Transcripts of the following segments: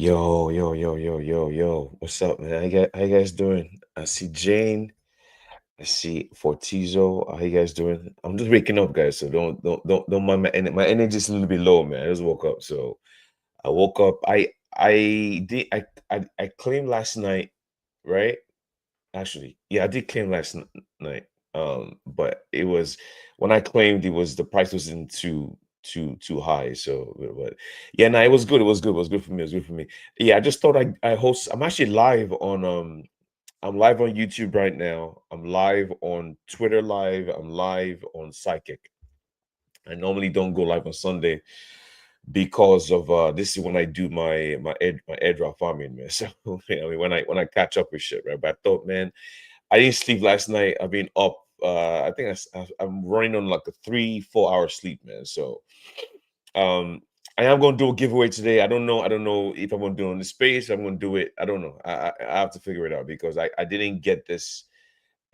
Yo, yo, yo, yo, yo, yo. What's up, man? How you guys doing? I see Jane. I see Fortizo. How you guys doing? I'm just waking up, guys. So don't mind my energy is a little bit low, man. I just woke up. So I woke up. I claimed last night, right? Actually, yeah, I did claim last night. But it was when I claimed the price wasn't too high. So, but yeah, no, it was good. It was good. It was good for me. It was good for me. Yeah, I just thought I host. I'm actually live on I'm live on YouTube right now. I'm live on Twitter live. I'm live on Psychic. I normally don't go live on Sunday because of this is when I do my airdrop farming, man. So I mean when I catch up with shit, right? But I thought, man, I didn't sleep last night. I've been up. I think I'm running on like a 3 4 hour sleep, man. So um, I am going to do a giveaway today. I don't know if I'm going to do it on the space. I'm going to do it. I don't know. I have to figure it out because I didn't get this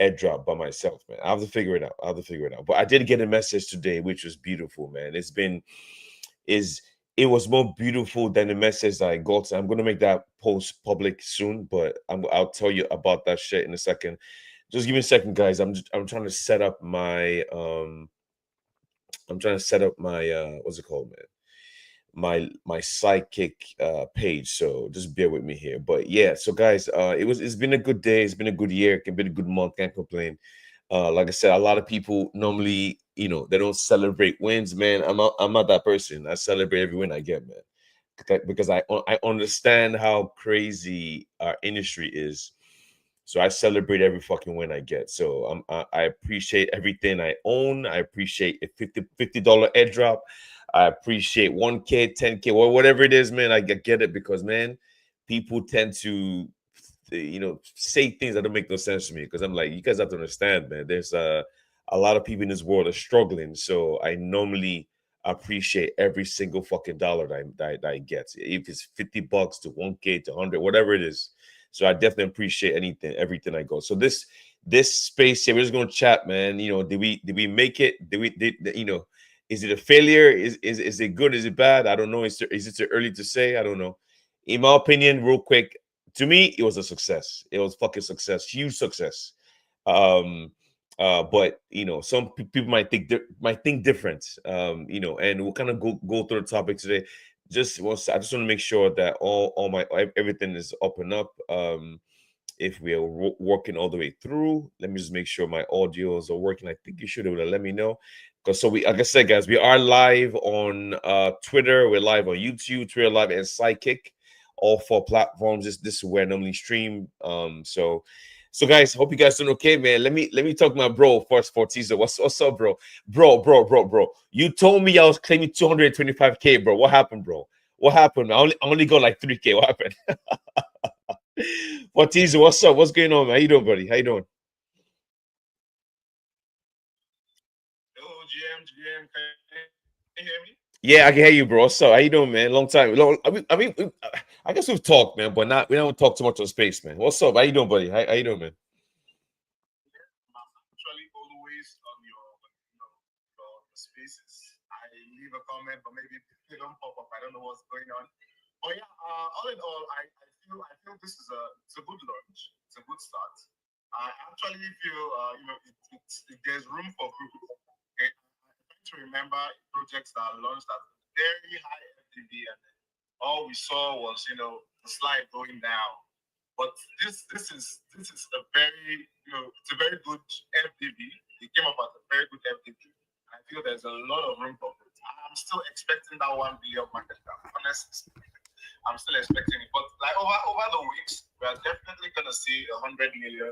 airdrop by myself, man. I have to figure it out. I have to figure it out. But I did get a message today, which was beautiful, man. Is it was more beautiful than the message that I got. I'm gonna make that post public soon, but I'll tell you about that shit in a second. Just give me a second, guys. I'm trying to set up my I'm trying to set up my what's it called, man? My psychic page. So just bear with me here. But yeah, so guys, it's been a good day, it's been a good year, it's been a good month, can't complain. Like I said, a lot of people normally, they don't celebrate wins, man. I'm not that person. I celebrate every win I get, man. Because I understand how crazy our industry is. So I celebrate every fucking win I get. So I appreciate everything I own. I appreciate a $50 airdrop. I appreciate 1K, 10K, or whatever it is, man. I get it because, man, people tend to, say things that don't make no sense to me. Because I'm like, you guys have to understand, man. There's a lot of people in this world are struggling. So I normally appreciate every single fucking dollar that I get. If it's $50 to 1K to 100, whatever it is. So I definitely appreciate everything I go. So this space here, we're just gonna chat, man. Did we make it? Is it a failure? Is it good? Is it bad? I don't know. Is it too early to say? I don't know. In my opinion, real quick, to me, it was a success. It was fucking success, huge success. Um, but some people might think different. And we'll kind of go through the topic today. I just want to make sure that all my everything is up and up. If we are working all the way through, let me just make sure my audios are working. I think you should have let me know. Because so we, like I said, guys, we are live on Twitter, we're live on YouTube, Twitter live, and Sidekick, all four platforms. This is where I normally stream. So guys, hope you guys doing okay, man. Let me talk to my bro first for teaser. What's up, bro? Bro. You told me I was claiming 225K, bro. What happened, bro? What happened? I only got like 3K. What happened? What teaser? What's up? What's going on, man? How you doing, buddy? How you doing? Hello, GM, can you hear me? Yeah, I can hear you, bro. What's up? How you doing, man? Long time. I guess we've talked, man, but not we don't talk too much on space, man. What's up? How you doing, buddy? How you doing, man? I'm actually always on your spaces. I leave a comment, but maybe they don't pop up. I don't know what's going on. But yeah, all in all, I feel this is it's a good launch. It's a good start. I actually feel there's room for growth. Okay, I'm trying to remember projects that are launched at very high FDV, and then all we saw was the slide going down. But this is a very it's a very good FDV. It came up at a very good FDV. I feel there's a lot of room for growth. I'm still expecting that 1 billion market cap. Honestly, I'm still expecting it. But like over the weeks, we are definitely gonna see 100 million.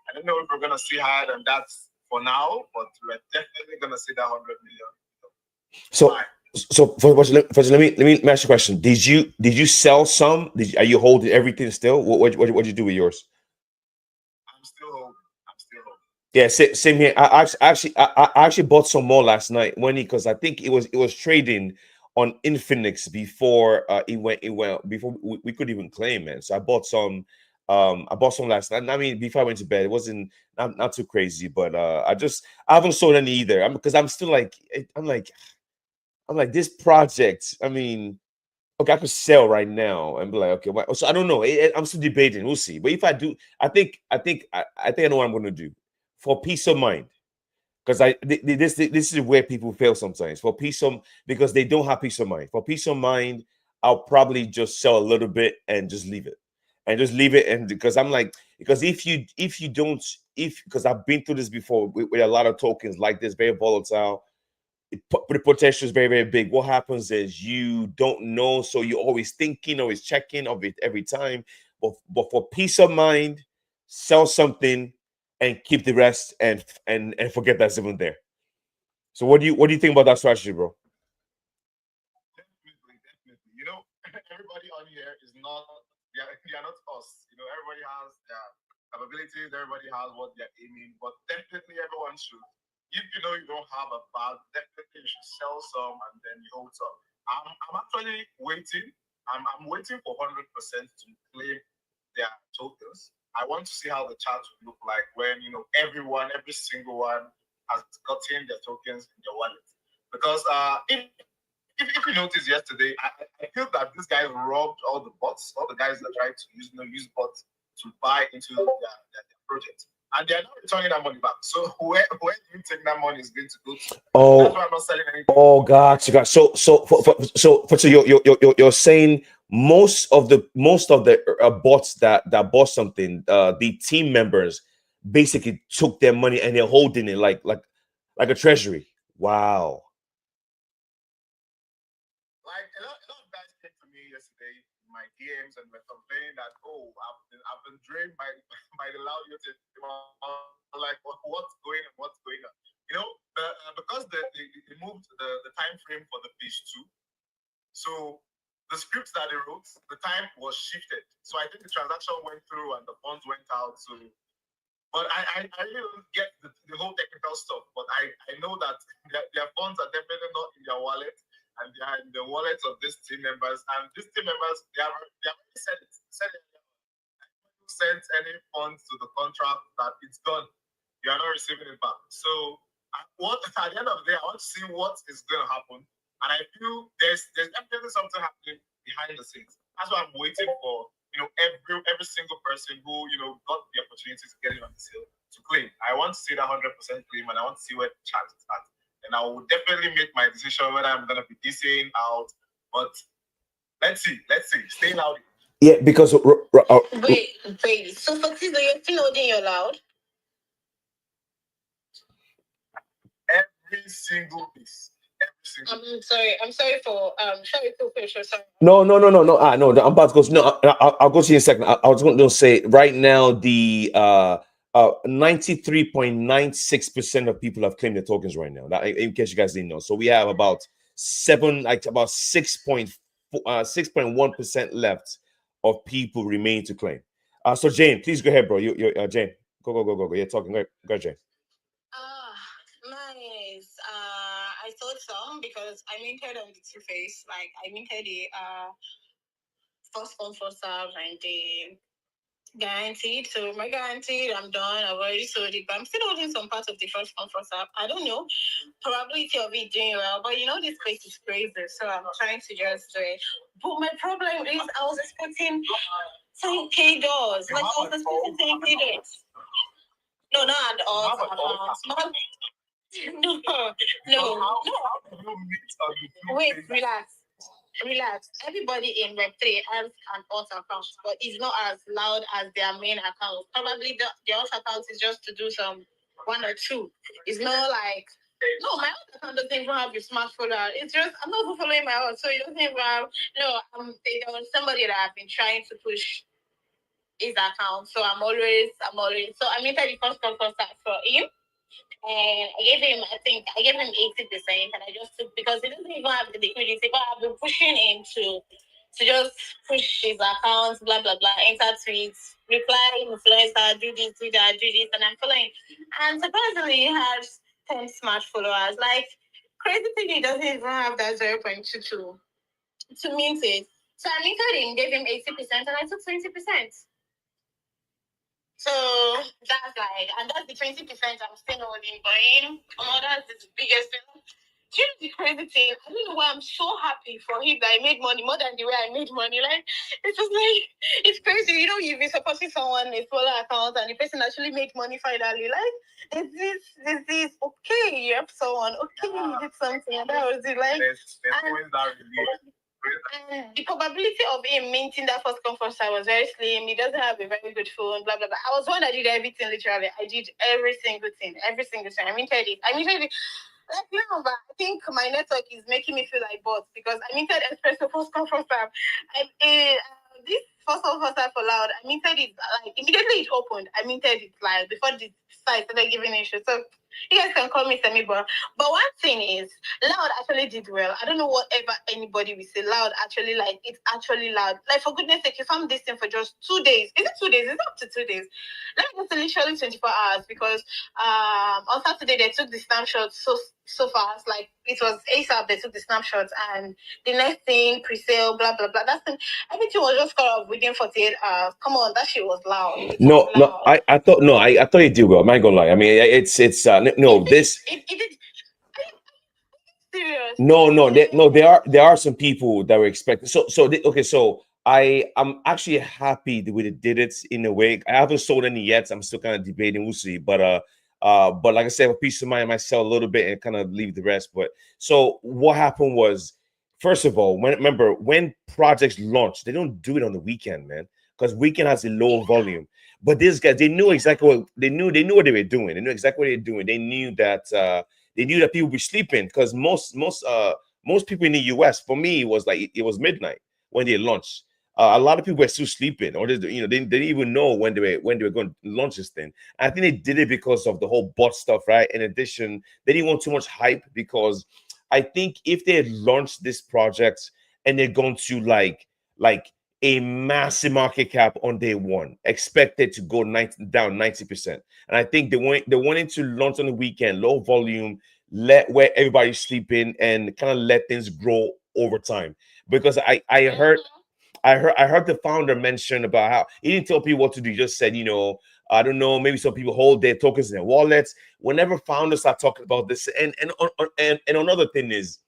I don't know if we're gonna see higher than that for now, but we're definitely gonna see that 100 million. So Fine. let me ask you a question. Did you sell some? Are you holding everything still? What you do with yours? I'm still holding. I'm still holding. Yeah, same here. I actually bought some more last night when because I think it was trading on Infinix before it went before we could even claim it. So I bought some last night. I mean, before I went to bed, it wasn't not too crazy, but I haven't sold any either. Because I'm still like I'm like this project. I mean, okay, I could sell right now and be like, okay, what? So I don't know. I'm still debating. We'll see. But if I do, I think I know what I'm going to do for peace of mind. Because this is where people fail sometimes. For peace of because they don't have peace of mind. For peace of mind, I'll probably just sell a little bit and just leave it, and because I'm like because if you don't if because I've been through this before with a lot of tokens like this, very volatile, the potential is very, very big. What happens is you don't know, so you're always thinking, always checking of it every time. But for peace of mind, sell something and keep the rest and forget that's even there. So what do you think about that strategy, bro? Definitely, definitely. You know, everybody on here is not they are not us. You know, everybody has their capabilities, everybody has what they're aiming, but definitely everyone should. If you know you don't have a bag, definitely you should sell some and then you hold some. I'm actually waiting. I'm waiting for 100% to claim their tokens. I want to see how the chart will look like when everyone, every single one has gotten their tokens in their wallet. Because if you noticed yesterday, I feel that these guys robbed all the bots, all the guys that tried to use bots to buy into their project. And they're not returning that money back. So where do you think that money is going to go to? That's Oh, why I'm not selling anything. oh, gotcha, gotcha. So you're saying most of the bots that bought something, the team members basically took their money and they're holding it like a treasury. Wow. Like a lot of guys came to me yesterday in my DMs and were complaining that I've been drained by by the loud YouTube. I'm like, what's going on? What's going on? You know, because they moved the time frame for the phase two, so the scripts that they wrote, the time was shifted. So I think the transaction went through and the funds went out. So but I really don't get the whole technical stuff, but I know that their funds are definitely not in their wallet and they are in the wallets of these team members. And these team members, they have already said it, sent any funds to the contract that it's done. You are not receiving it back. So what at the end of the day, I want to see what is going to happen. And I feel there's definitely something happening behind the scenes. That's why I'm waiting for every single person who got the opportunity to get in on the sale to claim. I want to see that 100% claim, and I want to see where the chart is at. And I will definitely make my decision whether I'm gonna be DCing out. But let's see. Stay loud. Yeah, because Wait. So for this, you're still holding your loud? Every single piece. I'm sorry for sorry. No. I'm about to go. No, I'll go to you in a second. I was going to say right now the 93.96% of people have claimed their tokens right now. That, in case you guys didn't know, so we have about 6.1% left of people remain to claim. So Jane, please go ahead, bro. You Jane, go. You're talking. Go, Jane. Nice. I thought some because I minted on the two face. Like I minted the first come first serve and the guaranteed. So my guaranteed, I'm done. I've already sold it, but I'm still holding some parts of the first come first serve. I don't know probability of it doing well, but this place is crazy, so I'm trying to just do it. But my problem is I was expecting $10K. Like I was expecting $10K. No, not at all. No. Wait, relax. Everybody in Web3 has an alt account, but it's not as loud as their main account. Probably the alt account is just to do some one or two. It's not like no, my alt account doesn't even have a smart follower. It's just I'm not following my alt, so it doesn't even have there was somebody that I've been trying to push his account. So I'm always so I made the first contact for him. And I gave him 80%, and I just took because he doesn't even have the liquidity. But I've been pushing him to just push his accounts, blah blah blah, enter tweets, reply influencer, do this, do that, do this, and I'm following. And surprisingly, he has 10 smart followers. Like crazy thing, he doesn't even have that 0.22 to mint it. So I minted him, gave him 80%, and I took 20%. So that's and that's the 20% I'm still holding. But that's the biggest thing. Do you know the crazy thing? I don't know why I'm so happy for him that I made money more than the way I made money. Like, it's just like, it's crazy. You know, you've been supporting someone, a smaller account, and the person actually made money finally. Like, there's this, okay, you helped someone, okay, you did something, and that was it. Like, there's always that relief. and the probability of him minting that first comfort site was very slim. He doesn't have a very good phone, blah, blah, blah. I was one that did everything, literally. I did every single thing, every single thing. I minted it. Like now, but I think my network is making me feel like bots because I minted espresso first comfort site. This first comfort site for Loud, I minted it like immediately it opened. I minted it like before the site started giving issues. So you guys can call me Semi, but one thing is, Loud actually did well. I don't know whatever anybody will say. Loud actually, like, it's actually Loud. Like, for goodness sake, you found this thing for just 2 days. Is it 2 days? Is it up to 2 days? Let me just say literally 24 hours because on Saturday they took the snapshots so fast. Like, it was ASAP, they took the snapshots, and the next thing, pre-sale, blah, blah, blah. Everything was just caught up within 48 hours. Come on, that shit was loud. No, I thought no, I thought you did well. I'm not gonna lie. I mean, it's no this. It did. Serious. No, there are some people that were expecting. Okay, so I'm actually happy the way they did it in a way. I haven't sold any yet. I'm still kind of debating. We'll see, but like I said, for peace of mind, I might sell a little bit and kind of leave the rest. But so what happened was, first of all, remember when projects launch, they don't do it on the weekend, man, because weekend has a low volume. But these guys, they knew exactly what they knew. They knew what they were doing. They knew exactly what they were doing. They knew that people would be sleeping because most people in the US, for me, it was like it was midnight when they launched. A lot of people were still sleeping, or they didn't even know when they were going to launch this thing. I think they did it because of the whole bot stuff, right? In addition, they didn't want too much hype because I think if they had launched this project and they're going to like a massive market cap on day one, expected to go down 90%. And I think they wanted to launch on the weekend, low volume, let where everybody's sleeping and kind of let things grow over time. Because I heard the founder mention about how he didn't tell people what to do. He just said, I don't know, maybe some people hold their tokens in their wallets. Whenever founders start talking about this, and another thing is,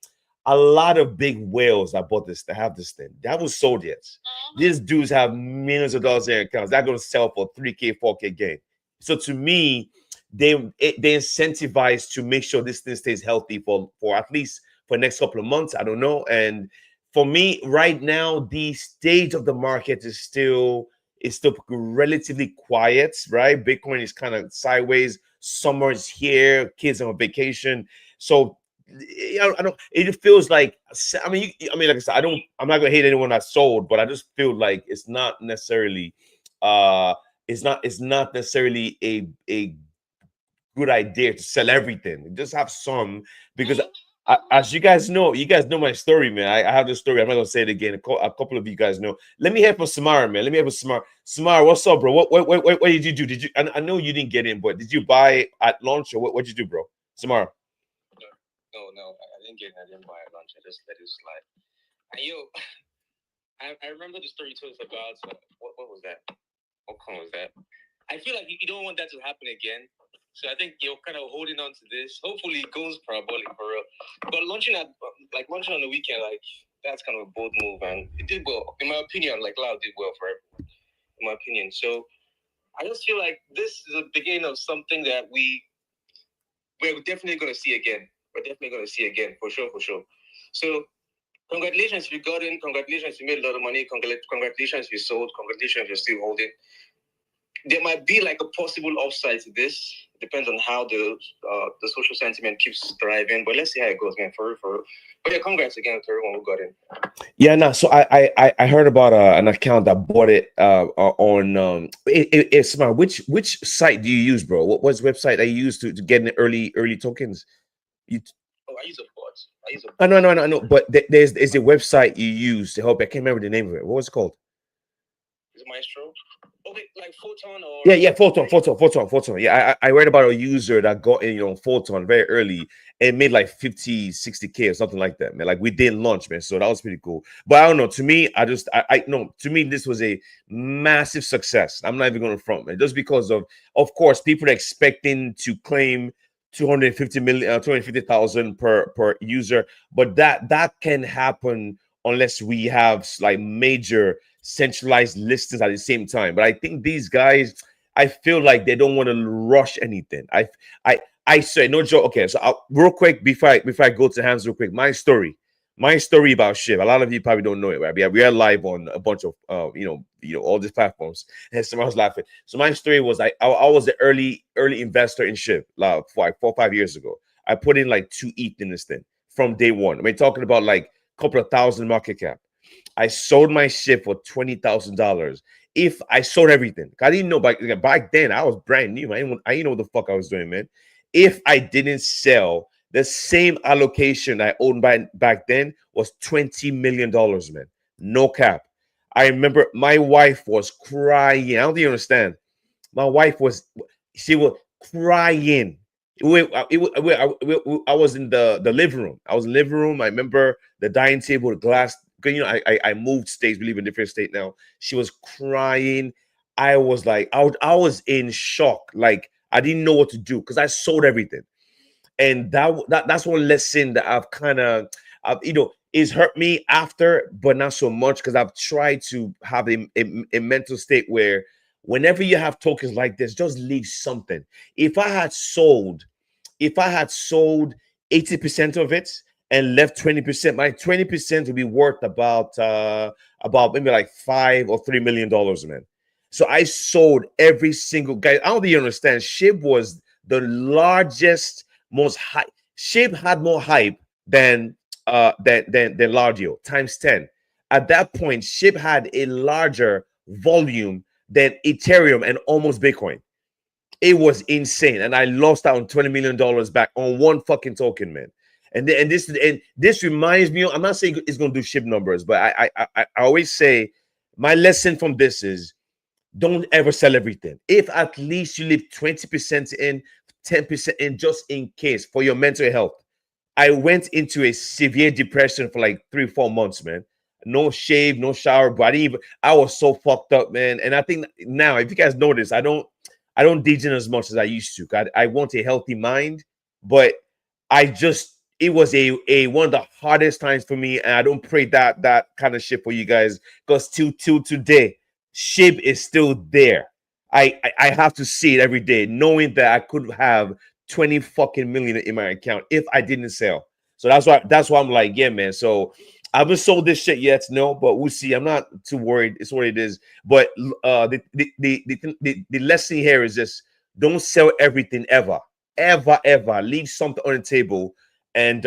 a lot of big whales that bought this, that have this thing, that was sold yet. These dudes have millions of dollars in their accounts. They're going to sell for 3K, 4K gain. So to me, they incentivize to make sure this thing stays healthy for at least for the next couple of months. I don't know. And for me, right now, the stage of the market is still relatively quiet, right? Bitcoin is kind of sideways. Summer is here. Kids on vacation. So I don't. It feels like. I mean, like I said, I'm not gonna hate anyone that sold, but I just feel like it's not necessarily. It's not necessarily a good idea to sell everything. Just have some because. As you guys know my story, man. I have this story. I'm not gonna say it again. A couple of you guys know. Let me hear from Samara, man. Let me hear from Samara. Samara, what's up, bro? What did you do? Did you? I know you didn't get in, but did you buy at launch or what did you do, bro? Samara. No, I didn't get in. I didn't buy at lunch. I just let it slide. And I remember the story you told us about. What was that? What coin was that? I feel like you don't want that to happen again. So I think you're kind of holding on to this. Hopefully it goes parabolic for real. But launching on the weekend, like that's kind of a bold move, and it did well. In my opinion, like Loud did well for everyone. In my opinion. So I just feel like this is the beginning of something that we're definitely gonna see again. We're definitely gonna see again for sure. So congratulations if you got in, congratulations if you made a lot of money, congratulations if you sold, congratulations if you're still holding. There might be like a possible upside to this. It depends on how the social sentiment keeps thriving. But let's see how it goes, man. For real. But yeah, congrats again to everyone who got in. Yeah, no. So I heard about an account that bought it on it's smart. Which site do you use, bro? What's website I use to get in early tokens? I use a bot. No. But there's a website you use to help. I can't remember the name of it. What was it called? Is it Maestro? Okay, like Photon or yeah, Photon. Yeah, I read about a user that got in, Photon very early and made like 50, 60K or something like that, man. Like we didn't launch, man. So that was pretty cool. But I don't know. To me, I no, to me, this was a massive success. I'm not even going to front, man. Just because of course, people are expecting to claim 250 million, 250,000 per user. But that can happen unless we have like major centralized listings at the same time. But I think these guys, I feel like they don't want to rush anything. I I say no joke. Okay, so real quick before I go to hands real quick, my story about shit. A lot of you probably don't know it, right? We are live on a bunch of all these platforms. And someone was laughing. So my story was I was the early investor in ship like 4 or 5 years ago. I put in like 2 ETH in this thing from day one. I mean, talking about like a couple of thousand market cap. I sold my ship for $20,000. If I sold everything, I didn't know back then. I was brand new. I didn't know what the fuck I was doing, man. If I didn't sell, the same allocation I owned back then was $20 million, man. No cap. I remember my wife was crying. I don't think you understand. My wife was, she was crying. I was in the living room. I was in the living room. I remember the dining table, the glass. I moved states. We live in a different state now. She was crying. I was like, I was in shock. Like I didn't know what to do because I sold everything. And that's one lesson that I've kind of, it's hurt me after, but not so much because I've tried to have a mental state where whenever you have tokens like this, just leave something. If I had sold, if I had sold 80% of it and left 20%, my 20% would be worth about maybe like $5 or $3 million, man. So I sold every single guy. I don't think you understand. SHIB was the largest, most hype. SHIB had more hype than Lardio times 10. At that point, SHIB had a larger volume than Ethereum and almost Bitcoin. It was insane, and I lost out on $20 million back on one fucking token, man. And this reminds me. I'm not saying it's gonna do SHIB numbers, but I always say my lesson from this is don't ever sell everything. If at least you leave 20% in, 10% in, just in case for your mental health. I went into a severe depression for like 3 or 4 months, man. No shave, no shower, but I was so fucked up, man. And I think now, if you guys notice, I don't degen as much as I used to. I want a healthy mind, but it was a one of the hardest times for me, and I don't pray that kind of shit for you guys because till today, SHIB is still there. I have to see it every day, knowing that I could have 20 fucking million in my account if I didn't sell. So that's why I'm like, yeah, man. So I haven't sold this shit yet, no, but we'll see. I'm not too worried. It's what it is. But the lesson here is just don't sell everything ever, ever, ever. Leave something on the table, and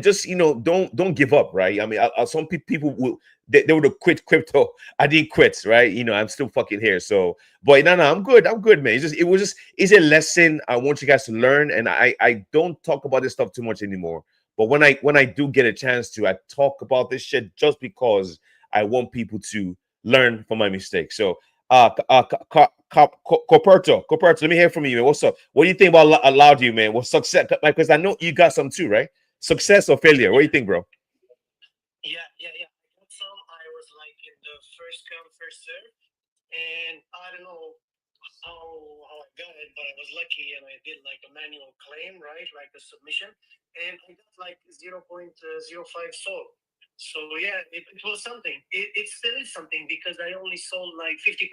just don't give up, right? I mean, some people will they would have quit crypto. I didn't quit, right? I'm still fucking here. So, but no, I'm good. I'm good, man. It's a lesson I want you guys to learn, and I don't talk about this stuff too much anymore. But when I do get a chance to, I talk about this shit just because I want people to learn from my mistakes. So, Coperto, let me hear from you, man. What's up? What do you think about LOUDIE, man? What success? Because I know you got some too, right? Success or failure? What do you think, bro? Yeah. I got some. I was like in the first come, first serve, and I don't know how I got it, but I was lucky and I did like a manual claim, right? Like a submission, and I got like 0.05 sold. So yeah, it was something. It still is something because I only sold like 50%.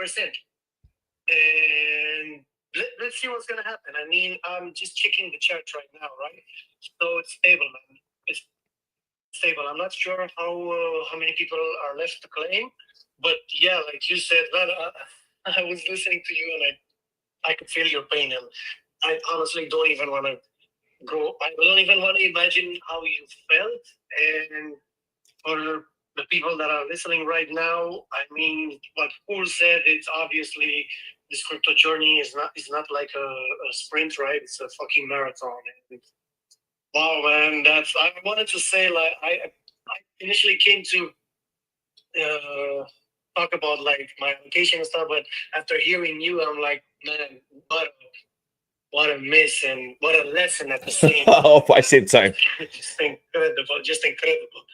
And let's see what's gonna happen. I mean, I'm just checking the chart right now, right? So it's stable, man. It's stable. I'm not sure how many people are left to claim, but yeah, like you said, I was listening to you and I could feel your pain, and I honestly don't even want to go. I don't even want to imagine how you felt. And for the people that are listening right now, I mean, what Paul said, it's obviously this crypto journey is not like a sprint, right? It's a fucking marathon. And wow, man, I wanted to say, like, I initially came to talk about like my application and stuff, but after hearing you, I'm like, man, what a miss and what a lesson at the same Oh, by same time. just incredible.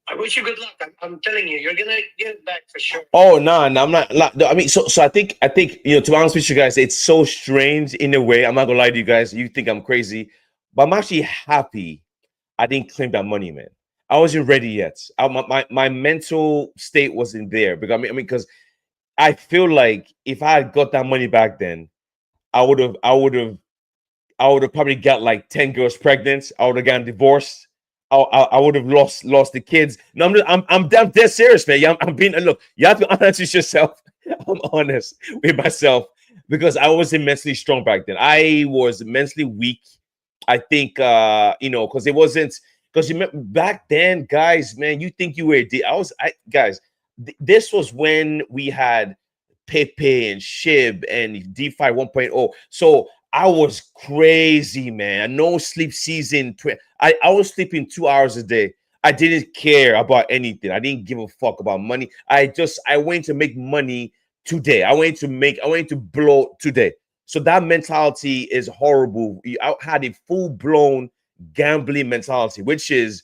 I wish you good luck. I'm telling you, you're gonna get it back for sure. Oh no, I'm not. I mean, so I think to be honest with you guys, it's so strange in a way. I'm not gonna lie to you guys. You think I'm crazy, but I'm actually happy I didn't claim that money, man. I wasn't ready yet. My mental state wasn't there because because I feel like if I had got that money back then, I would have probably got like 10 girls pregnant. I would have gotten divorced. I would have lost the kids. No, I'm dead serious, man. Yeah, I'm being look. You have to be honest with yourself. I'm honest with myself because I wasn't mentally strong back then. I was mentally weak. I think because it wasn't because you remember back then, guys, man. You think you were I was I guys. This was when we had Pepe and Shib and DeFi 1.0. So I was crazy, man. No sleep season. I was sleeping 2 hours a day. I didn't care about anything. I didn't give a fuck about money. I went to make money today. I went to blow today. So that mentality is horrible. I had a full blown gambling mentality, which is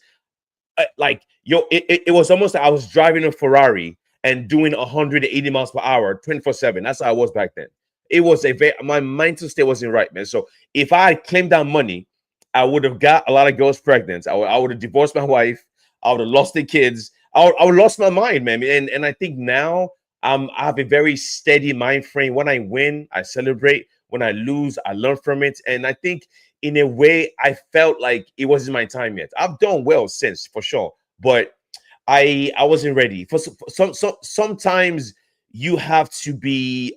like it was almost like I was driving a Ferrari and doing 180 miles per hour 24/7. That's how I was back then. It was a very my mental state wasn't right, man. So if I had claimed that money, I would have got a lot of girls pregnant. I would have divorced my wife. I would have lost the kids. I would have lost my mind, man. And I think now I have a very steady mind frame. When I win, I celebrate. When I lose, I learn from it. And I think in a way, I felt like it wasn't my time yet. I've done well since, for sure, but I wasn't ready. For sometimes you have to be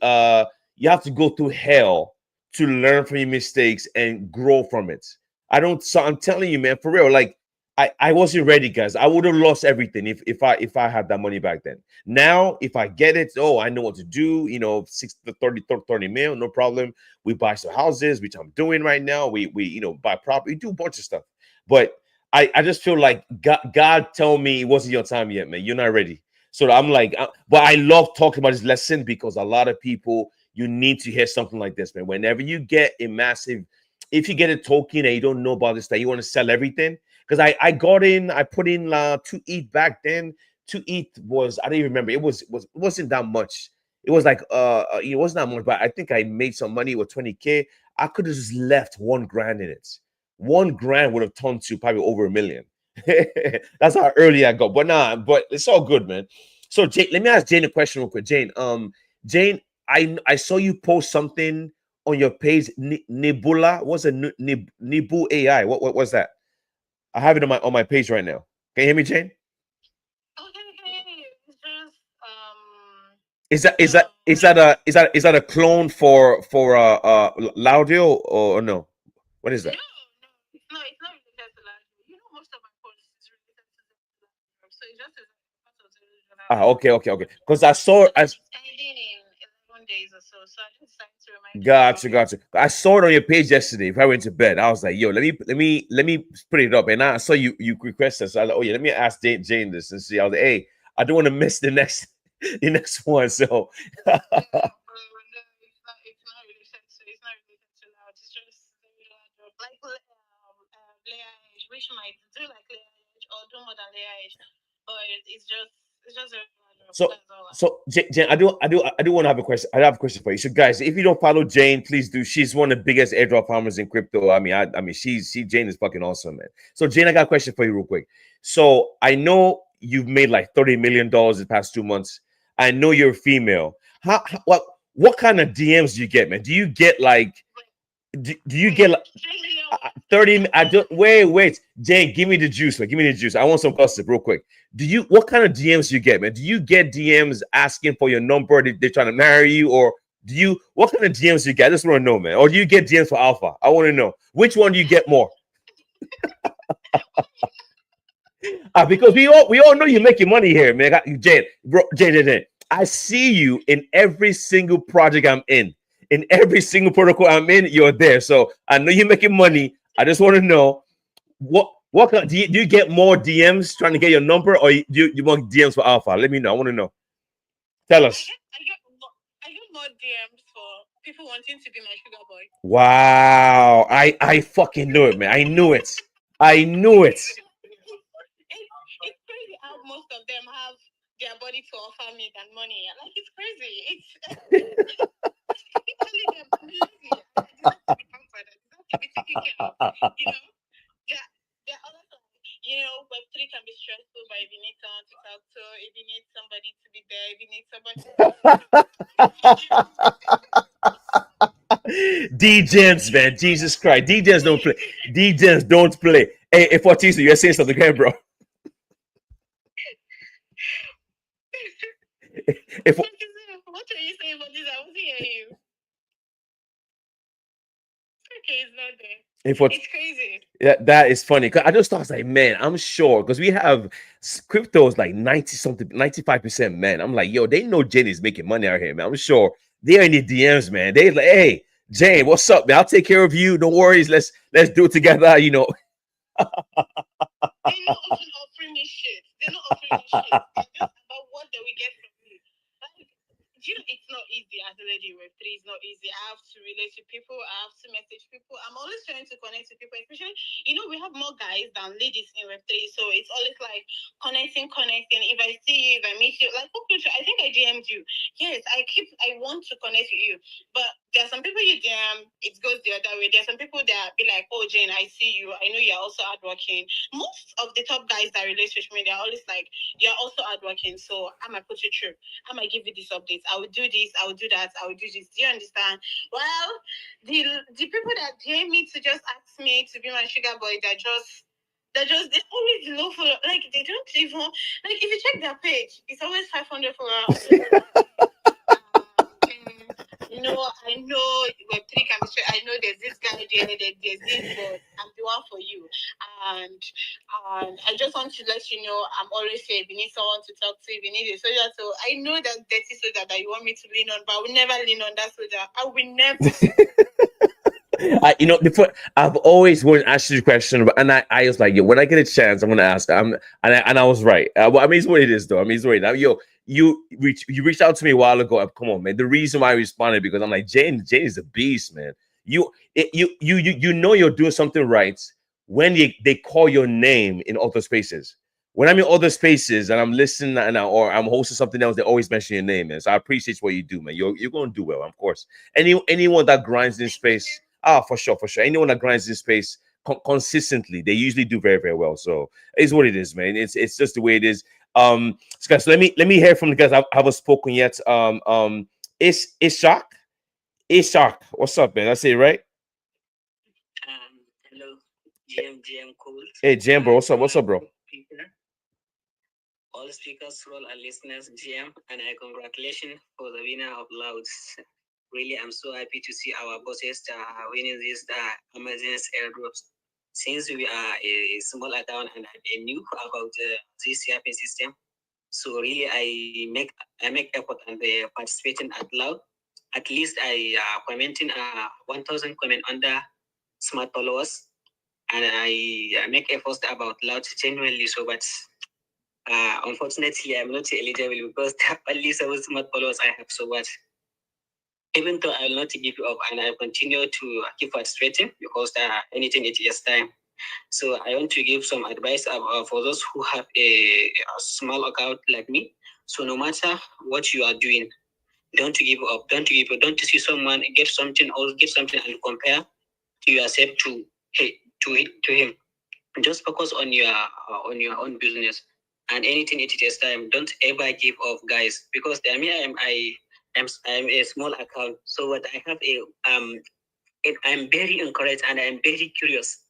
you have to go through hell to learn from your mistakes and grow from it. I don't. So I'm telling you, man, for real. Like I wasn't ready, guys. I would have lost everything if I had that money back then. Now, if I get it, oh, I know what to do. 30 mil, no problem. We buy some houses, which I'm doing right now. We buy property, do a bunch of stuff. But I just feel like God told me it wasn't your time yet, man. You're not ready. So I'm like, but I love talking about this lesson because a lot of people, you need to hear something like this, man. Whenever you get a massive, if you get a token and you don't know about this, that you want to sell everything. Because I put in to eat back then. To eat was, I don't even remember. It wasn't that much. It was like it wasn't that much, but I think I made some money with 20K. I could have just left 1 grand in it. 1 grand would have turned to probably over 1 million. That's how early I got. But nah, but it's all good, man. So Jane, let me ask Jane a question real quick. Jane, I saw you post something on your page. Nebula, what's a Nibu AI? What was that? I have it on my page right now. Can you hear me, Jane? Okay, it's just Is that a clone for Laudio or no? What is no, that? it's not related to that. Most of my posts is related to the so it's just a part of the original Ah, one. okay. Because I saw But as it's ending in 11 days or so, so I just decided to remind you about it. gotcha. I saw it on your page yesterday. If I went to bed, I was like, "Yo, let me put it up." And I saw you requested, so I was like, "Oh yeah, let me ask Jane this and see." I was like, "Hey, I don't want to miss the next the next one." So No, it's not related to loud. It's just the regular job. Like layer edge, which might do like layer edge or do more than layer edge. But it's just a regular job. So, That's all. Jane, I do want to have a question. I have a question for you. So, guys, if you don't follow Jane, please do. She's one of the biggest airdrop farmers in crypto. I mean, Jane is fucking awesome, man. So, Jane, I got a question for you, real quick. So, I know you've made like $30 million the past 2 months. I know you're a female. What kind of DMs do you get, man? Do you get like do you get like 30? I don't wait. Jane, give me the juice, man. Give me the juice. I want some gossip real quick. What kind of DMs do you get, man? Do you get DMs asking for your number? They're trying to marry you, or what kind of DMs do you get? I just want to know, man. Or do you get DMs for alpha? I want to know. Which one do you get more? Because we all know you're making money here, man. Jane, bro, Jane. I see you in every single project I'm in. In every single protocol I'm in, you're there. So I know you're making money. I just want to know do you get more DMs trying to get your number, or you want DMs for alpha? Let me know. I want to know. Tell I us. get I get more, I get more DMs for people wanting to be my sugar boy. Wow. I fucking knew it, man. I knew it. I knew it. It's crazy how most of them have their body to offer me than money. Like it's crazy. It's literally them. I'm lazy. I deserve to be pampered. I deserve to be taken There are other things. Web3 can be stressful, but if you need someone to talk to, if you need somebody to be there, if you need somebody. DJs, man, Jesus Christ, DJs don't play. DJs don't play. Hey, Fortisa, you're saying something again, bro. If What are you saying about this? I wasn't hearing you. Okay, it's not there. It's crazy. That is funny. 'Cause I just thought, I was like, man, I'm sure because we have cryptos like 90 something, 95% men. I'm like, yo, they know Jenny's making money out here, man. I'm sure they're in the DMs, man. They like, hey, Jane, what's up, man? I'll take care of you. No worries. Let's do it together. They're not often offering me shit. They're not offering me shit. It's just about what they will get from me. Like, it's not easy as a lady in Web3. It's not easy. I have to relate to people. I have to message people. I'm always trying to connect to people, especially, we have more guys than ladies in Web3. So it's always like connecting. If I see you, if I meet you, like, I think I DM'd you. Yes, I want to connect with you. But there are some people you DM, it goes the other way. There are some people that be like, oh, Jane, I see you. I know you're also hardworking. Most of the top guys that relate with me, they're always like, you're also hardworking. So I might put you through. I might give you these updates. I will do this. I will do that. I will do this. Do you understand? Well, the people that DM me to just ask me to be my sugar boy, they always low for, like, they don't even, like, if you check their page, it's always 500 followers. I know Web3 can be straight. I know there's this guy there, there's this, but I'm the one for you. And I just want to let you know, I'm always here. If you need someone to talk to, if you need a soldier, so I know that dirty soldier that you want me to lean on, but I will never lean on that soldier. I will never. Before I've always wanted to ask you a question, and I was like, yo, when I get a chance, I'm gonna ask. And I was right. Well, I mean, it's what it is, though. I mean, it's what it is. Yo, you reached out to me a while ago. Come on, man. The reason why I responded because I'm like, Jane is a beast, man. You you're doing something right when they call your name in other spaces. When I'm in other spaces and I'm listening or I'm hosting something else, they always mention your name, man. So I appreciate what you do, man. You're gonna do well, of course. Anyone that grinds in space. Ah, for sure, for sure. Anyone that grinds this space consistently, they usually do very, very well. So it's what it is, man. It's just the way it is. Guys, so let me hear from the guys I haven't spoken yet. Ishak, what's up, man? That's it, right? Hello, GM Cool. Hey, GM, bro, what's up, bro? All speakers, all our listeners, GM, and I congratulations for the winner of Louds. Really, I'm so happy to see our bosses winning this Amazon airdrops. Since we are a small account and I knew about this yapping system, so really I make effort and participating at Loud. At least I commenting 1,000 comment under smart followers, and I make efforts about Loud genuinely. So, but unfortunately, I'm not eligible because only 7 smart followers I have. So, what? Even though I will not give up and I continue to keep participating because anything it is time. So I want to give some advice for those who have a small account like me. So no matter what you are doing, don't give up. Don't give up. Don't see someone get something or get something and compare to yourself to him. Just focus on your own business and anything it is time. Don't ever give up, guys, because I'm a small account, so what I have I'm very encouraged and I'm very curious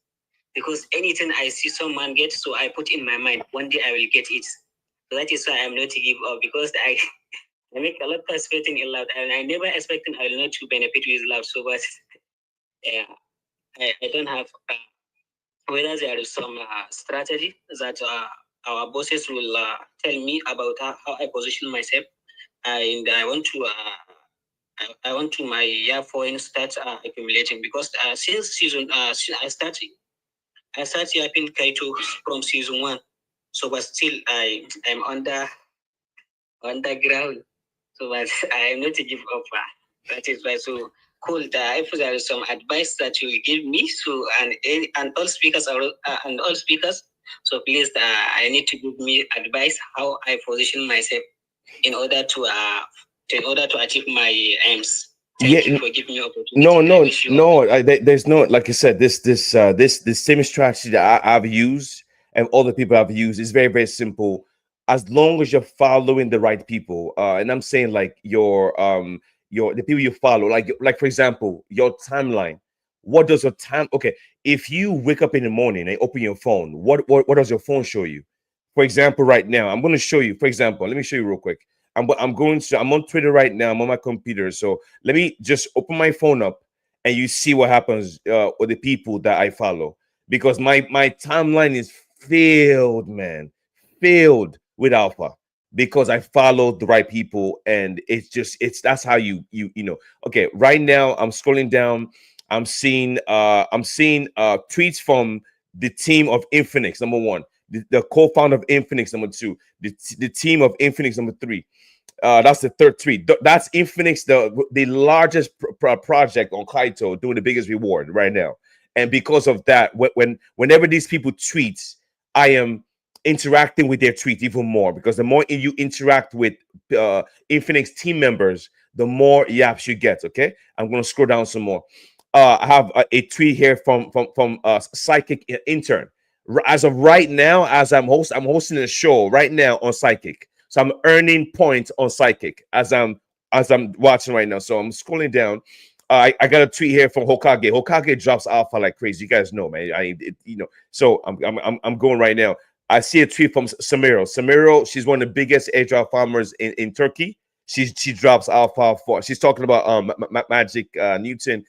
because anything I see someone get, so I put in my mind one day I will get it. So that is why I'm not to give up because I make a lot of participating in Loud and I never expecting I will not to benefit with Loud. So but yeah, I don't have whether there is some strategy that our bosses will tell me about how I position myself, and I want to. I want to my year foreign start accumulating because since since I started yapping Kaito from season 1, so but still I'm underground, so but I am not to give up. That is why so cool. If there is some advice that you will give me, so and all speakers are and all speakers, so please I need to give me advice how I position myself in order to achieve my aims. Thank Yeah, you for giving me opportunity. no, I no, wish you all no. There's no, like I said, this same strategy that I've used and other people have used is very, very simple. As long as you're following the right people, and I'm saying like your the people you follow, like for example, your timeline. What does your time? Okay, if you wake up in the morning and open your phone, what does your phone show you? For example, right now, I'm going to show you. For example, let me show you real quick. I'm on Twitter right now. I'm on my computer, so let me just open my phone up and you see what happens with the people that I follow, because my timeline is filled, man, filled with alpha, because I followed the right people. And it's that's how you know. Okay, right now I'm scrolling down. I'm seeing tweets from the team of Infinix, number one, the co-founder of Infinix, number two, the team of Infinix, number three. That's the third tweet. That's Infinix, the largest project on Kaito, doing the biggest reward right now. And because of that, whenever these people tweet, I am interacting with their tweet even more, because the more you interact with Infinix team members, the more yaps you get. Okay, I'm going to scroll down some more. I have a tweet here from Psychic Intern. As of right now, as I'm hosting a show right now on Psychic. So I'm earning points on Psychic as I'm watching right now. So I'm scrolling down. I got a tweet here from Hokage. Hokage drops alpha like crazy. You guys know, man. So I'm going right now. I see a tweet from Samiro. Samiro, she's one of the biggest airdrop farmers in Turkey. She drops alpha for. She's talking about Magic Newton.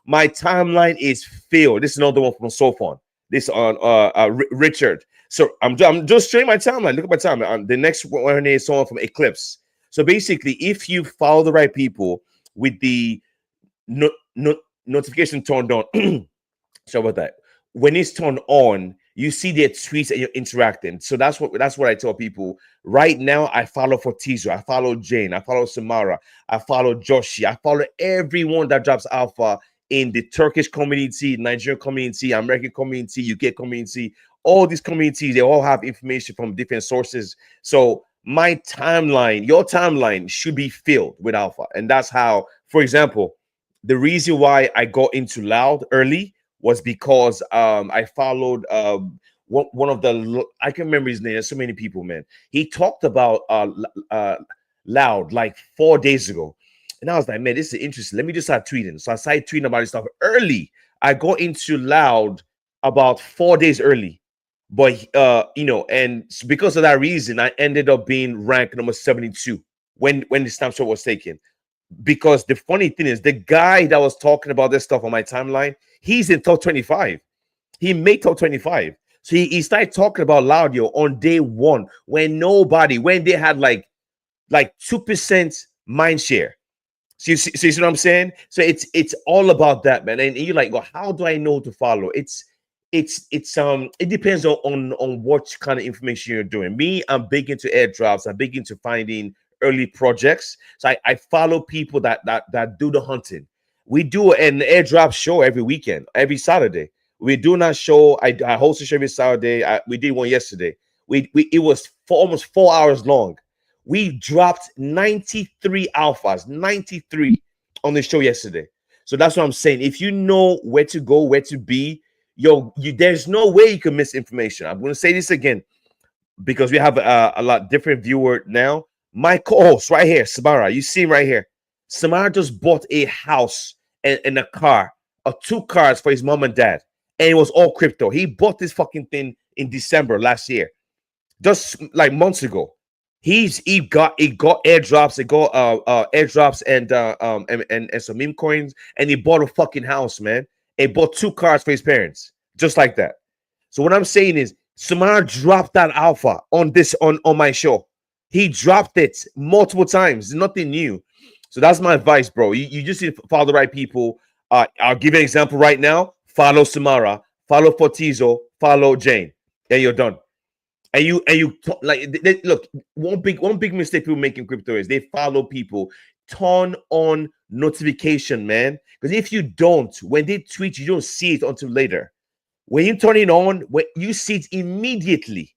My timeline is filled. This is another one from Sofon. This on Richard. So I'm just showing my timeline. Look at my timeline. The next one is someone from Eclipse. So basically, if you follow the right people with the no, no, notification turned on, sorry about that. When it's turned on, you see their tweets and you're interacting. So that's what I tell people. Right now, I follow Fortizo, I follow Jane, I follow Samara, I follow Joshi, I follow everyone that drops alpha in the Turkish community, Nigerian community, American community, UK community. All these communities, they all have information from different sources. So my timeline, your timeline should be filled with alpha. And that's how, for example, the reason why I got into Loud early was because I followed one of the, I can remember his name. There's so many people, man. He talked about Loud like 4 days ago, and I was like, man, this is interesting. Let me just start tweeting. So I started tweeting about this stuff early. I got into Loud about 4 days early, but and because of that reason, I ended up being ranked number 72 when the snapshot was taken. Because the funny thing is, the guy that was talking about this stuff on my timeline, he's in top 25. He made top 25. So he started talking about Laudio on day one when they had like 2% mind share. So you see what I'm saying? So it's all about that, man. And you're like, well, how do I know to follow? It depends on what kind of information you're doing. Me, I'm big into airdrops. I'm big into finding early projects. So I follow people that do the hunting. We do an airdrop show every weekend, every Saturday. We do not show. I host a show every Saturday. We did one yesterday. It was almost 4 hours long. We dropped 93 alphas, 93 on the show yesterday. So that's what I'm saying. If you know where to go, where to be, there's no way you can miss information. I'm going to say this again because we have a lot different viewer now. My co-host right here, Samara, you see him right here. Samara just bought a house and a car, or 2 cars for his mom and dad, and it was all crypto. He bought this fucking thing in December last year, just like months ago. He got airdrops, he got airdrops and some meme coins, and he bought a fucking house, man. He bought 2 cars for his parents, just like that. So what I'm saying is, Samara dropped that alpha on my show. He dropped it multiple times. Nothing new. So that's my advice, bro. You just need to follow the right people. I'll give you an example right now. Follow Samara, follow Fortizo, follow Jane, and you're done. Like look, one big mistake people make in crypto is they follow people. Turn on notification, man. Because if you don't, when they tweet, you don't see it until later. When you turn it on, when you see it immediately.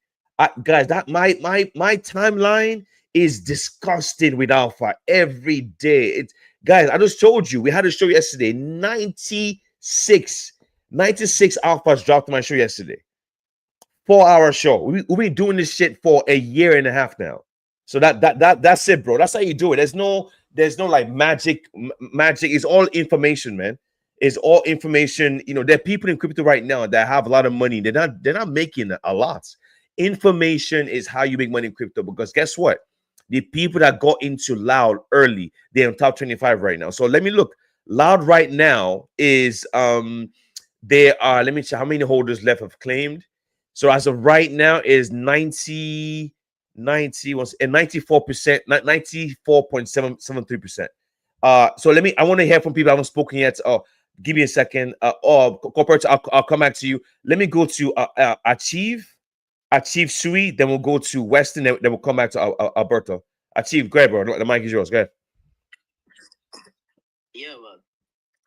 Guys, that my timeline is disgusting with alpha every day. Guys, I just told you we had a show yesterday. 96 alphas dropped my show yesterday. 4-hour show. We've been doing this shit for a year and a half now. So that's it, bro. That's how you do it. There's no like magic. It's all information, man. It's all information. There are people in crypto right now that have a lot of money. They're not making a lot. Information is how you make money in crypto, because guess what? The people that got into Loud early, they're in top 25 right now. So let me look. Loud right now is there are, let me check how many holders left have claimed. So as of right now is 90 was and 94%, 94.773%. So I want to hear from people I haven't spoken yet. Give me a second. Corporate, I'll come back to you. Let me go to Achieve Sui, then we'll go to Weston, then we'll come back to Alberto. Achieve, go ahead, bro. The mic is yours. Go ahead. Yeah,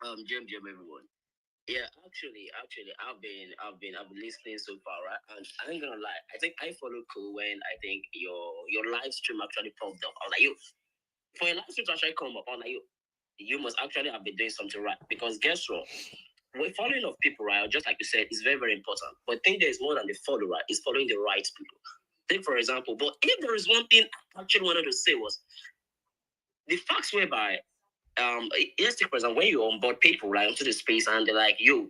well, Jim, everyone. Yeah, actually, I've been listening so far, right? And I ain't gonna lie, I think I followed Cool when I think your live stream actually popped up. I was like, you for your live stream to actually come up, I was like, you must actually have been doing something right, because guess what? We're following of people, right? Just like you said, is very, very important. But I think there is more than the follower, it's following the right people. Take for example, but if there is one thing I actually wanted to say was the facts whereby let's take for example, when you onboard people right into the space and they're like, you've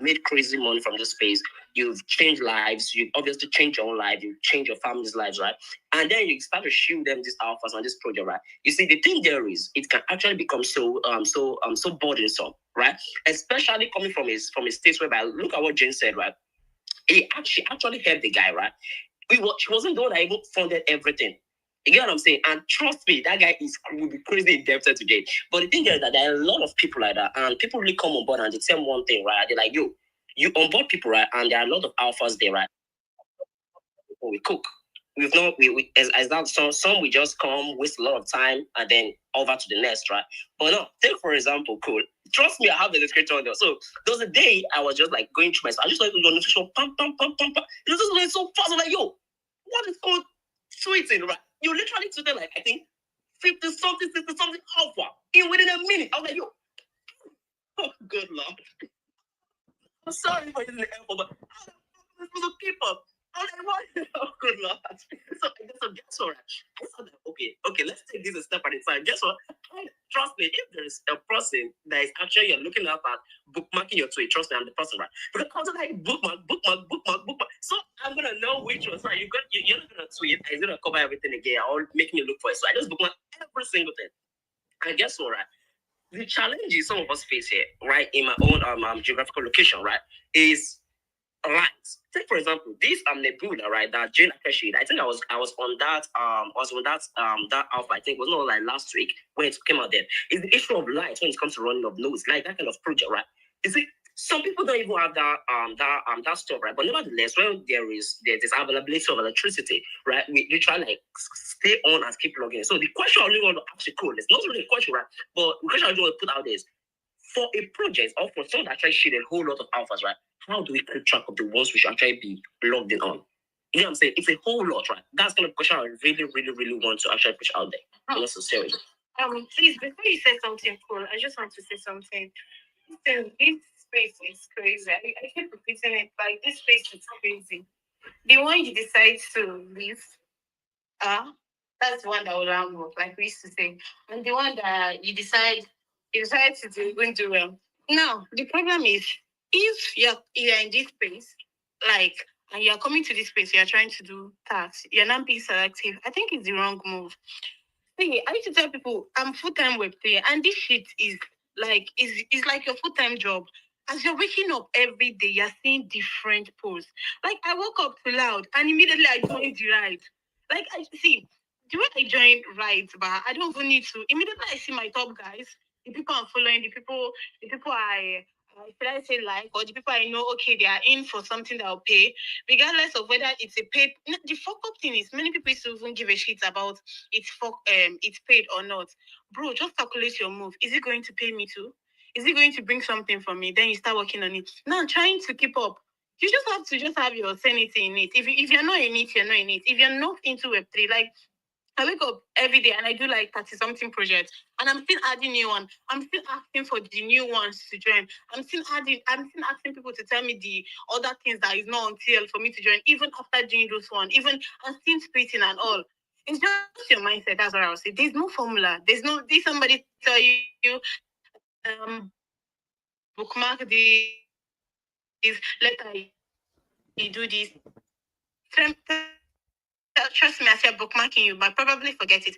made crazy money from this space, you've changed lives, you obviously changed your own life, you changed your family's lives, right? And then you start to show them these alphas and this project, right? You see, the thing there is, it can actually become so burdensome, right? Especially coming from a state whereby, look at what Jane said, right? He actually helped the guy, right? She wasn't the one that even funded everything. You get what I'm saying? And trust me, that guy will be crazy indebted today. But the thing is that there are a lot of people like that, and people really come on board and they tell one thing, right? They're like, you onboard people, right? And there are a lot of alphas there, right? We cook. We've not as that some we just come, waste a lot of time, and then over to the next, right? But no, take for example, Cool. Trust me, I have the description there. So there was a day I was just like going through myself. I just like your nutrition, pam. It was just going so fast. I'm like, yo, what is called tweeting, right? You literally tweeted like I think 50 something, 60 something alpha in within a minute. I was like, yo, oh good lord. I'm sorry for using the alpha, but how the fuck am I supposed to keep up? I was like, what? Oh good lord. So guess what? I thought that okay, let's take this a step at a time. Guess what? Trust me, if there is a person that is actually you're looking at bookmarking your tweet, trust me, I'm the person, right? Because I was like bookmark. So I'm gonna know which one. So you're not gonna tweet, I'm gonna cover everything again, or make me look for it. So I just bookmark every single thing. And guess what, right? The challenges some of us face here, right, in my own geographical location, right, is lights. Take for example, this nebula, right, that Jane appreciated. I think I was on that that alpha. I think it was not like last week when it came out. There is the issue of light when it comes to running of nodes, like that kind of project, right? You see, some people don't even have that stuff, right? But nevertheless, when there's availability of electricity, right, we try like stay on and keep logging. So the question I really want to ask you, Cool, it's not really a question, right? But the question I really want to put out there is, for a project or for someone that actually share a whole lot of alphas, right? How do we keep track of the ones we should actually be logged in on? You know what I'm saying? It's a whole lot, right? That's kind of question I really want to actually push out there. Necessarily. Please, before you say something, Cool, I just want to say something. This space is crazy. I keep repeating it. Like, this space is crazy. The one you decide to leave, that's the one that will move, like we used to say. And the one that you decide to do going to do well. Now, the problem is, if you're in this space, like, and you're coming to this space, you're trying to do tasks, you're not being selective, I think it's the wrong move. See, I used to tell people I'm full-time Web3, and this shit is like your full-time job. As you're waking up every day, you're seeing different posts. Like, I woke up to Loud, and immediately I joined the ride. Like, I see the way I joined rides, but I don't even need to. Immediately I see my top guys, the people I'm following, the people should I say like, or the people I know, okay, they are in for something that will pay, regardless of whether it's a paid. The fuck up thing is many people still even give a shit about it's paid or not. Bro, just calculate your move. Is it going to pay me too? Is it going to bring something for me? Then you start working on it. Now trying to keep up. You just have to have your sanity in it. If you're not in it, you're not in it. If you're not into Web3, like I wake up every day and I do like 30-something projects, and I'm still adding new one. I'm still asking for the new ones to join. I'm still asking people to tell me the other things that is not on TL for me to join, even after doing those one. Even I'm still splitting and all. It's just your mindset. That's what I would say. There's no formula. There's somebody tell you, bookmark this, later you do this. Trust me, I said bookmarking you, but probably forget it.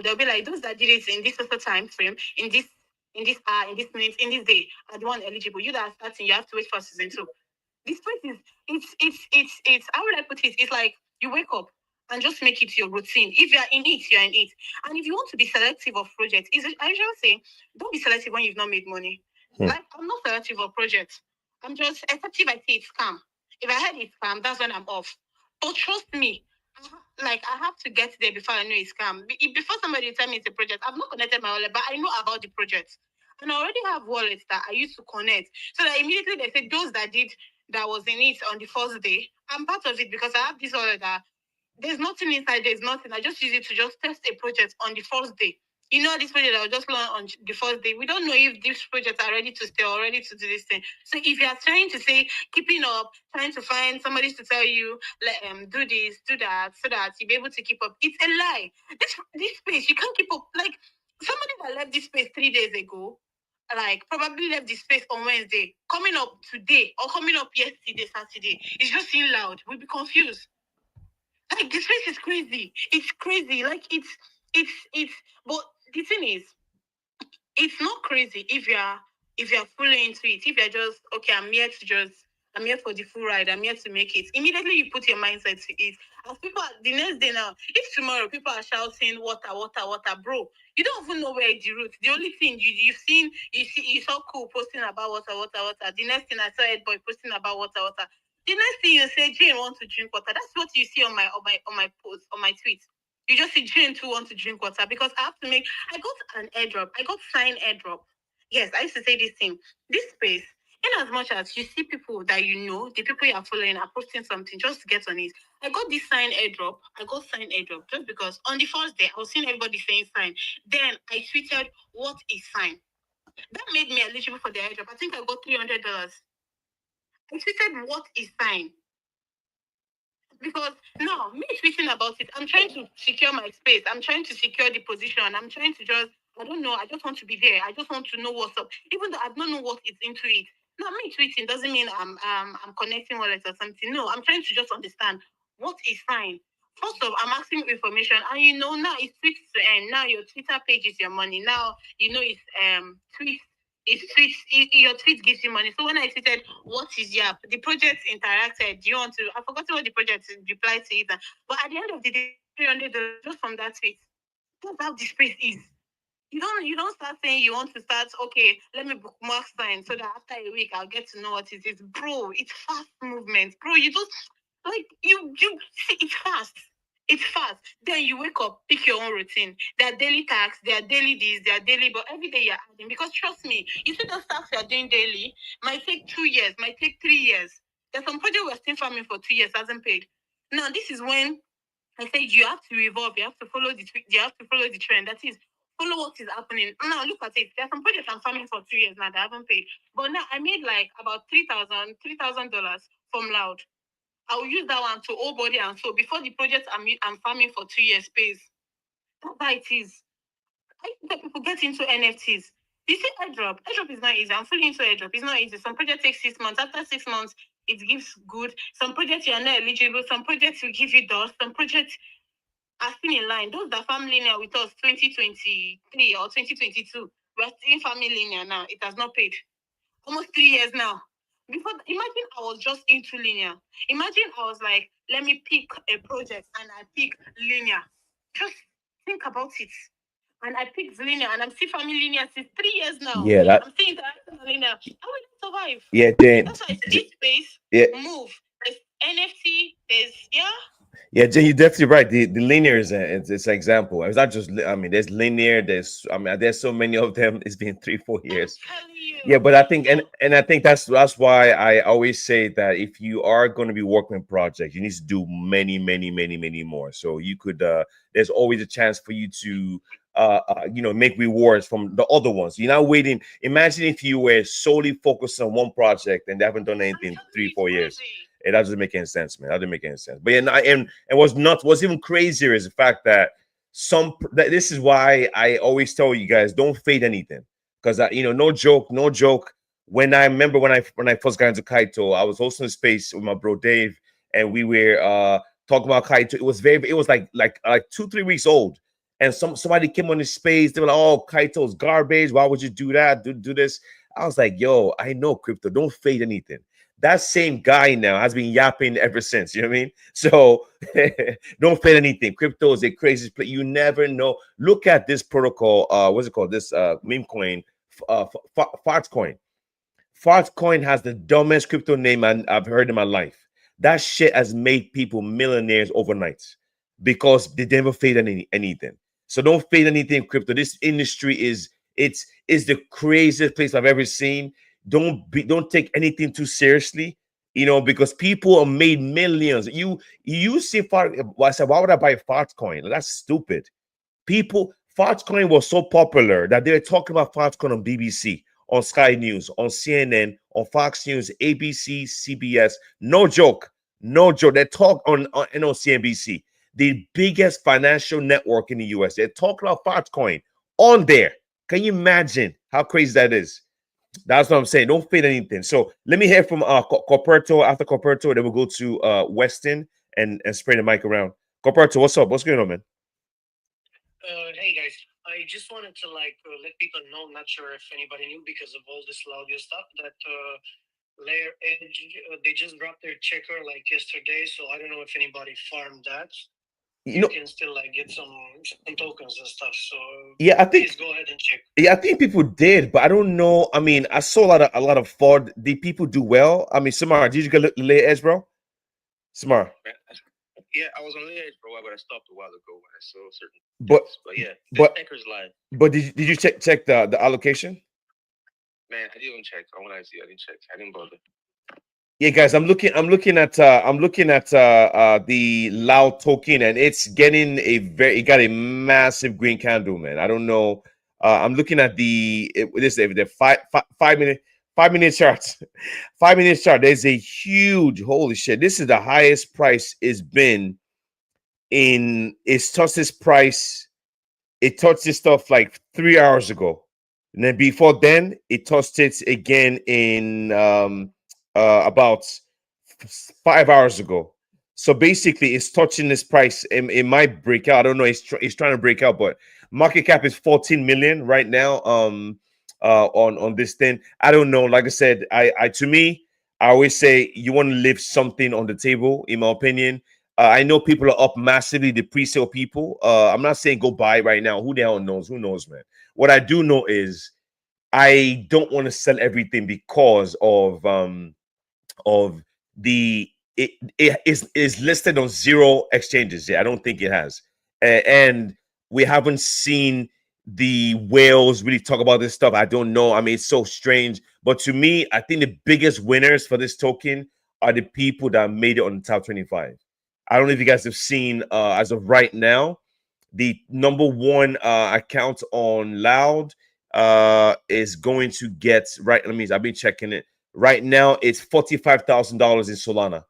They'll be like, those that did it in this other time frame, in this minute, in this day, are the one eligible. You that are starting, you have to wait for season 2. This place is it's how would I put it? It's like you wake up and just make it your routine. If you're in it, you're in it. And if you want to be selective of projects, I usually say, don't be selective when you've not made money. Like, I'm not selective of projects. I'm just, except if I say it's scam. If I heard it's scam, that's when I'm off. But trust me, I have to get there before I know it's scam. Before somebody tell me it's a project, I've not connected my wallet, but I know about the project. And I already have wallets that I used to connect. So that immediately they say those that was in it on the first day, I'm part of it because I have this wallet that there's nothing inside, there's nothing. I just use it to just test a project on the first day. You know, this project I was just learn on the first day. We don't know if these projects are ready to stay or ready to do this thing. So if you are trying to say keeping up, trying to find somebody to tell you, do this, do that, so that you'll be able to keep up, it's a lie. This space, you can't keep up. Like somebody that left this space 3 days ago, like probably left the space on Wednesday, coming up today or coming up yesterday, Saturday. It's just seeing loud. We'll be confused. Like the space is crazy. It's crazy. Like it's but the thing is, it's not crazy if you're fully into it. If you're just okay, I'm here for the full ride, I'm here to make it. Immediately you put your mindset to it. As people the next day now, if tomorrow people are shouting water, water, water, bro, you don't even know where the route. The only thing you saw cool posting about water, water, water. The next thing I saw Ed Boy posting about water, water. The next thing you say, Jane wants to drink water. That's what you see on my post, on my tweet. You just see Jane too want to drink water because I got an airdrop. I got signed airdrop. Yes, I used to say this thing. This space, in as much as you see people that you know, the people you are following are posting something, just to get on it. I got this signed airdrop. I got signed airdrop just because on the first day I was seeing everybody saying sign. Then I tweeted what is sign. That made me eligible for the airdrop. I think I got $300. I tweeted what is sign. Because now, me tweeting about it, I'm trying to secure my space. I'm trying to secure the position. I'm trying to I don't know. I just want to be there. I just want to know what's up. Even though I don't know what is into it. Now, me tweeting doesn't mean I'm connecting wallets or something. No, I'm trying to just understand what is fine. First of all, I'm asking information, and now it's tweets to end. Now your Twitter page is your money. Now it's tweets. Your tweet gives you money. So when I tweeted, what is YAP? The project interacted. Do you want to? I forgot what the project replied to it. But at the end of the day, $300 just from that tweet. That's how the space is. You don't start saying you want to start, okay, let me bookmark sign so that after a week I'll get to know what it is. Bro, it's fast movement. Bro, you just like you see it's fast. It's fast. Then you wake up, pick your own routine. There are daily tasks, there are daily this, there are daily, but every day you're adding. Because trust me, you see those tasks you're doing daily might take 2 years, might take 3 years. There's some project we're still farming for 2 years, hasn't paid. Now this is when I said you have to evolve, you have to follow the trend. That is, follow what is happening. Now look at it. There's some projects I'm farming for 2 years now that haven't paid. But now I made like about $3,000 from Loud. I'll use that one to old body and so before the project I'm farming for 2 years pays. That's how it is. I think that people get into NFTs. You see airdrop. Airdrop is not easy. I'm fully into airdrop. It's not easy. Some projects take 6 months. After 6 months, it gives good. Some projects you are not eligible. Some projects will give you dust. Some projects are still in line. Those that farm linear with us 2023 or 2022, we're still in farming linear now. It has not paid. Almost 3 years now. Before, imagine I was just into linear. Imagine I was like, let me pick a project and I pick linear. Just think about it. And I picked linear and I'm still farming linear since 3 years now. Yeah, I'm still interacting on linear. How will I survive? yeah, then That's why this space yeah, move. There's NFT, there's Yeah, Jay, you're definitely right. The linear is it's an example. It's not just I mean, there's linear. There's so many of them. It's been 3 4 years. I'm telling you. Yeah, but I think and I think that's why I always say that if you are going to be working on projects, you need to do many more. So you could there's always a chance for you to make rewards from the other ones. You're not waiting. Imagine if you were solely focused on one project and they haven't done anything 3 4 years. It doesn't make any sense, man. That doesn't make any sense. But yeah, and what's even crazier is the fact that that this is why I always tell you guys don't fade anything because no joke, no joke. When I remember when I first got into Kaito, I was hosting a space with my bro Dave, and we were talking about Kaito. It was like 2 3 weeks old, and somebody came on the space. They were like, "Oh, Kaito's garbage. Why would you do that? Do this?" I was like, "Yo, I know crypto. Don't fade anything." That same guy now has been yapping ever since. You know what I mean? So don't fade anything. Crypto is a crazy play. You never know. Look at this protocol. What's it called? This meme coin, Fart coin. Fart coin has the dumbest crypto name I've heard in my life. That shit has made people millionaires overnight because they never fade anything. So don't fade anything crypto. This industry is the craziest place I've ever seen. Don't take anything too seriously, because people have made millions. You see fart. I said, why would I buy fart coin? That's stupid. People, Fartcoin was so popular that they were talking about Fartcoin on BBC, on Sky News, on CNN, on Fox News, ABC, CBS. No joke, no joke. They talk on CNBC, the biggest financial network in the US. They're talking about Fartcoin on there. Can you imagine how crazy that is? That's what I'm saying. Don't fade anything. So let me hear from Coperto. After Coperto, then we'll go to Weston and spread the mic around. Coperto, what's up? What's going on, man? Hey guys, I just wanted to let people know. I'm not sure if anybody knew because of all this LOUDIE stuff that Layer Edge they just dropped their checker yesterday. So I don't know if anybody farmed that. You can still get some tokens and stuff. So yeah, I think please go ahead and check. Yeah, I think people did, but I don't know. I mean, I saw a lot of fraud. Did people do well? I mean, Samar, did you get Layer Edge, bro? Samar. Yeah, I was on the edge for a while, but I stopped a while ago when I saw certain. But yeah, but checkers live. But did you check the allocation? Man, I didn't check. I want to see. I didn't check. I didn't bother. Yeah, guys, I'm looking at the Loud token, and it got a massive green candle, man. I don't know. I'm looking at the 5 minute charts. 5 minute chart. There's a huge, holy shit. This is the highest price it's been in. It's touched this price. It touched this stuff like 3 hours ago, and then before then, it touched it again in about 5 hours ago. So basically, it's touching this price. It might break out. I don't know. It's trying to break out, but market cap is 14 million right now. On this thing, I don't know. Like I said, I to me, I always say you want to leave something on the table. In my opinion, I know people are up massively. The pre-sale people. I'm not saying go buy right now. Who the hell knows? Who knows, man? What I do know is I don't want to sell everything because of it is listed on 0 exchanges. Yeah, I don't think it has, and we haven't seen the whales really talk about this stuff. I don't know. I mean, it's so strange. But to me, I think the biggest winners for this token are the people that made it on the top 25. I don't know if you guys have seen as of right now, the number one account on Loud is going to get right. I've been checking it right now. It's $45,000 in Solana.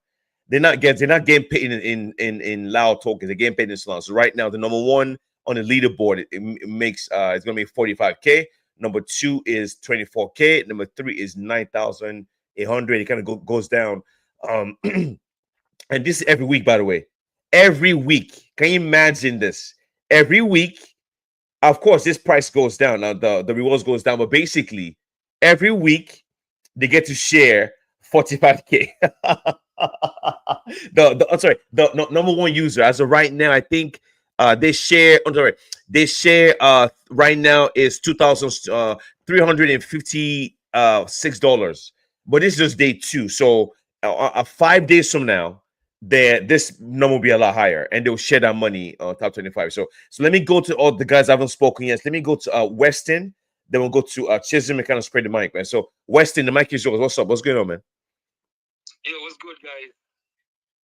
They're not getting paid in Loud tokens. They're getting paid in Solana. So right now, the number one on the leaderboard, it makes it's gonna make 45K. Number two is 24K. Number three is 9,800. It kind of goes down. And this is every week, by the way. Every week. Can you imagine this? Every week, of course, this price goes down. Now the rewards goes down, but basically, every week they get to share 45K. The number one user as of right now, I think they share. I'm sorry, they share right now is $2,356. But this is just day two. So 5 days from now, this number will be a lot higher, and they'll share that money on top 25. So let me go to all the guys I haven't spoken yet. Let me go to Weston. Then we'll go to Chisholm and kind of spread the mic, man. So Weston, the mic is yours. What's up? What's going on, man? Yo, what's good, guys?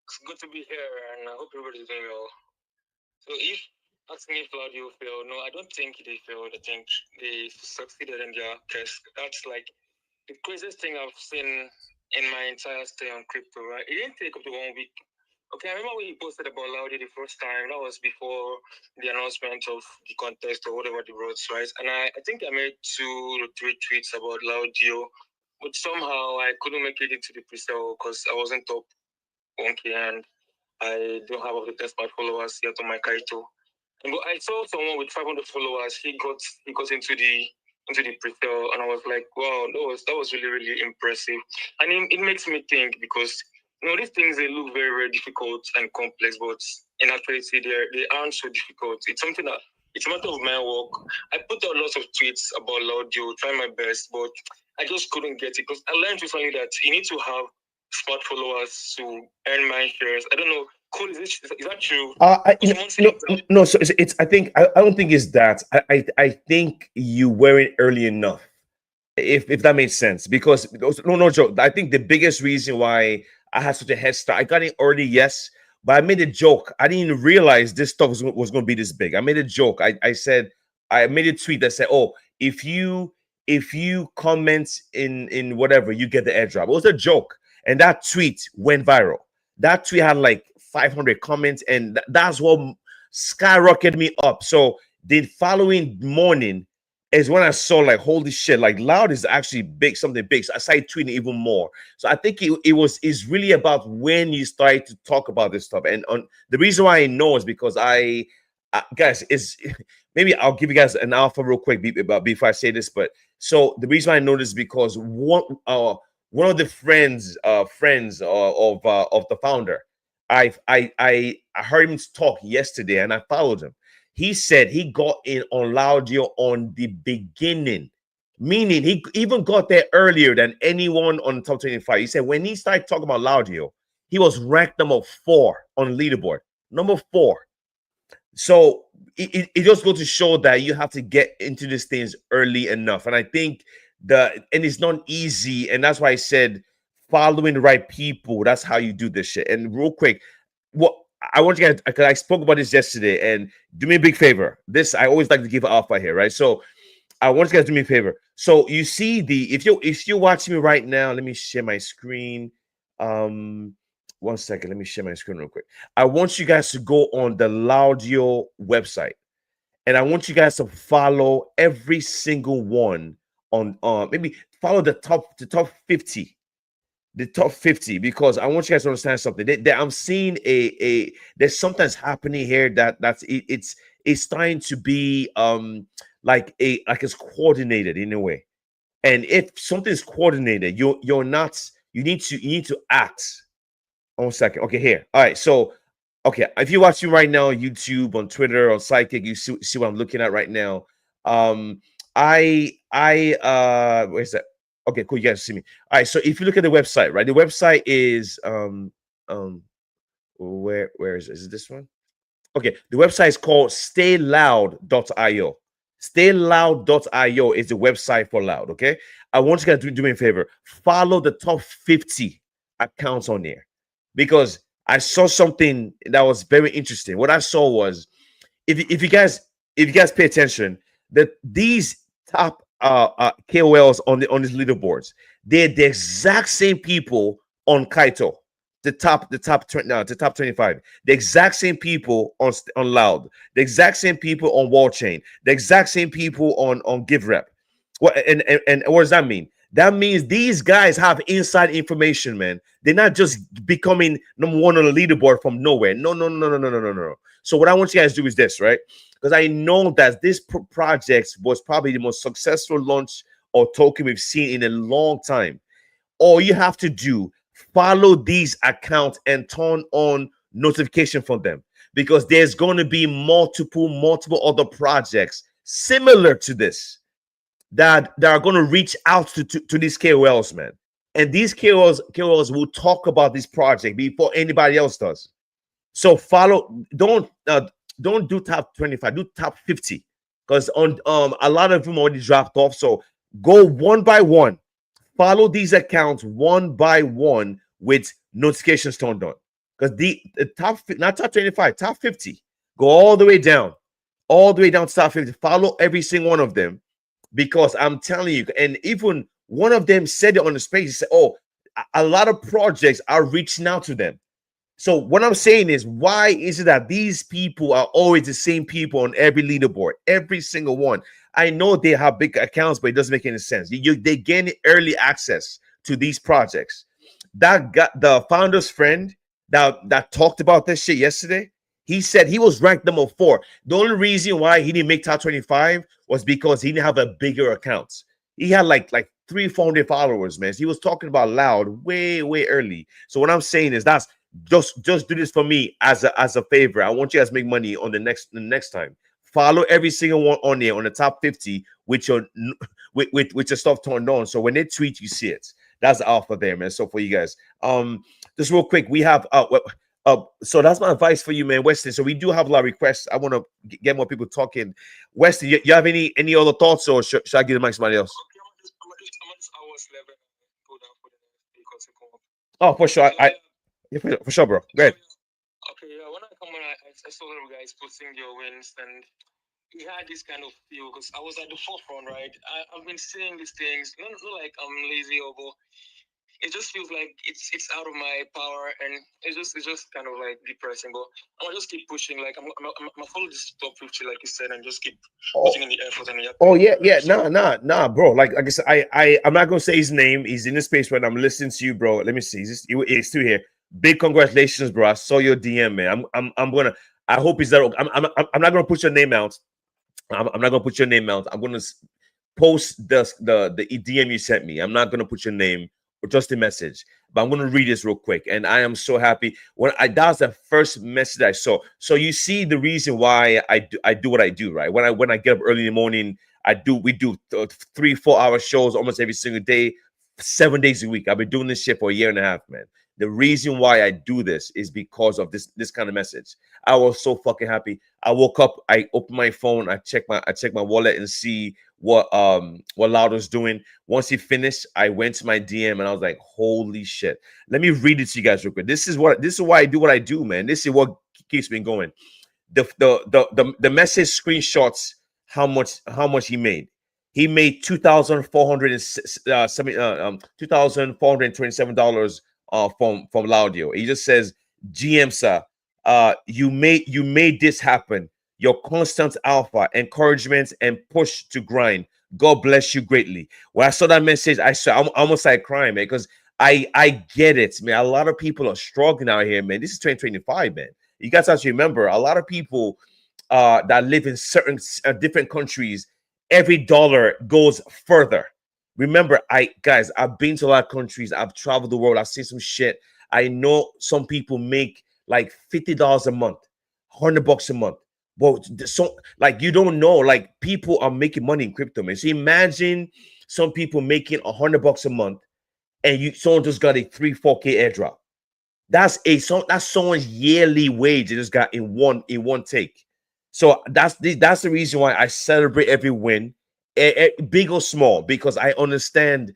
It's good to be here, and I hope everybody's doing well. So, if asking if Claudio failed, no, I don't think they failed. I think they succeeded in their quest. That's like the craziest thing I've seen in my entire stay on crypto, right? It didn't take up to 1 week. Okay, I remember when you posted about Loudie the first time. That was before the announcement of the contest or whatever the wrote, right? And I think I made 2 or 3 tweets about Laudio, but somehow I couldn't make it into the pre-sale because I wasn't top 1K and I don't have all the expert followers yet on my Kaito. But I saw someone with 500 followers. He got into the pre-sale, and I was like, wow, that was really, really impressive. And it makes me think, because these things, they look very, very difficult and complex, but in actuality they aren't so difficult. It's something that it's a matter of my work. I put out lots of tweets about Laudio, trying my best, but I just couldn't get it, because I learned recently that you need to have smart followers to earn mind shares. I don't know. Cool, is that true? No. So it's I think I don't think it's that. I think you weren't early enough, if that makes sense. Because no joke. I think the biggest reason why I had such a head start, I got in early, yes, but I made a joke. I didn't realize this stuff was going to be this big. I made a joke. I said, I made a tweet that said, "Oh, if you comment in whatever, you get the airdrop." It was a joke, and that tweet went viral. That tweet had like 500 comments, and that's what skyrocketed me up. So the following morning is when I saw, like, holy shit, like Loud is actually big, something big. So I started tweeting even more. So I think it's really about when you start to talk about this stuff. And on the reason why I know is because guys, is maybe I'll give you guys an alpha real quick before I say this. But so the reason why I know this is because one of the friends of the founder, I heard him talk yesterday, and I followed him. He said he got in on Laudio on the beginning, meaning he even got there earlier than anyone on top 25. He said when he started talking about Laudio, he was ranked number 4 on leaderboard, number 4. So it just goes to show that you have to get into these things early enough. And I think and it's not easy. And that's why I said following the right people, that's how you do this shit. And real quick, what I want you guys, because I spoke about this yesterday, and do me a big favor. This, I always like to give alpha here, right? So I want you guys to do me a favor. So you see if you're watching me right now, let me share my screen. 1 second, let me share my screen real quick. I want you guys to go on the Laudio website, and I want you guys to follow every single one on maybe follow the top 50, because I want you guys to understand something. I'm seeing there's something's happening here it's starting to be like it's coordinated in a way. And if something's coordinated, you're not, you need to act. 1 second. Okay, here. All right. So, okay, if you're watching right now on YouTube, on Twitter, on Sidekick, you see what I'm looking at right now. Where's that? Okay, cool. You guys see me. All right. So if you look at the website, right? The website is where is it? Is it this one? Okay, the website is called stayloud.io. Stayloud.io is the website for Loud. Okay, I want you guys to do me a favor. Follow the top 50 accounts on there, because I saw something that was very interesting. What I saw was, if you guys pay attention, that these top KOLs on these leaderboards, they're the exact same people on Kaito, the top 25, the exact same people on Loud, the exact same people on Wallchain, the exact same people on GiveRep. What and what does that mean? That means these guys have inside information, man. They're not just becoming number 1 on the leaderboard from nowhere. No. So what I want you guys to do is this, right? Because I know that this project was probably the most successful launch or token we've seen in a long time. All you have to do, follow these accounts and turn on notification from them, because there's going to be multiple other projects similar to this that are going to reach out to these KOLs, man. And these KOLs will talk about this project before anybody else does. So follow, don't do top 25, do top 50. Because on a lot of them already dropped off. So go one by one. Follow these accounts one by one with notifications turned on. Because the top, not top 25, top 50. Go all the way down to top 50. Follow every single one of them. Because I'm telling you, and even one of them said it on the space. He said, "Oh, a lot of projects are reaching out to them." So what I'm saying is, why is it that these people are always the same people on every leaderboard, every single one? I know they have big accounts, but it doesn't make any sense. They gain early access to these projects. That got the founder's friend that talked about this shit yesterday. He said he was ranked number 4. The only reason why he didn't make top 25 was because he didn't have a bigger account. He had like 300-400 followers, man. So he was talking about Loud way early. So what I'm saying is that's just do this for me as a favor. I want you guys to make money on the next time. Follow every single one on there on the top 50 with your with your stuff turned on. So when they tweet, you see it. That's the offer there, man. So for you guys, just real quick, we have so that's my advice for you, man, Weston. So we do have a lot of requests. I want to get more people talking. Weston, you have any other thoughts, or should I give the mic to somebody else? Oh, for sure. Yeah, for sure, bro. Go ahead. Okay, yeah. When I come on, I saw you guys posting your wins, and we had this kind of feel because I was at the forefront, right? I've been seeing these things, not like I'm lazy or, but it just feels like it's out of my power, and it's just kind of like depressing. But I'll just keep pushing. Like I'm follow this top 50, like you said, and just keep putting in the effort and the effort. Oh yeah, nah, bro. Like I said, I'm not gonna say his name. He's in the space right now. I'm listening to you, bro. Let me see. He's still here. Big congratulations, bro. I saw your DM, man. I'm gonna. I hope he's there. I'm not gonna put your name out. I'm not gonna put your name out. I'm gonna post the DM you sent me. I'm not gonna put your name or just a message, but I'm gonna read this real quick. And I am so happy that was the first message I saw. So you see the reason why I do what I do, right? When I get up early in the morning, we do 3-4 hour shows almost every single day, 7 days a week. I've been doing this shit for a year and a half, man. The reason why I do this is because of this kind of message. I was so fucking happy. I woke up, I opened my phone, I check my wallet and see what Lauder's doing. Once he finished, I went to my DM and I was like, holy shit. Let me read it to you guys real quick. This is why I do what I do, man. This is what keeps me going. The message screenshots how much he made. He made $2,427 from Laudio. He just says, GM sir, you made this happen. Your constant alpha, encouragement, and push to grind. God bless you greatly. When I saw that message, I almost started crying, man, because I get it, man. A lot of people are struggling out here, man. This is 2025, man. You guys have to remember, a lot of people that live in certain different countries, every dollar goes further. Remember, I've been to a lot of countries. I've traveled the world. I've seen some shit. I know some people make like $50 a month, $100 a month. But so like you don't know, like people are making money in crypto, man. So imagine some people making $100 a month, and someone just got a 3-4K airdrop. That's someone's yearly wage they just got in one take. So that's the reason why I celebrate every win, big or small, because I understand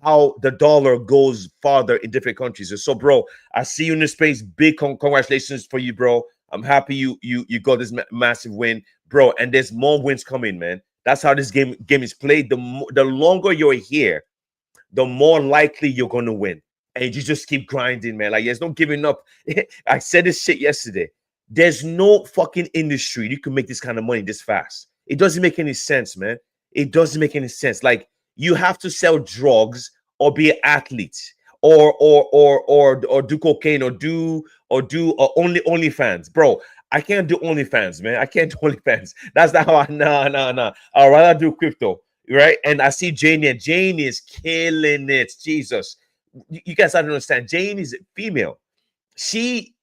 how the dollar goes farther in different countries. So, bro, I see you in the space. Big congratulations for you, bro. I'm happy you got this massive win, bro. And there's more wins coming, man. That's how this game is played. The longer you're here, the more likely you're gonna win. And you just keep grinding, man. Like there's no giving up. I said this shit yesterday. There's no fucking industry you can make this kind of money this fast. It doesn't make any sense, man. It doesn't make any sense. Like you have to sell drugs or be an athlete or do cocaine or do only OnlyFans, bro. I can't do OnlyFans, man. I can't do OnlyFans. That's not how I no. I'd rather do crypto, right? And I see Jane here. Jane is killing it. Jesus, you guys have to understand. Jane is female. She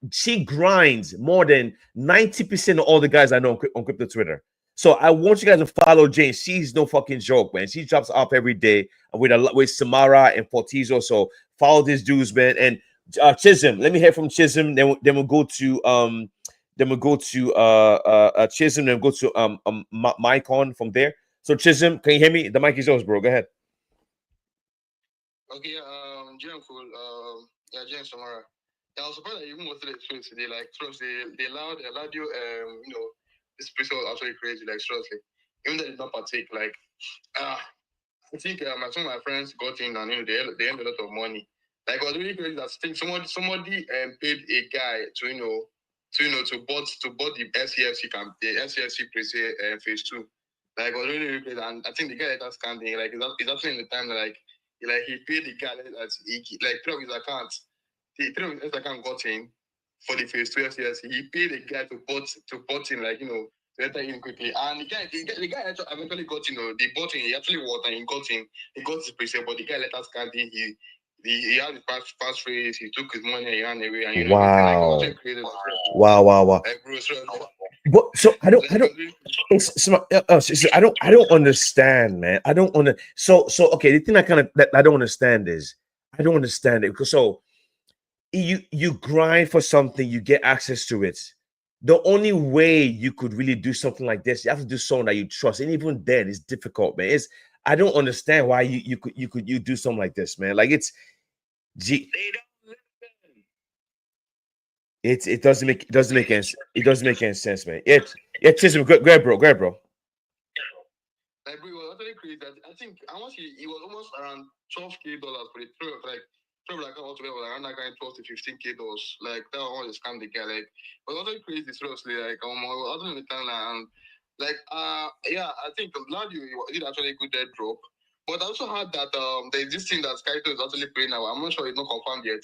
grinds more than 90% of all the guys I know on crypto Twitter. So I want you guys to follow Jane. She's no fucking joke, man. She drops off every day with Samara and Fortizo. So follow these dudes, man. And Chisholm, let me hear from Chisholm. Then we'll go to Chisholm. Then we'll go to Micon from there. So Chisholm, can you hear me? The mic is yours, bro. Go ahead. Okay, Jim cool. Yeah, James Samara. Yeah, I was surprised that you even went to the truth today. Like, seriously, they allowed you, this person was actually crazy. Like, seriously, even though they did not partake, like, I think some of my friends got in and they earned a lot of money. Like, it was really crazy that somebody paid a guy to bought the SCFC camp, the SCFC phase 2. Like, it was really, really crazy. And I think the guy that was scanning, like, it's actually in the time that like he paid the guy that he like through his account. Through his account got in for the phase 2 SCFC. He paid the guy to bought in, like, to enter in quickly. And the guy actually eventually got the bought in. He actually won and he got in. He got his presale, but the guy let us scan in. He had the fast phrase. He took his money. He ran away. And Wow. like, crazy. Wow. Like, bro, but so I don't. I don't understand, man. I don't understand. So okay. The thing that I don't understand is I don't understand it because so you grind for something, you get access to it. The only way you could really do something like this, you have to do someone that you trust, and even then, it's difficult, man. I don't understand why you could do something like this, man. Like it doesn't make any sense, man. Chisholm, go ahead, bro. Like, bro, it was actually crazy. I think he was almost around $12K for the 12 like altogether was around like $12 to $15K. Like, that was the scam the guy. Like, it was actually crazy, seriously. Like, I was in the timeline and like yeah, I think LOUDIE did actually a good dead drop. But I also heard that there's this thing that Skyto is actually playing now. I'm not sure it's not confirmed yet.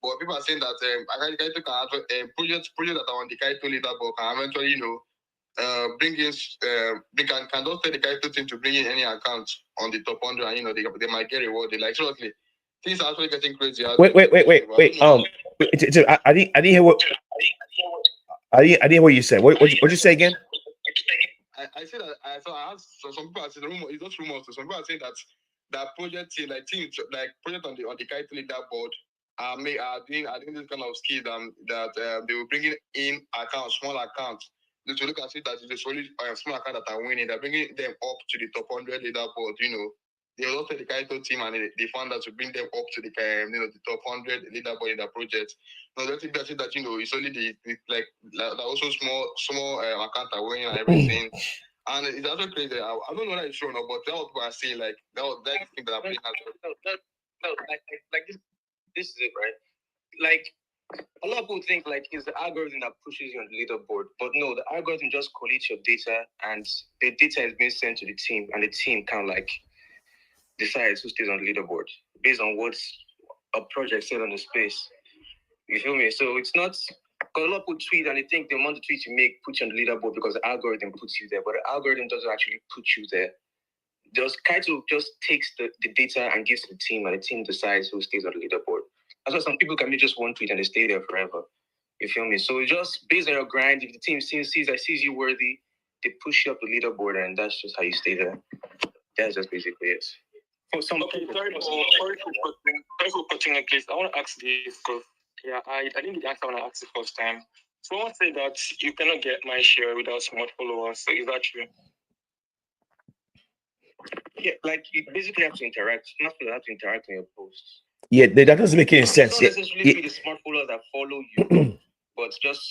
But people are saying that Skyto can actually projects that are on the Skyto leaderboard can eventually, bring in can just tell the Skyto team to bring in any account on the top 100 and they might get rewarded. Like, seriously, things are actually getting crazy. Wait. I didn't hear what I didn't hear what you said. What you say again? I said that I asked some people are saying rumor. It's not rumors. Some people are saying that project team like project on the Kite leaderboard are doing this kind of skill that they will bring in accounts, small accounts. To look at it that it's only small account that are winning. They're bringing them up to the top 100 leaderboard. They also the Kaito team and the founders to bring them up to the the top 100 leaderboard in the project. No, don't think that it's only the also small account are winning and everything. And it's also crazy. I don't know that it's true or not, but that was what I saying. Like that thing that I'm playing as no, like this is it, right? Like a lot of people think like it's the algorithm that pushes you on the leaderboard, but no, the algorithm just collates your data, and the data is being sent to the team, and the team kind of like decides who stays on the leaderboard based on what a project said on the space. You feel me? So it's not because a lot of people tweet and they think the amount of tweets you make puts you on the leaderboard because the algorithm puts you there, but the algorithm doesn't actually put you there. Kaito just takes the data and gives to the team, and the team decides who stays on the leaderboard. That's why some people can make just one tweet and they stay there forever. You feel me? So just based on your grind, if the team sees you worthy, they push you up the leaderboard, and that's just how you stay there. That's just basically it. For some people, sorry for putting it, please. I want to ask this because I didn't get the answer when I asked the first time. Someone said that you cannot get my share without smart followers. So is that true? Yeah, like you basically have to interact. Smart followers have to interact on your posts. Yeah, that doesn't make any sense. It's not necessarily be the smart followers that follow you, but just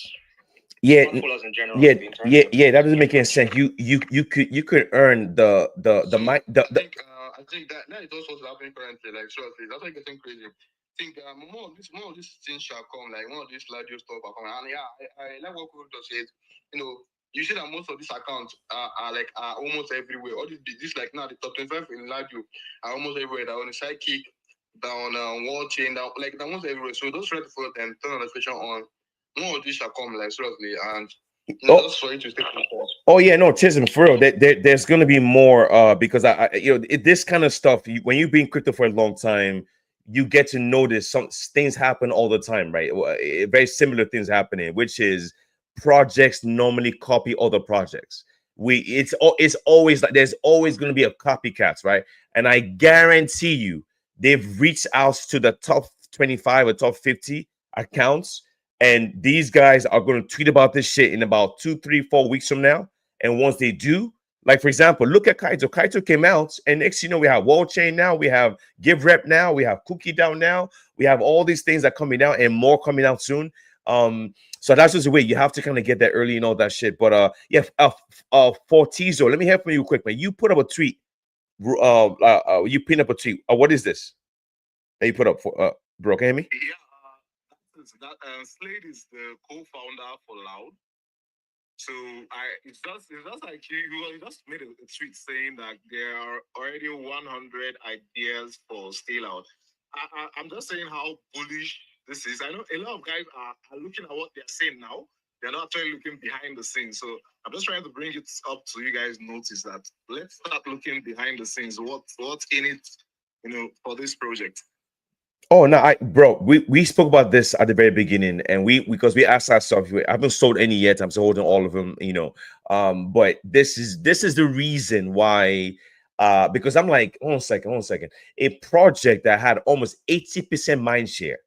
smart followers in general. That doesn't make any sense. You could earn the mic. I think that is also what's happening currently. Like, seriously, that's like getting crazy. I think more of these things shall come. Like, more of these LOUDIE stuff are coming. And yeah, I like what Kuruto said. You see that most of these accounts are almost everywhere. All this like now the top 25 in LOUDIE are almost everywhere. They're on the sidekick, down wall chain, down like they're almost everywhere. So those try to follow them, turn notification on. More of these shall come, like, seriously, and just for you to stay focused. Oh yeah, no, Chisholm, for real. There's gonna be more because this kind of stuff. When you've been crypto for a long time, you get to notice some things happen all the time, right? Very similar things happening, which is projects normally copy other projects, it's always like there's always going to be a copycats, right? And I guarantee you, they've reached out to the top 25 or top 50 accounts, and these guys are going to tweet about this shit in about 2, 3, 4 weeks from now. And once they do, like for example, look at Kaito. Kaito came out, and next you know we have Wall Chain now, we have Give Rep now, we have Cookie Down now, we have all these things that are coming out and more coming out soon. So that's just the way you have to kind of get that early and all that shit. But yeah, Fortizo, let me hear from you quick, man. You put up a tweet. You pin up a tweet. What is this that you put up for? Bro, can you hear me? Yeah, Slade is the co-founder for Loud. So it's just like he just made a tweet saying that there are already 100 ideas for Stay Loud. I'm just saying how bullish this is. I know a lot of guys are looking at what they're saying now. They're not actually looking behind the scenes. So I'm just trying to bring it up so you guys notice that let's start looking behind the scenes. What's in it, for this project? Oh no, bro, we spoke about this at the very beginning, and we because we asked ourselves, I haven't sold any yet. I'm still holding all of them, but this is the reason why. Because I'm like, hold on a second. A project that had almost 80% mind share,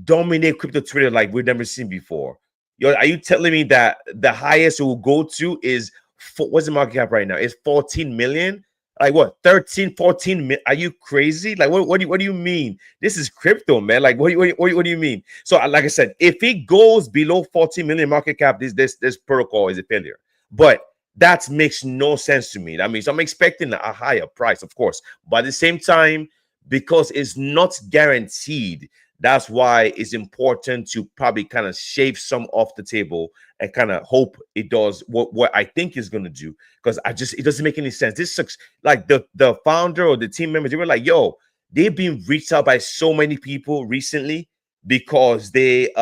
dominate crypto Twitter like we've never seen before. Yo, are you telling me that the highest it will go to is what's the market cap right now? It's 14 million. Like what, 13, 14? Are you crazy? Like what do you mean? This is crypto, man. Like what do you mean? So like I said, if it goes below 14 million market cap, this protocol is a failure. But that makes no sense to me. That means I'm expecting a higher price, of course. But at the same time, because it's not guaranteed, that's why it's important to probably kind of shave some off the table and kind of hope it does what I think is going to do. Because it doesn't make any sense. This sucks. Like the founder or the team members, they were like, yo, they've been reached out by so many people recently because it's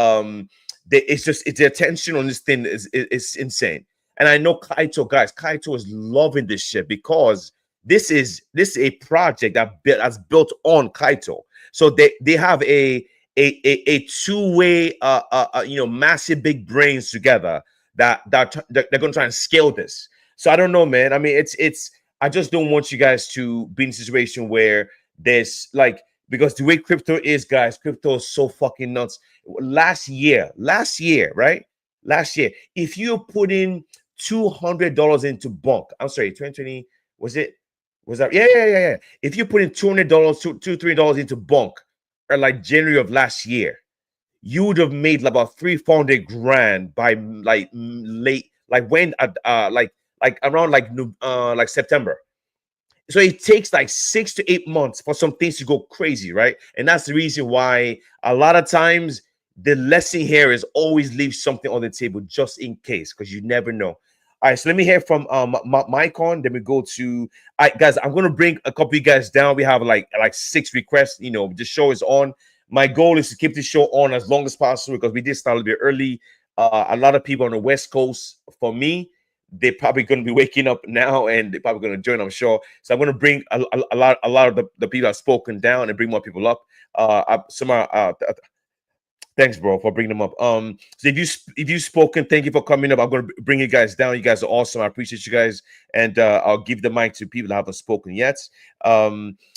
their attention on this thing is insane. And I know Kaito is loving this shit because this is a project that's built on Kaito. So they have a two-way massive big brains together that they're going to try and scale this. So I don't know, man. I mean, it's I just don't want you guys to be in a situation where there's like, because the way crypto is, guys, crypto is so fucking nuts. Last year, right? Last year, if you put in $200 into Bonk, I'm sorry, 2020, was that? Yeah. If you put in $200, $3 into Bonk, or like January of last year, you would have made about 300 grand by like late, like when like around like September. So it takes like 6 to 8 months for some things to go crazy, right? And that's the reason why a lot of times the lesson here is always leave something on the table just in case, because you never know. All right, so let me hear from Mycon. Then we go to, all right, guys. I'm gonna bring a couple of you guys down. We have like 6 requests. The show is on. My goal is to keep the show on as long as possible because we did start a bit early. A lot of people on the West Coast, for me, they're probably going to be waking up now and they're probably going to join, I'm sure. So I'm going to bring a lot of the people I've spoken down and bring more people up. Thanks, bro, for bringing them up. So if you've spoken, thank you for coming up. I'm going to bring you guys down. You guys are awesome. I appreciate you guys, and I'll give the mic to people that haven't spoken yet.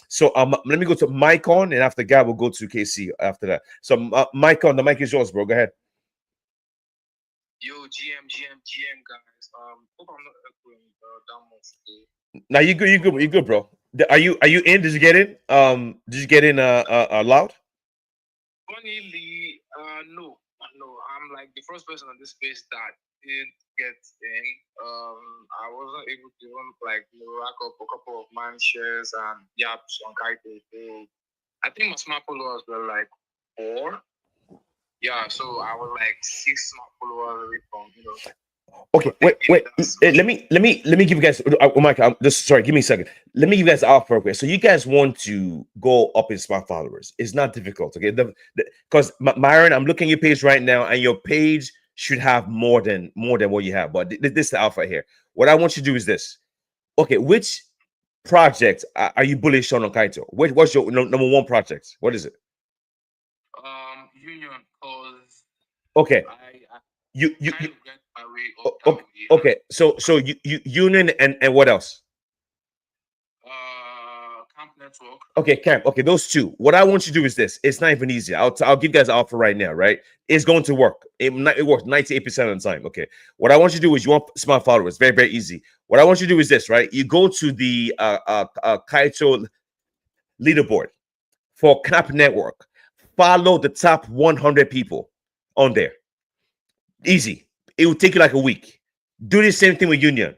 So let me go to Mycon, and after that, we'll go to KC after that. So Mycon, the mic is yours, bro. Go ahead. Yo, GM, guys. Hope I'm not echoing down much. Now you good, bro. Are you in? Did you get in? Did you get in loud? Funnily, no. I'm like the first person on this space that did get in. I wasn't able to even rack up a couple of man shares and yaps on Kaito. So I think my smart followers were like 4. Yeah, so I was like 6 smart followers away from Okay, wait. Let me give you guys. Oh my God, sorry. Give me a second. Let me give you guys our progress. So you guys want to go up in smart followers? It's not difficult, okay? Because Myron, I'm looking at your page right now, and your page should have more than what you have. But this is the alpha here. What I want you to do is this. Okay, which project are you bullish on Kaito? What's your number 1 project? What is it? Union, cause okay. I You my way O- up that Okay, way. okay. So you union and what else? Camp network. Okay, camp. Okay, those two. What I want you to do is this. It's not even easy. I'll give you guys an offer right now. Right? It's going to work. It works 98% of the time. Okay. What I want you to do is you want smart followers. Very easy. What I want you to do is this. Right? You go to the Kaito leaderboard for camp network. Follow the top 100 people on there. Easy. It will take you like a week. Do the same thing with Union.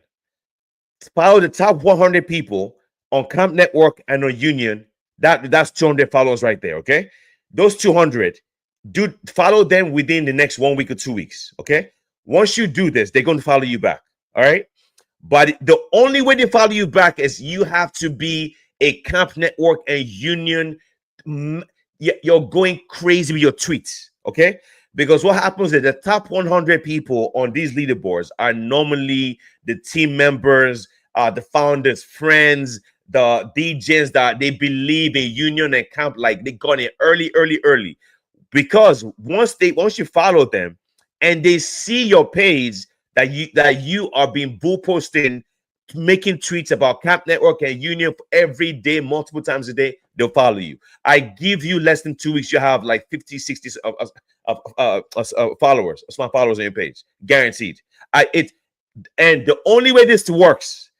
Follow the top 100 people on Camp Network and on Union. That's 200 followers right there. Okay, those 200, do follow them within the next 1 week or 2 weeks. Okay, once you do this, they're going to follow you back. All right, but the only way they follow you back is you have to be a Camp Network and Union. You're going crazy with your tweets. Okay, because what happens is the top 100 people on these leaderboards are normally the team members, the founders, friends, the DJs that they believe in Union and Camp, like they got in early. Because once you follow them and they see your page that you are being bull posting, making tweets about Camp Network and Union every day, multiple times a day, they'll follow you. I give you less than 2 weeks, you have like 50, 60 followers, smart followers on your page, guaranteed. And the only way this works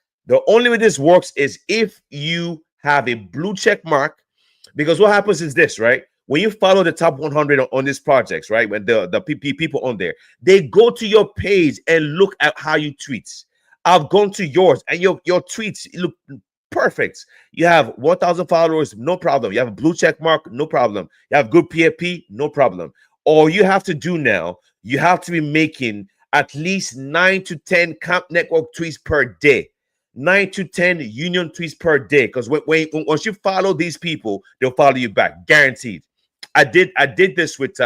is if you have a blue check mark. Because what happens is this, right? When you follow the top 100 on these projects, right? When the people on there, they go to your page and look at how you tweet. I've gone to yours and your tweets look perfect. You have 1,000 followers, no problem. You have a blue check mark, no problem. You have good PFP, no problem. All you have to do now, you have to be making at least 9 to 10 Camp Network tweets per day. 9 to 10 Union tweets per day. Because once you follow these people, they'll follow you back, guaranteed. I did this with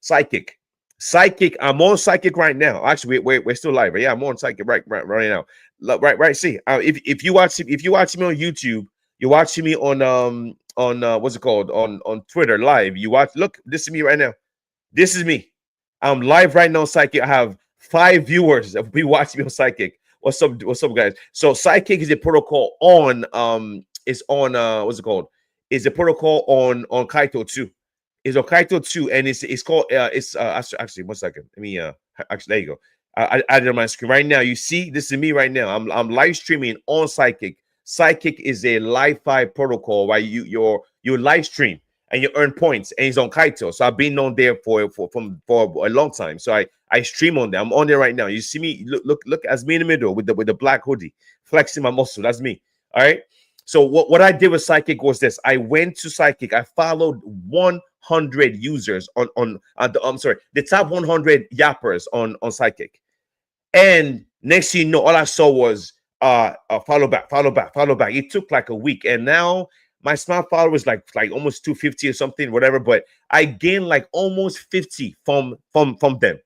Psychic. Psychic. I'm on Psychic right now. Actually, we're still live. Yeah, I'm on Psychic right now. Right. See, if you watch me on YouTube, you're watching me on what's it called, on Twitter live. You watch. Look, this is me right now. This is me. I'm live right now on Psychic. I have 5 viewers that will be watching me on Psychic. What's up, guys? So Psychic is a protocol on is on what's it called? Is a protocol on Kaito 2. It's on Kaito 2, and it's called it's actually 1 second. Let me actually there you go. I added on my screen right now. You see, this is me right now. I'm live streaming on Psychic. Psychic is a live fi protocol where you live stream and you earn points, and it's on Kaito. So I've been on there for a long time. So I stream on there. I'm on there right now. You see me, look as me in the middle with the black hoodie, flexing my muscle. That's me. All right. So what I did with Psychic was this. I went to Psychic. I followed 100 users on I'm sorry, the top 100 yappers on Psychic. And next thing you know, all I saw was follow back. It took like a week, and now my smart followers like almost 250 or something, whatever. But I gained like almost 50 from them.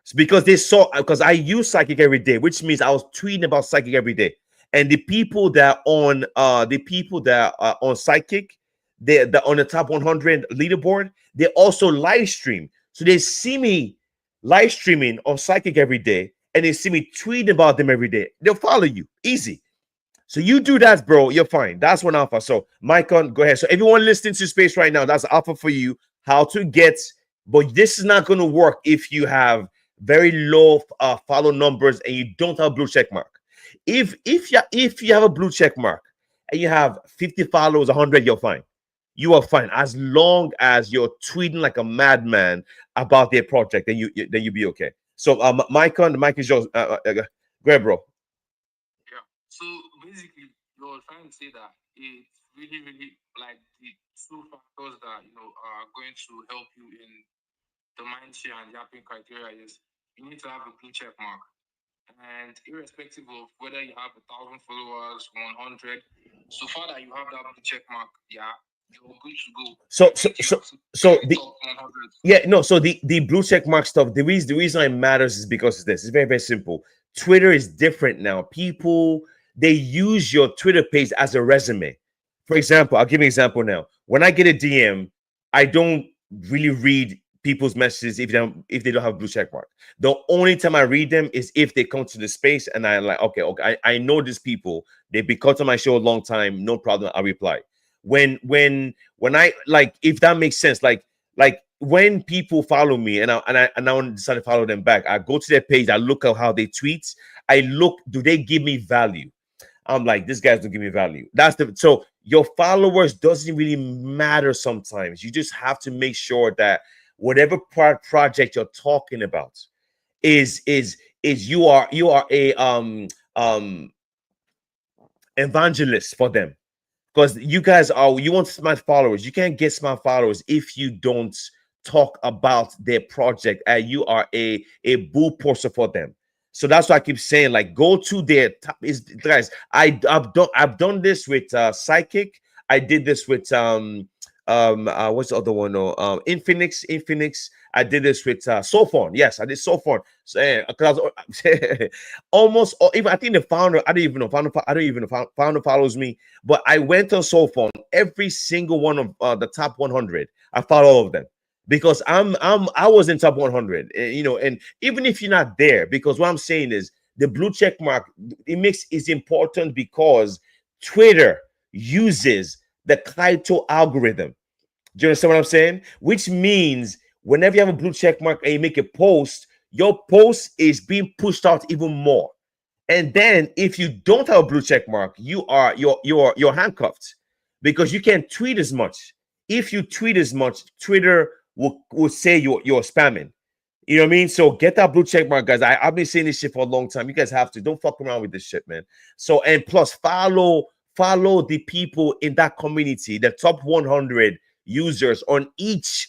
It's because they saw, because I use Psychic every day, which means I was tweeting about Psychic every day. And the people that are on Psychic, they're on the top 100 leaderboard, they also live stream. So they see me live streaming on Psychic every day, and they see me tweeting about them every day. They'll follow you. Easy. So you do that, bro. You're fine. That's one alpha. So, Micon, go ahead. So everyone listening to Space right now, that's alpha for you. How to get, but this is not going to work if you have very low follow numbers and you don't have a blue check mark. If you have a blue check mark and you have 50 followers, 100, you're fine. You are fine as long as you're tweeting like a madman about their project. Then you'll be okay. So, Micon, the mic is yours. Go ahead, bro. Yeah. So basically, you're trying to say that it's really like the two factors that are going to help you in the mindshare and yapping criteria is you need to have a blue check mark. And irrespective of whether you have 1,000 followers, 100, so far that you have that blue check mark, yeah, you're good to go. So the blue check mark stuff, the reason it matters is because of this. It's very simple. Twitter is different now. People, they use your Twitter page as a resume. For example, I'll give you an example now. When I get a DM, I don't really read people's messages if they don't have blue check mark. The only time I read them is if they come to the space and I like, okay, I know these people. They've been caught on my show a long time. No problem. I reply. When I like, if that makes sense, like when people follow me and I decide to follow them back, I go to their page, I look at how they tweet, I look, do they give me value? I'm like, this guy's don't give me value. That's the so your followers doesn't really matter sometimes. You just have to make sure that whatever project you're talking about is you are a evangelist for them, because you want smart followers. You can't get smart followers if you don't talk about their project and you are a bull poster for them. So that's why I keep saying, like, go to their top is guys. I've done this with Psychic. I did this with what's the other one? No, Infinix. I did this with Sophon. Yes, I did Sophon. So, because almost even I think the founder, I don't even know founder follows me, but I went on Sophon, every single one of the top 100. I follow all of them because I was in top 100, and even if you're not there, because what I'm saying is the blue check mark, it makes is important because Twitter uses the Kaito algorithm. Do you understand what I'm saying? Which means whenever you have a blue check mark and you make a post, your post is being pushed out even more. And then if you don't have a blue check mark, you're handcuffed because you can't tweet as much. If you tweet as much, Twitter will say you're spamming. You know what I mean? So get that blue check mark, guys. I've been saying this shit for a long time. You guys have to. Don't fuck around with this shit, man. So and plus follow the people in that community, the top 100 users on each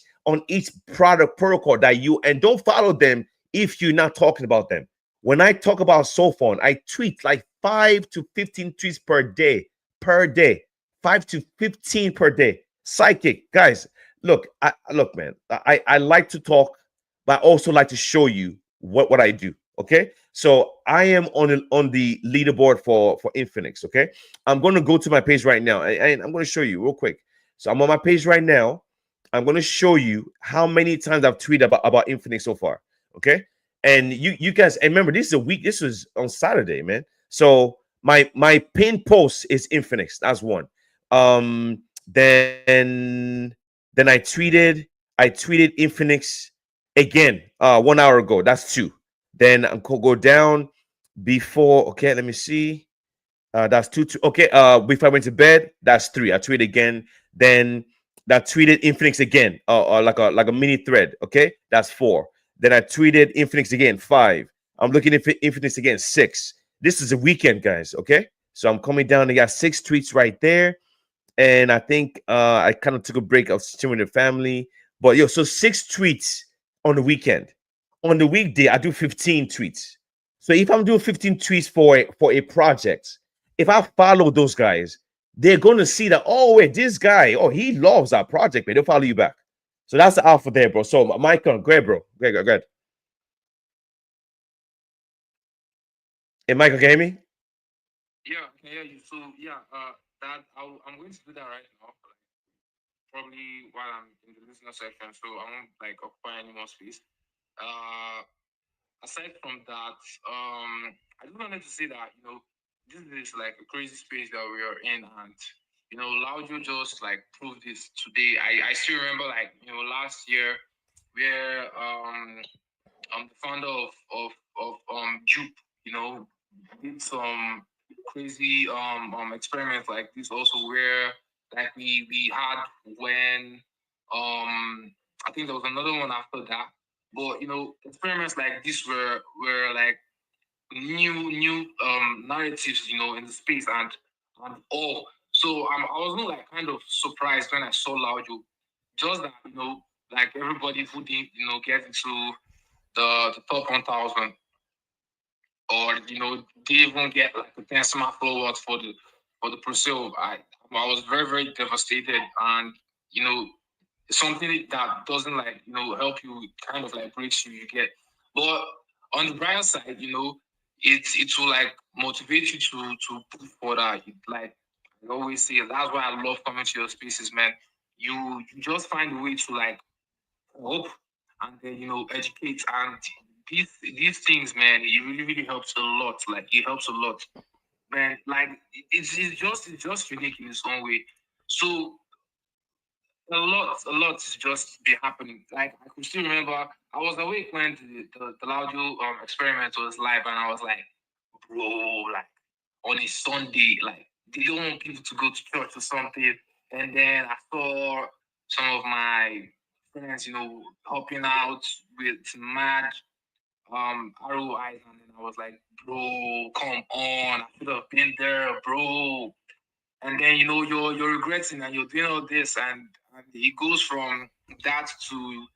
product protocol that you, and don't follow them if you're not talking about them. When I talk about Sophon, I tweet like 5 to 15 tweets per day. Per day. 5 to 15 per day. Psychic. Guys, look, man. I like to talk, but I also like to show you what I do. Okay. So I am on the leaderboard for Infinix. Okay. I'm going to go to my page right now, and I'm going to show you real quick. So I'm on my page right now. I'm going to show you how many times I've tweeted about Infinix so far. Okay. And you guys, and remember, this is a week. This was on Saturday, man. So my pin post is Infinix. That's one. Then I tweeted Infinix again 1 hour ago. That's two. Then I'm go down before. Okay, let me see. That's two. Okay. Before I went to bed, that's three. I tweeted again. Then that tweeted Infinix again, like a mini thread. Okay, that's four. Then I tweeted Infinix again, five. I'm looking at Infinix again, six. This is a weekend, guys. Okay, so I'm coming down. I got six tweets right there, and I think I kind of took a break. I was chilling with the family, but yo, so six tweets on the weekend. On the weekday, I do 15 tweets. So if I'm doing 15 tweets for a project, if I follow those guys, they're going to see that, oh wait, this guy, oh, he loves our project, man. They'll follow you back. So that's the alpha there, bro. So Michael, go ahead, bro. Go ahead. Hey, Michael, can you hear me? Yeah, I can hear you. So yeah, I'm going to do that right now, like, probably while I'm in the listener section, so I won't like occupy any more space. Uh, Aside from that, I just wanted to say that this is like a crazy space that we are in, and Laudio just like proved this today. I still remember, like, last year where the founder of Jupe, did some crazy experiments like this also, where like we had when I think there was another one after that. But experiments like this were like new narratives, in the space, and all. So I was not like kind of surprised when I saw Laudio. Just that, like everybody who didn't get into the top 1,000, or they even get like the 10 smart followers for the pre-sale. I was very, very devastated, and something that doesn't like help you, kind of like breaks you, you get. But on the brighter side, it will like motivate you to push further. Like I always say, that's why I love coming to your spaces, man. You just find a way to like hope and then educate. And these things, man, it really helps a lot. Like it helps a lot, man. Like it's just unique in its own way. So a lot is just be happening. Like I could still remember I was awake when the Laudio experiment was live, and I was like, bro, like on a Sunday, like they don't want people to go to church or something. And then I saw some of my friends, helping out with mad ROIs, and then I was like, bro, come on, I should have been there, bro. And then you're regretting and you're doing all this, and it goes from that to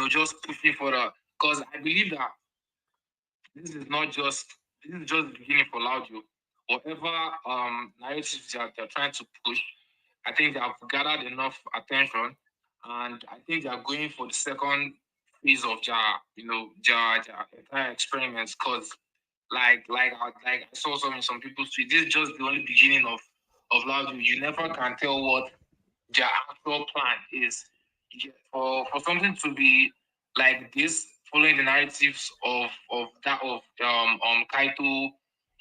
just pushing for the, because I believe that this is not just this is just the beginning for Laudio. Whatever narratives they're trying to push, I think they have gathered enough attention, and I think they are going for the second phase of their entire experiments. Because like I saw some people tweet, this is just the only beginning of Laudio. You never can tell what their actual plan is. For something to be like this, following the narratives of that of Kaito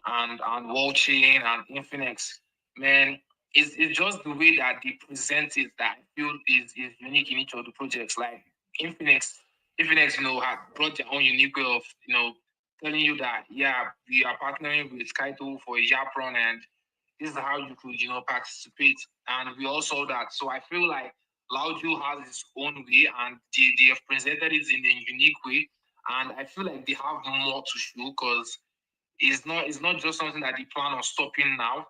and World Chain and Infinix, man, it's just the way that they present it that I feel is unique in each of the projects. Like Infinix, had brought their own unique way of telling you that yeah, we are partnering with Kaito for Yapron, and this is how you could participate. And we all saw that. So I feel like Laudio has its own way, and they have presented it in a unique way. And I feel like they have more to show, because it's not just something that they plan on stopping now.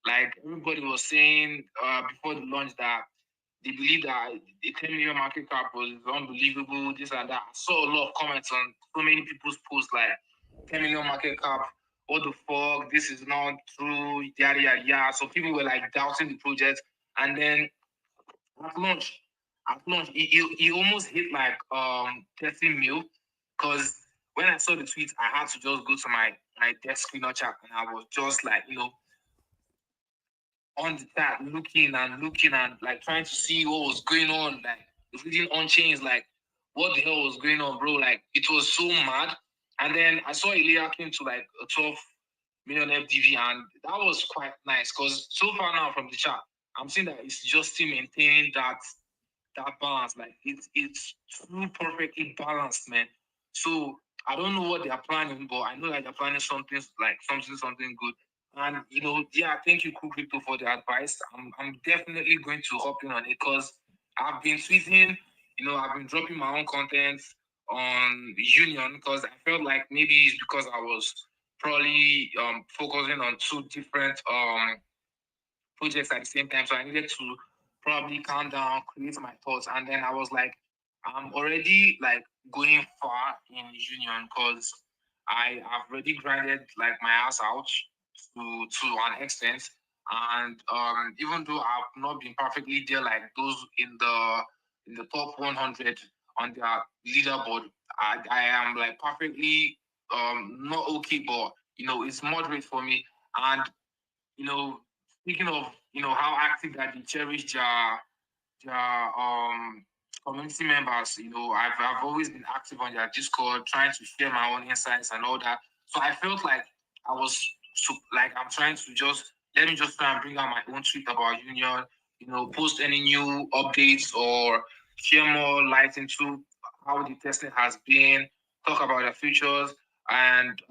Like everybody was saying before the launch that they believe that the 10 million market cap was unbelievable, this and that. I saw a lot of comments on so many people's posts like 10 million market cap, what the fuck, this is not true, yada yada yada. So people were like doubting the project. And then at launch, he almost hit like 30 mil. Because when I saw the tweet, I had to just go to my desk screener chat, and I was just like, on the chat, looking and like trying to see what was going on, like reading on chains, like what the hell was going on, bro? Like it was so mad. And then I saw Ilya came to like a 12 million FDV, and that was quite nice, because so far now from the chat, I'm seeing that it's just still maintaining that balance. Like it's too perfectly balanced, man. So I don't know what they are planning, but I know that they're planning something like something good. And yeah, thank you, Cool Crypto, for the advice. I'm definitely going to hop in on it, because I've been tweeting, I've been dropping my own content on Union, because I felt like maybe it's because I was probably focusing on two different projects at the same time. So I needed to probably calm down, create my thoughts. And then I was like, I'm already like going far in Union, because I have already grinded like my ass out to an extent. And even though I've not been perfectly there like those in the top 100 on their leaderboard, I am like perfectly not okay, but it's moderate for me. And you know, speaking of how active that they cherish their community members, I've always been active on their Discord, trying to share my own insights and all that. So I felt like I was like I'm trying to just let me just try and bring out my own tweet about Union, post any new updates or share more light into how the testing has been, talk about the futures, and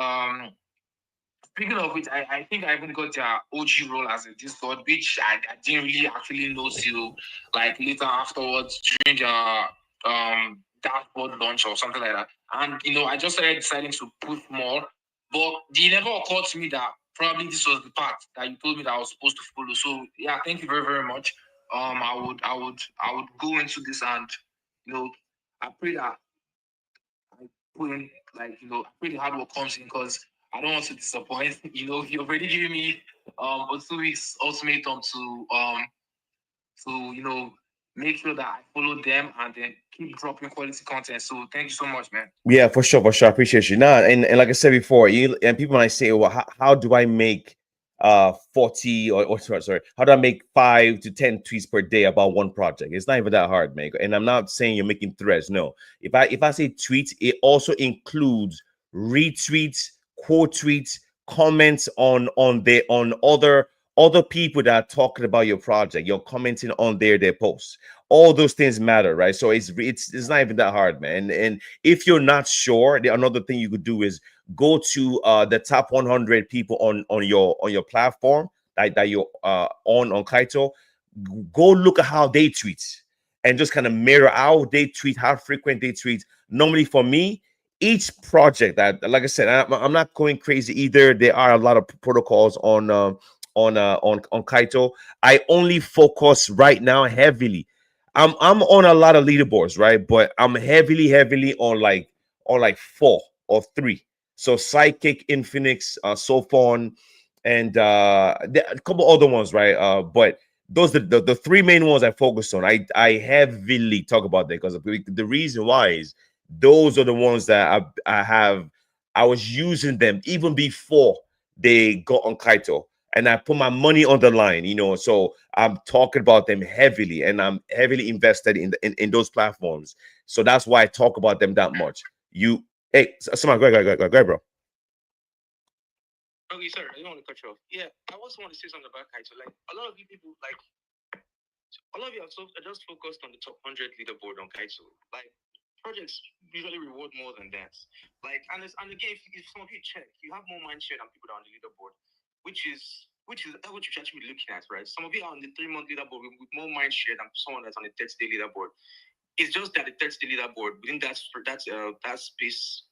speaking of which, I think I even got their OG role as a Discord, which I didn't really actually know till like later afterwards during their dashboard launch or something like that. And I just started deciding to push more, but it never occurred to me that probably this was the path that you told me that I was supposed to follow. So yeah, thank you very, very much. I would go into this, and I pray that I put in like I pray the hard work comes in, because I don't want to disappoint. He already gave me a 2 weeks ultimatum to make sure that I follow them and then keep dropping quality content. So thank you so much, man. Yeah, for sure, for sure. I appreciate you. Nah, and like I said before, you and people when I say, well, how do I make 40 or sorry, how do I make 5 to 10 tweets per day about one project? It's not even that hard, man. And I'm not saying you're making threads. No, if I say tweets, it also includes retweets, quote tweets, comments on other people that are talking about your project. You're commenting on their posts. All those things matter, right? So it's not even that hard, man. And if you're not sure, another thing you could do is go to the top 100 people on your platform that you're on Kaito. Go look at how they tweet and just kind of mirror how they tweet, how frequent they tweet. Normally, for me, each project that, like I said, I'm not going crazy either. There are a lot of protocols on Kaito. I only focus right now heavily. I'm on a lot of leaderboards, right? But I'm heavily on like four or three. So Psychic, Infinix, Sophon, and a couple other ones, right? But those the three main ones I focus on. I heavily talk about them because the reason why is those are the ones that I was using them even before they got on Kaito, and I put my money on the line, So I'm talking about them heavily, and I'm heavily invested in those platforms. So that's why I talk about them that much. Hey, someone, go ahead, bro. Okay, sorry, I don't want to cut you off. Yeah, I also want to say something about Kaito. Like a lot of you people, like a lot of you are just focused on the top 100 leaderboard on Kaito. Like projects usually reward more than that. Like and again, if some of you check, you have more mind share than people that are on the leaderboard, which is what you should actually be looking at, right? Some of you are on the 3-month leaderboard with more mind share than someone that's on the 30-day leaderboard. It's just that the 30-day leaderboard within that space,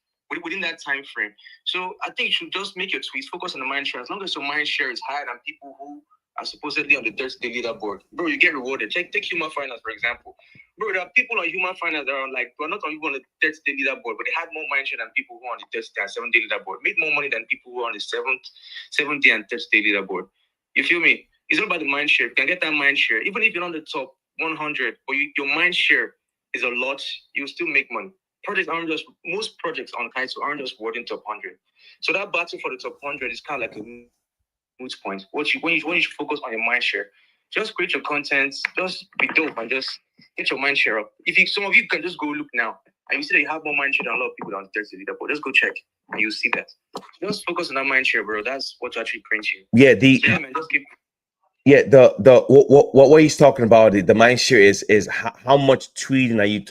within that time frame. So I think you should just make your tweets focus on the mind share. As long as your mind share is higher than people who are supposedly on the 30-day leaderboard, bro, you get rewarded. Take human finance, for example. Bro, there are people on human finance that are who are not on the 30-day leaderboard, but they had more mind share than people who are on the 30-day and 7-day leaderboard. Made more money than people who are on the 7th day and 30-day leaderboard. You feel me? It's not about the mind share. You can get that mind share. Even if you're on the top 100, but your mind share is a lot, you still make money. Most projects on Kaito aren't just wording top 100. So that battle for the top 100 is kind of like a moot point. When you should focus on your mind share, just create your content, just be dope and just get your mind share up. Some of you can just go look now and you see that you have more mind share than a lot of people on the leaderboard. Just go check and you'll see that. Just focus on that mind share, bro. That's what actually cringe you. Yeah, man, just keep. Yeah, the what he's talking about, the mind share is how much tweeting are you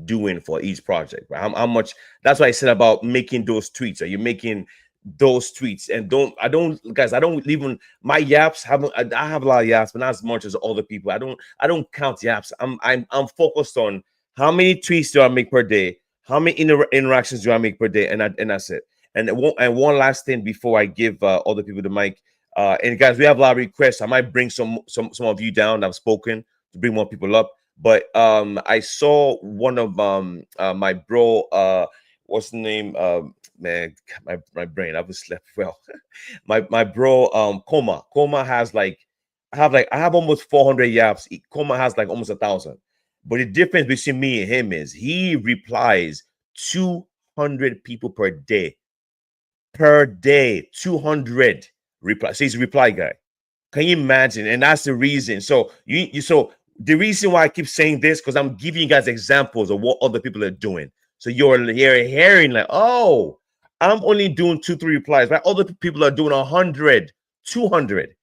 doing for each project, right? How much? That's why I said about making those tweets. Are you making those tweets? And guys, I don't even my yaps haven't. I have a lot of yaps, but not as much as other people. I don't count yaps. I'm focused on how many tweets do I make per day, how many interactions do I make per day, and that's it. And one last thing before I give other people the mic. And guys, we have a lot of requests. I might bring some of you down that have spoken to bring more people up. But I saw one of my bro, what's the name? Man, my brain, I was slept well. my bro, Coma has I have almost 400 yaps. Coma has like almost 1,000. But the difference between me and him is he replies 200 people per day, 200 reply. So he's a reply guy. Can you imagine? And that's the reason. So so the reason why I keep saying this because I'm giving you guys examples of what other people are doing. So you're hearing like, oh, I'm only doing 2-3 replies, right? Other people are doing 100, 200.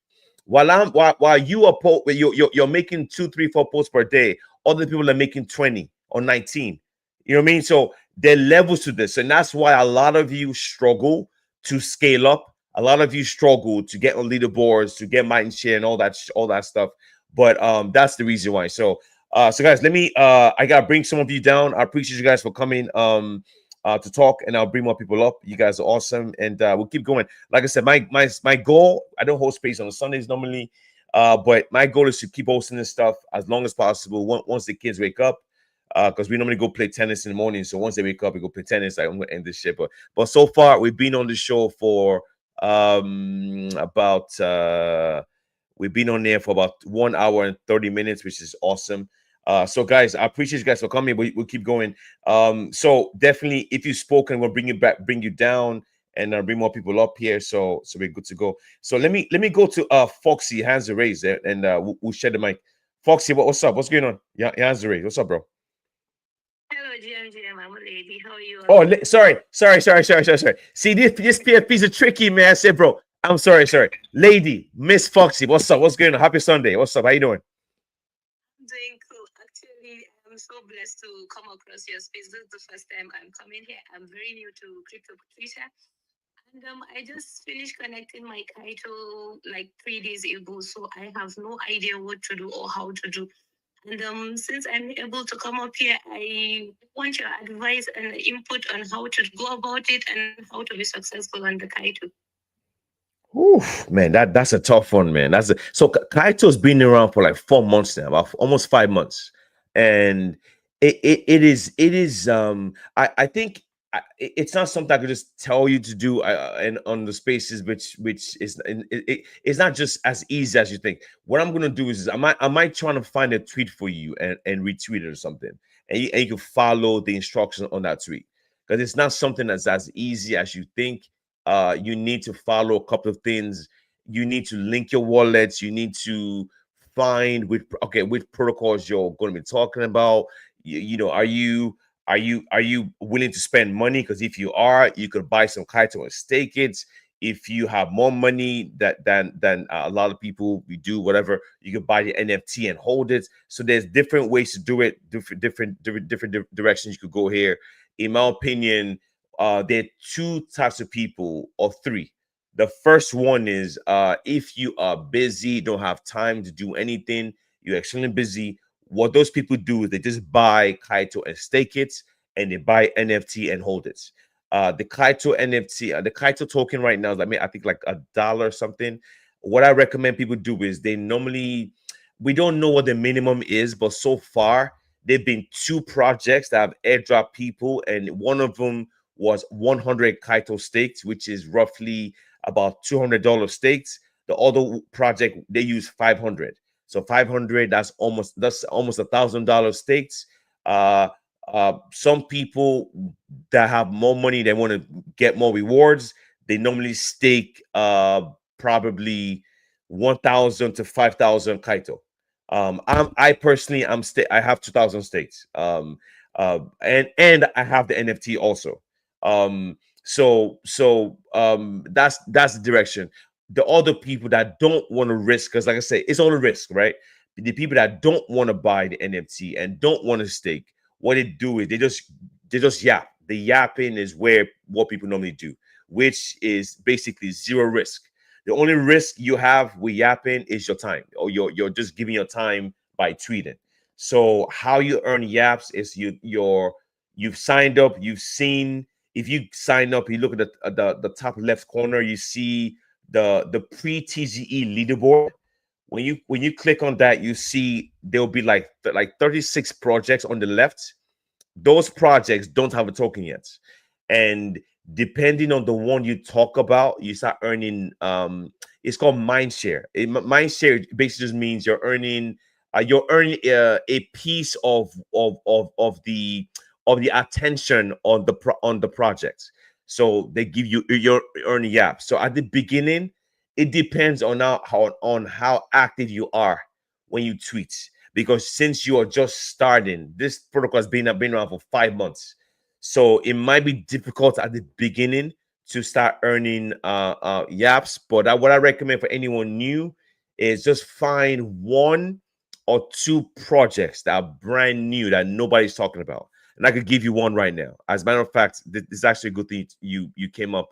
While you are you're making 2, 3, 4 posts per day, other people are making 20 or 19. You know what I mean? So there are levels to this, and that's why a lot of you struggle to scale up. A lot of you struggle to get on leaderboards, to get mind share, and all that stuff. But that's the reason why. So guys, let me I gotta bring some of you down. I appreciate you guys for coming to talk, and I'll bring more people up. You guys are awesome, and we'll keep going. Like I said, my goal, I don't host space on Sundays normally, but my goal is to keep hosting this stuff as long as possible once the kids wake up, because we normally go play tennis in the morning. So once they wake up, we go play tennis. I'm gonna end this shit. But so far we've been on the show for about we've been on there for about 1 hour and 30 minutes, which is awesome. So guys, I appreciate you guys for coming. We'll keep going. So definitely, if you've spoken, we'll bring you back, bring you down, and bring more people up here. So we're good to go. So let me go to Foxy, hands are raised, and we'll share the mic. Foxy, what's up? What's going on? Yeah, your hands are raised. What's up, bro? Hello, GMGM. I'm a lady. How are you? Oh, sorry. See, this PFP's a tricky, man. I said, bro. I'm sorry. Lady, Miss Foxy, what's up? What's going on? Happy Sunday. What's up? How you doing? I'm doing cool. Actually, I'm so blessed to come across your space. This is the first time I'm coming here. I'm very new to Crypto Patricia. And I just finished connecting my Kaito like 3 days ago. So I have no idea what to do or how to do. And since I'm able to come up here, I want your advice and input on how to go about it and how to be successful on the Kaito. Oof, man, that's a tough one, man. So Kaito's been around for like 4 months now, about almost 5 months, and it is. I think it's not something I could just tell you to do, and on the spaces, which is it's not just as easy as you think. What I'm gonna do is I might try to find a tweet for you and retweet it or something, and you can follow the instructions on that tweet, because it's not something that's as easy as you think. You need to follow a couple of things. You need to link your wallets. You need to find which protocols you're going to be talking about. Are you willing to spend money? Because if you are, you could buy some Kaito and stake it. If you have more money than a lot of people, we do whatever, you could buy the NFT and hold it. So there's different ways to do it, different directions you could go here. In my opinion, there are two types of people, or three. The first one is if you are busy, don't have time to do anything, you're extremely busy. What those people do is they just buy Kaito and stake it, and they buy NFT and hold it. The Kaito NFT, the Kaito token right now is I think like $1 or something. What I recommend people do is we don't know what the minimum is, but so far there've been two projects that have airdropped people, and one of them was 100 Kaito staked, which is roughly about $200 staked. The other project they use 500, so 500, that's almost $1,000 staked. Uh, some people that have more money, they want to get more rewards. They normally stake probably 1,000 to 5,000 Kaito. I personally I have 2,000 stakes. And I have the NFT also. That's the direction. The other people that don't want to risk, because like I say, it's all a risk, right? The people that don't want to buy the NFT and don't want to stake, what they do is they just yap. The yapping is what people normally do, which is basically zero risk. The only risk you have with yapping is your time, or you're just giving your time by tweeting. So how you earn yaps is you've signed up, you've seen. If you sign up, you look at the top left corner, you see the pre TGE leaderboard. When you click on that, you see there'll be like 36 projects on the left. Those projects don't have a token yet, and depending on the one you talk about, you start earning it's called mindshare. Mindshare basically just means you're earning a piece of the attention on the project. So they give you're earning yaps. So at the beginning, it depends on how active you are when you tweet, because since you are just starting, this protocol has been around for 5 months. So it might be difficult at the beginning to start earning yaps. But what I recommend for anyone new is just find one or two projects that are brand new that nobody's talking about. And I could give you one right now. As a matter of fact, this is actually a good thing you came up.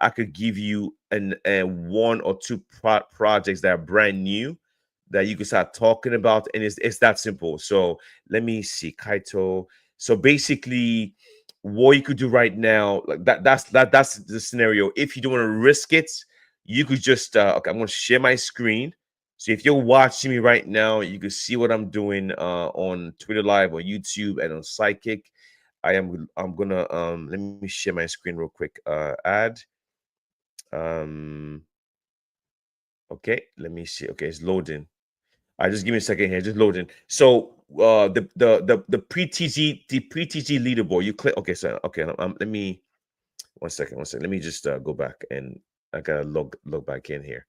I could give you one or two projects that are brand new that you can start talking about, and it's that simple. So let me see, Kaito. So basically, what you could do right now, like that's the scenario. If you don't want to risk it, you could just okay. I'm going to share my screen. So if you're watching me right now, you can see what I'm doing on Twitter Live, on YouTube, and on Psychic. I'm gonna let me share my screen real quick. Add um okay, let me see. Okay, it's loading. All right, just give me a second here, just loading. So the pre-TG leaderboard, you click. Okay, so okay, let me One second. Let me just go back, and I gotta log back in here.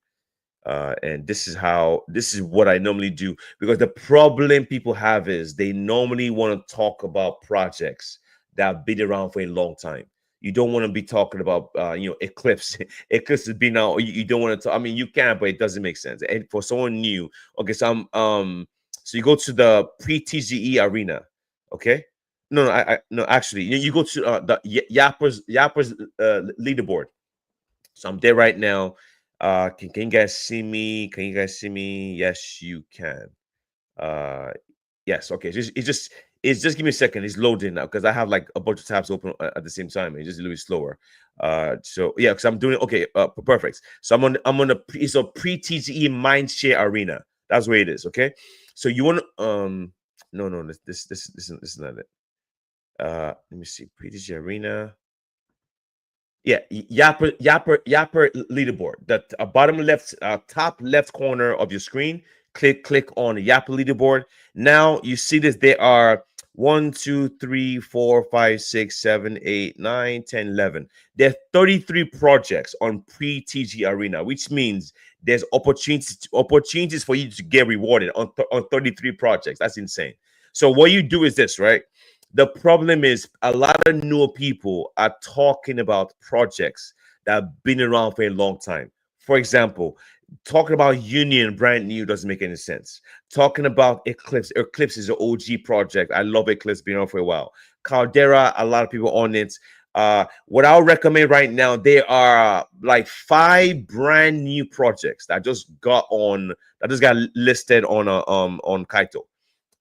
And this is what I normally do, because the problem people have is they normally want to talk about projects that have been around for a long time. You don't want to be talking about Eclipse. Eclipse has been out. You don't want to talk. I mean, you can, but it doesn't make sense. And for someone new, okay, so so you go to the pre-TGE arena, okay? No, actually, you go to the Yappers leaderboard. So I'm there right now. Can you guys see me? Can you guys see me? Yes, you can. Uh, yes. Okay. It's just give me a second. It's loading now because I have like a bunch of tabs open at the same time. It's just a little bit slower. So yeah, because I'm doing okay. Perfect. So it's a pre-TGE Mindshare Arena. That's where it is. Okay. So you want to no, this is not it. Let me see. Pre-TGE Arena. Yeah, Yapper leaderboard. The bottom left, top left corner of your screen. Click on the Yapper leaderboard. Now you see this. There are 1, 2, 3, 4, 5, 6, 7, 8, 9, 10, 11. There are 33 projects on pre-TG Arena, which means there's opportunities for you to get rewarded on 33 projects. That's insane. So what you do is this, right? The problem is a lot of newer people are talking about projects that have been around for a long time. For example, talking about Union brand new doesn't make any sense. Talking about Eclipse, Eclipse is an OG project. I love Eclipse, been on for a while. Caldera, a lot of people on it. What I'll recommend right now, there are like 5 brand new projects that just got listed on Kaito.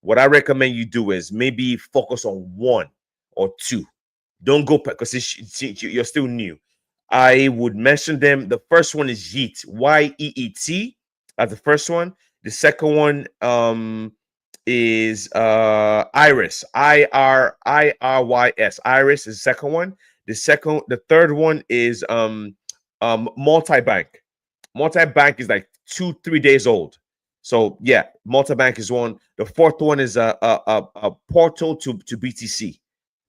What I recommend you do is maybe focus on 1 or 2. Don't go because you're still new. I would mention them. The first one is Yeet, Yeet. That's the first one. The second one is Iris, Irys. Iris is the second one. The third one is multi-bank. Multi-bank is like 2-3 days old. So yeah, multi-bank is one. The fourth one is a portal to BTC.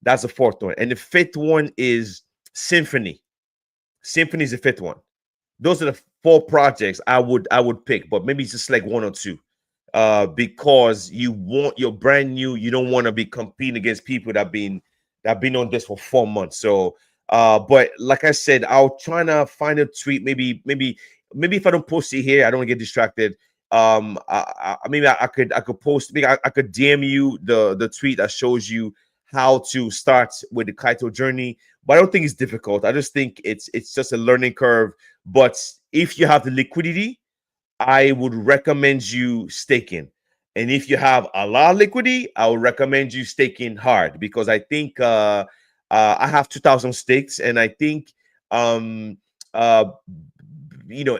That's the fourth one, and the fifth one is Symphony. Symphony is the fifth one. Those are the 4 projects I would pick, but maybe just like 1 or 2, because you're brand new. You don't want to be competing against people that been on this for 4 months. So, but like I said, I'll try to find a tweet. Maybe if I don't post it here, I don't get distracted. Maybe I could post. Maybe I could DM you the tweet that shows you how to start with the Kaito journey. But I don't think it's difficult. I just think it's just a learning curve. But if you have the liquidity, I would recommend you staking. And if you have a lot of liquidity, I would recommend you staking hard, because I think I have 2,000 stakes, and I think um, uh,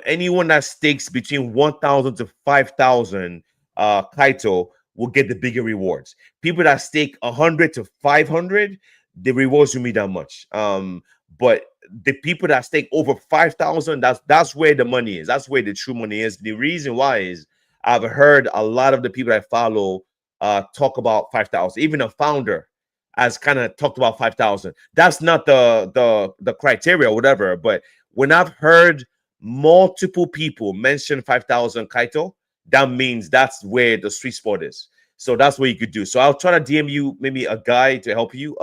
anyone that stakes between 1,000 to 5,000 Kaito will get the bigger rewards. People that stake 100 to 500, the rewards will be that much. But the people that stake over 5,000, that's where the money is. That's where the true money is. The reason why is I've heard a lot of the people I follow talk about 5,000. Even a founder has kind of talked about 5,000. That's not the criteria or whatever. But when I've heard multiple people mention 5,000 Kaito, that means that's where the sweet spot is. So that's what you could do. So I'll try to DM you maybe a guide to help you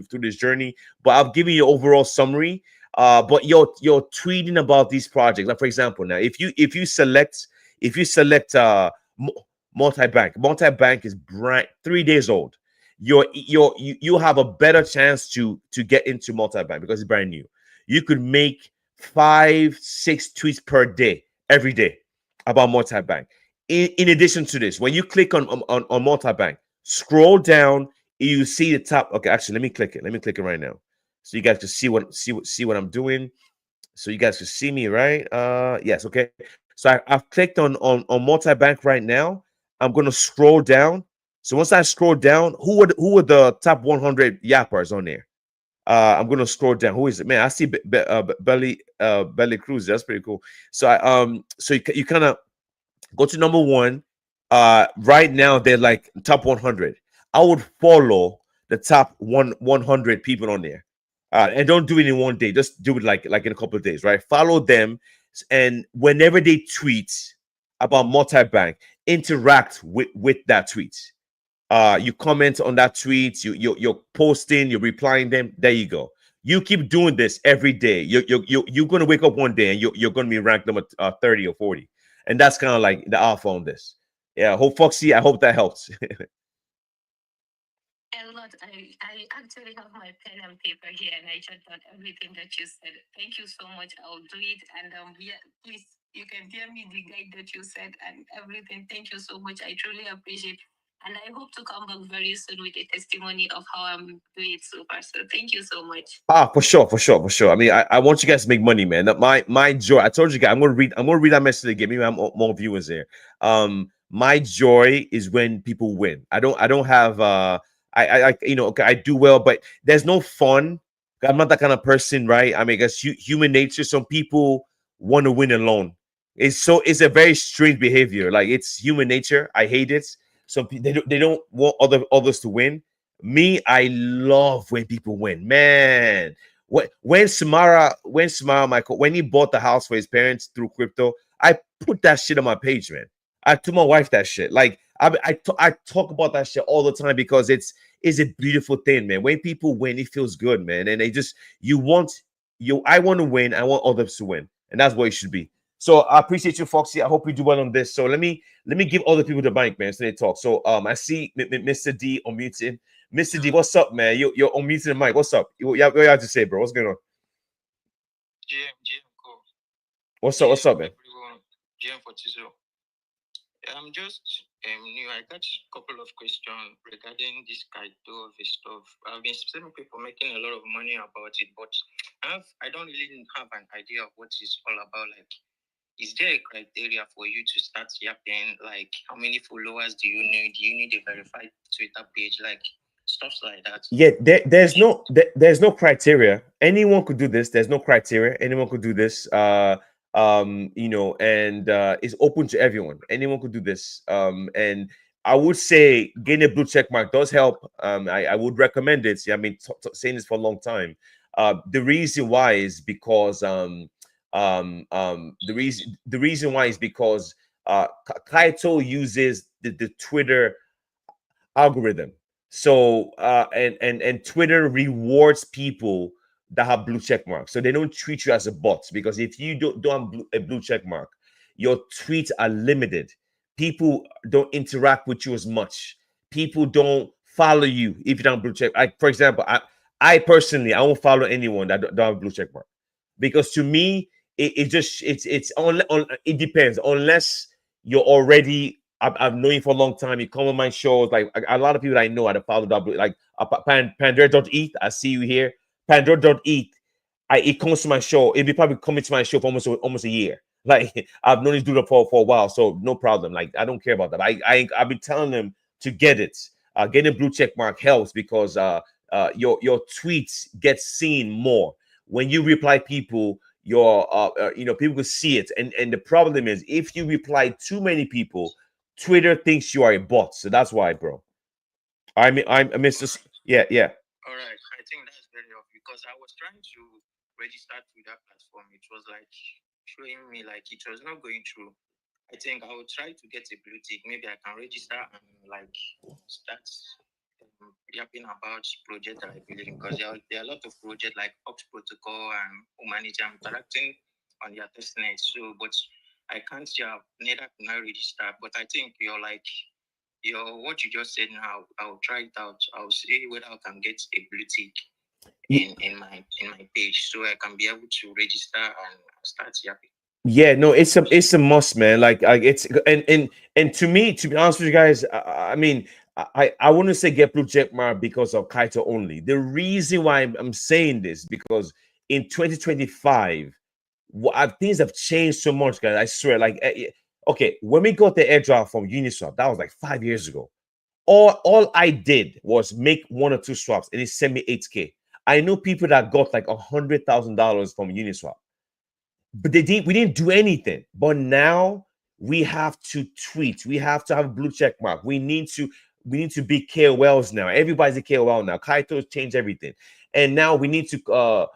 through this journey. But I've given you overall summary. But you're tweeting about these projects. Like for example, now if you select multi-bank is brand 3 days old. You have a better chance to get into multi-bank because it's brand new. You could make 5-6 tweets per day, every day, about multi-bank. In addition to this, when you click on multi-bank, scroll down, you see the top. Okay, actually, let me click it. Let me click it right now, so you guys can see what I'm doing. So you guys can see me, right? Yes, okay. So I've clicked on multi-bank right now. I'm gonna scroll down. So once I scroll down, who are the top 100 yappers on there? I'm gonna scroll down. Who is it? Man, I see Belly Cruz. That's pretty cool. So so you kind of go to number 1. Right now they're like top 100. I would follow the top 100 people on there. And don't do it in one day. Just do it like in a couple of days, right? Follow them, and whenever they tweet about multi-bank, interact with that tweet. You comment on that tweet, you're posting, you're replying them. There you go. You keep doing this every day. You're gonna wake up one day and you're gonna be ranked number 30 or 40. And that's kind of like the alpha on this. Yeah, hope Foxy, I hope that helps. A lot. I actually have my pen and paper here, and I jot down everything that you said. Thank you so much. I'll do it. And yeah, please, you can tell me the guide that you said and everything. Thank you so much. I truly appreciate. And I hope to come back very soon with a testimony of how I'm doing it so far. So thank you so much. For sure, for sure, for sure. I mean, I want you guys to make money, man. My joy. I told you guys, I'm gonna read that message again. Maybe I'm more viewers there. My joy is when people win. I don't have I okay, I do well, but there's no fun. I'm not that kind of person, right? I mean, I guess human nature. Some people want to win alone. It's a very strange behavior. Like, it's human nature. I hate it. Some people, they don't want others to win. Me, I love when people win, man. When Samara Michael, when he bought the house for his parents through crypto, I put that shit on my page, man. I told my wife that shit. Like, I talk about that shit all the time because it's a beautiful thing, man. When people win, it feels good, man. And they just you want you I want to win. I want others to win, and that's what it should be. So I appreciate you, Foxy. I hope you do well on this. So let me give other people the mic, man, so they talk. So I see Mr. D unmuting. Mr. D, what's up, man? You're unmuting the mic. What's up? What you have to say, bro? What's going on? GM, cool. What's up, man? Everyone, GM for Tizo. I'm just new. I got a couple of questions regarding this Kaito of stuff. I've been seeing people making a lot of money about it, but I don't really have an idea of what it's all about. Like, is there a criteria for you to start yapping? Like, how many followers do you need? Do you need a verified Twitter page? Like, stuff like that. Yeah, there's no criteria. Anyone could do this. There's no criteria. Anyone could do this. And it's open to everyone. Anyone could do this. And I would say getting a blue check mark does help. I would recommend it. Yeah, I mean, saying this for a long time. The reason why is because the reason why is because Kaito uses the Twitter algorithm. So and Twitter rewards people that have blue check marks. So they don't treat you as a bot, because if you don't have a blue check mark, your tweets are limited. People don't interact with you as much. People don't follow you if you don't have blue check. Like, for example, I personally, I won't follow anyone that don't have blue check mark, because to me it's on it depends. Unless you're already, I've known you for a long time. You come on my shows. Like, a lot of people I know, I follow W, like Pandora.eth. I see you here. Pandora.eth. It comes to my show. It'll be probably coming to my show for almost a year. Like, I've known this dude for a while, so no problem. Like, I don't care about that. I've been telling them to get it. Getting a blue check mark helps, because your tweets get seen more when you reply people. People will see it, and the problem is, if you reply too many people, Twitter thinks you are a bot. So that's why, bro. I'm Mr. Yeah, yeah. All right, I think that's very obvious, because I was trying to register through that platform. It was like showing me like it was not going through. I think I will try to get a blue tick. Maybe I can register and like start yapping about project that I believe in, because there are a lot of projects like Ops Protocol and Humanity. I'm interacting on their testnet. So, but I can't neither can I register. But I think what you just said now, I'll try it out. I'll see whether I can get a blue tick in my page, so I can be able to register and start yapping. Yeah, no, it's a must, man. Like, it's and to me, to be honest with you guys, I mean, I wouldn't say get blue check mark because of Kaito only. The reason why I'm saying this, because in 2025, things have changed so much, guys. I swear. Like, okay, when we got the airdrop from Uniswap, that was like 5 years ago. All I did was make 1 or 2 swaps, and it sent me 8K. I know people that got like $100,000 from Uniswap, but we didn't do anything. But now we have to tweet. We have to have a blue check mark. We need to be KOLs now. Everybody's a KOL now. Kaito's changed everything. and now we need to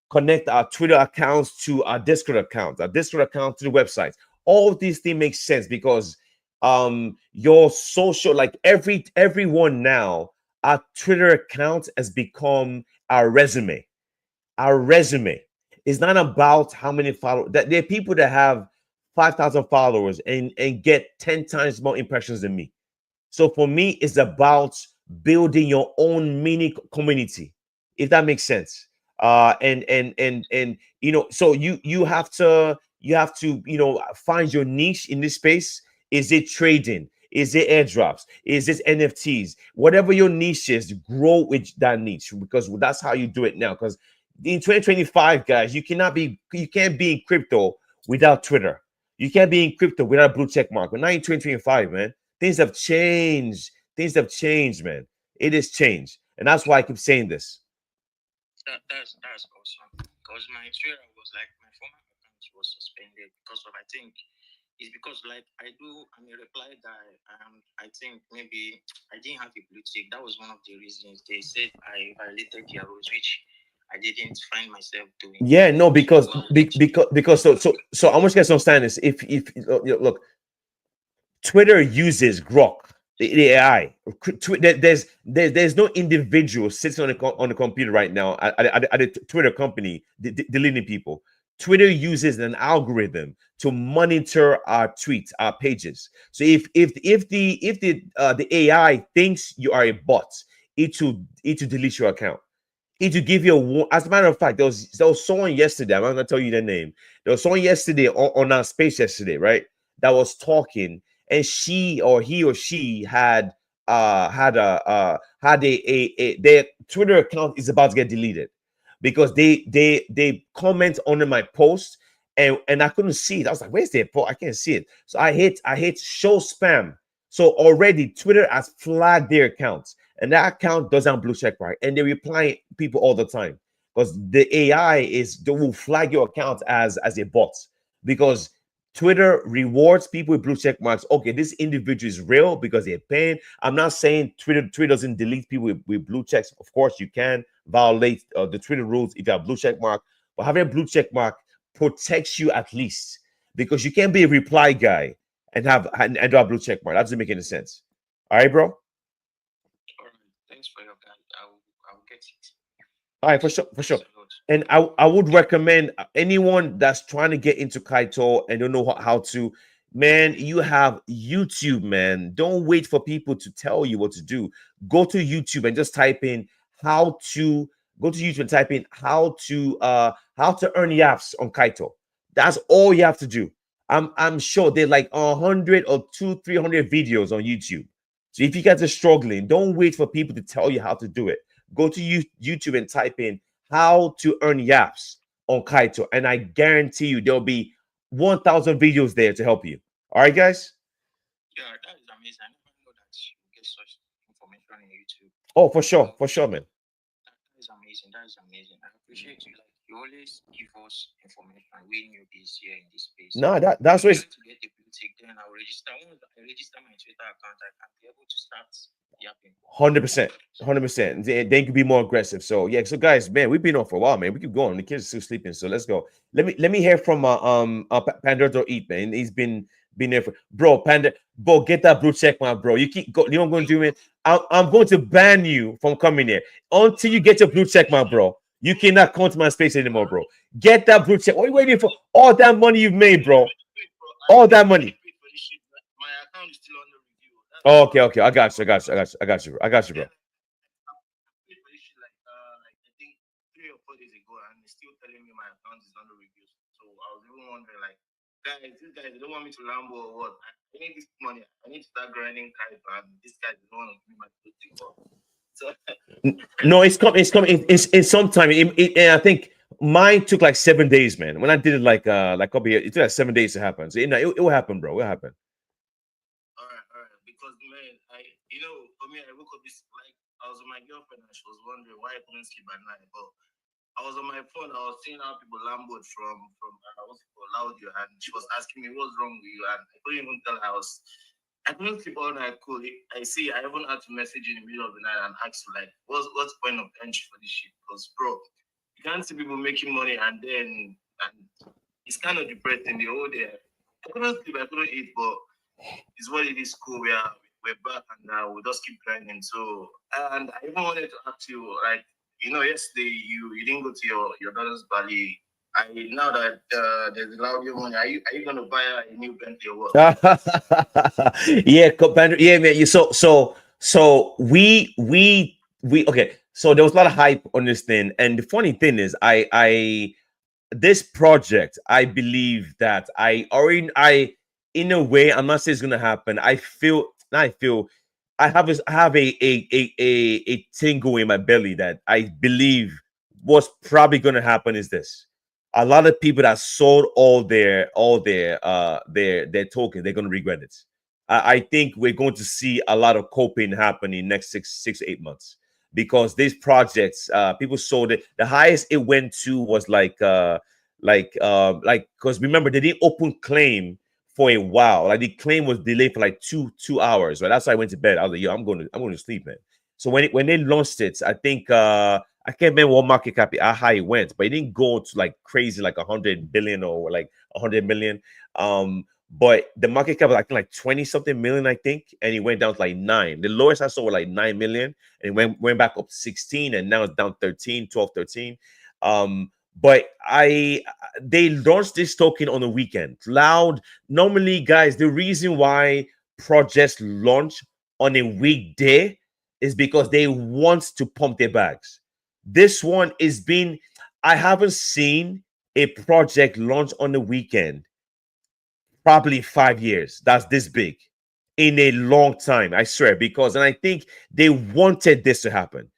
connect our Twitter accounts to our Discord accounts, our Discord account to the websites. All these things make sense because your social, like everyone now, our Twitter account has become our resume. Our resume is not about how many followers. That there are people that have 5,000 followers and get 10 times more impressions than me. So for me, it's about building your own mini community, if that makes sense. And so you have to find your niche in this space. Is it trading? Is it airdrops? Is it NFTs? Whatever your niche is, grow with that niche because that's how you do it now. Because in 2025, guys, you can't be in crypto without Twitter. You can't be in crypto without a blue check mark. We're not in 2025, man. Things have changed. Things have changed, man. It has changed, and that's why I keep saying this. That's awesome. Because my Twitter was like my former account was suspended because of I think it's because like I'm a reply guy and I think maybe I didn't have a blue tick. That was one of the reasons they said I violated their rules, which I didn't find myself doing. Yeah, no, because so I want you guys to understand this. If look, Twitter uses Grok, the AI. There's no individual sitting on the computer right now at a Twitter company deleting people. Twitter uses an algorithm to monitor our tweets, our pages. So if the AI thinks you are a bot, it will delete your account. To give you as a matter of fact, there was someone yesterday. I'm not gonna tell you their name. There was someone yesterday on our space yesterday, right? That was talking, and she or he or she had their Twitter account is about to get deleted because they comment under my post and I couldn't see it. I was like, where's their post? I can't see it. So I hit show spam. So already Twitter has flagged their accounts and that account doesn't have blue check mark, and they reply people all the time because the AI they will flag your account as a bot because Twitter rewards people with blue check marks. Okay, this individual is real because they're paying. I'm not saying Twitter doesn't delete people with blue checks. Of course, you can violate the Twitter rules if you have blue check mark, but having a blue check mark protects you at least because you can't be a reply guy and do a blue check mark. That doesn't make any sense. All right, bro. All right, thanks for your guide. I'll get it. All right, for sure, for sure. And I would recommend anyone that's trying to get into Kaito and don't know how to, man, you have YouTube, man. Don't wait for people to tell you what to do. Go to YouTube and just type in how to go to YouTube and type in how to earn yaps on Kaito. That's all you have to do. I'm sure they're like 100 or 300 videos on YouTube. So if you guys are struggling, don't wait for people to tell you how to do it. Go to YouTube and type in how to earn yaps on Kaito, and I guarantee you there'll be 1,000 videos there to help you. All right, guys. Yeah, that is amazing. I never know that you get such information on YouTube. Oh, for sure, man. That is amazing. That is amazing. I appreciate you. Like you always give us information. We newbies here in this space. No, that's what. To get the blue tick, then I'll register. Once I register my Twitter account, I can be able to start yapping. 100%. 100%. They can be more aggressive. So yeah. So guys, man, we've been on for a while, man. We keep going. The kids are still sleeping. So let's go. Let me hear from Panda to Eat, man. He's been there for bro. Panda, bro, get that blue check, man, bro. You keep go. You know what I'm going to do, man? I'm going to ban you from coming here until you get your blue check, man, bro. You cannot come to my space anymore, bro. Get that blue check. What are you waiting for? All that money you've made, bro. All that money. My account is still under review. Oh, okay. I got you, bro. Like I think 3 or 4 days ago, and it's still telling me my account is under review. So I was even wondering, like, guys, these guys they don't want me to Lambo or what? I need this money. I need to start grinding kite, and this guy don't want to give me my blue for. So no, it's coming. It's sometime. And I think mine took like 7 days, man. When I did it like a couple years, it took like 7 days to happen. So it will happen, bro. It will happen. All right. Because man, for me, I woke up like I was with my girlfriend and she was wondering why I couldn't sleep at night. But I was on my phone. I was seeing how people lamboed from what's it called, LOUDIE, and she was asking me what's wrong with you, and I couldn't even tell her. I couldn't sleep all night. Cool. I see. I even had to message you in the middle of the night and ask you like, what's the point of entry for this shit? Because bro, you can't see people making money and then and it's kind of depressing the whole day. I couldn't sleep. I couldn't eat, but it's what it is. Cool. We're back and now we'll just keep grinding. So and I even wanted to ask you like, yesterday you didn't go to your daughter's Bali. Now that there's loud money, are you gonna buy her a new Bentley or what? Yeah, Commander. Yeah, man. So we okay. So there was a lot of hype on this thing, and the funny thing is, I this project, I believe that I in a way, I'm not saying it's gonna happen. I have a tingle in my belly that I believe what's probably gonna happen is this. A lot of people that sold all their tokens, they're gonna regret it. I think we're going to see a lot of coping happen in next 6 to 8 months because these projects, people sold it. The highest it went to was like because remember they didn't open claim for a while. Like the claim was delayed for like two hours. Right, that's why I went to bed. I was like, yo, I'm going to sleep, man. So when they launched it, I think I can't remember what market cap how high it went, but it didn't go to like crazy like 100 billion or like 100 million. But the market cap was I think like 20 something million, I think, and it went down to like 9. The lowest I saw was like 9 million, and it went back up 16, and now it's down 13, 12, 13. But they launched this token on the weekend. Loud. Normally, guys, the reason why projects launch on a weekday is because they want to pump their bags. This one is being, I haven't seen a project launch on the weekend probably 5 years. That's this big in a long time, I swear. Because, and I think they wanted this to happen.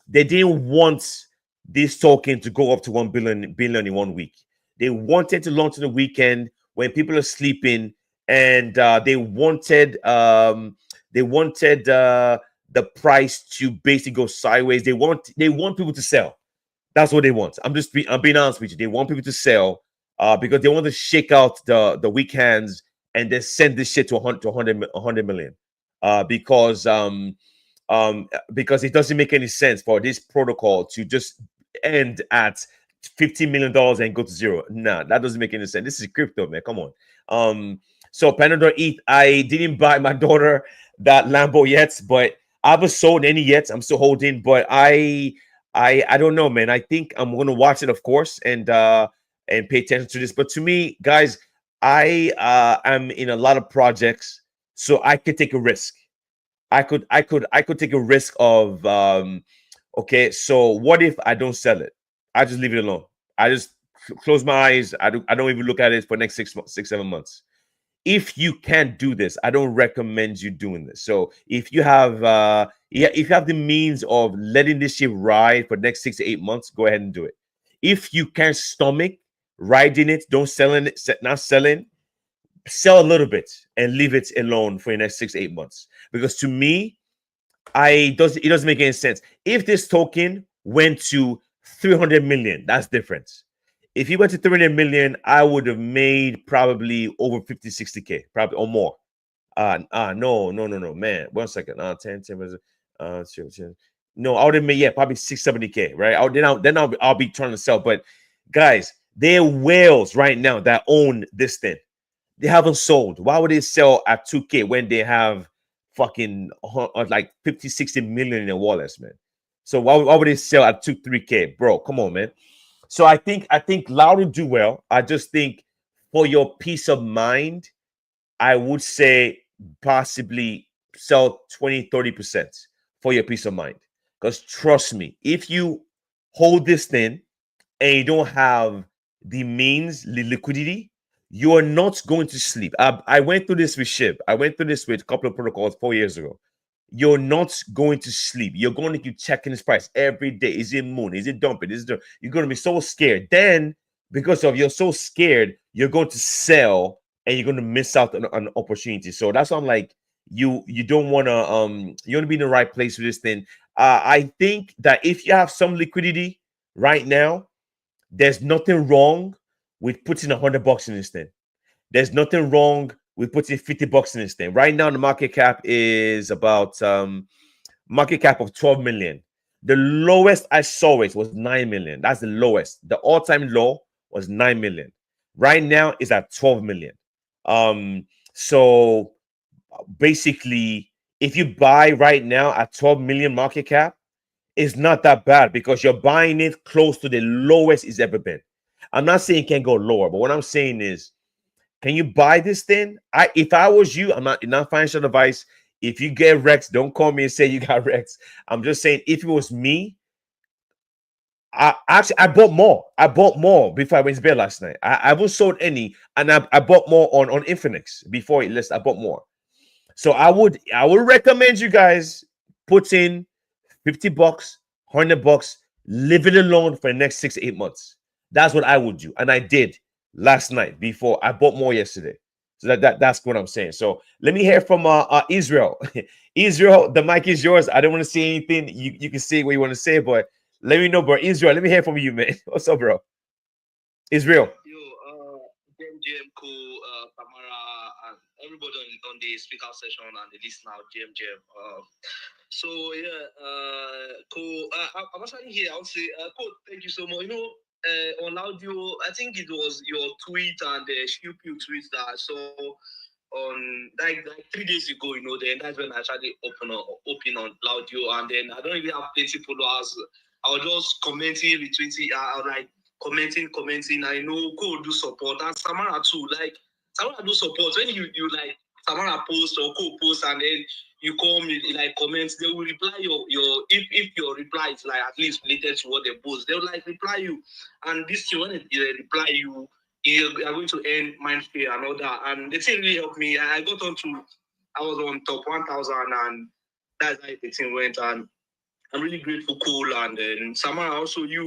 They didn't want this token to go up to 1 billion in 1 week. They wanted to launch on the weekend when people are sleeping, and they wanted the price to basically go sideways. They want people to sell. That's what they want. I'm being honest with you. They want people to sell because they want to shake out the weak hands and then send this shit to 100 million. Because it doesn't make any sense for this protocol to just end at $50 million and go to zero. Nah, that doesn't make any sense. This is crypto, man. Come on. So Panadol ETH, I didn't buy my daughter that Lambo yet, but I haven't sold any yet. I'm still holding, but I don't know, man. I think I'm gonna watch it, of course, and pay attention to this. But to me, guys, I am in a lot of projects, so I could take a risk. I could take a risk of okay, so what if I don't sell it? I just leave it alone. I just close my eyes. I don't even look at it for next 6 7 months. If you can't do this, I don't recommend you doing this. So if you have if you have the means of letting this shit ride for the next 6 to 8 months, go ahead and do it. If you can't stomach riding it, don't selling it, not selling, sell a little bit and leave it alone for the next 6 to 8 months. Because to me, it doesn't make any sense. If this token went to 300 million, that's different. If you went to 300 million, I would have made probably over 50, 60K, probably or more. No, man. 1 second. 10, uh, 10. No, I would have made, yeah, probably 670K, right? I'll be trying to sell. But guys, they're whales right now that own this thing. They haven't sold. Why would they sell at 2K when they have fucking like 50, 60 million in their wallets, man? So why would they sell at 2, 3K? Bro, come on, man. So I think Loud will do well. I just think for your peace of mind, I would say possibly sell 20, 30% for your peace of mind. Because trust me, if you hold this thing and you don't have the means, the liquidity, you are not going to sleep. I went through this with SHIB. I went through this with a couple of protocols 4 years ago. You're not going to sleep. You're going to keep checking this price every day. Is it moon? Is it dumping? You're going to be so scared. Then, because of you're so scared, you're going to sell and you're going to miss out on an opportunity. So that's why I'm like, you don't want to you want to be in the right place for this thing. I think that if you have some liquidity right now, there's nothing wrong with putting $100 in this thing. There's nothing wrong we put in $50 in this thing. Right now, the market cap is about market cap of 12 million. The lowest I saw it was 9 million. That's the lowest. The all-time low was 9 million. Right now is at 12 million. So basically, if you buy right now at 12 million market cap, it's not that bad because you're buying it close to the lowest it's ever been. I'm not saying it can go lower, but what I'm saying is, can you buy this thing? If I was you, I'm not financial advice. If you get Rex, don't call me and say you got Rex. I'm just saying, if it was me, I bought more. I bought more before I went to bed last night. I haven't sold any, and I bought more on Infinix before it lists. I bought more. So I would recommend you guys put in $50, $100, leave it alone for the next 6 to 8 months. That's what I would do, and I did last night before I bought more yesterday. So that's what I'm saying. So let me hear from Israel. Israel, the mic is yours. I don't want to say anything. You can say what you want to say, but let me know, bro. Israel, let me hear from you, man. What's up, bro? Israel. Yo, JM, cool, Tamara, and everybody on the speaker session and the listener, JM. So yeah, cool. I'm actually here. I would say, cool. Thank you so much. You know, on audio, I think it was your tweet and the Shupu tweet that I saw on like 3 days ago. You know, then that's when I started open on Laudio, and then I don't really have plenty followers. I was just commenting, retweeting, like commenting. I know Cole do support and Samara too. Like Samara do support when you like Samara post or Cole post and then you come like comments, they will reply your if your reply is like at least related to what they post, they'll like reply you. And this year when they reply you, you are going to earn mindshare and all that. And the thing really helped me. I was on top 1,000 and that's how the thing went. And I'm really grateful, Cole, and then Samara. Also, you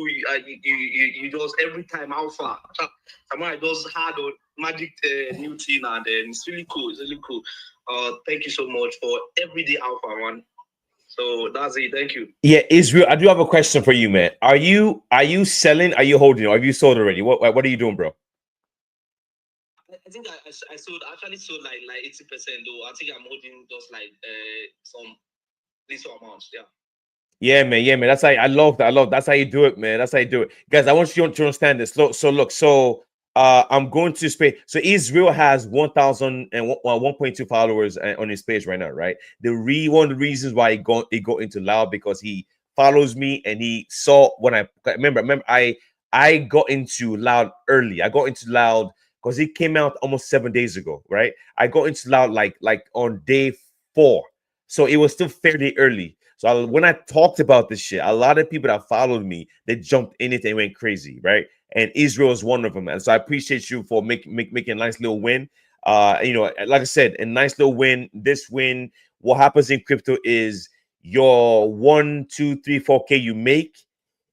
just every time Alpha. Samara just had a magic new thing, and then it's really cool. It's really cool. Thank you so much for everyday Alpha one. So that's it. Thank you. Yeah, Israel. I do have a question for you, man. Are you selling? Are you holding? Or have you sold already? What are you doing, bro? I think I sold actually sold like 80% though. I think I'm holding just like some little amounts. Yeah. Yeah, man. Yeah, man. That's how I love that. That's how you do it, man. That's how you do it, guys. I want you to understand this. So look. So I'm going to space. So Israel has 1,001.2 followers on his page right now, right? One of the reasons why he got into Loud because he follows me and he saw when I remember I got into Loud early. I got into Loud because it came out almost 7 days ago, right? I got into Loud like on day 4, so it was still fairly early. So when I talked about this shit, a lot of people that followed me, they jumped in it and went crazy, right? And Israel is one of them, and so I appreciate you for making a nice little win. Like I said, a nice little win. This win, what happens in crypto is your 1, 2, 3, 4K you make,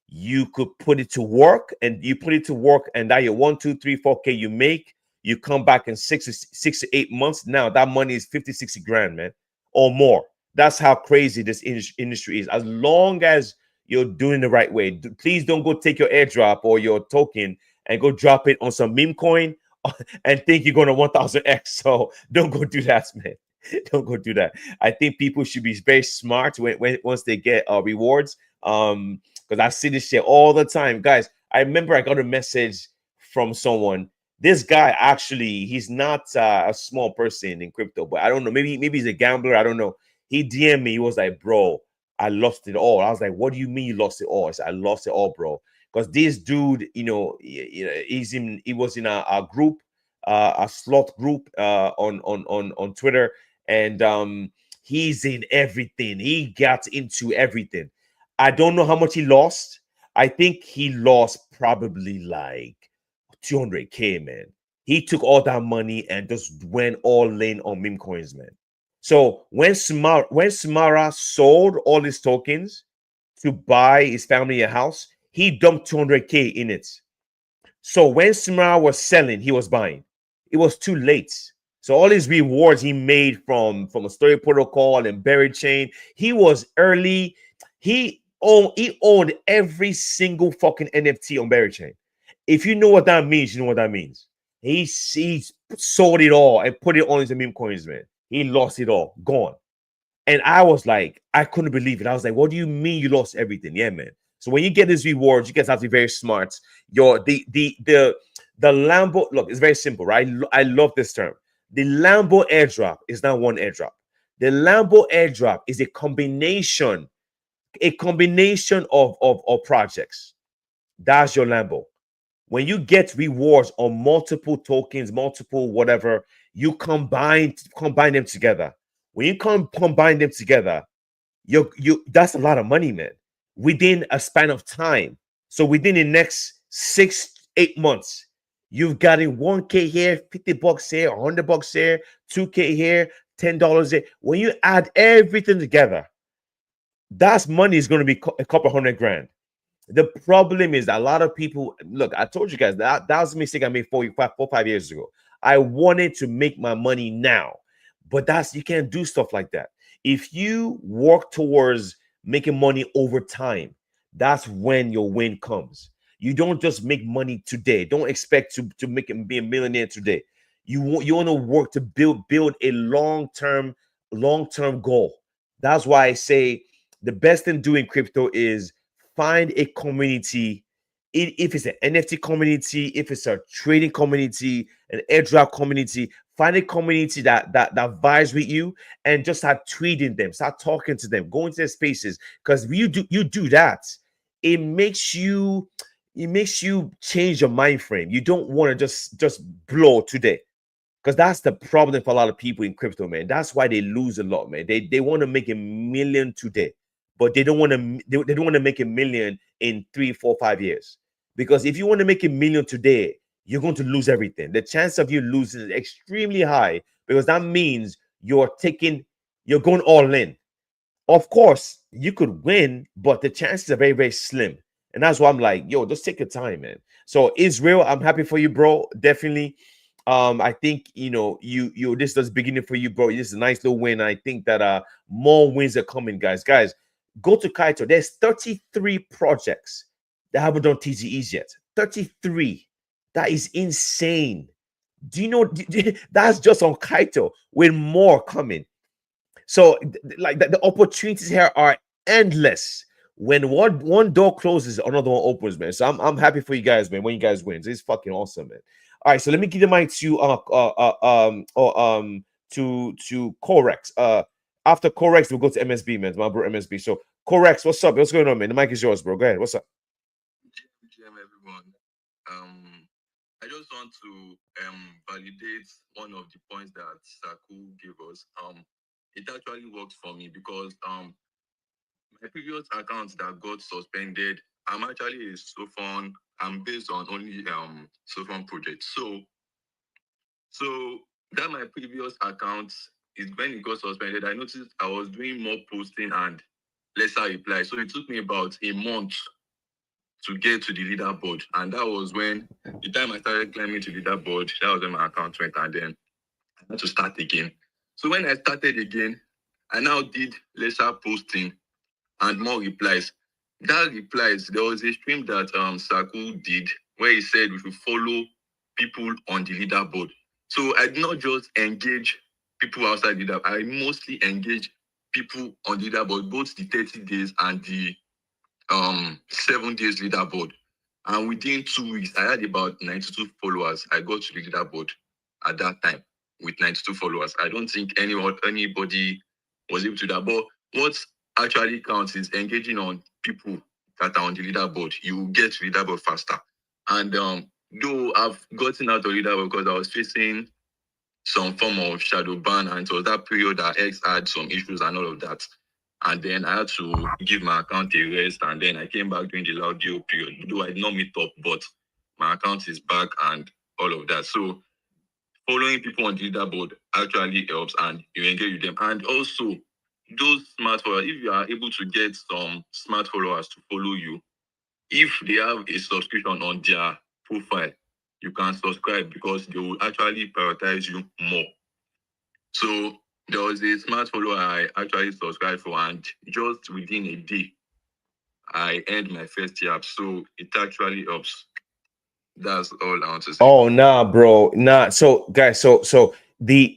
you could put it to work, and you put it to work, and that your 1, 2, 3, 4K you make, you come back in 6 to 8 months. Now that money is 50, 60 grand, man, or more. That's how crazy this industry is. As long as you're doing the right way, please don't go take your airdrop or your token and go drop it on some meme coin and think you're going to 1,000x. So don't go do that, man. Don't go do that. I think people should be very smart when once they get rewards. Because I see this shit all the time, guys. I remember I got a message from someone. This guy actually, he's not a small person in crypto, but I don't know. Maybe he's a gambler. I don't know. He DM'd me. He was like, "Bro, I lost it all." I was like, "What do you mean you lost it all?" I said, "I lost it all, bro." Because this dude, he was in a group, a slot group on Twitter, and he's in everything. He got into everything. I don't know how much he lost. I think he lost probably like 200K, man. He took all that money and just went all in on meme coins, man. So when Samara sold all his tokens to buy his family a house, he dumped 200K in it. So when Samara was selling, he was buying. It was too late. So all his rewards he made from a story protocol and buried chain, he was early. He owned every single fucking NFT on buried chain. If you know what that means, you know what that means. He sold it all and put it on his meme coins, man. He lost it all, gone. And I was like, I couldn't believe it. I was like, what do you mean you lost everything? Yeah, man. So when you get these rewards, you guys have to be very smart. Your the Lambo, look, it's very simple, right? I love this term. The Lambo airdrop is not one airdrop. The Lambo airdrop is a combination of projects. That's your Lambo. When you get rewards on multiple tokens, multiple whatever, you combine them together. When you combine them together, you that's a lot of money, man, within a span of time. So within the next 6 8 months, you've gotten 1K here, $50 here, $100 here, 2K here, $10 here. When you add everything together, that's money is going to be a couple hundred grand. The problem is that a lot of people look. I told you guys that was a mistake I made 4 5 years ago. I wanted to make my money now, but that's you can't do stuff like that. If you work towards making money over time, that's when your win comes. You don't just make money today. Don't expect to make and be a millionaire today. You want to work to build a long term goal. That's why I say the best thing doing crypto is find a community. If it's an NFT community, if it's a trading community, an airdrop community, find a community that vibes with you and just start tweeting them, start talking to them, go into their spaces. Because you do that, it makes you change your mind frame. You don't want to just blow today, because that's the problem for a lot of people in crypto, man. That's why they lose a lot, man. They want to make a million today, but they don't want to make a million in 3 4 5 years. Because if you want to make a million today, you're going to lose everything. The chance of you losing is extremely high, because that means you're going all in. Of course, you could win, but the chances are very, very slim. And that's why I'm like, yo, just take your time, man. So Israel, I'm happy for you, bro. Definitely. I think you this is beginning for you, bro. This is a nice little win. I think that more wins are coming, guys. Guys, go to Kaito. There's 33 projects that haven't done TGEs yet. 33. That is insane. Do you know that's just on Kaito with more coming? So, like the opportunities here are endless. When one door closes, another one opens, man. So I'm happy for you guys, man. When you guys win, it's fucking awesome, man. All right, so let me give the mic to Corex. After Corex, we'll go to MSB, man. My bro MSB. So Corex, what's up? What's going on, man? The mic is yours, bro. Go ahead. What's up? GM everyone. I just want to validate one of the points that Saku gave us. It actually worked for me because my previous account that got suspended, I'm actually a Sophon. I'm based on only Sophon projects. So that my previous account is when it got suspended, I noticed I was doing more posting and lesser reply. So it took me about a month to get to the leaderboard. And that was when the time I started climbing to the leaderboard, that was when my account went, and then I had to start again. So when I started again, I now did lesser posting and more replies. That replies, there was a stream that Saku did where he said we should follow people on the leaderboard. So I did not just engage people outside the leaderboard. I mostly engage people on the leaderboard, both the 30 days and the 7 days leaderboard. And within 2 weeks, I had about 92 followers. I got to the leaderboard at that time with 92 followers. I don't think anybody was able to do that. But what actually counts is engaging on people that are on the leaderboard. You will get to leaderboard faster. And though I've gotten out of leaderboard because I was facing some form of shadow ban, and it was that period that X had some issues and all of that. And then I had to give my account a rest, and then I came back during the LOUDIE period. Though I did not meet up, but my account is back and all of that. So following people on the leaderboard actually helps, and you engage with them. And also, those smart followers, if you are able to get some smart followers to follow you, if they have a subscription on their profile, you can subscribe because they will actually prioritize you more. So there was a smart follower I actually subscribed for, and just within a day, I earned my first year. So it actually helps. That's all I want to say. Oh nah, bro, nah. So guys, so the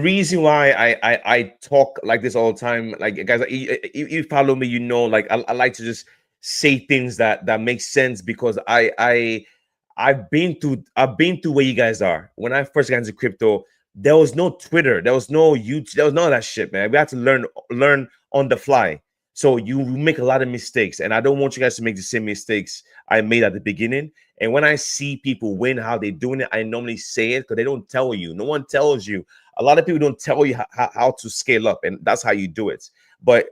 reason why I talk like this all the time, like guys, you follow me, you know, like I like to just say things that make sense because I've been through where you guys are. When I first got into crypto, there was no Twitter, there was no YouTube, there was none of that shit, man. We had to learn on the fly. So you make a lot of mistakes, and I don't want you guys to make the same mistakes I made at the beginning. And when I see people win, how they're doing it, I normally say it because they don't tell you. No one tells you. A lot of people don't tell you how to scale up, and that's how you do it. But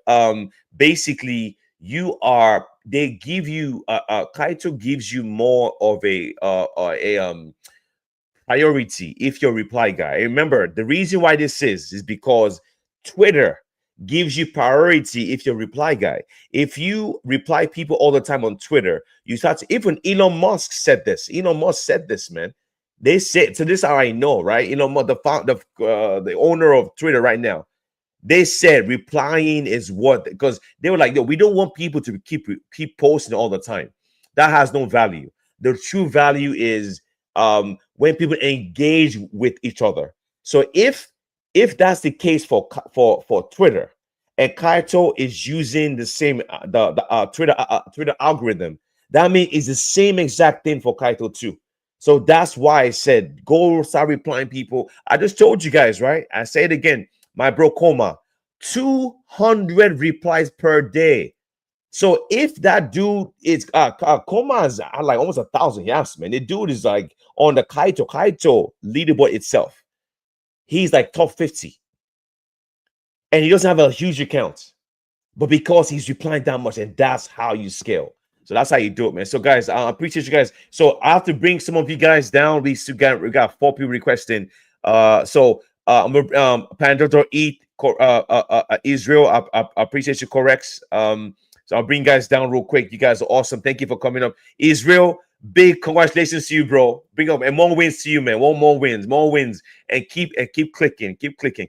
basically, they give you Kaito gives you more of a priority if you're a reply guy. Remember, the reason why this is because Twitter gives you priority if you're a reply guy. If you reply people all the time on Twitter, you start to, even Elon Musk said this. Elon Musk said this, man. They said, so this is how I know, right? Elon Musk, the owner of Twitter right now, they said replying is what, because they were like, yo, we don't want people to keep posting all the time. That has no value. The true value is when people engage with each other. So if that's the case for Twitter, and Kaito is using the same the Twitter algorithm, that means it's the same exact thing for Kaito too. So that's why I said go start replying people. I just told you guys, right? I say it again, my bro Koma, 200 replies per day. So if that dude is Koma is like almost 1,000 yaps, man. The dude is like on the Kaito leaderboard itself. He's like top 50. And he doesn't have a huge account. But because he's replying that much, and that's how you scale. So that's how you do it, man. So guys, I appreciate you guys. So I have to bring some of you guys down. We got 4 people requesting. I'm gonna Pandora Eat Israel. I appreciate you corrects. So I'll bring you guys down real quick. You guys are awesome. Thank you for coming up. Israel, big congratulations to you, bro. Bring up and more wins to you, man. More wins, and keep clicking, keep clicking.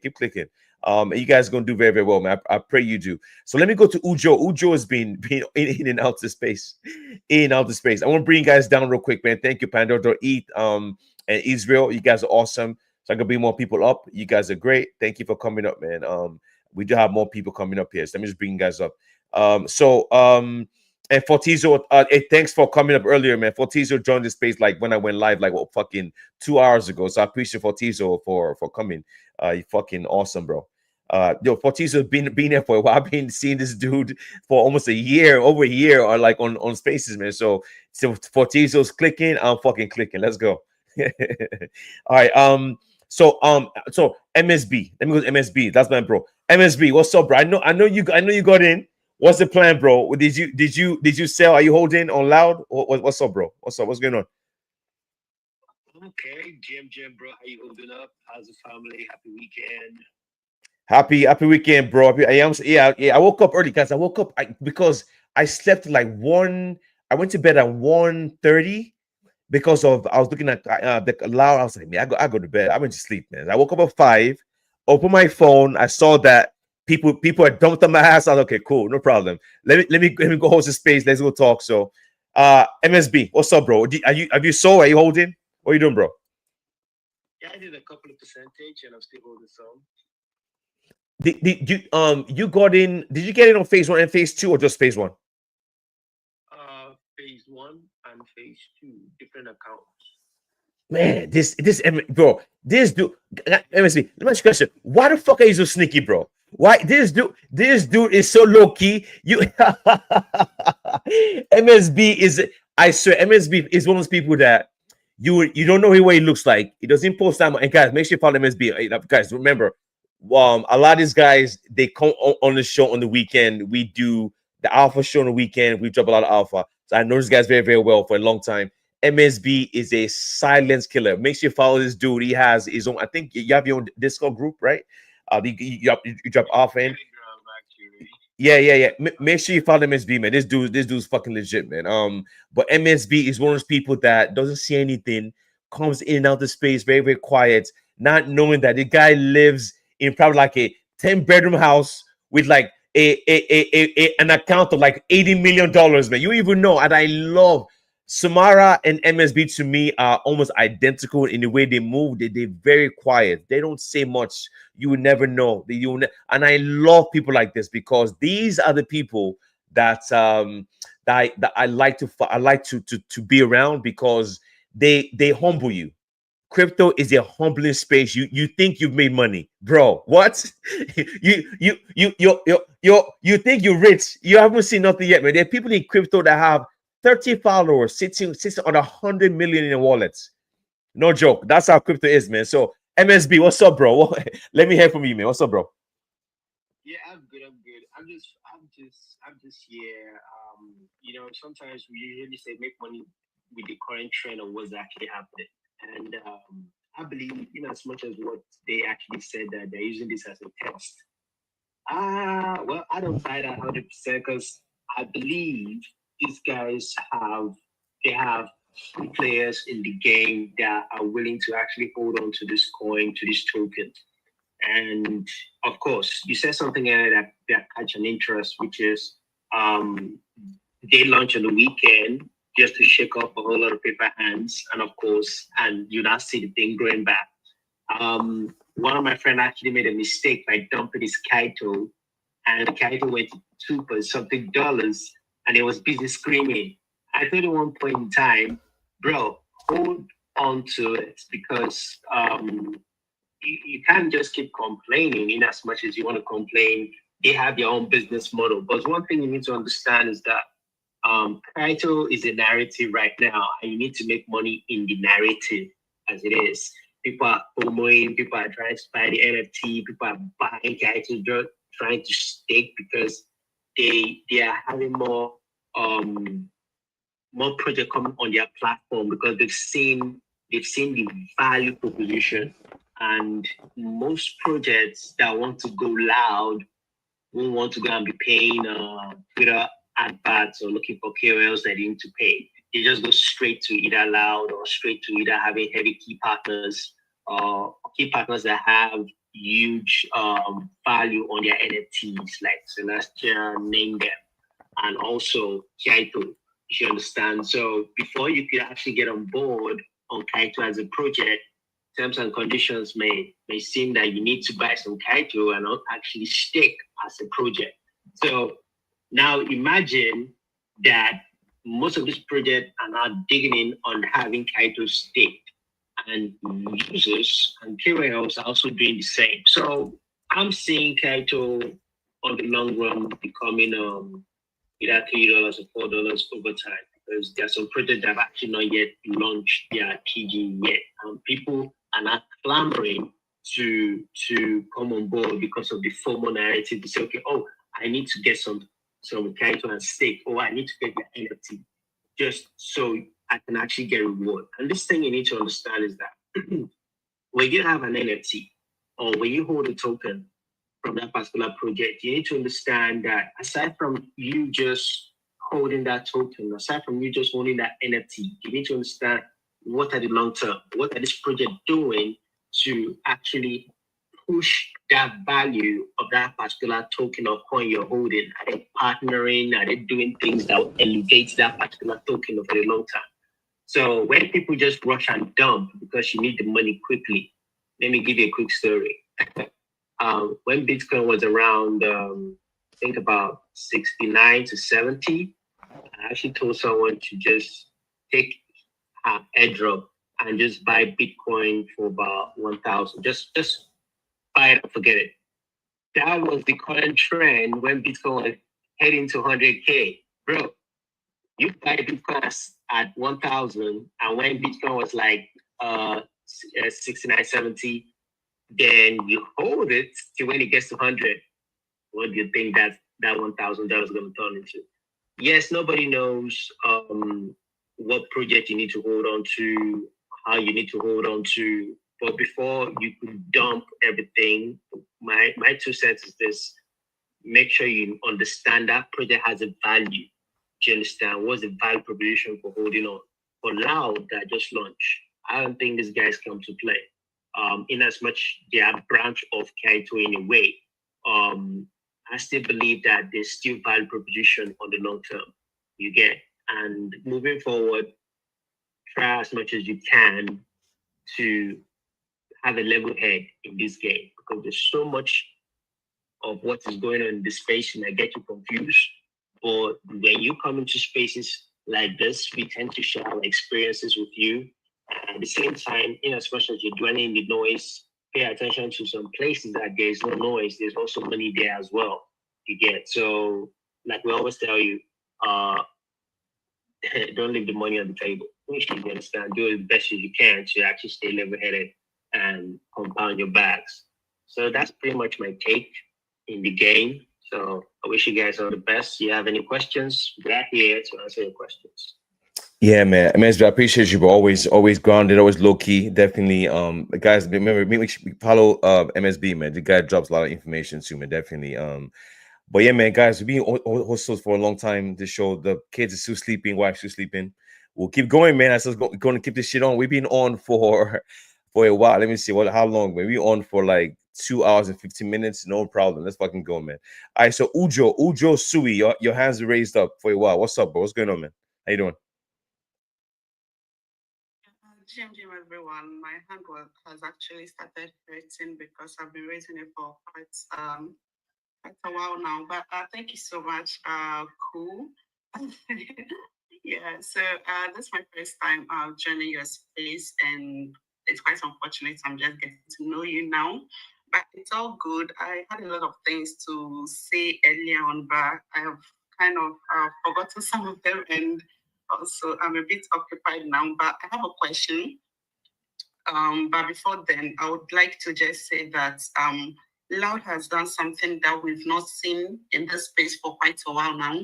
And you guys are gonna do very, very well, man. I pray you do. So let me go to Ujo. Ujo has been in and out of space, in and out of space. I want to bring you guys down real quick, man. Thank you, Pandora Eat, and Israel. You guys are awesome. So I can bring more people up. You guys are great. Thank you for coming up, man. We do have more people coming up here. So let me just bring you guys up. And Fortizo, hey, thanks for coming up earlier, man. Fortizo joined the space like when I went live, like fucking 2 hours ago. So I appreciate Fortizo for coming. You fucking awesome, bro. Yo, Fortizo been there for a while. I've been seeing this dude for almost a year, over a year, or like on spaces, man. So Fortizo's clicking, I'm fucking clicking. Let's go. All right. So MSB. Let me go to MSB. That's my bro. MSB, what's up, bro? I know you got in. What's the plan, bro? Did you sell? Are you holding on loud? What's up, bro? What's up? What's going on? Okay, Jim, bro. How you holding up? How's the family? Happy weekend. Happy weekend, bro. I woke up early, guys. I woke up because I slept like 1. I went to bed at 1:30 because of I was looking at the loud. I was like, man, I go to bed. I went to sleep, man. I woke up at 5. Opened my phone. I saw that people are dumped on my ass. I was like, okay, cool, no problem. Let me go host the space. Let's go talk. So, MSB, what's up, bro? Have you sold? Are you holding? What are you doing, bro? Yeah, I did a couple of percentage, and I'm still holding some. You got in? Did you get in on phase 1 and phase 2, or just phase 1? Phase 1 and phase 2, different accounts. Man, this bro, this dude. MSB, let me ask you a question. Why the fuck are you so sneaky, bro? Why this dude is so low key? You MSB is, I swear, MSB is one of those people that you don't know what he looks like. He doesn't post that much. And guys, make sure you follow MSB. Guys, remember, a lot of these guys, they come on the show on the weekend. We do the alpha show on the weekend. We drop a lot of alpha. So I know this guys very, very well for a long time. MSB is a silence killer. Make sure you follow this dude. He has his own. I think you have your own Discord group, right? You drop off in. Yeah. Make sure you follow MSB, man. This dude's fucking legit, man. But MSB is one of those people that doesn't see anything, comes in and out of space, very, very quiet, not knowing that the guy lives in probably like a 10-bedroom house with like an account of like $80 million, man. You even know, and I love Samara and MSB to me are almost identical in the way they move. They're very quiet. They don't say much. You would never know. And I love people like this because these are the people that that I like to be around because they humble you. Crypto is a humbling space. You think you've made money, bro? What? You think you're rich? You haven't seen nothing yet, man. There are people in crypto that have 30 followers sitting on 100 million in wallets. No joke. That's how crypto is, man. So MSB, what's up, bro? Let me hear from you, man. What's up, bro? Yeah, I'm good. I'm good. I'm just here. Sometimes we usually say make money with the current trend of what's actually happening, and I believe, in as much as what they actually said that they're using this as a test. Well, I don't buy that 100% because I believe these guys have good players in the game that are willing to actually hold on to this coin, to this token. And of course, you said something earlier that catch an interest, which is they launch on the weekend just to shake up a whole lot of paper hands, and of course, and you now see the thing growing back. One of my friends actually made a mistake by dumping his Kaito, and the Kaito went to something dollars, and he was busy screaming. I thought at one point in time, bro, hold on to it because you can't just keep complaining in as much as you want to complain. They have their own business model. But one thing you need to understand is that Kaito is a narrative right now, and you need to make money in the narrative as it is. People are promoting, people are trying to buy the NFT, people are buying Kaito, trying to stake because they are having more project coming on their platform because they've seen the value proposition. And most projects that want to go loud won't want to go and be paying Twitter adverts or looking for KOLs that they need to pay. They just go straight to either loud or straight to either having heavy key partners or key partners that have huge value on their NFTs, like Celestia, name them, and also Kaito, if you understand. So before you could actually get on board on Kaito as a project, terms and conditions may seem that you need to buy some Kaito and not actually stake as a project. So now imagine that most of these projects are now digging in on having Kaito staked, and users and KOLs are also doing the same. So I'm seeing Kaito on the long run becoming either $3 or $4 over time because there are some projects that have actually not yet launched their TG yet. People are not clamoring to come on board because of the formal narrative to say, okay, oh, I need to get some Kaito and stake, or I need to get the NFT just so I can actually get reward. And this thing you need to understand is that when you have an NFT or when you hold a token from that particular project, you need to understand that aside from you just holding that token, aside from you just owning that NFT, you need to understand what are the long term, what are this project doing to actually push that value of that particular token or coin you're holding. Are they partnering? Are they doing things that will elevate that particular token over the long term? So when people just rush and dump because you need the money quickly, let me give you a quick story. When Bitcoin was around, I think about 69 to 70, I actually told someone to just take an airdrop and just buy Bitcoin for about 1,000. Just buy it and forget it. That was the current trend when Bitcoin was heading to 100K. Bro, you buy Bitcoin at 1,000, and when Bitcoin was like 69, 70, then you hold it till when it gets to 100. What do you think that $1,000 is going to turn into? Yes, nobody knows what project you need to hold on to, how you need to hold on to. But before you could dump everything, my 2 cents is this: make sure you understand that project has a value. Do you understand what's the value proposition for holding on? For Loud that just launched, I don't think these guys come to play. In as much they are a branch of Kaito in a way, I still believe that there's still value proposition on the long term. You get, and moving forward, try as much as you can to have a level head in this game, because there's so much of what is going on in the space and I get you confused. But when you come into spaces like this, we tend to share our experiences with you. At the same time, in as much as you're dwelling in the noise, pay attention to some places that there's no noise, there's also money there as well. You get, so like we always tell you, don't leave the money on the table. You understand, do as best as you can to actually stay level headed and compound your bags. So that's pretty much my take in the game. So I wish you guys all the best. You have any questions? We're here to answer your questions. Yeah, man. I appreciate you, bro. Always grounded, always low key. Definitely. Guys, remember, make sure you follow MSB, man. The guy drops a lot of information too, man. Definitely. But yeah, man, guys, we've been hosting for a long time. This show, the kids are still sleeping, wife still sleeping. We'll keep going, man. I said going to keep this shit on. We've been on for a while. Let me see how long, man. We on for like 2 hours and 15 minutes. No problem. Let's fucking go, man. All right, so Ujo Sui, your hands are raised up for a while. What's up, bro? What's going on, man? How you doing? GMGM everyone, my hand has actually started hurting because I've been raising it for quite a while now. But thank you so much. Cool. Yeah. So this is my first time joining your space, and it's quite unfortunate. I'm just getting to know you now, but it's all good. I had a lot of things to say earlier on, but I have kind of forgotten some of them, and also I'm a bit occupied now. But I have a question. But before then, I would like to just say that Loud has done something that we've not seen in this space for quite a while now.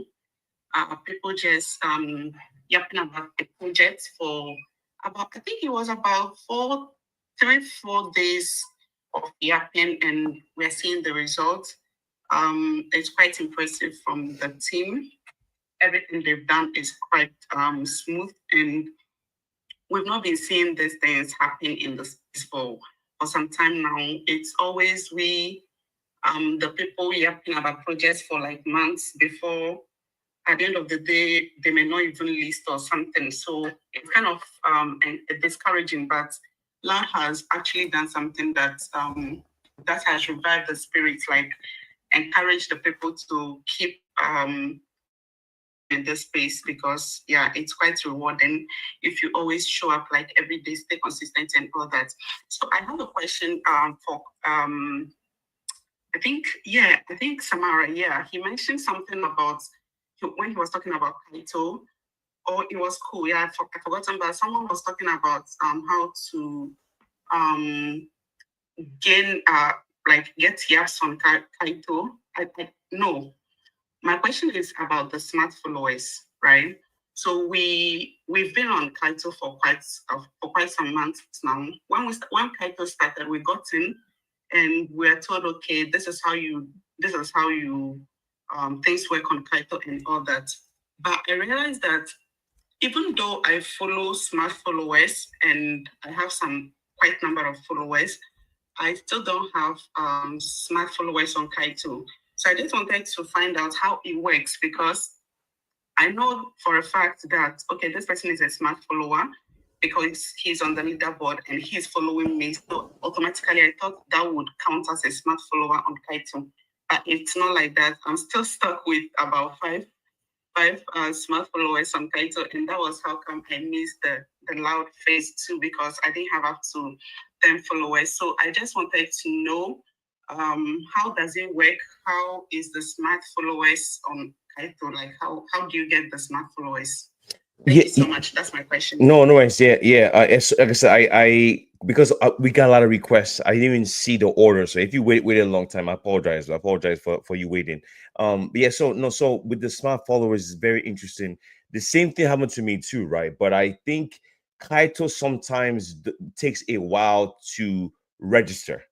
People just yapping about the project for about, I think it was about 3-4 days of yapping, and we're seeing the results. It's quite impressive from the team. Everything they've done is quite smooth, and we've not been seeing these things happen in the space for some time now. It's always the people yapping about projects for like months before. At the end of the day, they may not even list or something. So it's kind of discouraging. But Loud has actually done something that has revived the spirit, like encourage the people to keep in this space, because yeah, it's quite rewarding if you always show up like every day, stay consistent and all that. So I have a question for I think Samara, he mentioned something about when he was talking about Kaito. Oh, it was cool. Yeah, I forgotten, but someone was talking about how to gain get yaps on Kaito. No, my question is about the smart followers, right? So we've been on Kaito for quite some months now. When Kaito started, we got in and we're told, okay, this is how you things work on Kaito and all that. But I realized that even though I follow smart followers and I have some quite number of followers, I still don't have smart followers on Kaito. So I just wanted to find out how it works, because I know for a fact that, okay, this person is a smart follower because he's on the leaderboard and he's following me. So automatically I thought that would count as a smart follower on Kaito. But it's not like that. I'm still stuck with about five smart followers on Kaito, and that was how come I missed the Loud phase 2, because I didn't have up to 10 followers. So I just wanted to know how does it work? How is the smart followers on Kaito? Like how do you get the smart followers? Thank you so much. That's my question. No worries. Yeah. Like I said, I because we got a lot of requests. I didn't even see the order. So if you waited a long time, I apologize. I apologize for you waiting. But yeah. So with the smart followers, it's very interesting. The same thing happened to me too, right? But I think Kaito sometimes takes a while to register,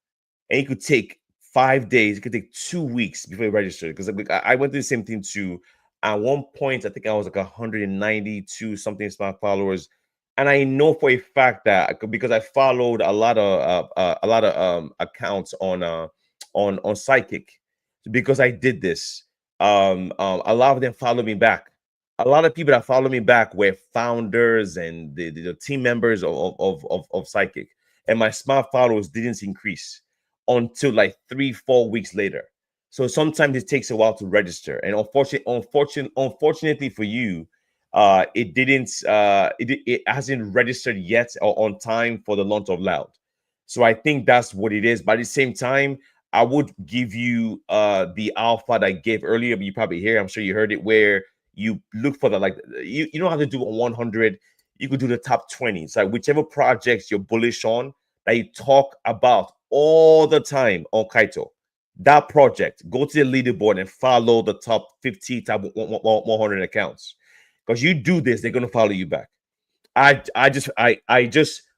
and it could take 5 days. It could take 2 weeks before you register. Because I went through the same thing too. At one point, I think I was like 192 something smart followers, and I know for a fact that because I followed a lot of accounts on Psychic, because I did this. A lot of them followed me back. a lot of people that follow me back were founders and the team members of Psychic, and my smart followers didn't increase until like 3 4 weeks later. So sometimes it takes a while to register, and unfortunately for you, it hasn't registered yet or on time for the launch of Loud. So I think that's what it is. But at the same time, I would give you the alpha that I gave earlier, but you probably hear, I'm sure you heard it, where you look for the, like, you don't have to do a 100, you could do the top 20. It's like whichever projects you're bullish on that you talk about all the time on Kaito, that project, go to the leaderboard and follow the top 50, top 100 accounts. Because you do this, they're going to follow you back. I just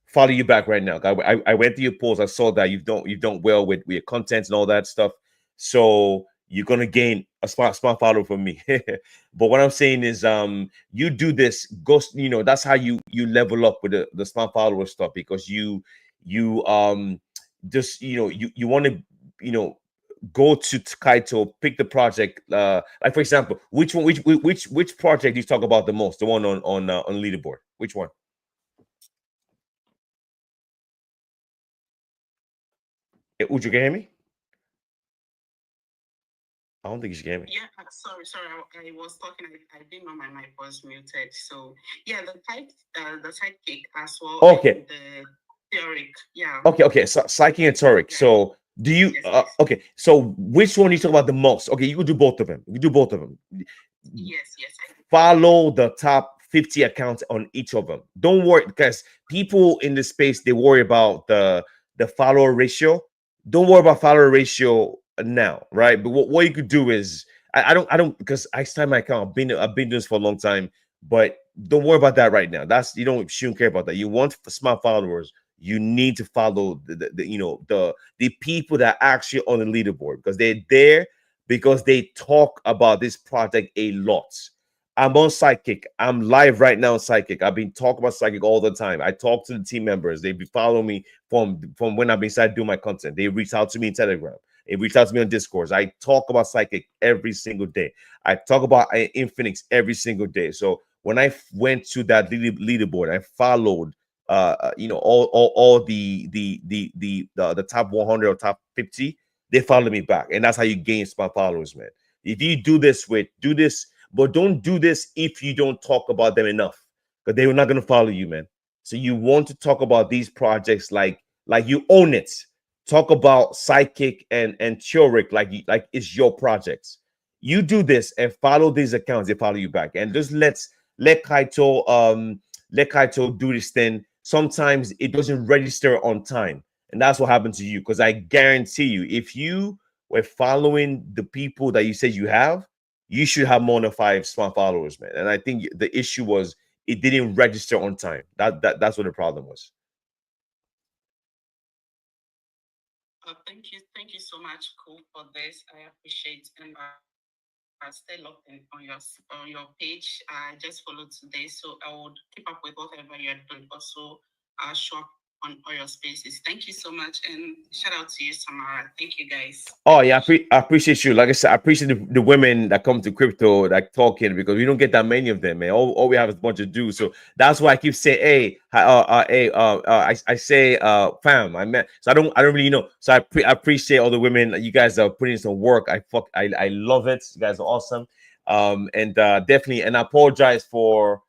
follow you back right now. I went through your post. I saw that you've done well with your content and all that stuff. So you're gonna gain a smart follow from me. But what I'm saying is, you do this. Go, that's how you level up with the smart follower stuff, because you just you want to go to Kaito, pick the project. Like for example, which project do you talk about the most? The one on leaderboard. Which one? Would you hear me? I don't think you can hear me. Yeah, sorry. I was talking. I didn't know my mic was muted. So yeah, the sidekick as well. Okay. And the theoric. Yeah. Okay. So psychic and toric. So do you? Okay. So which one you talk about the most? Okay, you could do both of them. You do both of them. Yes. Follow the top 50 accounts on each of them. Don't worry, because people in this space, they worry about the follower ratio. Don't worry about follower ratio now, right? But what you could do is, I don't because I started my account. I've been doing this for a long time, but don't worry about that right now. You shouldn't care about that. You want smart followers. You need to follow the people that are actually on the leaderboard, because they're there because they talk about this project a lot. I'm on Psychic. I'm live right now on Psychic. I've been talking about Psychic all the time. I talk to the team members. They be following me from when I've been started doing my content. They reach out to me in Telegram. They reach out to me on Discord. I talk about Psychic every single day. I talk about Infinix every single day. So when I went to that leaderboard, I followed all the top 100 or top 50. They follow me back, and that's how you gain smart followers, man. If you do this, but don't do this if you don't talk about them enough, because they're not going to follow you, man. So you want to talk about these projects like you own it. Talk about Psychic and Theoric like it's your projects. You do this and follow these accounts, they follow you back. And just let Kaito do this thing. Sometimes it doesn't register on time, and that's what happened to you. Because I guarantee you, if you were following the people that you said you have, you should have more than 5 smart followers, man. And I think the issue was it didn't register on time. That's what the problem was. Thank you so much, Cool, for this. I appreciate, and I stay logged in on your page. I just followed today, so I would keep up with whatever you're doing. Also, I'll show up on all your spaces. Thank you so much, and shout out to you, Samara. Thank you, guys. Oh yeah, I appreciate you. Like I said, I appreciate the women that come to crypto that talking, because we don't get that many of them, man. All we have is a bunch of dudes. So that's why I keep saying, hey, I say, fam, I met. So I don't really know. So I appreciate all the women. You guys are putting in some work. I love it. You guys are awesome. And definitely, and I apologize for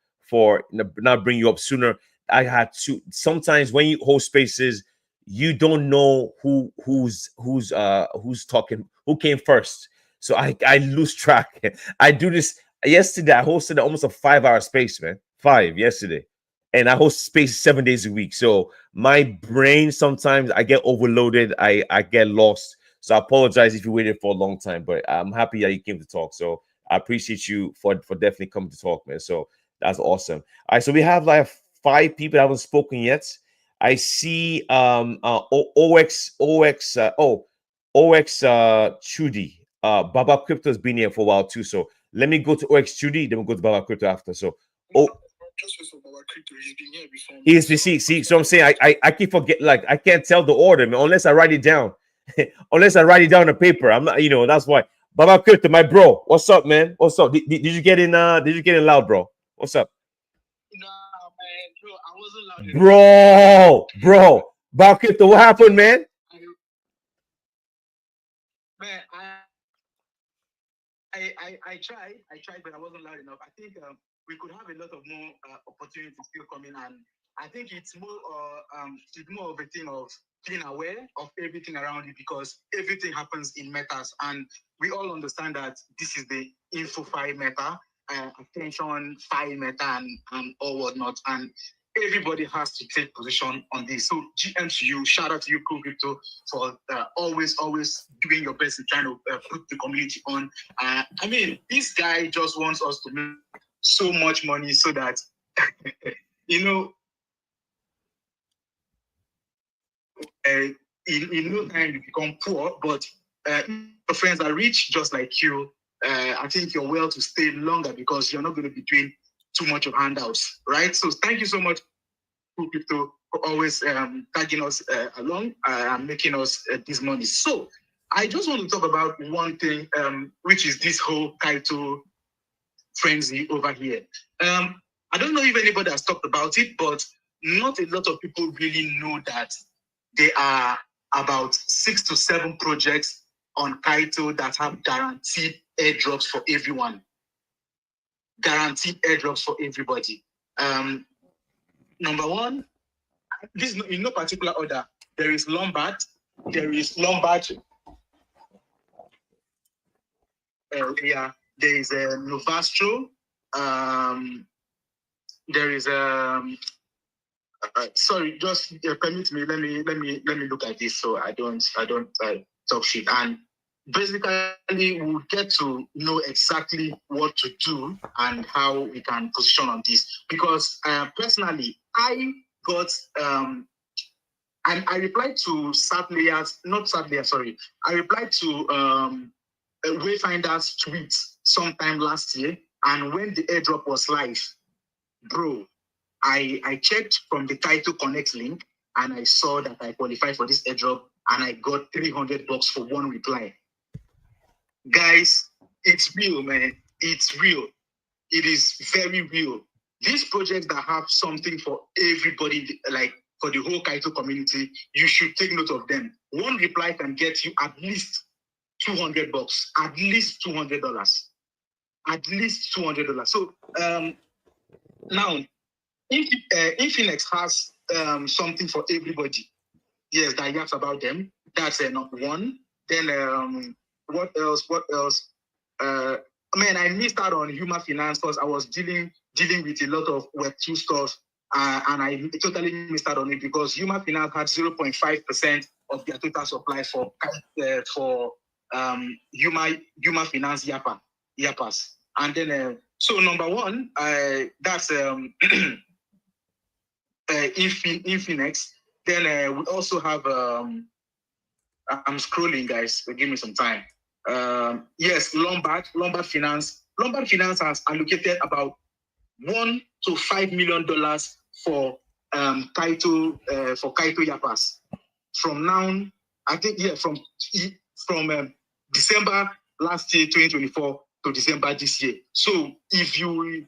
not bringing you up sooner. I had to. Sometimes when you host spaces, you don't know who's talking, who came first. So I lose track. I do this yesterday. I hosted almost a 5-hour space, man. 5 yesterday. And I host space 7 days a week. So my brain, sometimes I get overloaded. I get lost. So I apologize if you waited for a long time, but I'm happy that you came to talk. So I appreciate you for definitely coming to talk, man. So that's awesome. All right, so we have like 5 people that haven't spoken yet. I see OX Chudi. Baba Crypto has been here for a while too. So let me go to OX Chudi, then we'll go to Baba Crypto after. So see, so I'm saying I keep forget, like I can't tell the order, man, unless I write it down. Unless I write it down on paper. I'm not, that's why. Baba Crypto, my bro. What's up, man? What's up? Did you get in? Did you get in loud, bro? What's up? Nah, man, bro, I wasn't loud enough. Bro. Baba Crypto, what happened, man? Man, I tried, but I wasn't loud enough. I think we could have a lot of more opportunities still coming, and I think it's more of a thing of being aware of everything around you, because everything happens in metas, and we all understand that this is the info file meta, attention file meta, and all whatnot, and everybody has to take position on this. So GM to you, shout out to you, Cool Crypto, for always doing your best in trying to put the community on. I mean, this guy just wants us to make so much money so that, you know, in no time you become poor, but your friends are rich just like you. I think you're well to stay longer because you're not going to be doing too much of handouts, right? So thank you so much, Crypto, for always tagging us along and making us this money. So I just want to talk about one thing, which is this whole Kaito frenzy over here. I don't know if anybody has talked about it, but not a lot of people really know that there are about 6 to 7 projects on Kaito that have guaranteed airdrops for everyone. Guaranteed airdrops for everybody. Number one, this is in no particular order. There is Lombard. There is Novastro. There is sorry, just permit me. Let me look at this so I don't talk shit. And basically, we'll get to know exactly what to do and how we can position on this. Because personally, I got and I replied to I replied to Wayfinder's tweet sometime last year, and when the airdrop was live, bro, I checked from the Kaito Connect link and I saw that I qualified for this airdrop, and I got $300 for one reply. Guys, it's real, man. It's real. It is very real. These projects that have something for everybody, like for the whole Kaito community, you should take note of them. One reply can get you at least $200, at least $200, at least $200. So now, Infinix has something for everybody. Yes, that yaps about them. That's number one. Then what else? Man, I missed out on human finance because I was dealing with a lot of Web2 stuff, and I totally missed out on it because human finance had 0.5% of their total supply for human finance yappers. And then so number one, that's Infinix. Then we also have I'm scrolling, guys. So give me some time. Yes, Lombard Finance. Lombard Finance has allocated about $1 to $5 million for Kaito yappers. From now, I think from December last year, 2024 to December this year. So if you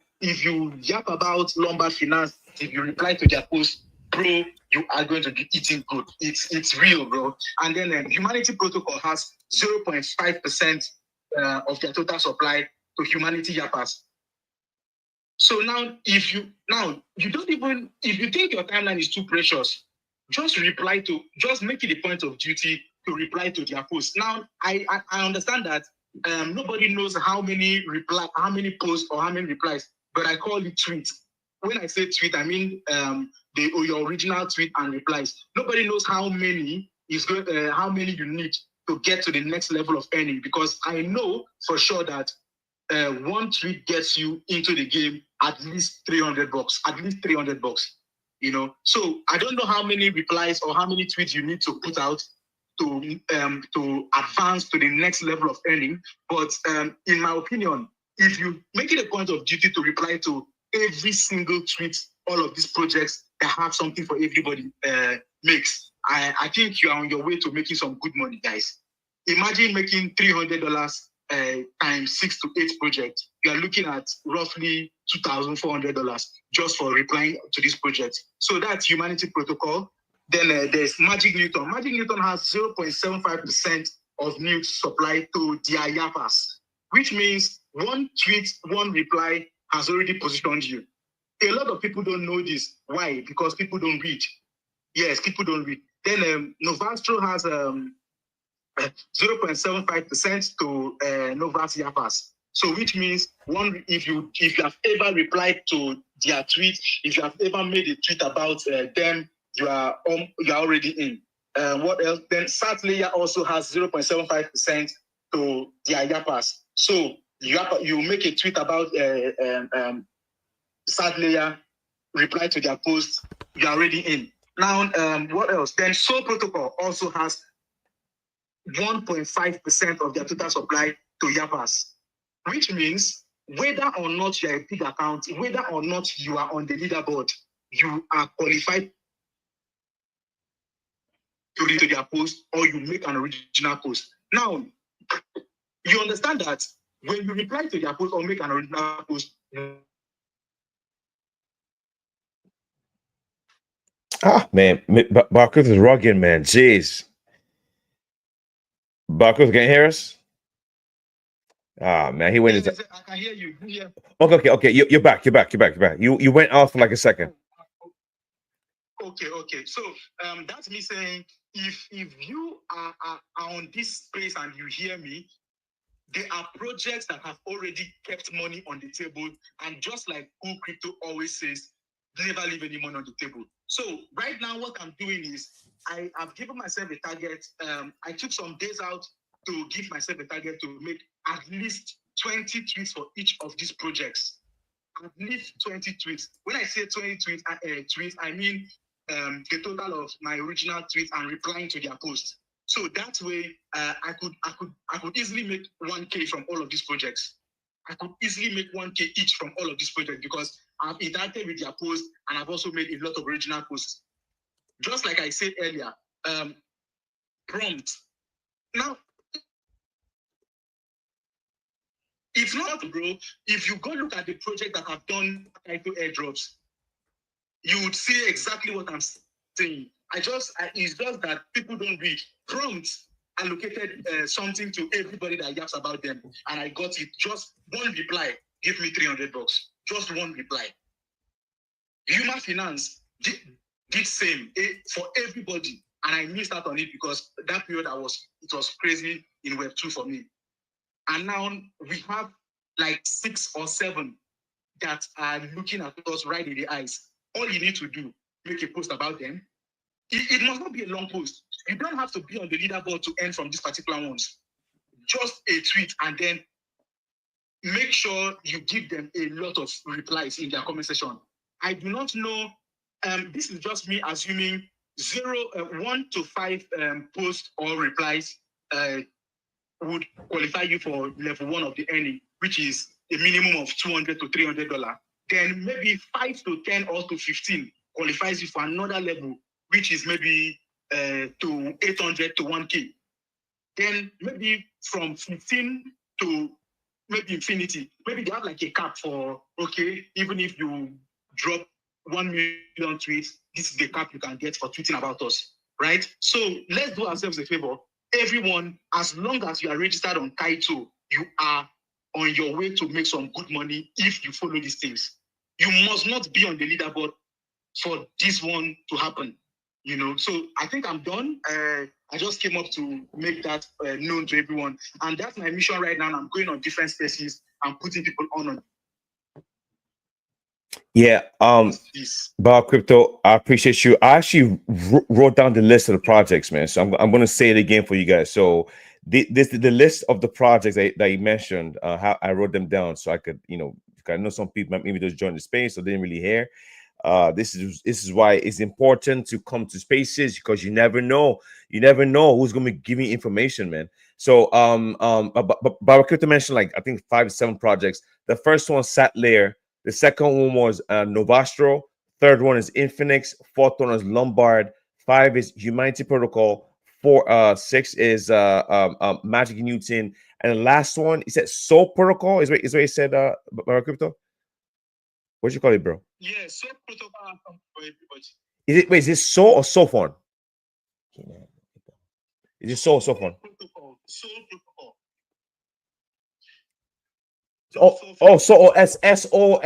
yap about Lombard Finance, if you reply to their post, bro, you are going to be eating good. It's real, bro. And then Humanity Protocol has 0.5% of their total supply to Humanity yappers. So now, if you think your timeline is too precious, just make it a point of duty to reply to their posts. Now, I understand that nobody knows how many posts or how many replies, but I call it tweets. When I say tweet, I mean your original tweet and replies. Nobody knows how many you need to get to the next level of earning, because I know for sure that one tweet gets you into the game at least $300. You know, so I don't know how many replies or how many tweets you need to put out to advance to the next level of earning. But in my opinion, if you make it a point of duty to reply to every single tweet all of these projects that have something for everybody makes, I think you are on your way to making some good money, guys. Imagine making $300 times 6 to 8 projects, you are looking at roughly $2,400 just for replying to this project. So that's Humanity Protocol. Then there's Magic Newton. Magic Newton has 0.75% of new supply to their yappers, which means one tweet, one reply has already positioned you. A lot of people don't know this. Why? Because people don't read. Yes, people don't read. Then Novastro has 0.75% to Novas yappers. So which means if you have ever replied to their tweet, if you have ever made a tweet about them, you are already in. What else? Then Sat Layer also has 0.75% to their yappers. So you make a tweet about Sat Layer, reply to their post, you are already in. Now, what else? Then Soul Protocol also has 1.5% of their total supply to yappers, which means whether or not you are a big account, whether or not you are on the leaderboard, you are qualified to read to their post or you make an original post. Now, you understand that when you reply to their post or make an original post, Man, Barcus is rugged, man. Jeez. Barcus, can you hear us? Man, he went. I can hear you. Yeah. Okay. You're back. You're back. You went off for like a second. Okay. So that's me saying if you are on this space and you hear me, there are projects that have already kept money on the table, and just like Cool Crypto always says, never leave any money on the table. So right now, what I'm doing is I have given myself a target. I took some days out to give myself a target to make at least 20 tweets for each of these projects. At least 20 tweets. When I say 20 tweets, I mean the total of my original tweets and replying to their posts. So that way, I could easily make 1K from all of these projects. I could easily make 1K each from all of these projects because I've interacted with their posts and I've also made a lot of original posts. Just like I said earlier, prompt. Now, it's not, bro. If you go look at the project that I've done title airdrops, you would see exactly what I'm saying. It's just that people don't read. Prompt allocated something to everybody that yaps about them, and I got it. Just one reply, give me $300. Just one reply. Human Finance did same for everybody, and I missed out on it because that period it was crazy in Web 2 for me. And now we have like 6 or 7 that are looking at us right in the eyes. All you need to do, make a post about them. It must not be a long post. You don't have to be on the leaderboard to earn from these particular ones. Just a tweet, and then make sure you give them a lot of replies in their comment section. I do not know. This is just me assuming 1 to 5 posts or replies would qualify you for level 1 of the earning, which is a minimum of $200 to $300. Then maybe 5 to 10 or to 15 qualifies you for another level, which is maybe to 800 to 1K. Then maybe from 15 to maybe infinity. Maybe they have like a cap for, okay, even if you drop 1 million tweets, this is the cap you can get for tweeting about us, right? So let's do ourselves a favor. Everyone, as long as you are registered on Kaito, you are on your way to make some good money if you follow these things. You must not be on the leaderboard for this one to happen, So I think I'm done. I just came up to make that known to everyone. And that's my mission right now. I'm going on different spaces and putting people on. Yeah. Bob Crypto, I appreciate you. I actually wrote down the list of the projects, man. So I'm going to say it again for you guys. So the list of the projects that you mentioned, how I wrote them down so I could, I know some people maybe just joined the space so they didn't really hear. This is why it's important to come to spaces because you never know who's going to be giving you information, man. So Bob Crypto mentioned like I think 5 to 7 projects. The first one, Sat Layer. The second one was Novastro. Third one is Infinix. Fourth one is Lombard. 5 is Humanity Protocol. 6 is Magic Newton, and the last one he said Soul Protocol. Is what he said. Crypto. What you call it, bro? Yeah, so protocol for everybody. Is it Soul or Sophon? Is it Soul or Sophon? Soul protocol. SOUL. SOUL,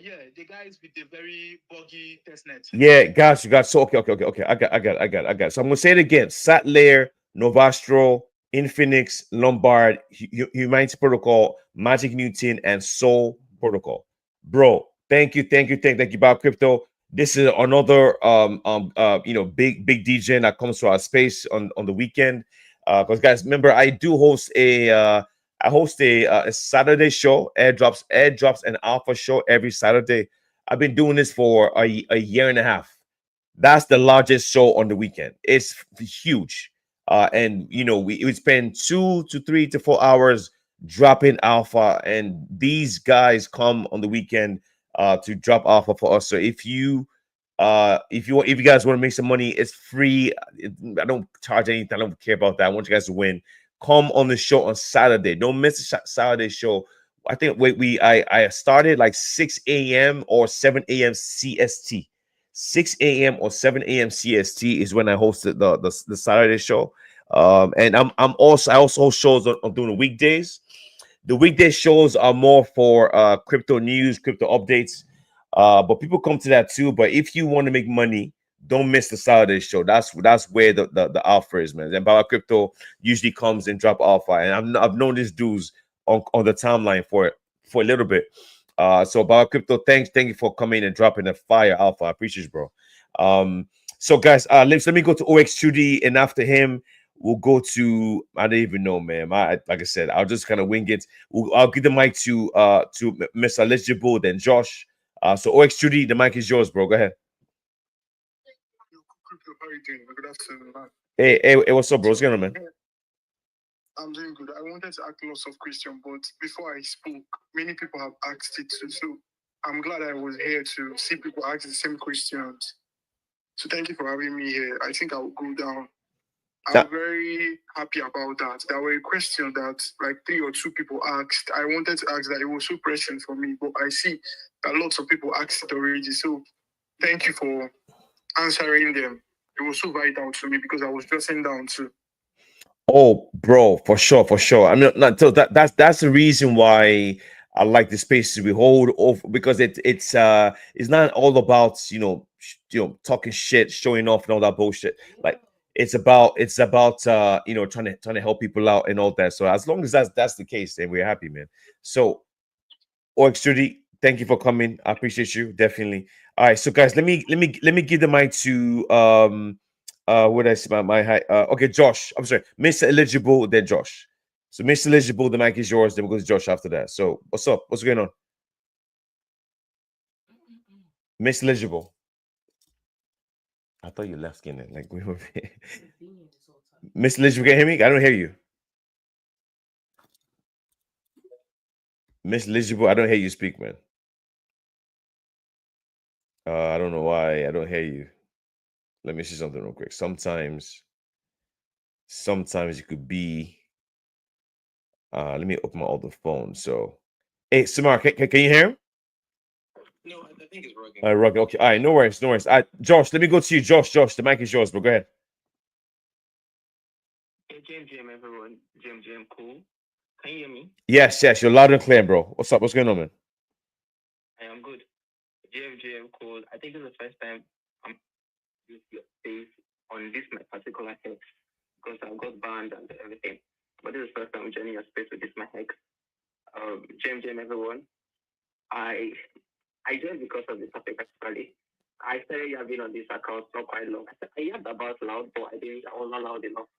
yeah, the guys with the very buggy testnet. Yeah, got you. So okay. I got. So I'm gonna say it again: Satlayer, Novastro, Infinix, Lombard, Humanity Protocol, Magic Newton, and Soul Protocol. Bro, thank you, Bob Crypto. This is another big DJ that comes to our space on the weekend. Because guys, remember I do host a Saturday show, airdrops and alpha show every Saturday. I've been doing this for a year and a half. That's the largest show on the weekend. It's huge. And we would spend 2 to 3 to 4 hours dropping alpha, and these guys come on the weekend to drop alpha for us. So if you guys want to make some money, it's free. I don't charge anything. I don't care about that. I want you guys to win. Come on the show on Saturday. Don't miss the Saturday show. I think I started like 6 a.m. or 7 a.m. CST. 6 a.m. or 7 a.m. CST is when I hosted the Saturday show. And I also host shows on during the weekdays. The weekday shows are more for crypto news, crypto updates. But people come to that too. But if you want to make money, don't miss the Saturday show. That's where the alpha is, man. And Baba Crypto usually comes and drop alpha. And I've known these dudes on the timeline for a little bit. So Baba Crypto, thank you for coming and dropping the fire alpha. I appreciate you, bro. So guys, let me go to OX2D, and after him, we'll go to I don't even know, man. Like I said, I'll just kind of wing it. I'll give the mic to Mr. Eligible, then Josh. So OX2D, the mic is yours, bro. Go ahead. How are you doing? Good afternoon, man. Hey, what's up, bro? What's going on, man? I'm doing good. I wanted to ask lots of questions, but before I spoke, many people have asked it too. So I'm glad I was here to see people ask the same questions. So thank you for having me here. I think I will go down. I'm very happy about that. There were a question that like 3 or 2 people asked. I wanted to ask that. It was so prescient for me, but I see that lots of people asked it already. So thank you for answering them. It was so vital to me because I was jotting down too. Oh, bro, for sure. I mean, so that's the reason why I like the spaces we hold over, because it's not all about talking shit, showing off, and all that bullshit. Like it's about trying to help people out and all that. So as long as that's the case, then we're happy, man. So OX30, thank you for coming. I appreciate you definitely. All right, so guys, let me give the mic to what I see my high. Okay, Josh. I'm sorry, Mr. Eligible, then Josh. So Mr. Eligible, the mic is yours. Then we'll go to Josh after that. So what's up? What's going on, Mr. Eligible? I thought you left skin it. Like we were. Mr. Eligible, can you hear me? I don't hear you. Miss Eligible, I don't hear you speak, man. I don't know why I don't hear you. Let me see something real quick. Sometimes it could be. Let me open my other phone. So, hey, Samar, can you hear him? No, I think it's working. All right, Rocky. Okay, all right, no worries. Josh, let me go to you. Josh, the mic is yours, bro. Go ahead. Hey, Jim, everyone. Jim, cool. Can you hear me? Yes, you're loud and clear, bro. What's up? What's going on, man? I am good. Jim, cool. I think it's the first time I'm using your face on this my particular hex because I got banned and everything. But this is the first time I'm joining your space with this my hex. Jim, everyone. I joined because of the topic actually. I started having on this account not quite long. I heard about Loud, but I was not loud enough.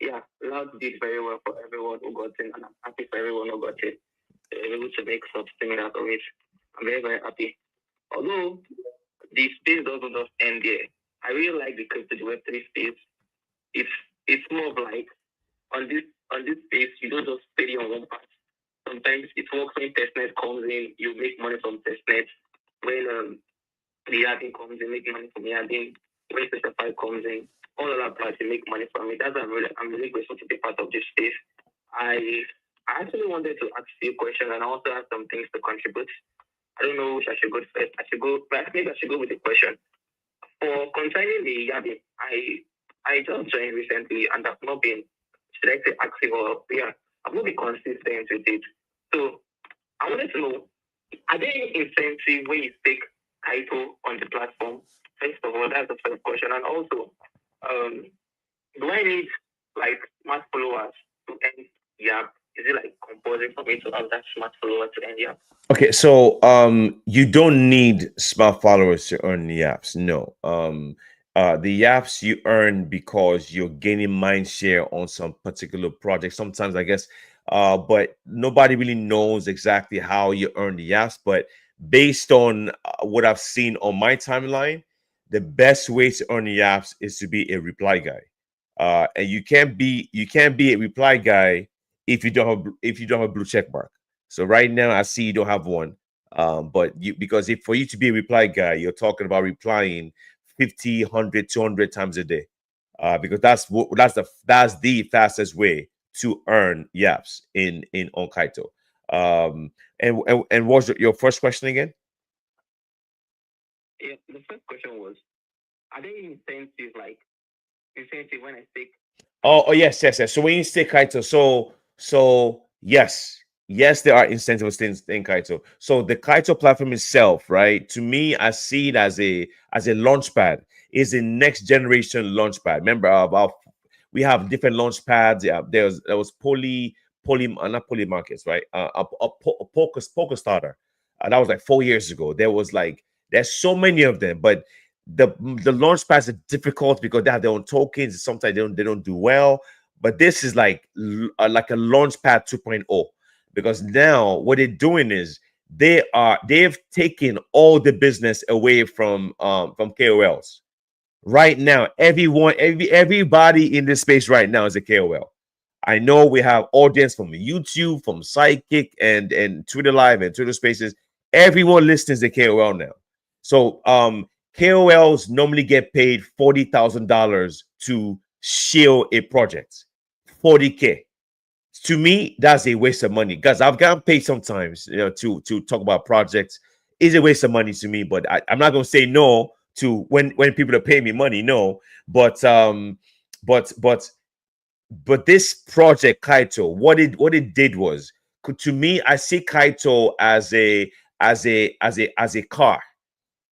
Yeah, Loud did very well for everyone who got in, and I'm happy for everyone who got it. They were able to make something out of it. I'm very, very happy. Although the space doesn't just end there. I really like the crypto, the Web3 space. It's more of like on this space, you don't just stay on one part. Sometimes it works when testnet comes in, you make money from testnet. When the adding comes in, make money from the adding. when Spotify comes in, all other platforms make money from it. That's why I'm really grateful to be part of this space. I I actually wanted to ask you a question and I also have some things to contribute. I don't know which I should go first. I should go, but maybe I should go with the question. For concerning the Yabi, I just joined recently and I've not been, should I say, active or yeah, I've not been consistent with it. So I wanted to know, are there any incentives when you take title on the platform? First of all, that's the first question. And also, um, do I need like smart followers to end the app? Is it like compulsory for me to have that smart follower to end the app? Okay, so you don't need smart followers to earn the apps. No. The apps you earn because you're gaining mind share on some particular project. Sometimes I guess but nobody really knows exactly how you earn the apps. But based on what I've seen on my timeline, the best way to earn the apps is to be a reply guy. And you can't be a reply guy if you don't have a blue check mark. So right now, I see you don't have one. But you because if for you to be a reply guy, you're talking about replying 50, 100, 200 times a day. Because that's the fastest way to earn yaps in on Kaito. And what's your first question again? Yeah, the first question was, are there any incentive when I take Oh, yes. So when you say Kaito, so yes, there are incentives in Kaito. So the Kaito platform itself, right? To me, I see it as a launch pad. Is a next generation launch pad. Remember about we have different launch pads. Yeah, there was not poly markets, right? A poker starter. That was like 4 years ago. There's so many of them, but the launch pads are difficult because they have their own tokens. Sometimes they don't do well. But this is like a launch pad 2.0 because now what they're doing is they've taken all the business away from KOLs. Right now, everybody in this space right now is a KOL. I know we have audience from YouTube, from Sidekick, and Twitter Live and Twitter Spaces. Everyone listens to KOL now. So KOLs normally get paid $40,000 to shield a project. 40K. To me, that's a waste of money because I've gotten paid sometimes, to talk about projects. Is a waste of money to me, but I'm not gonna say no to when people are paying me money. No, but but but but this project Kaito, what it did was, to me, I see Kaito as a car,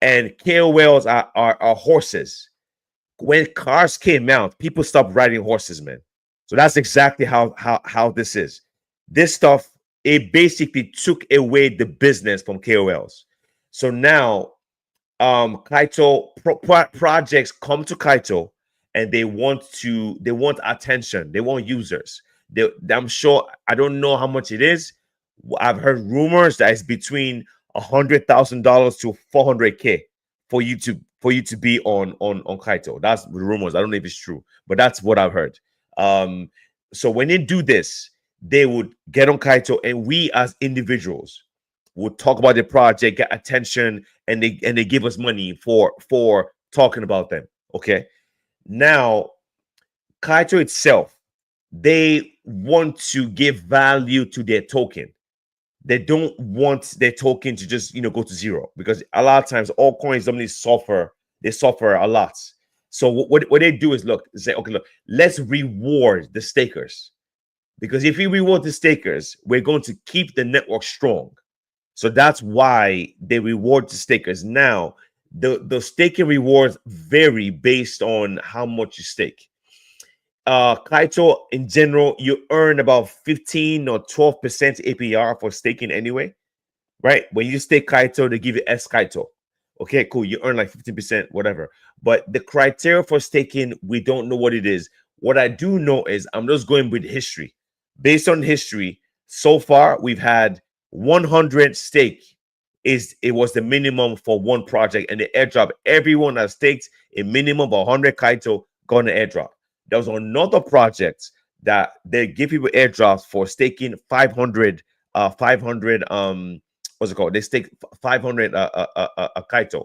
and KOLs are horses. When cars came out, people stopped riding horses, man. So that's exactly how this is. This stuff, it basically took away the business from KOLs. So now Kaito projects come to Kaito and they want attention, they want users. I'm sure, I don't know how much it is. I've heard rumors that it's between $100,000 to 400K for you to be on Kaito. That's the rumors. I don't know if it's true, but that's what I've heard. So when they do this, they would get on Kaito, and we as individuals would talk about the project, get attention, and they give us money for talking about them. Okay. Now, Kaito itself, they want to give value to their token. They don't want their token to just go to zero, because a lot of times all coins normally suffer a lot. So what they do is say, okay, look, let's reward the stakers, because if we reward the stakers, we're going to keep the network strong. So that's why they reward the stakers. Now, the staking rewards vary based on how much you stake. Kaito in general, you earn about 15 or 12% APR for staking anyway, right? When you stake Kaito, they give you S Kaito. Okay, cool. You earn like 15%, whatever. But the criteria for staking, we don't know what it is. What I do know is I'm just going with history. Based on history, so far we've had 100 stake. It was the minimum for one project, and the airdrop, everyone has staked a minimum of 100 Kaito got an airdrop. There was another project that they give people airdrops for staking 500 what's it called? They stake 500 Kaito.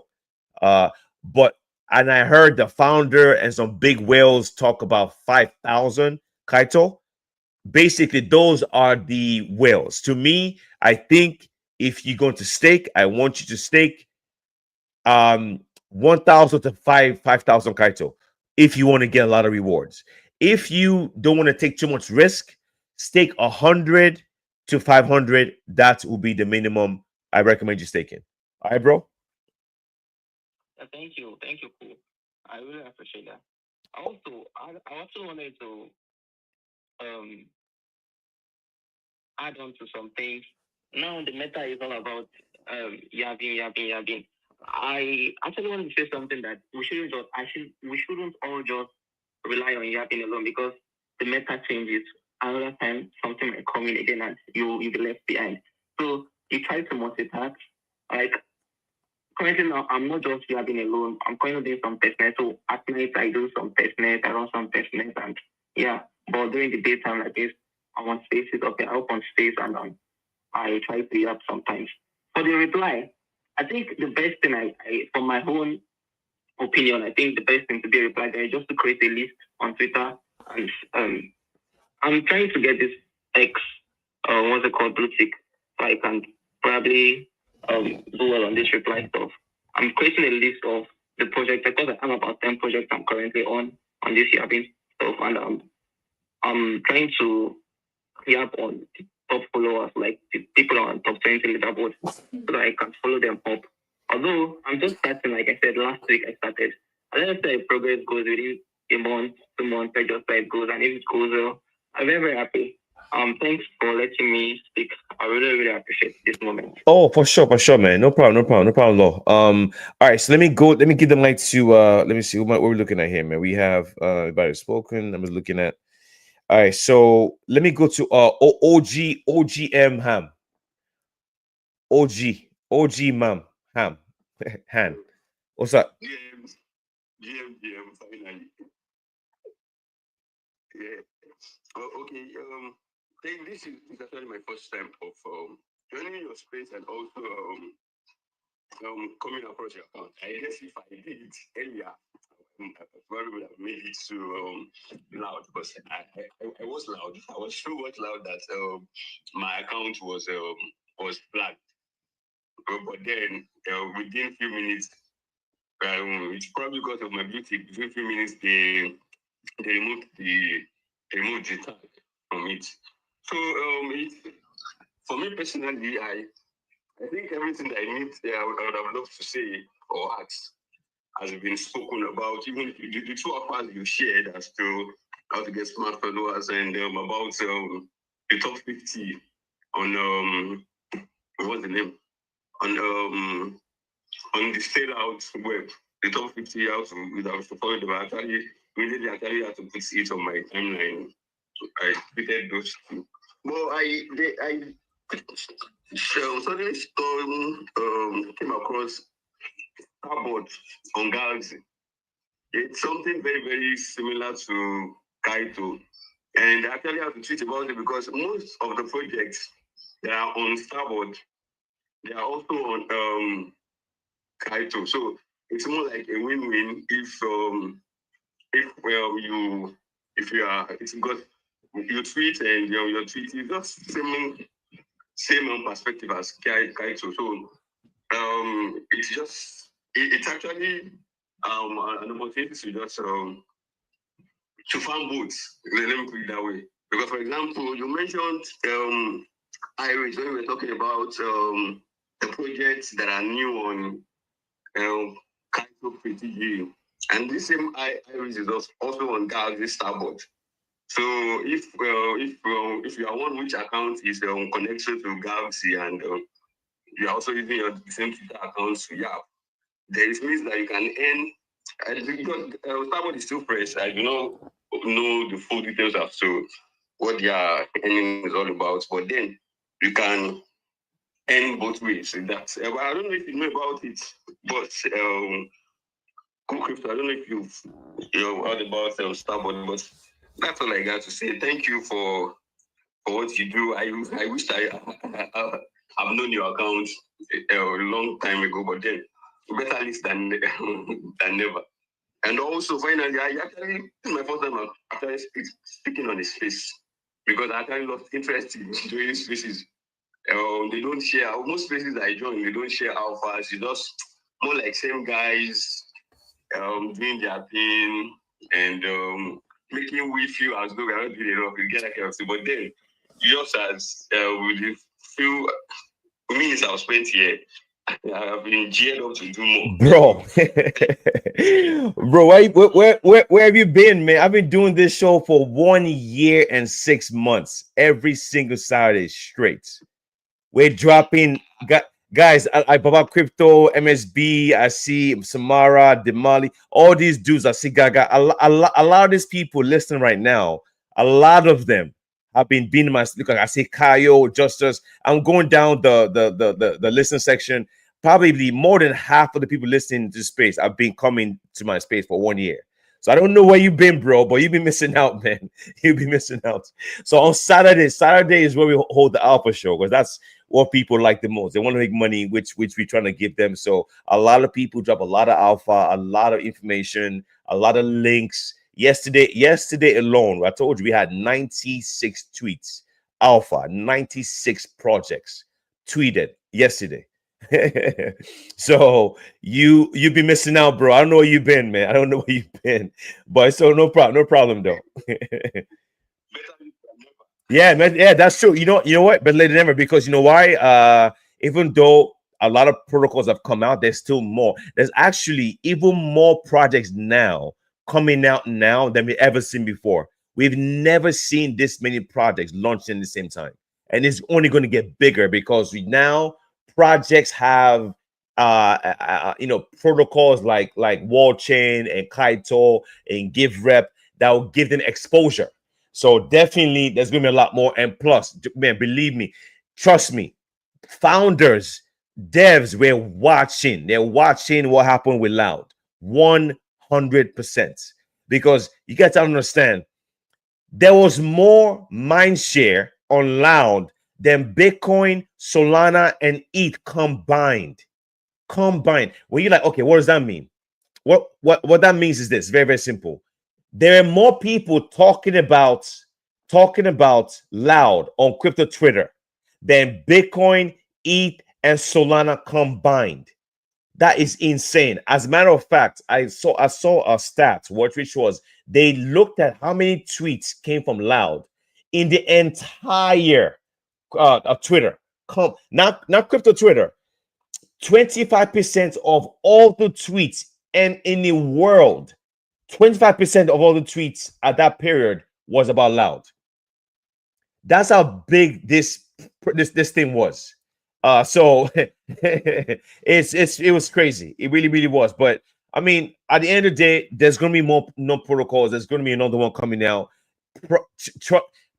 Uh, but and I heard the founder and some big whales talk about 5,000 Kaito. Basically, those are the whales. To me, I think if you're going to stake, I want you to stake 1,000 to 5,000 Kaito if you want to get a lot of rewards. If you don't want to take too much risk, stake 100 to 500. That will be the minimum I recommend you staking. All right, bro? Thank you, cool. I really appreciate that. Also, I also wanted to um add on to some things. Now the meta is all about yapping. I actually want to say something that we shouldn't all just rely on yapping alone, because the meta changes. Another time something might come in again and you'll be left behind. So you try to multitask. Like currently now, I'm not just yapping alone. I'm currently doing some testnet. So at night I do some testnet, I run some testnet, and yeah. But during the daytime like this, I'm on spaces. Okay, I open space and I try to yap sometimes. For the reply, I think the best thing from my own opinion, I think the best thing to be a reply there is just to create a list on Twitter. And I'm trying to get this X, what's it called, blue tick, so I can probably do well on this reply stuff. I'm creating a list of the projects, because I'm about 10 projects I'm currently on this yapping stuff, and I'm trying to yap on top followers, like the people on top 20 leaderboard, so that I can follow them up. Although I'm just starting, like I said, last week I started. I don't know if progress goes within a month, 2 months, I just let it goes. And if it goes well, I'm very, very happy. Thanks for letting me speak. I really, really appreciate this moment. Oh, for sure, man. No problem at all. All right, so let me give the mic to let me see what we're looking at here, man. We have everybody spoken. I'm just looking at. All right, so let me go to OGM Ham. OG Mam Ham Han. What's up? GM, finally. Yeah. Okay. This is actually my first time of joining your space and also coming across your account. I guess if I did it earlier, I probably would have made it to loud, because I was loud. I was so much loud that my account was flagged. But then within a few minutes, it's probably because of my beauty. Within a few minutes, they removed the tag from it. So for me personally, I think everything that I need, I would have loved to say or ask has been spoken about. Even the two offers you shared as to how to get smart followers, and about the top 50 on what's the name, on the sellout web, the top 50 house without follow them. Actually had to put it on my timeline. I tweeted those two. But I suddenly came across Starboard on Galaxy. It's something very, very similar to Kaito. And I actually have to tweet about it, because most of the projects that are on Starboard, they are also on Kaito. So it's more like a win-win if you are, it's because you tweet and your tweet is just same perspective as Kaito. So it's just it's actually an opportunity to just to farm boats. Let me put it that way. Because for example, you mentioned Iris when we were talking about the projects that are new on Kaito PTG. And this same Iris is also on Galaxy Starboard. So if you are one which account is connected to Galaxy, and you are also using your same Twitter accounts to Yap, there is means that you can earn. And because Starboard is still fresh, I do not know the full details as to what their earning is all about. But then you can earn both ways. That's I don't know if you know about it, but Cool Crypto, I don't know if you've heard about Starboard, but that's all I got to say. Thank you for what you do. I wish I've known your account a long time ago, but then better list than than never. And also, finally, I actually, this is my first time I'm actually speaking on his face because I actually lost interest in doing spaces. They don't share, most spaces I join, they don't share alphas. It's just more like same guys doing their thing and making we feel as though we're not doing enough. We get that kind of thing. But then, just as with the few minutes I've spent here, I've been geared up to do more. Bro. Bro, where have you been, man? I've been doing this show for 1 year and 6 months, every single Saturday straight. We're dropping, guys. I Baba Crypto, MSB. I see Samara, Demali, all these dudes. I see Gaga. A lot of these people listening right now. A lot of them have been being my look. I see Kayo, Justice. I'm going down the listening section. Probably more than half of the people listening to space have been coming to my space for 1 year. So I don't know where you've been, bro, but you've been missing out, man. You've been missing out. So on Saturday is where we hold the Alpha Show because that's what people like the most. They want to make money, which we're trying to give them. So a lot of people drop a lot of alpha, a lot of information, a lot of links. Yesterday alone, I told you we had 96 tweets, alpha, 96 projects tweeted yesterday. So you've been missing out, bro. I don't know where you've been, man. I don't know where you've been, but so no problem though. Yeah, man. Yeah, that's true. You know what? But later than ever, because you know why? Even though a lot of protocols have come out, there's still more. There's actually even more projects now coming out now than we've ever seen before. We've never seen this many projects launched in the same time, and it's only going to get bigger because now projects have protocols like wall chain and Kaito and give rep that will give them exposure. So definitely there's gonna be a lot more. And plus, man, believe me, trust me, founders, devs were watching. They're watching what happened with Loud 100%. Because you got to understand, there was more mind share on Loud than Bitcoin, Solana, and ETH combined. Combined. When you're like, okay, what does that mean? What that means is this: very, very simple. There are more people talking about Loud on crypto Twitter than Bitcoin, ETH, and Solana combined. That is insane. As a matter of fact, I saw a stat, which was they looked at how many tweets came from Loud in the entire Twitter. Not crypto Twitter. 25% of all the tweets and in the world, 25% of all the tweets at that period was about Loud. That's how big this thing was. So it was crazy. It really was. But I mean, at the end of the day, there's gonna be more protocols. There's gonna be another one coming out.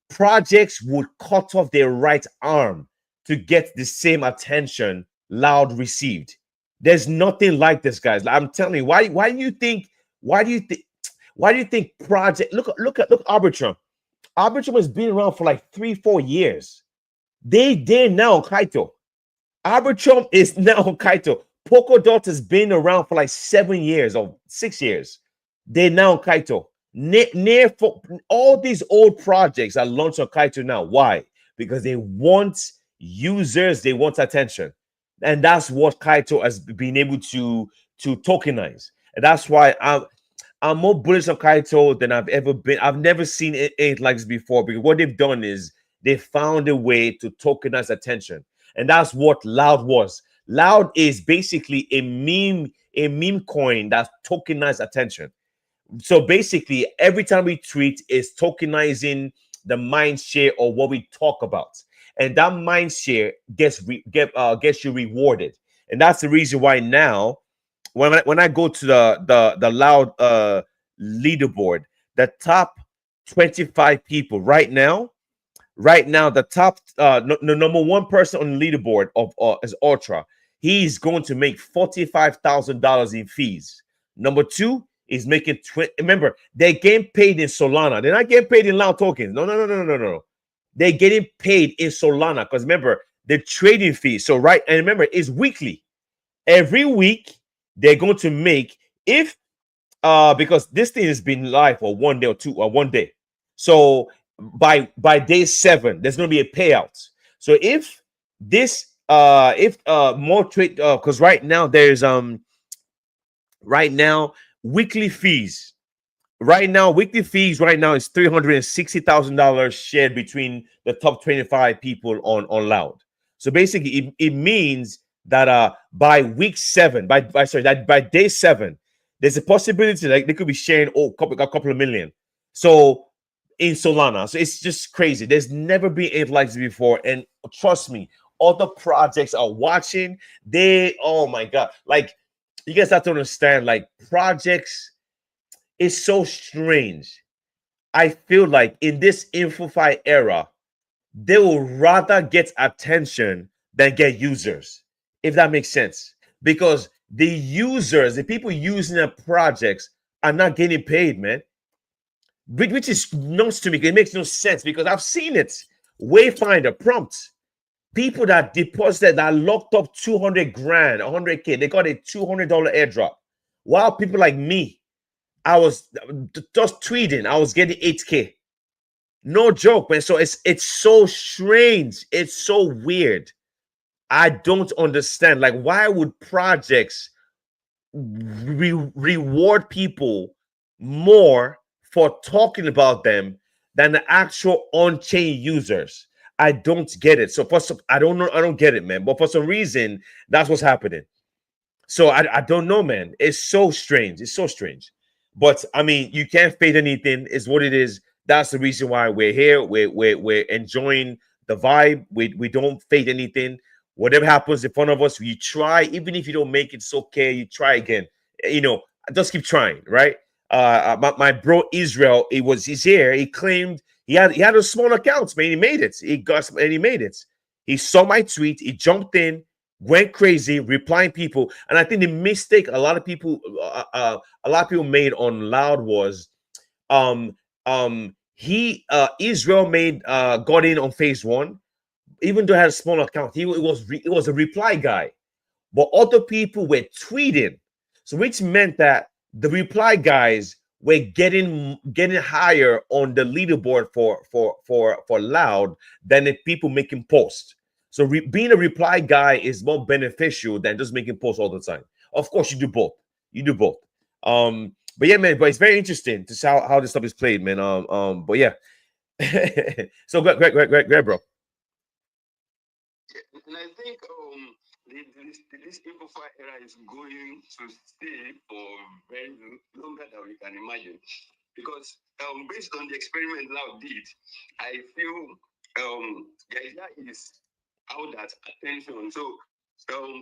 Projects would cut off their right arm to get the same attention Loud received. There's nothing like this, guys. I'm telling you, why do you think project look Arbitrum? Arbitrum has been around for like 3-4 years. They're now on Kaito. Arbitrum is now on Kaito. Polkadot has been around for like 7 years or 6 years. They're now on Kaito. Near for all these old projects are launched on Kaito now. Why? Because they want users, they want attention. And that's what Kaito has been able to tokenize. And that's why I'm more bullish on Kaito than I've ever been. I've never seen anything like this before because what they've done is they found a way to tokenize attention. And that's what Loud was. Loud is basically a meme coin that tokenized attention. So basically, every time we tweet is tokenizing the mind share or what we talk about. And that mind share gets you rewarded. And that's the reason why now when I go to the Loud leaderboard, the top 25 people right now, the top number one person on the leaderboard of is Ultra. He's going to make $45,000 in fees. Number two is making remember, they're getting paid in Solana. They're not getting paid in Loud tokens. No. They're getting paid in Solana because remember the trading fee. So and remember, it's weekly. Every week they're going to make, if because this thing has been live for 1 day or two or 1 day. So by day 7, there's gonna be a payout. So if more trade, because right now there's right now weekly fees. Right now, weekly fees right now is $360,000 shared between the top 25 people on Loud. So basically, it means that by week 7, by sorry, that by day 7, there's a possibility that they could be sharing a couple of million. So in Solana, so it's just crazy. There's never been anything like this before, and trust me, other projects are watching. They, oh my god, like you guys have to understand, like projects is so strange. I feel like in this InfoFi era, they will rather get attention than get users, if that makes sense. Because the users, the people using the projects, are not getting paid, man. Which is nuts to me. It makes no sense because I've seen it. Wayfinder prompt. People that deposited that locked up 200 grand, 100K, they got a $200 airdrop. While people like me, I was just tweeting, I was getting 8K. No joke, man. So it's so strange. It's so weird. I don't understand. Like, why would projects reward people more for talking about them than the actual on-chain users? I don't get it. So for some, I don't know. I don't get it, man. But for some reason, that's what's happening. So I don't know, man. It's so strange. It's so strange. But I mean, you can't fade anything. Is what it is. That's the reason why we're here. We're enjoying the vibe. We don't fade anything. Whatever happens in front of us, we try. Even if you don't make it, it's okay. You try again. You know, just keep trying, right? My bro Israel, he's here. He claimed he had a small account, man. He made it. He made it. He saw my tweet. He jumped in, went crazy, replying people. And I think the mistake a lot of people made on Loud was um he Israel made got in on phase 1, even though he had a small account. It was a reply guy, but other people were tweeting, so which meant that the reply guys were getting higher on the leaderboard for Loud than the people making posts. So being a reply guy is more beneficial than just making posts all the time. Of course, you do both. You do both. But yeah, man. But it's very interesting to see how this stuff is played, man. But yeah. So great, bro. Yeah, and I think this InfoFi era is going to stay for very longer than we can imagine. Because based on the experiment Loud did, I feel the idea is how that attention. So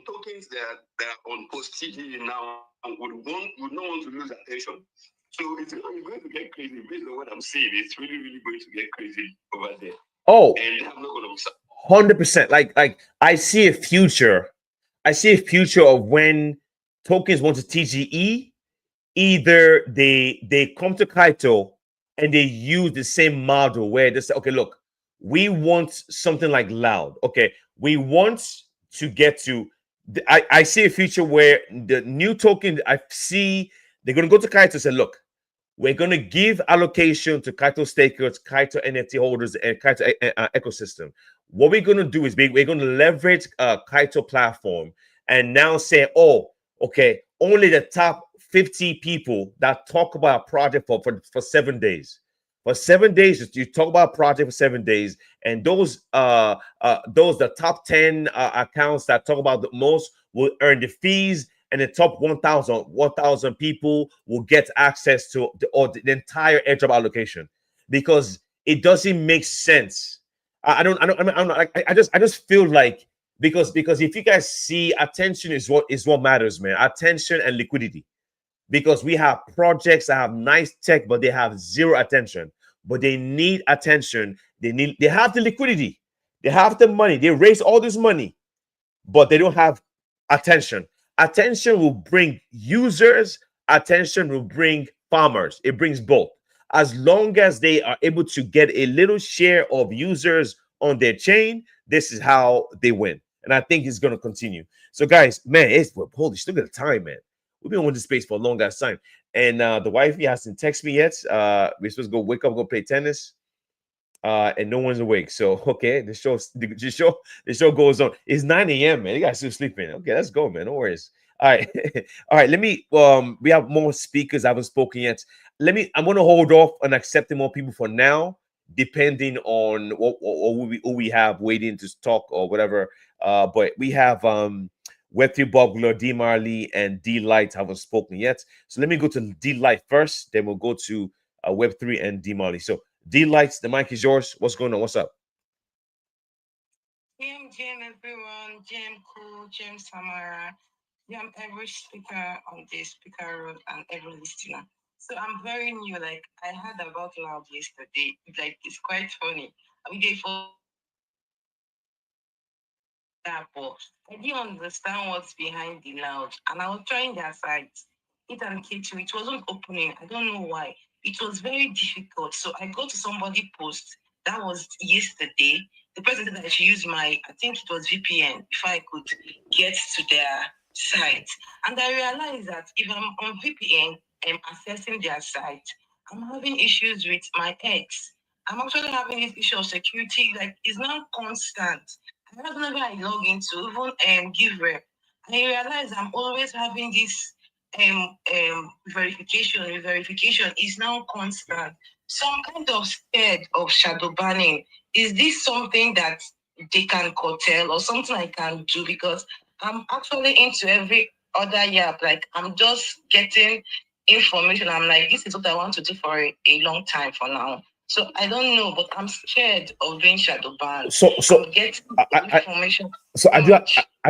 tokens that are on post TG now would not want to lose attention. So it's going to get crazy based on what I'm seeing. It's really going to get crazy over there. Oh, and I'm not going to 100%. Like I see a future. I see a future of when tokens want to TGE, either they come to Kaito and they use the same model where they say, okay, look, we want something like Loud. Okay, we want to get to. I see a future where the new token I see they're gonna go to Kaito and say, look, we're going to give allocation to Kaito stakers, Kaito NFT holders, and Kaito ecosystem. What we're going to do is we're going to leverage Kaito platform and now say, oh, okay, only the top 50 people that talk about a project for 7 days. For 7 days, you talk about a project for 7 days, and those the top 10 accounts that talk about the most will earn the fees, and the top 1,000 people will get access to the entire airdrop allocation, because it doesn't make sense. I just feel like, because if you guys see, attention is what matters, man. Attention and liquidity. Because we have projects that have nice tech, but they have zero attention. But they need attention. They have the liquidity. They have the money. They raise all this money, but they don't have attention. Attention will bring users, attention will bring farmers. It brings both. As long as they are able to get a little share of users on their chain, this is how they win. And I think it's going to continue. So, guys, man, it's holy, look at the time, man. We've been on this space for a long ass time. And the wifey hasn't texted me yet. We're supposed to go wake up, go play tennis. And no one's awake. So okay, the show goes on. It's 9 a.m. man. You guys still sleeping. Okay, let's go, man. No worries. All right. All right. Let me we have more speakers I haven't spoken yet. I'm gonna hold off on accepting more people for now, depending on who we have waiting to talk or whatever. But we have Web3 Bugler, D Marley, and D Light haven't spoken yet. So let me go to D Light first, then we'll go to Web3 and D Marley. So D Lights, the mic is yours. What's going on? What's up? GM everyone, GM Cool, GM Samara, GM every speaker on this speaker room and every listener. So I'm very new, like I heard about Loud yesterday. Like it's quite funny. We did for that, but I didn't understand what's behind the Loud. And I was trying their site, it and K2, it wasn't opening. I don't know why. It was very difficult. So I go to somebody post. That was yesterday. The person said that I should use my, I think it was VPN, if I could get to their site. And I realized that if I'm on VPN, I'm accessing their site, I'm having issues with my ex. I'm actually having this issue of security, like it's not constant. Whenever I log into even give rep, I realize I'm always having this verification. The verification is now constant. So I'm kind of scared of shadow banning. Is this something that they can curtail or something I can do? Because I'm actually into every other app. Like I'm just getting information. I'm like, this is what I want to do for a long time for now. So I don't know, but I'm scared of being shadow banned. So I'm getting information. So I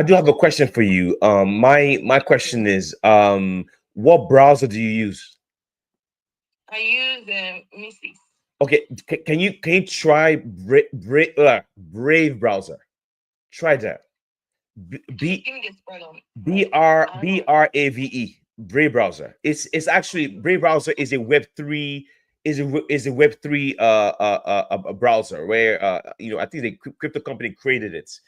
do have a question for you. My question is, what browser do you use? I use Mrs. Okay, can you try Brave browser? Try that. Brave Brave browser. It's actually Brave browser is a Web3 is a Web3 browser where I think the crypto company created it.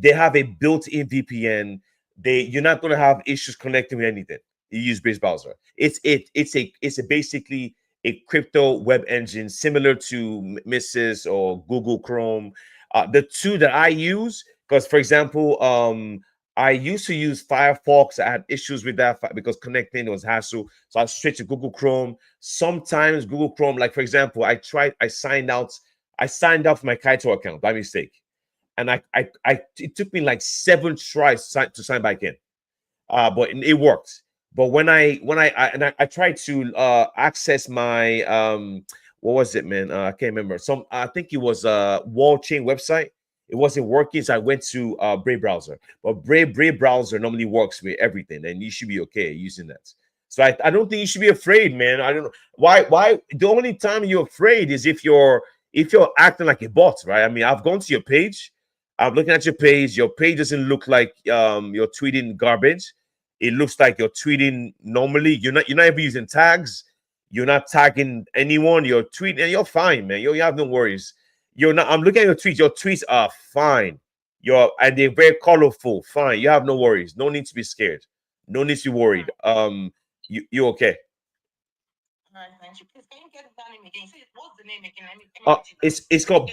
They have a built-in VPN. You're not going to have issues connecting with anything. You use Brave browser. It's a basically a crypto web engine similar to Mrs. or Google Chrome. The two that I use, because for example, I used to use Firefox. I had issues with that because connecting was hassle. So I switched to Google Chrome. Sometimes Google Chrome, like for example, I signed out for my Kaito account by mistake. And it took me like 7 tries to sign back in. But it worked. But when I tried to access my what was it, man? I can't remember. I think it was a wall chain website. It wasn't working, so I went to Brave browser. But Brave browser normally works with everything, and you should be okay using that. So I don't think you should be afraid, man. I don't know why. The only time you're afraid is if you're acting like a bot, right? I mean, I've gone to your page. I'm looking at your page. Your page doesn't look like you're tweeting garbage. It looks like you're tweeting normally. You're not even using tags. You're not tagging anyone. You're tweeting, and you're fine, man. You have no worries. You're not. I'm looking at your tweets. Your tweets are fine. And they're very colorful. Fine. You have no worries. No need to be scared. No need to be worried. You okay? All right, thank you. Please, can you get that name again? What's the name again? It's called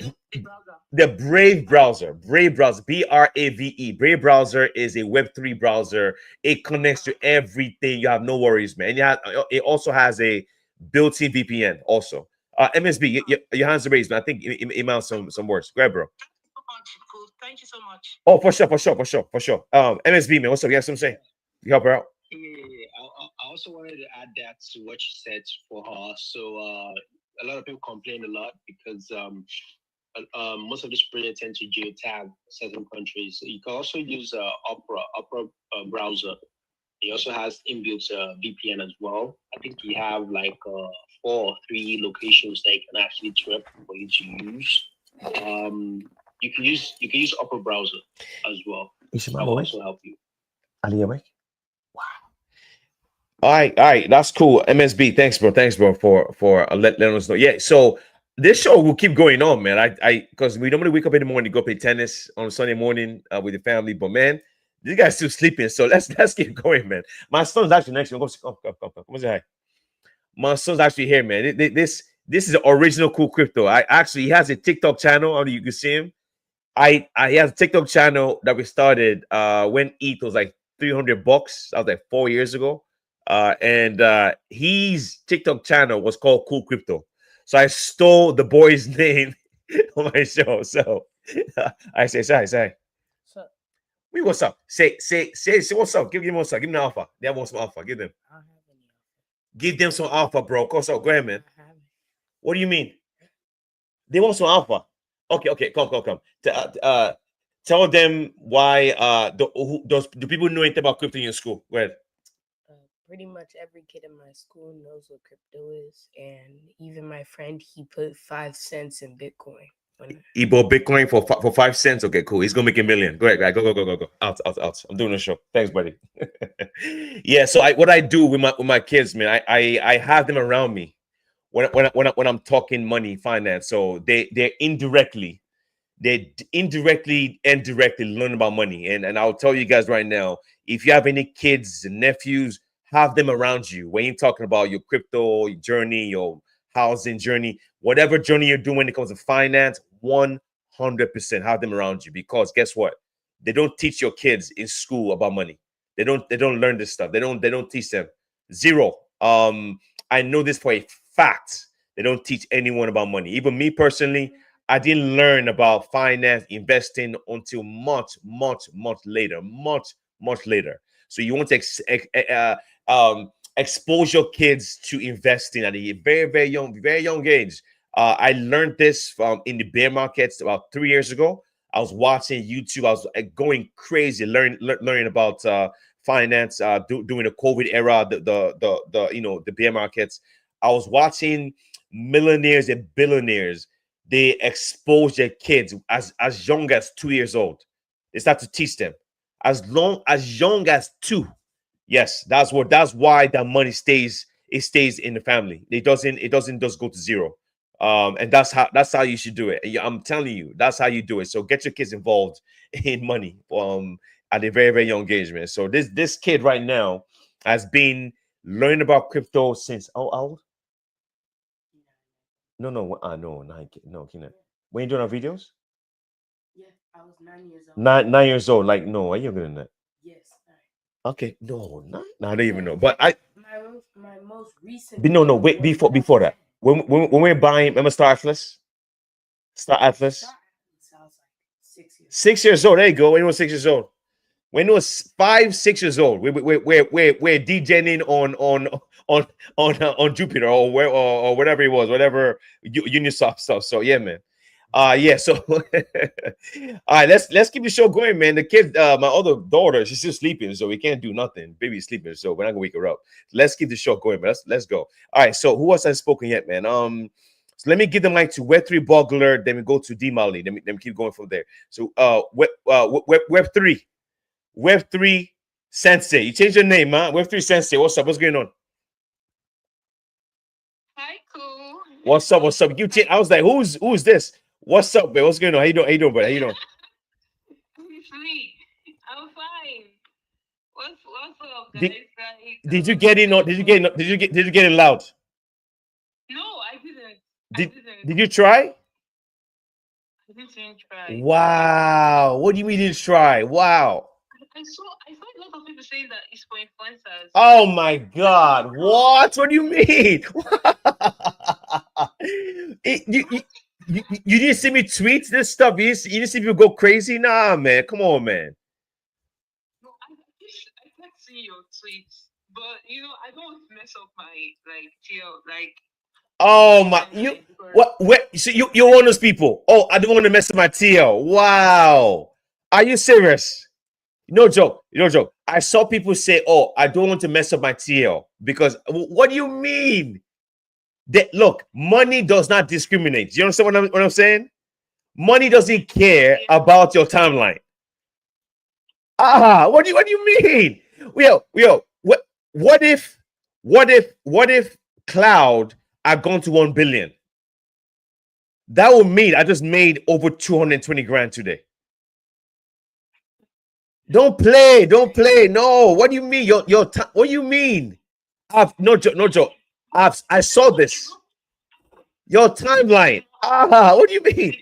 the Brave browser. Brave browser. Brave. Brave browser is a Web3 browser. It connects to everything. You have no worries, man. It also has a built-in VPN. Also, MSB, your hands are raised, man. I think it might some words. Grab, bro. Thank you so much. Oh, for sure. MSB, man. What's up? You have something to say? You help her out. Yeah. I also wanted to add that to what you said for her. So a lot of people complain a lot because most of these projects tend to geotag certain countries. So you can also use Opera browser. He also has inbuilt VPN as well. I think you have like 4 or 3 locations that you can actually trip for you to use. You can use Opera browser as well. That will also help you. Ali awake? Wow. All right, that's cool. MSB, thanks, bro, for letting us know. Yeah, so this show will keep going on, man. I because we normally wake up in the morning to go play tennis on a Sunday morning with the family, but man, This guy's still sleeping, so let's keep going, man. My son's actually next to me. Come say hi. My son's actually here, man. This is the original cool crypto. I actually he has a TikTok channel. I you can see him. He has a TikTok channel that we started when ETH was like $300. That was like 4 years ago. And his TikTok channel was called Cool Crypto. So I stole the boy's name on my show. So I say. So What's up? Say what's up. Give them what's up. Give them the alpha. They want some alpha. Give them. I don't have any. Give them some alpha, bro. What's up? Go ahead, man. I have it. What do you mean? They want some alpha. Okay. Come. Tell them why do people know anything about crypto in your school? Go ahead. Pretty much every kid in my school knows what crypto is, and even my friend, he put 5 cents in Bitcoin. He bought Bitcoin for 5 cents. Okay, cool. He's gonna make $1 million. Go ahead, go. Out. I'm doing the show. Thanks, buddy. Yeah. So what I do with my kids, man, I have them around me when I'm talking money, finance. So they indirectly and directly learn about money. And I'll tell you guys right now, if you have any kids and nephews, have them around you when you're talking about your crypto journey, your housing journey, whatever journey you're doing when it comes to finance. 100% have them around you, because guess what? They don't teach your kids in school about money. They don't learn this stuff. They don't teach them. Zero. I know this for a fact. They don't teach anyone about money. Even me personally, I didn't learn about finance, investing until much later. Much later. So you want to expose your kids to investing at a very young age. I learned this from in the bear markets about 3 years ago. I was watching YouTube. I was going crazy, learning about finance during the COVID era, the bear markets. I was watching millionaires and billionaires. They expose their kids as young as 2 years old. They start to teach them as young as 2. Yes, that's why that money stays in the family. It doesn't just go to zero. And that's how you should do it. I'm telling you, that's how you do it. So get your kids involved in money at a very young age, man. So this kid right now has been learning about crypto since how old? No, 9. No, Keenan. When you doing our videos? Yeah, I was 9 years old. 9 years old. Like, no, are you younger than that? Yes. Okay, no, I don't even know. But my most recent. No. Wait, before that, when we're buying, remember Star Atlas? Star Atlas. I was like 6 years. 6 years old. There you go. When he was 6 years old. When he was 5, 6 years old, we're DJing on Jupiter or whatever it was, whatever Unisoft stuff. So yeah, man. Yeah. So all right, let's keep the show going, man. The kid, my other daughter, she's still sleeping, so we can't do nothing. Baby's sleeping, so we're not gonna wake her up. Let's keep the show going, man. Let's go. All right. So who else hasn't spoken yet, man? So let me give the mic to Web3 Boggler. Then we go to D Mali. Then we keep going from there. So Web3. Web3 Sensei. You changed your name, huh? Web3 Sensei. What's up? What's going on? Hi, cool. What's up? I was like, who's this? What's up, man? What's going on? How you doing, buddy? How you doing? I'm fine. What's up, guys? Did you get in? Did you get in loud? No, I didn't. Did you try? I didn't try. Wow. What do you mean you didn't try? Wow. I saw a lot of people saying that it's for influencers. Oh my God! What? What do you mean? You didn't see me tweet this stuff. You didn't see people go crazy. Nah, man. Come on, man. No, I can't see your tweets, but I don't want to mess up my TL. Oh my! So you're one of those people. Oh, I don't want to mess up my TL. Wow. Are you serious? No joke. I saw people say, "Oh, I don't want to mess up my TL," because what do you mean? Look, money does not discriminate. You understand what I'm saying? Money doesn't care about your timeline. What do you mean? What if Cloud had gone to 1 billion? That would mean I just made over 220 grand today. Don't play. Don't play. No. What do you mean? What do you mean? No joke. No joke. I saw this. Your timeline. What do you mean?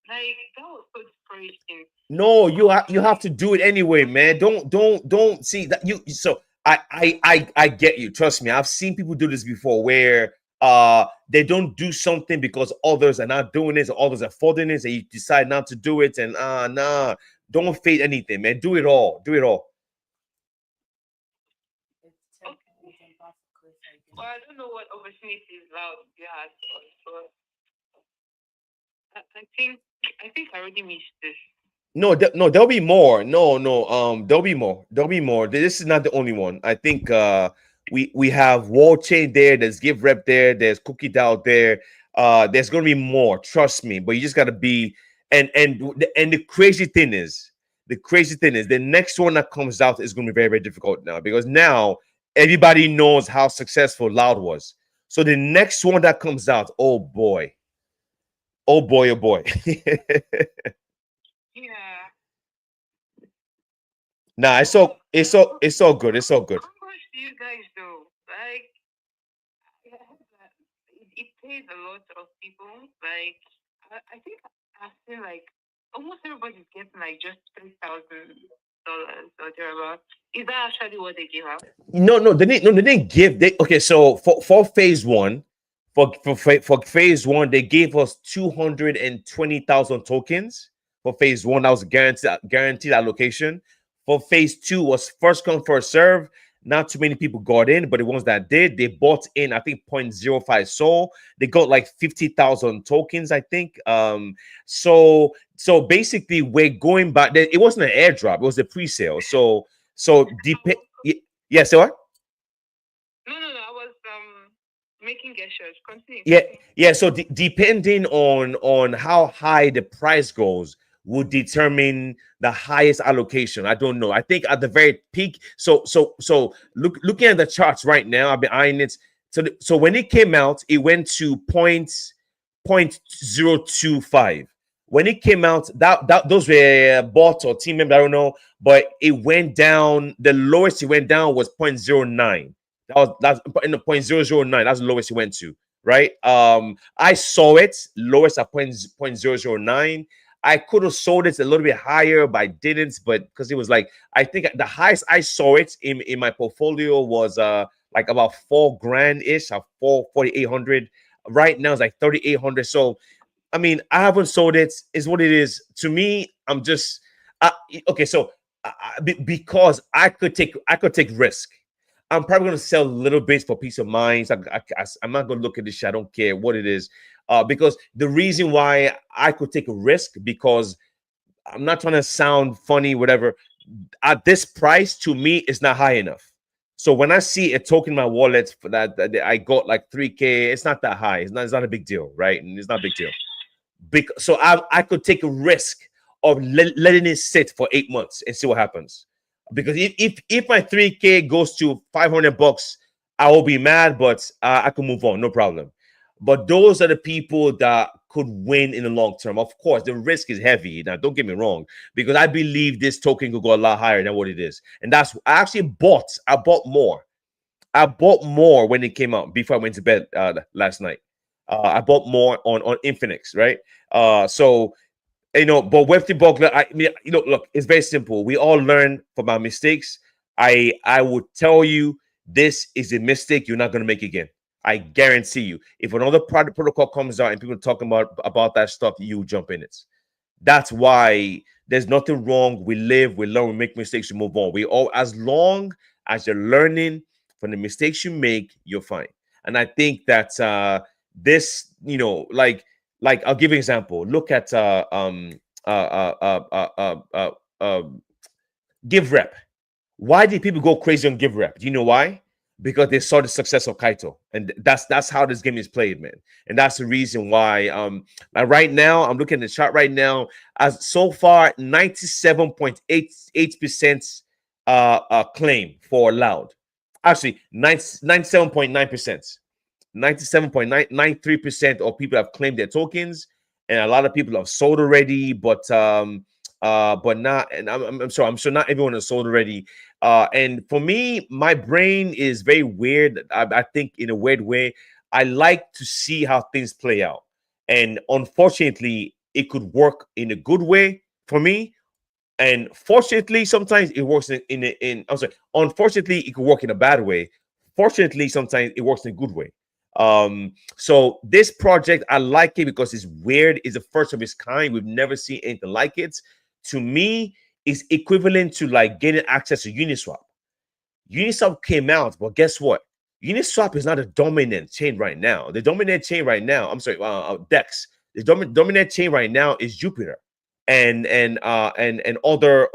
Like that was so discouraging. No, you have to do it anyway, man. Don't see that you. So I get you. Trust me. I've seen people do this before, where they don't do something because others are not doing it, or others are folding it, and you decide not to do it. And nah, don't fade anything, man. Do it all. Do it all. Well, I don't know what opportunities Loud you had, but I think I already missed this. No, no, there'll be more. No, no, there'll be more. There'll be more. This is not the only one. I think we have Wall Chain there. There's Give Rep there. There's Cookie Dow there. There's gonna be more. Trust me. But you just gotta be. And the crazy thing is, the next one that comes out is gonna be very very difficult now, because now everybody knows how successful Loud was. So the next one that comes out, oh boy, oh boy, oh boy. Yeah. Nah, it's all good. It's all good. How much do you guys do? Like, I heard that it pays a lot of people. Like, I think I've seen like almost everybody's getting like just $3,000 or thereabouts. Is that actually what they give out? No, they didn't give. Okay, so for phase one, for phase one, they gave us 220,000 tokens for phase one. That was guaranteed allocation. For phase two was first come first serve. Not too many people got in, but the ones that did, they bought in. I think 0.05 SOL. They got like 50,000 tokens, I think. So basically, we're going back. It wasn't an airdrop; it was a pre-sale. Yeah. So what? No. I was making gestures. Continue. Yeah. So depending on how high the price goes, would determine the highest allocation. I don't know. I think at the very peak. So looking at the charts right now, I've been eyeing it. So when it came out, it went to 0.025. When it came out, that those were bots or team members, I don't know, but it went down. The lowest it went down was 0.09. That's in the 0.009. That's the lowest it went to, right? I saw it lowest at 0.009. I could have sold it a little bit higher, but I didn't. But because it was like, I think the highest I saw it in my portfolio was like about $4,000 ish, 4,800. Right now it's like 3,800. So I mean, I haven't sold it. Is what it is. To me, I'm just okay. So because I could take risk. I'm probably going to sell a little bit for peace of mind. I'm not going to look at this shit. I don't care what it is. Because the reason why I could take a risk, because I'm not trying to sound funny, whatever. At this price, to me, it's not high enough. So when I see a token in my wallet for that I got like 3K, it's not that high. It's not a big deal, right? And it's not a big deal. So I could take a risk of letting it sit for 8 months and see what happens. Because if my 3K goes to $500, I will be mad, but I can move on, no problem. But those are the people that could win in the long term. Of course, the risk is heavy. Now, don't get me wrong, because I believe this token could go a lot higher than what it is. And I actually bought. I bought more. I bought more when it came out before I went to bed last night. I bought more on Infinix, right? So but Web3 Buckler, I mean, look, it's very simple. We all learn from our mistakes. I would tell you, this is a mistake you're not going to make again. I guarantee you. If another product protocol comes out and people talking about that stuff, you jump in it. That's why there's nothing wrong. We live, we learn, we make mistakes, we move on. We all, as long as you're learning from the mistakes you make, you're fine. And I think that this, like I'll give you an example. Look at Give Rep. Why did people go crazy on Give Rep? Do you know why? Because they saw the success of Kaito, and that's how this game is played, man. And that's the reason why. Like right now, I'm looking at the chart right now. As so far, 97.88% claim for Loud. Actually, 97.9%. 97.993% of people have claimed their tokens, and a lot of people have sold already. But but not, and I'm sorry, I'm sure not everyone is sold already. And for me, my brain is very weird. I think in a weird way, I like to see how things play out. And unfortunately, it could work in a good way for me, and fortunately sometimes it works in I'm sorry, unfortunately it could work in a bad way. Fortunately sometimes it works in a good way. So this project, I like it because it's weird. It's the first of its kind. We've never seen anything like it. To me, it's equivalent to like getting access to Uniswap. Uniswap came out, but guess what? Uniswap is not a dominant chain right now. The dominant chain right now, I'm sorry, Dex. The dominant chain right now is Jupiter, and other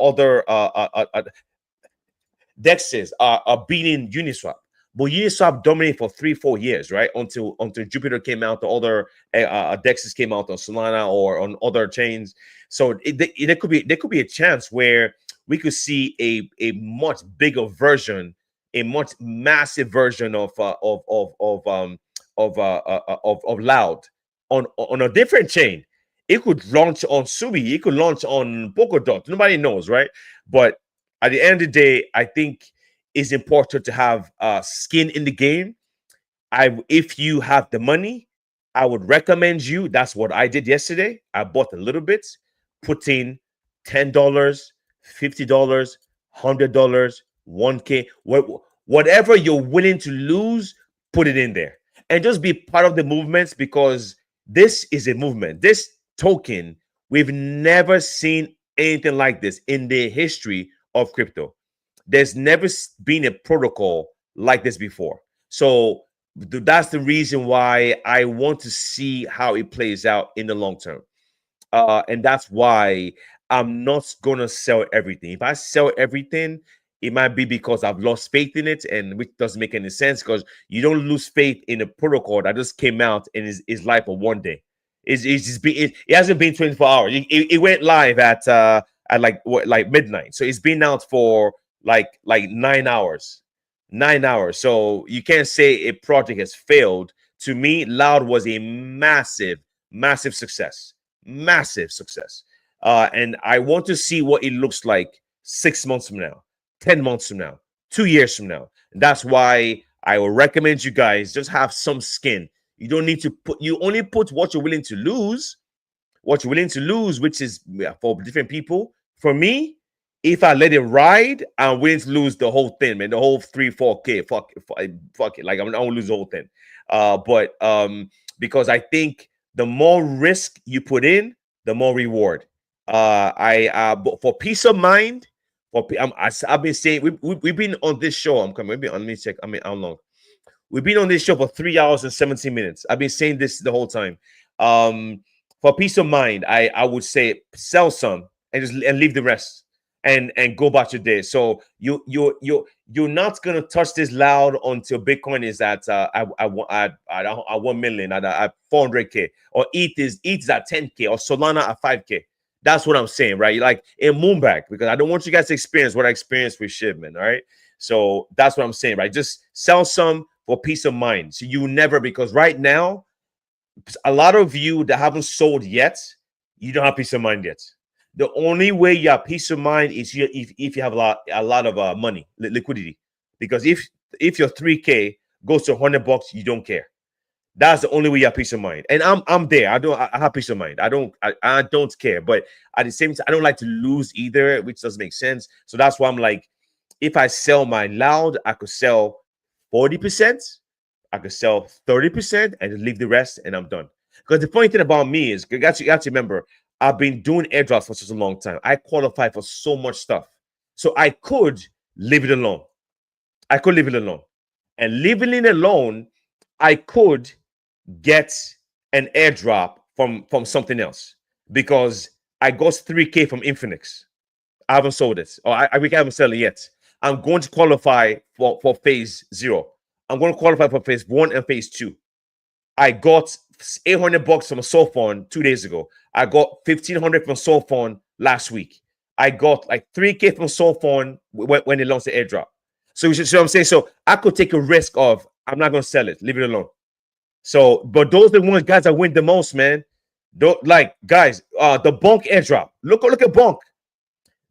Dexes are beating Uniswap. But Uniswap dominated for 3-4 years, right? Until Jupiter came out, the other Dexes came out on Solana or on other chains. So there could be a chance where we could see a much bigger version, a much massive version of Loud on a different chain. It could launch on Subi. It could launch on Polkadot. Nobody knows, right? But at the end of the day, I think it's important to have skin in the game. If you have the money, I would recommend you. That's what I did yesterday. I bought a little bit, put in $10, $50, $100, 1K, whatever you're willing to lose, put it in there and just be part of the movements, because this is a movement. This token, we've never seen anything like this in the history of crypto. There's never been a protocol like this before. So that's the reason why I want to see how it plays out in the long term. And that's why I'm not gonna sell everything. If I sell everything, it might be because I've lost faith in it, and which doesn't make any sense, because you don't lose faith in a protocol that just came out and is live for one day. It's just been it hasn't been 24 hours. It went live at like midnight, so it's been out for like 9 hours, 9 hours. So you can't say a project has failed. To me, Loud was a massive success, massive success. And I want to see what it looks like 6 months from now, 10 months from now, 2 years from now. And that's why I will recommend you guys just have some skin. You don't need to put, you only put what you're willing to lose, which is for different people. For me, if I let it ride, I'm willing to lose the whole thing, man. The whole 3-4K. Fuck it. Like I won't lose the whole thing. But because I think the more risk you put in, the more reward. But for peace of mind, I've been saying we've been on this show. I'm coming. Maybe let me check. I mean, how long? We've been on this show for 3 hours and 17 minutes. I've been saying this the whole time. For peace of mind, I would say sell some and just and leave the rest and go about your day. So you're not gonna touch this Loud until Bitcoin is at I 1 million at 400K, or ETH is at 10K, or Solana at 5K. That's what I'm saying, right? Like in Moonback, because I don't want you guys to experience what I experienced with Shipman. All right. So that's what I'm saying, right? Just sell some for peace of mind. So you never, because right now, a lot of you that haven't sold yet, you don't have peace of mind yet. The only way you have peace of mind is if you have a lot of money, liquidity. Because if your 3K goes to $100, you don't care. That's the only way you have peace of mind. And I'm there. I have peace of mind. I don't care. But at the same time, I don't like to lose either, which doesn't make sense. So that's why I'm like, if I sell my Loud, I could sell 40%, I could sell 30% and leave the rest, and I'm done. Because the funny thing about me is, you got to remember, I've been doing airdrops for such a long time. I qualify for so much stuff. So I could leave it alone. I could leave it alone. And leaving it alone, I could get an airdrop from something else, because I got 3K from Infinix. I haven't sold it, or I haven't sold it yet. I'm going to qualify for phase 0. I'm going to qualify for phase 1 and phase 2. I got $800 from Soulphone 2 days ago. I got 1,500 from Soulphone last week. I got like 3K from Soulphone when they launched the airdrop. So you see what I'm saying? So I could take a risk of, I'm not going to sell it, leave it alone. So, but those are the ones guys that win the most, man. Don't, like guys, the Bonk airdrop. Look at Bonk.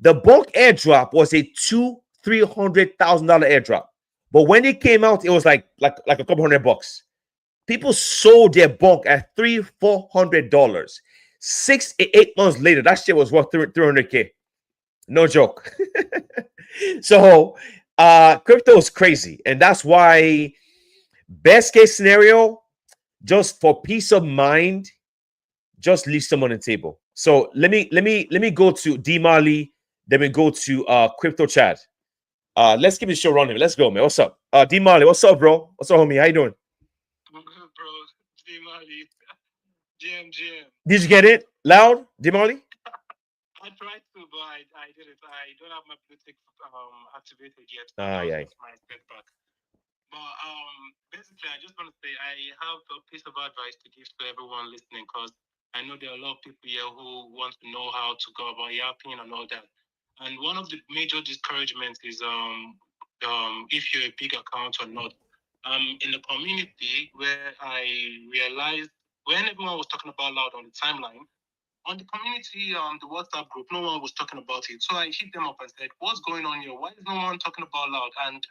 The bulk airdrop was a $200,000-$300,000 airdrop, but when it came out, it was like a couple $100. People sold their bulk at $300-$400. 6 8 months later, that shit was worth 300K. No joke. So crypto is crazy, and that's why best case scenario, just for peace of mind, just leave some on the table. So let me go to D Marley, then we go to Crypto Chad. Let's keep the show running. Let's go, man. What's up? D Marley, what's up, bro? What's up, homie? How you doing? I'm good, bro. D Marley. GM. Did you get it? Loud? D Marley? I tried to, but I didn't. I don't have my Bluetooth activated yet. Yeah. My setback. But basically, I just want to say I have a piece of advice to give to everyone listening, because I know there are a lot of people here who want to know how to go about yapping and all that. And one of the major discouragements is if you're a big account or not. In the community where I realized when everyone was talking about Loud on the timeline, on the community, the WhatsApp group, no one was talking about it. So I hit them up and said, "What's going on here? Why is no one talking about Loud?" And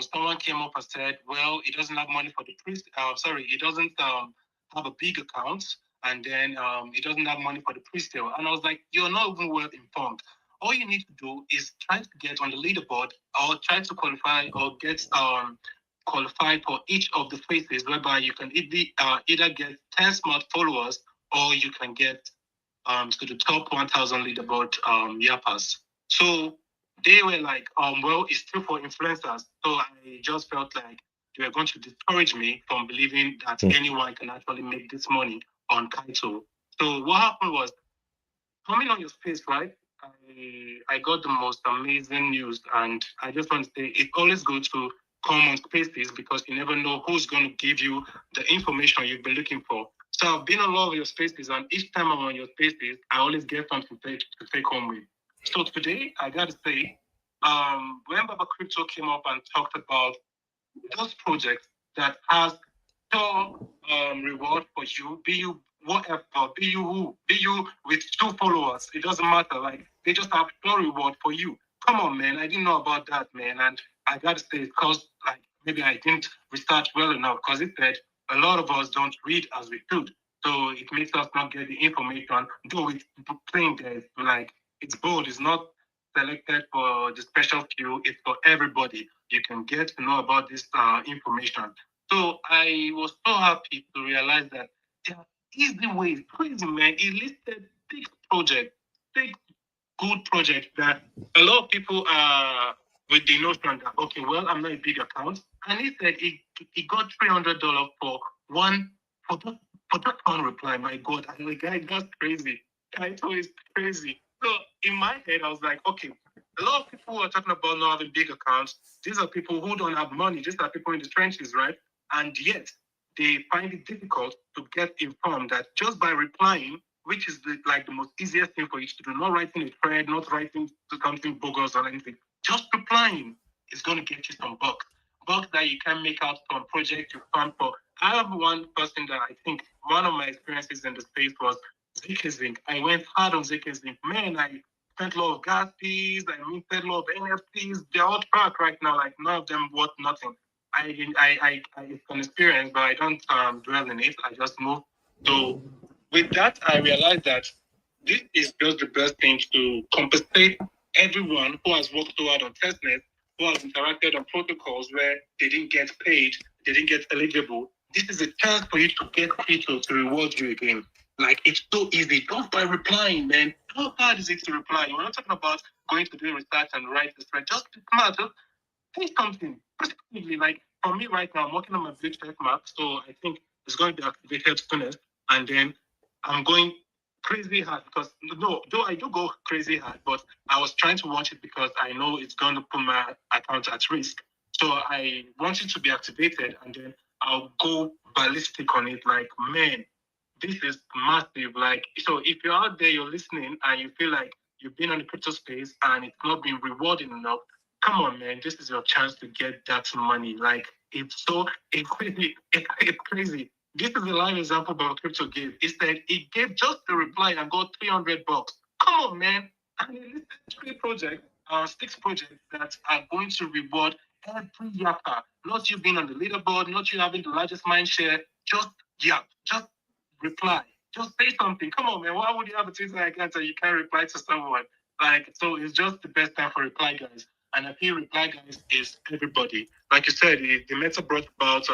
someone came up and said, "Well, he doesn't have money for the priest. He doesn't have a big account, and then he doesn't have money for the pre-sale." And I was like, "You're not even well informed. All you need to do is try to get on the leaderboard, or try to qualify or get qualified for each of the phases, whereby you can either get 10 smart followers, or you can get to the top 1,000 leaderboard yappers." So they were like, well, it's still for influencers. So I just felt like they were going to discourage me from believing that anyone can actually make this money on Kaito. So what happened was, coming on your space, right? I got the most amazing news, and I just want to say it's always good to come on spaces, because you never know who's going to give you the information you've been looking for. So I've been on all of your spaces, and each time I'm on your spaces, I always get something to take home with. So today, I got to say, when Baba Crypto came up and talked about those projects that has some reward for you, be you whatever, be you who, be you with 2 followers, it doesn't matter. Like, they just have no reward for you. Come on, man. I didn't know about that, man. And I gotta say, because like maybe I didn't research well enough, because it said a lot of us don't read as we should. So it makes us not get the information. Though it's plain there, like it's bold, it's not selected for the special few, it's for everybody. You can get to know about this information. So I was so happy to realize that there are easy ways, crazy man. He listed 6 projects, 6 good projects that a lot of people are with the notion that, okay, well, I'm not a big account. And he said he got $300 for one, for that one reply. My God, I'm like, guy, that's crazy. Kaito is crazy. So in my head, I was like, okay, a lot of people are talking about not having big accounts. These are people who don't have money. These are people in the trenches, right? And yet they find it difficult to get informed that just by replying, which is the most easiest thing for you to do, not writing a thread, not writing something bogus or anything, just replying is going to get you some bucks. Bucks that you can make out from projects you found for. I have one person that I think one of my experiences in the space was ZK. I went hard on ZK. Man, I spent a lot of gas fees, I minted a lot of NFTs. They're all tracked right now, like none of them worth nothing. It's an experience, but I don't dwell in it. I just move. So with that, I realized that this is just the best thing to compensate everyone who has worked so hard on testnet, who has interacted on protocols where they didn't get paid, they didn't get eligible. This is a chance for you to get people to reward you again. Like, it's so easy. Just by replying, man. How hard is it to reply? We're not talking about going to do research and write this, right? Just come just say something. Positively, like for me right now, I'm working on my big tech map, so I think it's going to be activated soonest, and then I'm going crazy hard because though I do go crazy hard, but I was trying to watch it because I know it's going to put my account at risk. So I want it to be activated, and then I'll go ballistic on it. Like, man, this is massive. Like, so if you're out there, you're listening, and you feel like you've been on the crypto space and it's not been rewarding enough, come on, man, this is your chance to get that money. Like, it's crazy. This is a live example about crypto gave. It said it gave just the reply and got $300. Come on, man. And he listed 6 projects that are going to reward every yapper. Not you being on the leaderboard, not you having the largest mind share. Just yap, just reply, just say something. Come on, man. Why would you have a Twitter account and you can't reply to someone? Like, so it's just the best time for reply guys. And I feel reply guys is everybody. Like you said, the meta brought about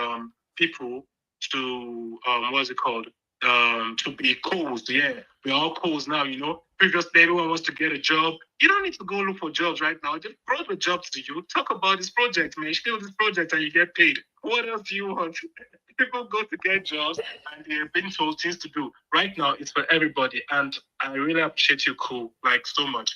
people to what's it called? To be calls. Yeah, we're all calls now, you know. Previously, everyone wants to get a job. You don't need to go look for jobs right now. Just brought the jobs to you. Talk about this project, man. Show this project and you get paid. What else do you want? People go to get jobs and they're being told things to do. Right now, it's for everybody. And I really appreciate you, Cool, like so much.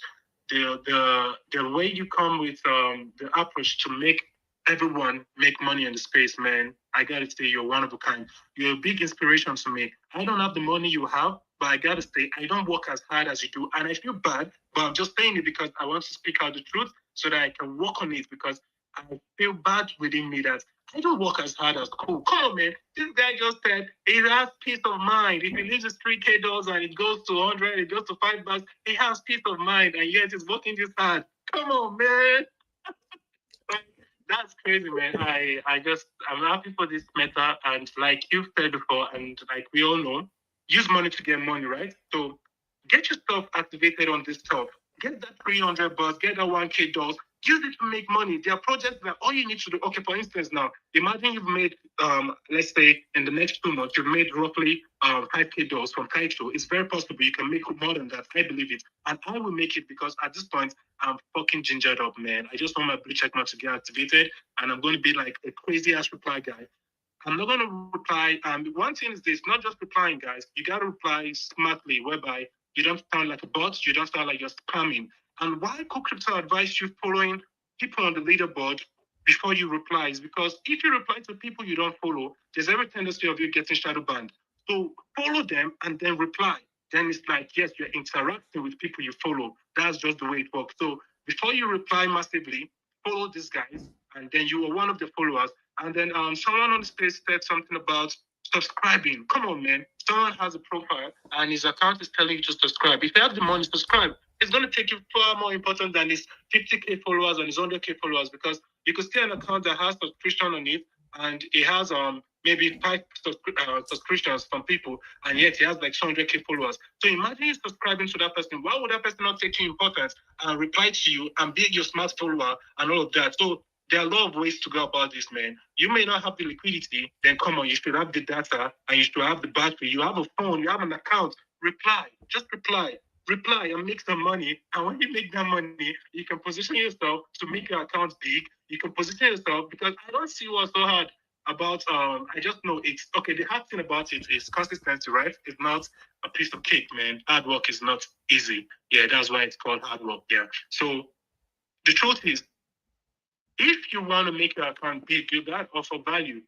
The way you come with the approach to make everyone make money in the space, man. I gotta say, you're one of a kind. You're a big inspiration to me. I don't have the money you have, but I gotta say, I don't work as hard as you do, and I feel bad. But I'm just saying it because I want to speak out the truth so that I can work on it. Because I feel bad within me that I don't work as hard as Cool. Come on, man. This guy just said he has peace of mind. If he leaves his $3K and it goes to 100, it goes to $5, he has peace of mind, and yet he's working this hard. Come on, man. That's crazy, man. I'm happy for this meta, and like you've said before, and like we all know, use money to get money, right? So get yourself activated on this stuff. Get that $300, get that $1K. Use it to make money. There are projects that all you need to do. Okay, for instance, now imagine you've made let's say in the next 2 months you've made roughly $5K from Kaito. It's very possible you can make more than that. I believe it, and I will make it because at this point I'm fucking gingered up, man. I just want my blue check mark to get activated, and I'm going to be like a crazy ass reply guy. I'm not going to reply. One thing is this: not just replying, guys. You got to reply smartly, whereby you don't sound like a bot. You don't sound like you're spamming. And why could crypto advise you following people on the leaderboard before you reply? Is because if you reply to people you don't follow, there's every tendency of you getting shadow banned. So follow them and then reply. Then it's like, yes, you're interacting with people you follow. That's just the way it works. So before you reply massively, follow these guys, and then you are one of the followers. And then someone on the space said something about subscribing. Come on, man. Someone has a profile and his account is telling you to subscribe. If you have the money, subscribe. It's going to take you far more important than his 50K followers and his 100K followers, because you could see an account that has subscription on it and it has maybe 5 subscriptions from people, and yet he has like 200K followers. So imagine you subscribing to that person. Why would that person not take you important and reply to you and be your smart follower and all of that? So there are a lot of ways to go about this, man. You may not have the liquidity, then come on, you should have the data and you should have the battery. You have a phone, you have an account. Reply, just reply. Reply and make some money. And when you make that money, you can position yourself to make your account big. You can position yourself, because I don't see what's so hard about I just know it's okay. The hard thing about it is consistency, right? It's not a piece of cake, man. Hard work is not easy. Yeah, that's why it's called hard work. Yeah. So the truth is, if you want to make your account big, you got to offer value.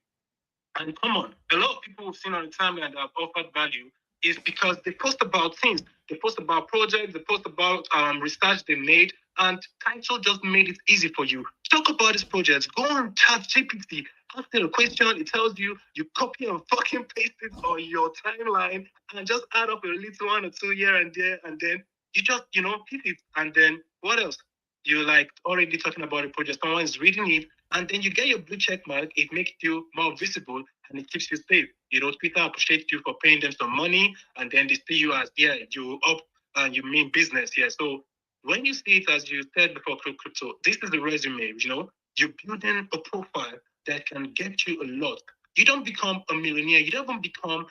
And come on, a lot of people we've seen on the timeline that have offered value is because they post about things. They post about projects, they post about research they made, and Title just made it easy for you. Talk about these projects. Go on ChatGPT, ask it a question, it tells you, you copy and fucking paste it on your timeline, and just add up a little 1 or 2 here and there, and then you just, hit it. And then what else? You're like already talking about a project, someone is reading it, and then you get your blue check mark. It makes you more visible and it keeps you safe. Twitter appreciates you for paying them some money, and then they see you as, yeah, you up and you mean business. Yeah. So when you see it, as you said before, crypto, this is the resume. You're building a profile that can get you a lot. You don't become a millionaire. You don't even become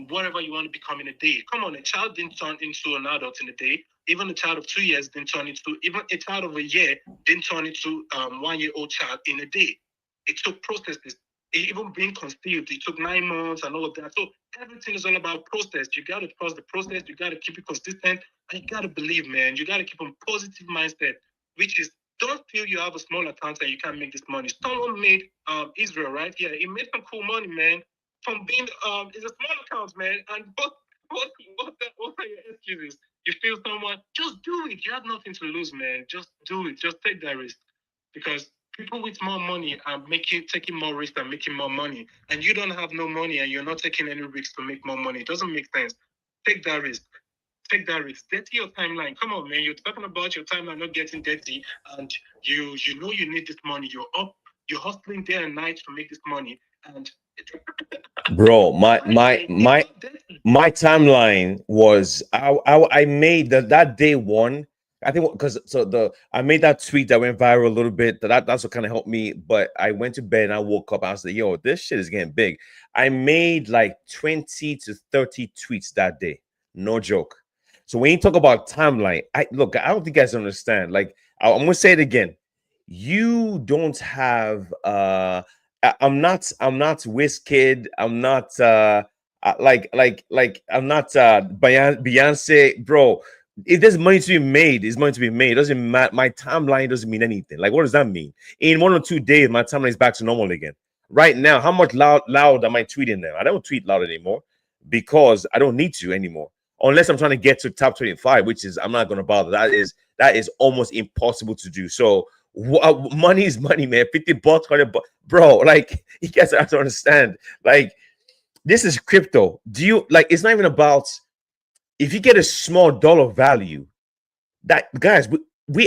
whatever you want to become in a day. Come on, a child didn't turn into an adult in a day. Even a child of 2 years didn't turn into, even a child of a year didn't turn into 1-year-old child in a day. It took processes. Even being conceived, it took 9 months and all of that. So everything is all about process. You got to trust the process. You got to keep it consistent. And you got to believe, man. You got to keep a positive mindset, which is, don't feel you have a small account and you can't make this money. Someone made Israel, right? Yeah, he made some cool money, man, from being it's a small account, man. And what are your excuses? You feel someone, just do it. You have nothing to lose, man. Just do it. Just take that risk. Because people with more money are taking more risk and making more money. And you don't have no money and you're not taking any risks to make more money. It doesn't make sense. Take that risk. take that risk. Dirty your timeline. Come on, man. You're talking about your timeline not getting dirty, and you know you need this money. You're hustling day and night to make this money, and Bro, my timeline was I made that day one. I think because I made that tweet that went viral a little bit. That's what kind of helped me. But I went to bed and I woke up. I was like, yo, this shit is getting big. I made like 20 to 30 tweets that day. No joke. So when you talk about timeline, I don't think you guys understand. Like I'm gonna say it again. You don't have I'm not Kid. I'm not I'm not Beyonce, bro. If there's money to be made, it's money to be made. It doesn't matter. My timeline doesn't mean anything. Like, what does that mean? In 1 or 2 days, my timeline is back to normal again. Right now, how much loud am I tweeting now? I don't tweet loud anymore because I don't need to anymore. Unless I'm trying to get to top 25, which is I'm not gonna bother. That is almost impossible to do. So money is money, man. 50 bucks, 100 bucks, bro. Like, you guys have to understand. Like, this is crypto. Do you like? It's not even about if you get a small dollar value. That guys,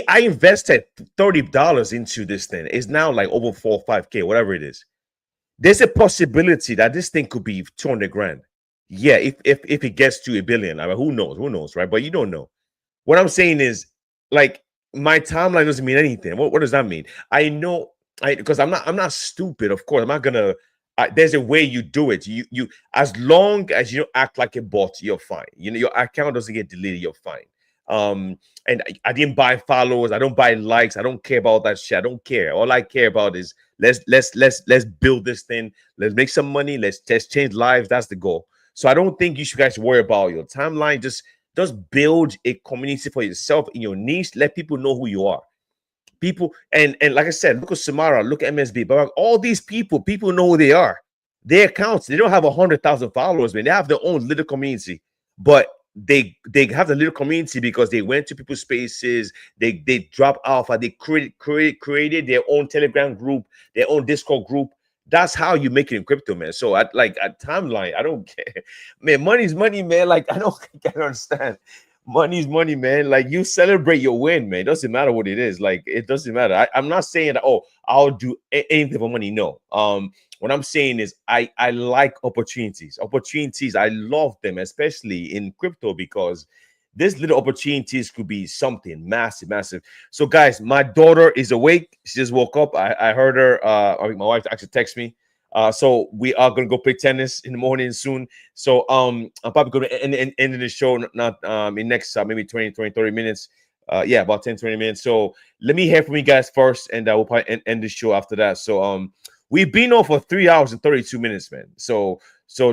I invested $30 into this thing. It's now like over 4 or 5K, whatever it is. There's a possibility that this thing could be 200 grand. Yeah, if it gets to a billion, I mean, who knows? Who knows, right? But you don't know. What I'm saying is, like, my timeline doesn't mean anything. What does that mean? I know, because I'm not stupid. Of course, I'm not gonna. There's a way you do it. You as long as you don't act like a bot, you're fine. You know, your account doesn't get deleted. You're fine. And I didn't buy followers. I don't buy likes. I don't care about that shit. I don't care. All I care about is let's build this thing. Let's make some money. Let's change lives. That's the goal. So I don't think you should guys worry about your timeline. Just build a community for yourself in your niche. Let people know who you are. People and like I said, look at Samara, look at MSB, but all these people know who they are. Their accounts, they don't have 100,000 followers, man. They have their own little community, but they have the little community because they went to people's spaces. They drop alpha. They created their own Telegram group, their own Discord group. That's how you make it in crypto, man. So at timeline, I don't care, man. Money's money, man. Like, I don't understand. Money's money, man. Like, you celebrate your win, man. It doesn't matter what it is. Like, it doesn't matter. I'm not saying that, oh, I'll do anything for money. No. What I'm saying is I like opportunities. Opportunities, I love them, especially in crypto, because these little opportunities could be something massive, massive. So, guys, my daughter is awake. She just woke up. I heard her. I think my wife actually texted me. So we are gonna go play tennis in the morning soon. So I'm probably gonna end the show not in next maybe 30 minutes. Yeah, about 10-20 minutes. So let me hear from you guys first, and we'll probably end the show after that. So we've been on for 3 hours and 32 minutes, man. So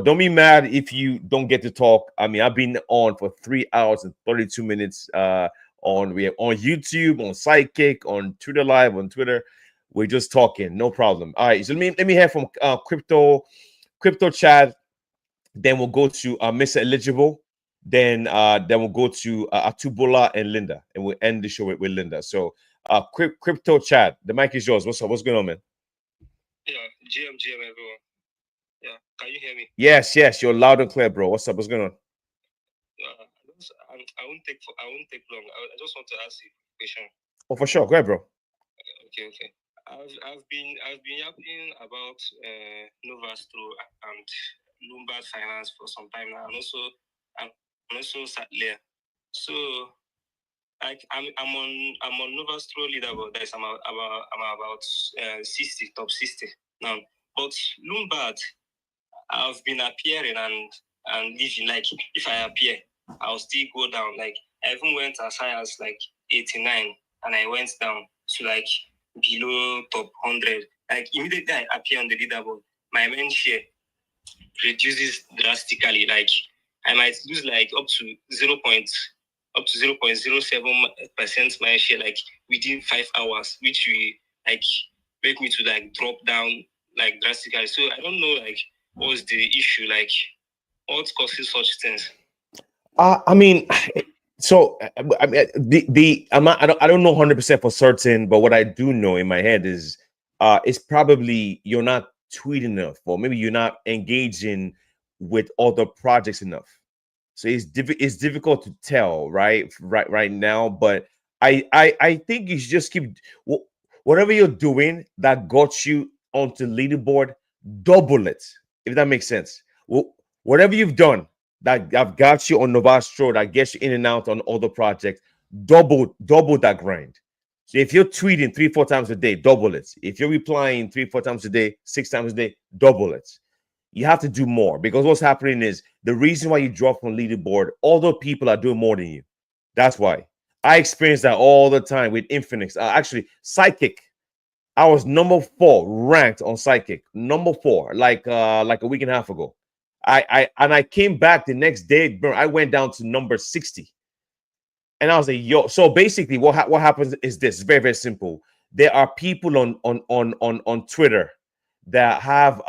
don't be mad if you don't get to talk. I mean, I've been on for 3 hours and 32 minutes on YouTube, on Sidekick, on Twitter Live, on Twitter. We're just talking, no problem. All right, so let me hear from crypto chat. Then we'll go to Mr. Eligible. Then we'll go to Atubula and Linda, and we'll end the show with Linda. So crypto chat, the mic is yours. What's up? What's going on, man? Yeah, GM, everyone. Yeah, can you hear me? Yes, you're loud and clear, bro. What's up? What's going on? I won't take long. I just want to ask you a question. Oh, for sure. Go ahead, bro. Okay. I've been yapping about Novastro and Lombard Finance for some time now, and also Sattler. So I'm on Novastro leaderboard. That's I'm about 60, top 60 now. But Lombard, I've been appearing and leaving. Like, if I appear, I'll still go down. Like, I even went as high as like 89, and I went down to like below top 100. Like, immediately I appear on the leaderboard, my main share reduces drastically. Like, I might lose like up to 0.07% my share, like, within 5 hours, which will like make me to like drop down like drastically. So I don't know, like, what's the issue, like what causes such things. I mean, so I mean, I don't know 100% for certain, but what I do know in my head is it's probably you're not tweeting enough, or maybe you're not engaging with other projects enough. So it's difficult to tell right now. But I think you should just keep whatever you're doing that got you onto leaderboard, double it, if that makes sense. Whatever you've done that have got you on Novastro, that gets you in and out on other projects, double that grind. So if you're tweeting 3-4 times a day, double it. If you're replying 3-4 times a day, 6 times a day, double it. You have to do more, because what's happening is the reason why you drop from leaderboard, other people are doing more than you. That's why. I experience that all the time with Infinix. Actually, Psychic. I was number 4 ranked on Psychic. Number 4, like a week and a half ago. I came back the next day, bro. I went down to number 60. And I was like, yo. So basically, what happens is this. It's very, very simple. There are people on Twitter that have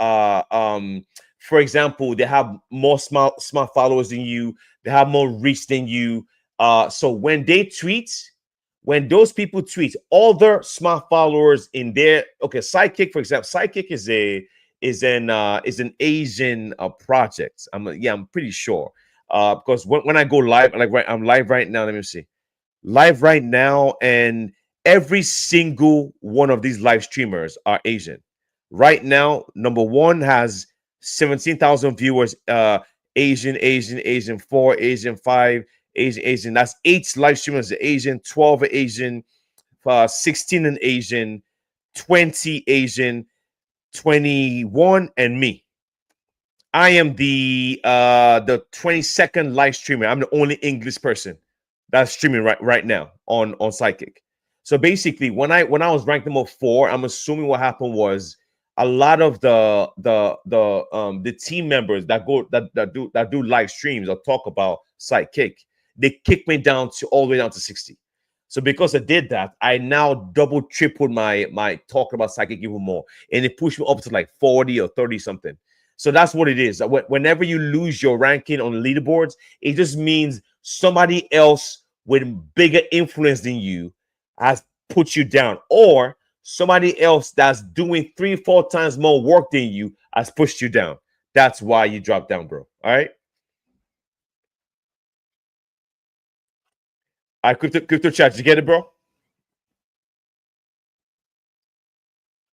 for example, they have more smart followers than you, they have more reach than you. So when they tweet, when those people tweet, all their smart followers in their Sidekick, for example, Sidekick is an Asian project. I'm pretty sure. Because when I go live, I'm live right now. Let me see. Live right now, and every single one of these live streamers are Asian. Right now, number 1 has 17,000 viewers. Asian 4, Asian 5, Asian. That's 8 live streamers Asian, 12 Asian, 16 and Asian, 20 Asian, 21, and me. I am the 22nd live streamer. I'm the only English person that's streaming right now on Psychic. So basically, when I was ranked number 4, I'm assuming what happened was a lot of the team members that do live streams or talk about Psychic, they kicked me down to all the way down to 60. So because I did that, I now double tripled my talk about Psychic even more, and it pushed me up to like 40 or 30 something. So that's what it is. Whenever you lose your ranking on leaderboards, it just means somebody else with bigger influence than you has put you down, or somebody else that's doing 3-4 times more work than you has pushed you down. That's why you drop down, bro. All right. All right, crypto chat. You get it, bro?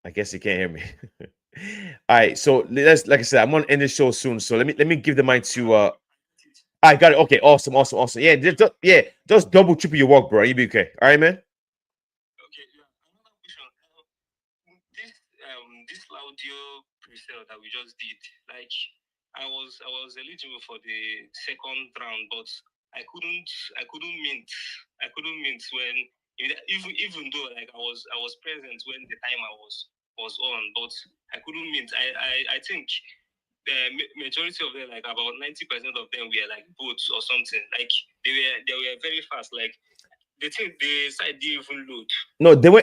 I guess you can't hear me. All right, so let's, like I said, I'm gonna end the show soon. So let me give the mic to I got it. Okay, awesome. Yeah, just double triple your work, bro. You be okay. All right, man. Okay, yeah. Another question. This Laudio pre-sale that we just did, like I was eligible for the second round, but I couldn't mint when even though like I was present when the timer was on, but I couldn't mint. I think the majority of them, like about 90% of them, were like bots or something. Like they were very fast. Like the site didn't even load. No, Before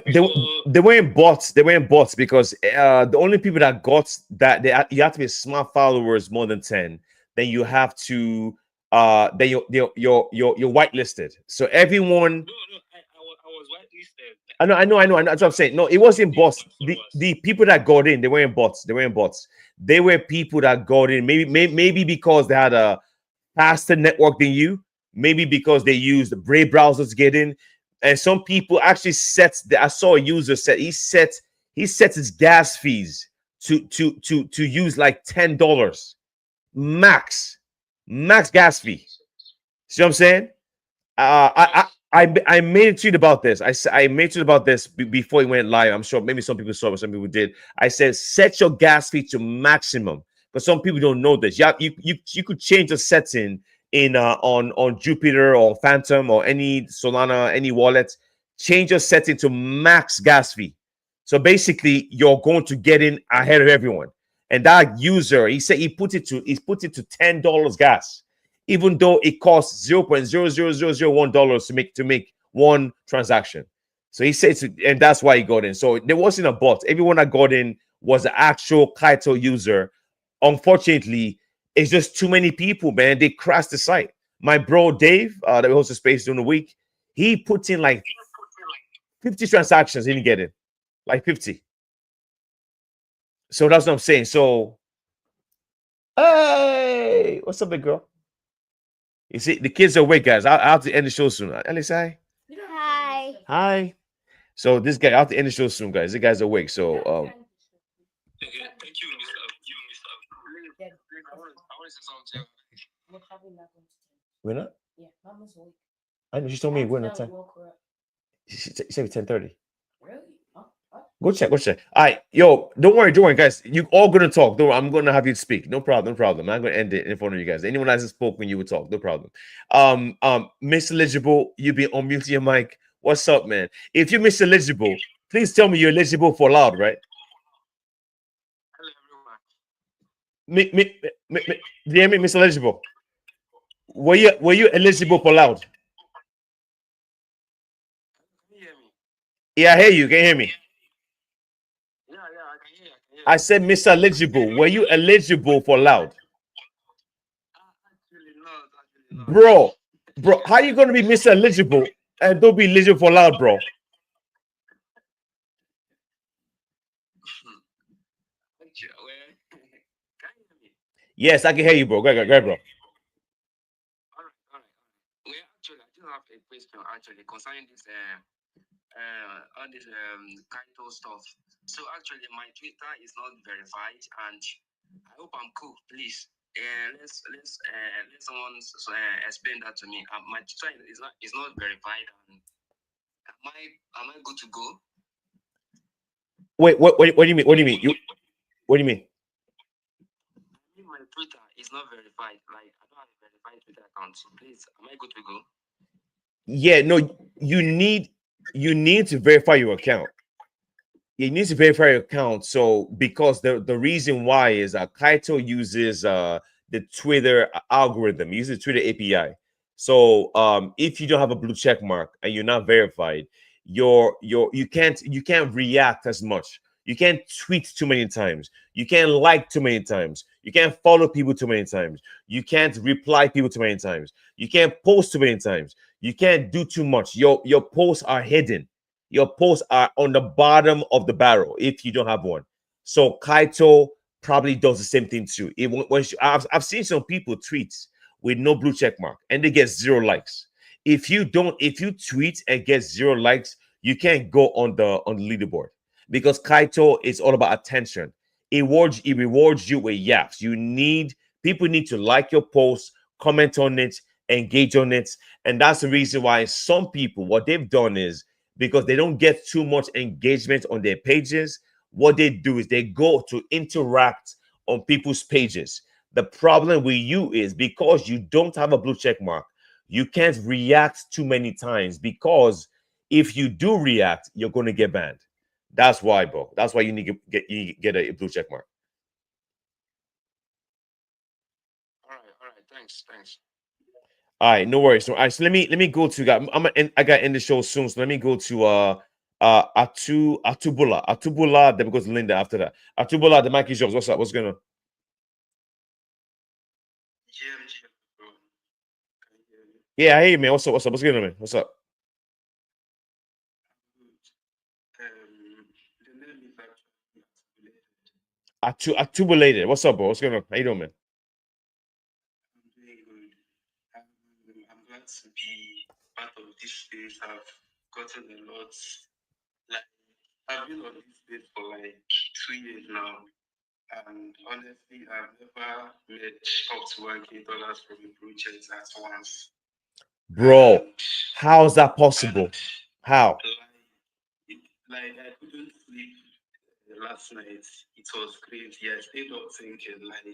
they weren't bots. They weren't bots because the only people that got that you have to be smart followers more than 10. Then you have to then you're whitelisted. So everyone. no, I was whitelisted. I know. That's what I'm saying. No, it wasn't bots. The people that got in, they weren't bots. They weren't bots. They were people that got in. Maybe because they had a faster network than you. Maybe because they used the Brave browser to get in. And some people actually I saw a user set. He sets his gas fees to use like $10 max gas fee. See what I'm saying? I made a tweet about this. I made a tweet about this before it went live. I'm sure maybe some people saw it, some people did. I said set your gas fee to maximum, but some people don't know this. You could change the setting in on Jupiter or Phantom or any Solana, any wallet. Change your setting to max gas fee. So basically, you're going to get in ahead of everyone. And that user, he said he put it to $10 gas, even though it costs $0.00001 to make one transaction. So he said, and that's why he got in. So there wasn't a bot. Everyone that got in was an actual Kaito user. Unfortunately, it's just too many people, man. They crashed the site. My bro Dave, that we hosted space during the week, he put in like 50 transactions, he didn't get it. Like 50. So that's what I'm saying. So, hey, what's up, big girl? You see, the kids are awake, guys. I have to end the show soon. Alice, hi. Hi. Hi. So this guy, I have to end the show soon, guys. The guy's awake. So Okay, thank you, Mr. I want to say something. we're not. I know she told me we're not time. She said 10:30. Go check, go check. All right, yo, don't worry, guys. You all gonna talk. Don't worry, I'm gonna have you speak. No problem, no problem. I'm gonna end it in front of you guys. Anyone that hasn't spoken, you will talk. No problem. Miss Eligible, you be on mute your mic. What's up, man? If you're Miss Eligible, please tell me you're eligible for loud, right? Hello, everyone. Do you hear me, Miss Eligible? Were you eligible for loud? Can you hear me? Yeah, I hear you. Can you hear me? Yeah, I can hear you. I said, Mr. Eligible, were you eligible for loud? Actually, not. Bro, how you gonna be Mr. Eligible and don't be eligible for loud, bro? Actually, well, can you hear me? Yes, I can hear you, bro. Go ahead, bro. All right. Well, actually, I do have a question actually concerning this all this Kaito stuff. So actually, my Twitter is not verified, and I hope I'm cool. Please, let someone explain that to me. My Twitter is not verified, and am I good to go? Wait, what do you mean? What do you mean? What do you mean? I mean, my Twitter is not verified. Like, I don't have a verified Twitter account. So please, am I good to go? Yeah, no, you need to verify your account. You need to verify your account. So because the reason why is Kaito uses the Twitter algorithm, he uses Twitter API. So if you don't have a blue check mark and you're not verified, you can't react as much. You can't tweet too many times. You can't like too many times. You can't follow people too many times. You can't reply people too many times. You can't post too many times. You can't do too much. Your posts are hidden. Your posts are on the bottom of the barrel if you don't have one. So Kaito probably does the same thing too. I've seen some people tweet with no blue check mark and they get 0 likes. If you tweet and get 0 likes, you can't go on the leaderboard because Kaito is all about attention. It rewards you with yaps. People need to like your post, comment on it, engage on it, and that's the reason why some people what they've done is because they don't get too much engagement on their pages, what they do is they go to interact on people's pages. The problem with you is because you don't have a blue check mark, you can't react too many times because if you do react, you're going to get banned. That's why, bro. That's why you need to get a blue check mark. All right. Thanks. All right, no worries. So, all right, so let me go to I got to end the show soon. So let me go to Atubula. Then we go to Linda after that. Atubula, the mic is yours. What's up? What's going on? GM, bro. Can you hear me? Yeah, I hear you, man. What's up? What's going on, man? What's up? The name is actually Atubulated. What's up, bro? What's going on? How you doing, man? I'm doing good. I'm glad to be part of this space. I've gotten a lot. Like, I've been on this space for like 2 years now. And honestly, I've never made up to $1K from a project at once. Bro, how is that possible? How? Like I couldn't sleep last night. It was crazy. I stayed up thinking like,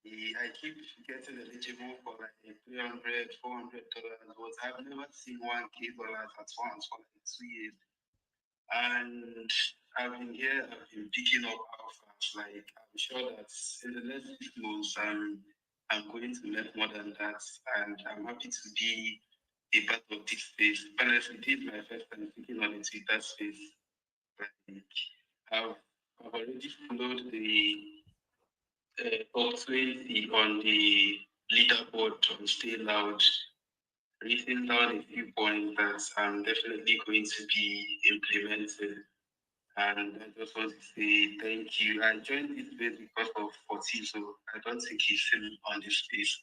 I keep getting eligible for like $300, $400, but I've never seen $1K at once for like 2 years. And I've been here, I've been picking up offers. Like I'm sure that in the next 6 months, I'm going to make more than that, and I'm happy to be a part of this space. Honestly, this is my first time speaking on a Twitter space. Like I've already followed the top 20 on the leaderboard on Stay Loud, written down a few points that I'm definitely going to be implementing. And I just want to say thank you. I joined this space because of 40, so I don't think he's still on this space.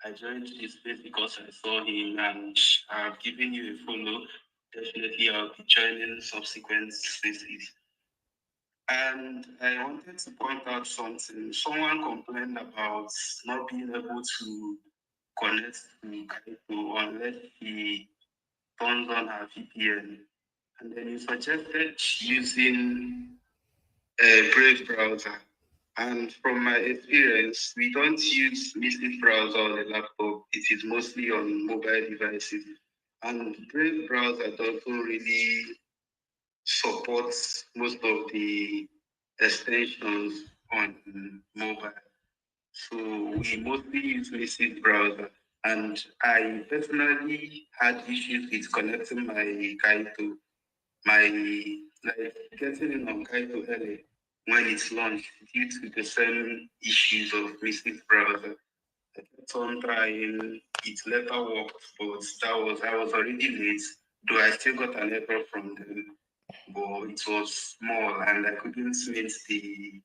I joined his space because I saw him and I've given you a follow. Definitely, I'll be joining subsequent spaces. And I wanted to point out something. Someone complained about not being able to connect to Kaito unless he turns on her VPN. And then you suggested using a Brave browser. And from my experience, we don't use Mystic browser on a laptop. It is mostly on mobile devices. And Brave browser doesn't really support most of the extensions on mobile. So we mostly use Mystic browser. And I personally had issues with connecting my Kaito, like getting in on Kaito early when it's launched due to the same issues of Mystic browser. I kept on trying, it later worked, but I was already late, though I still got an error from them, but it was small and I couldn't meet the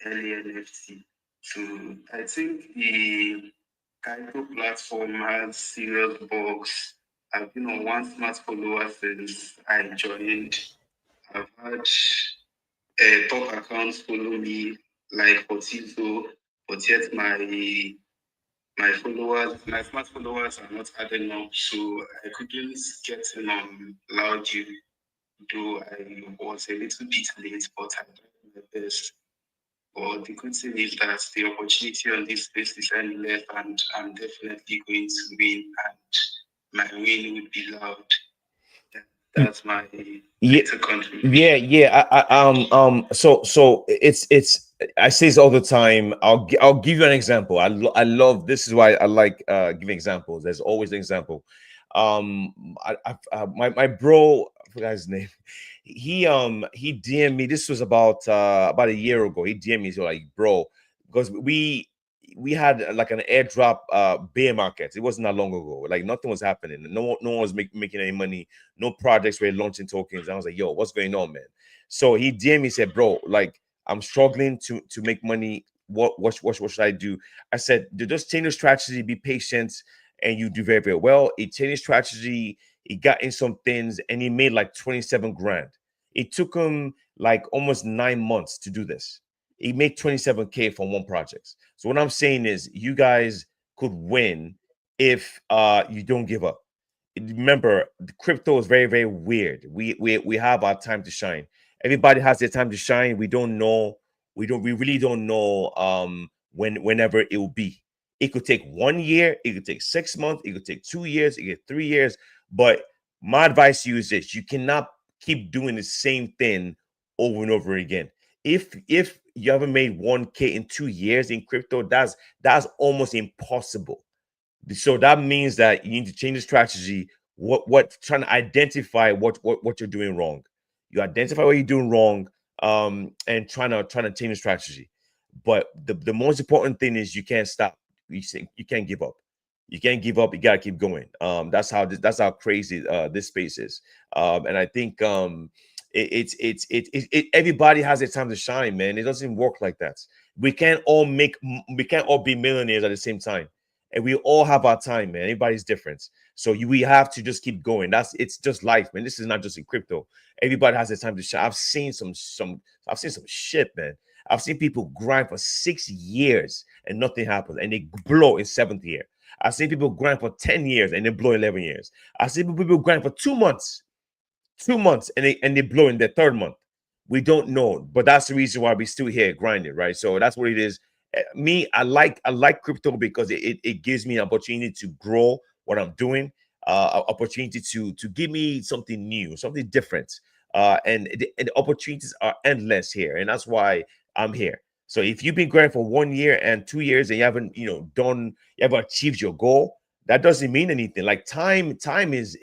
early NFT. So I think the Kaito platform has serious bugs. I've been on one smart follower since I joined. I've had top accounts follow me like Potizo, but yet my followers, my smart followers are not adding up, so I couldn't get in on LOUDIE, though I was a little bit late, but I tried my best. But the good thing is that the opportunity on this space is endless, and I'm definitely going to win, and my win would be loud. That's my Yeah, little country. yeah. So it's. I say this all the time. I'll give you an example. I love. This is why I like giving examples. There's always an example. My bro, I forgot his name. He DM'd me. This was about a year ago. He DM'd me. So like, bro, because we had like an airdrop bear market. It wasn't that long ago. Like nothing was happening. No one was making any money. No projects were launching tokens. I was like, yo, what's going on, man? So he DM me, said, bro, like I'm struggling to make money. What should I do? I said, just change your strategy, be patient, and you do very, very well. He changed his strategy, he got in some things, and he made like 27 grand. It took him like almost 9 months to do this. He made 27K from one project. So what I'm saying is you guys could win if you don't give up. Remember, the crypto is very, very weird. We have our time to shine. Everybody has their time to shine. We don't know. We really don't know whenever it will be. It could take 1 year, it could take 6 months, it could take 2 years, it could take 3 years. But my advice to you is this: you cannot keep doing the same thing over and over again. If you haven't made 1K in 2 years in crypto, that's almost impossible. So that means that you need to change the strategy. What trying to identify what you're doing wrong. You identify what you're doing wrong, and trying to change the strategy. But the most important thing is you can't stop. You can't give up. You can't give up. You gotta keep going. That's how crazy this space is. And I think everybody has their time to shine, man. It doesn't work like that. We can't all be millionaires at the same time, and we all have our time, man. Everybody's different. So we have to just keep going. It's just life, man. This is not just in crypto. Everybody has their time to shine. I've seen some shit, man. I've seen people grind for 6 years and nothing happens, and they blow in seventh year. I've seen people grind for 10 years and they blow 11 years. I've seen people grind for 2 months 2 months, and they blow in their third month. We don't know, but that's the reason why we're still here grinding, right? So that's what it is. Me, I like crypto because it gives me an opportunity to grow what I'm doing, opportunity to give me something new, something different, and the opportunities are endless here, and that's why I'm here. So if you've been grinding for 1 year and 2 years and you haven't, you haven't achieved your goal, that doesn't mean anything. Like time is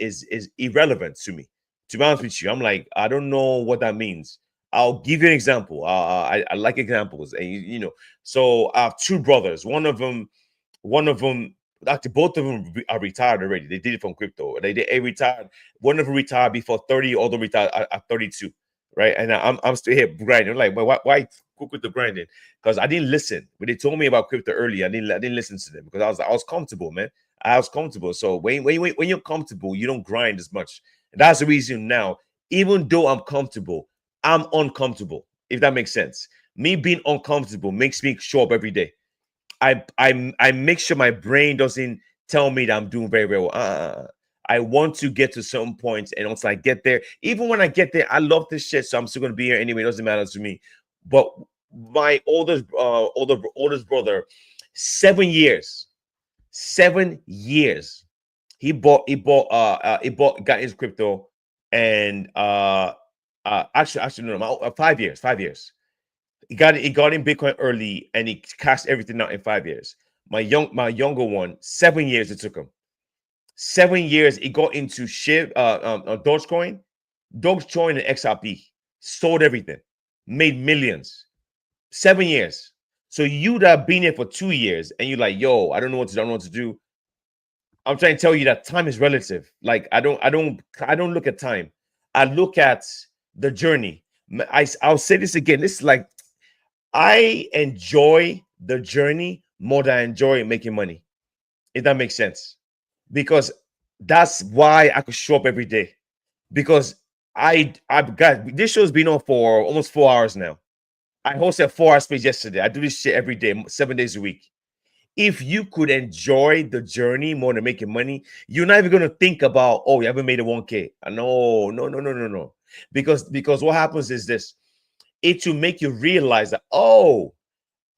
irrelevant to me, to be honest with you. I'm like, I don't know what that means. I'll give you an example. I like examples, and So I have two brothers. One of them, actually, both of them are retired already. They did it from crypto. They retired. One of them retired before 30. Other retired at 32. right? And I'm still here grinding. I'm like, but why cook with the grinding? Because I didn't listen. When they told me about crypto earlier, I didn't listen to them because I was comfortable, man. I was comfortable. So when you're comfortable, you don't grind as much. And that's the reason now, even though I'm comfortable, I'm uncomfortable. If that makes sense. Me being uncomfortable makes me show up every day. I make sure my brain doesn't tell me that I'm doing very very well. I want to get to some points, and once I get there, even when I get there, I love this shit, so I'm still gonna be here anyway. It doesn't matter to me. But my oldest brother, 7 years, 7 years, got his crypto, and actually no, 5 years, 5 years. He got in Bitcoin early and he cashed everything out in 5 years. My younger one, 7 years it took him. 7 years he got into Dogecoin, and XRP, sold everything, made millions. 7 years. So you that have been here for 2 years and you're like, yo, I don't know what to do. I'm trying to tell you that time is relative. Like I don't look at time. I look at the journey. I'll say this again. This is like I enjoy the journey more than I enjoy making money. If that makes sense. Because that's why I could show up every day. Because I've got this show's been on for almost 4 hours now. I hosted a 4 hour space yesterday. I do this shit every day, 7 days a week. If you could enjoy the journey more than making money, you're not even gonna think about, oh, you haven't made a 1K. No, no, no, no, no, no. Because what happens is this, it will make you realize that, oh,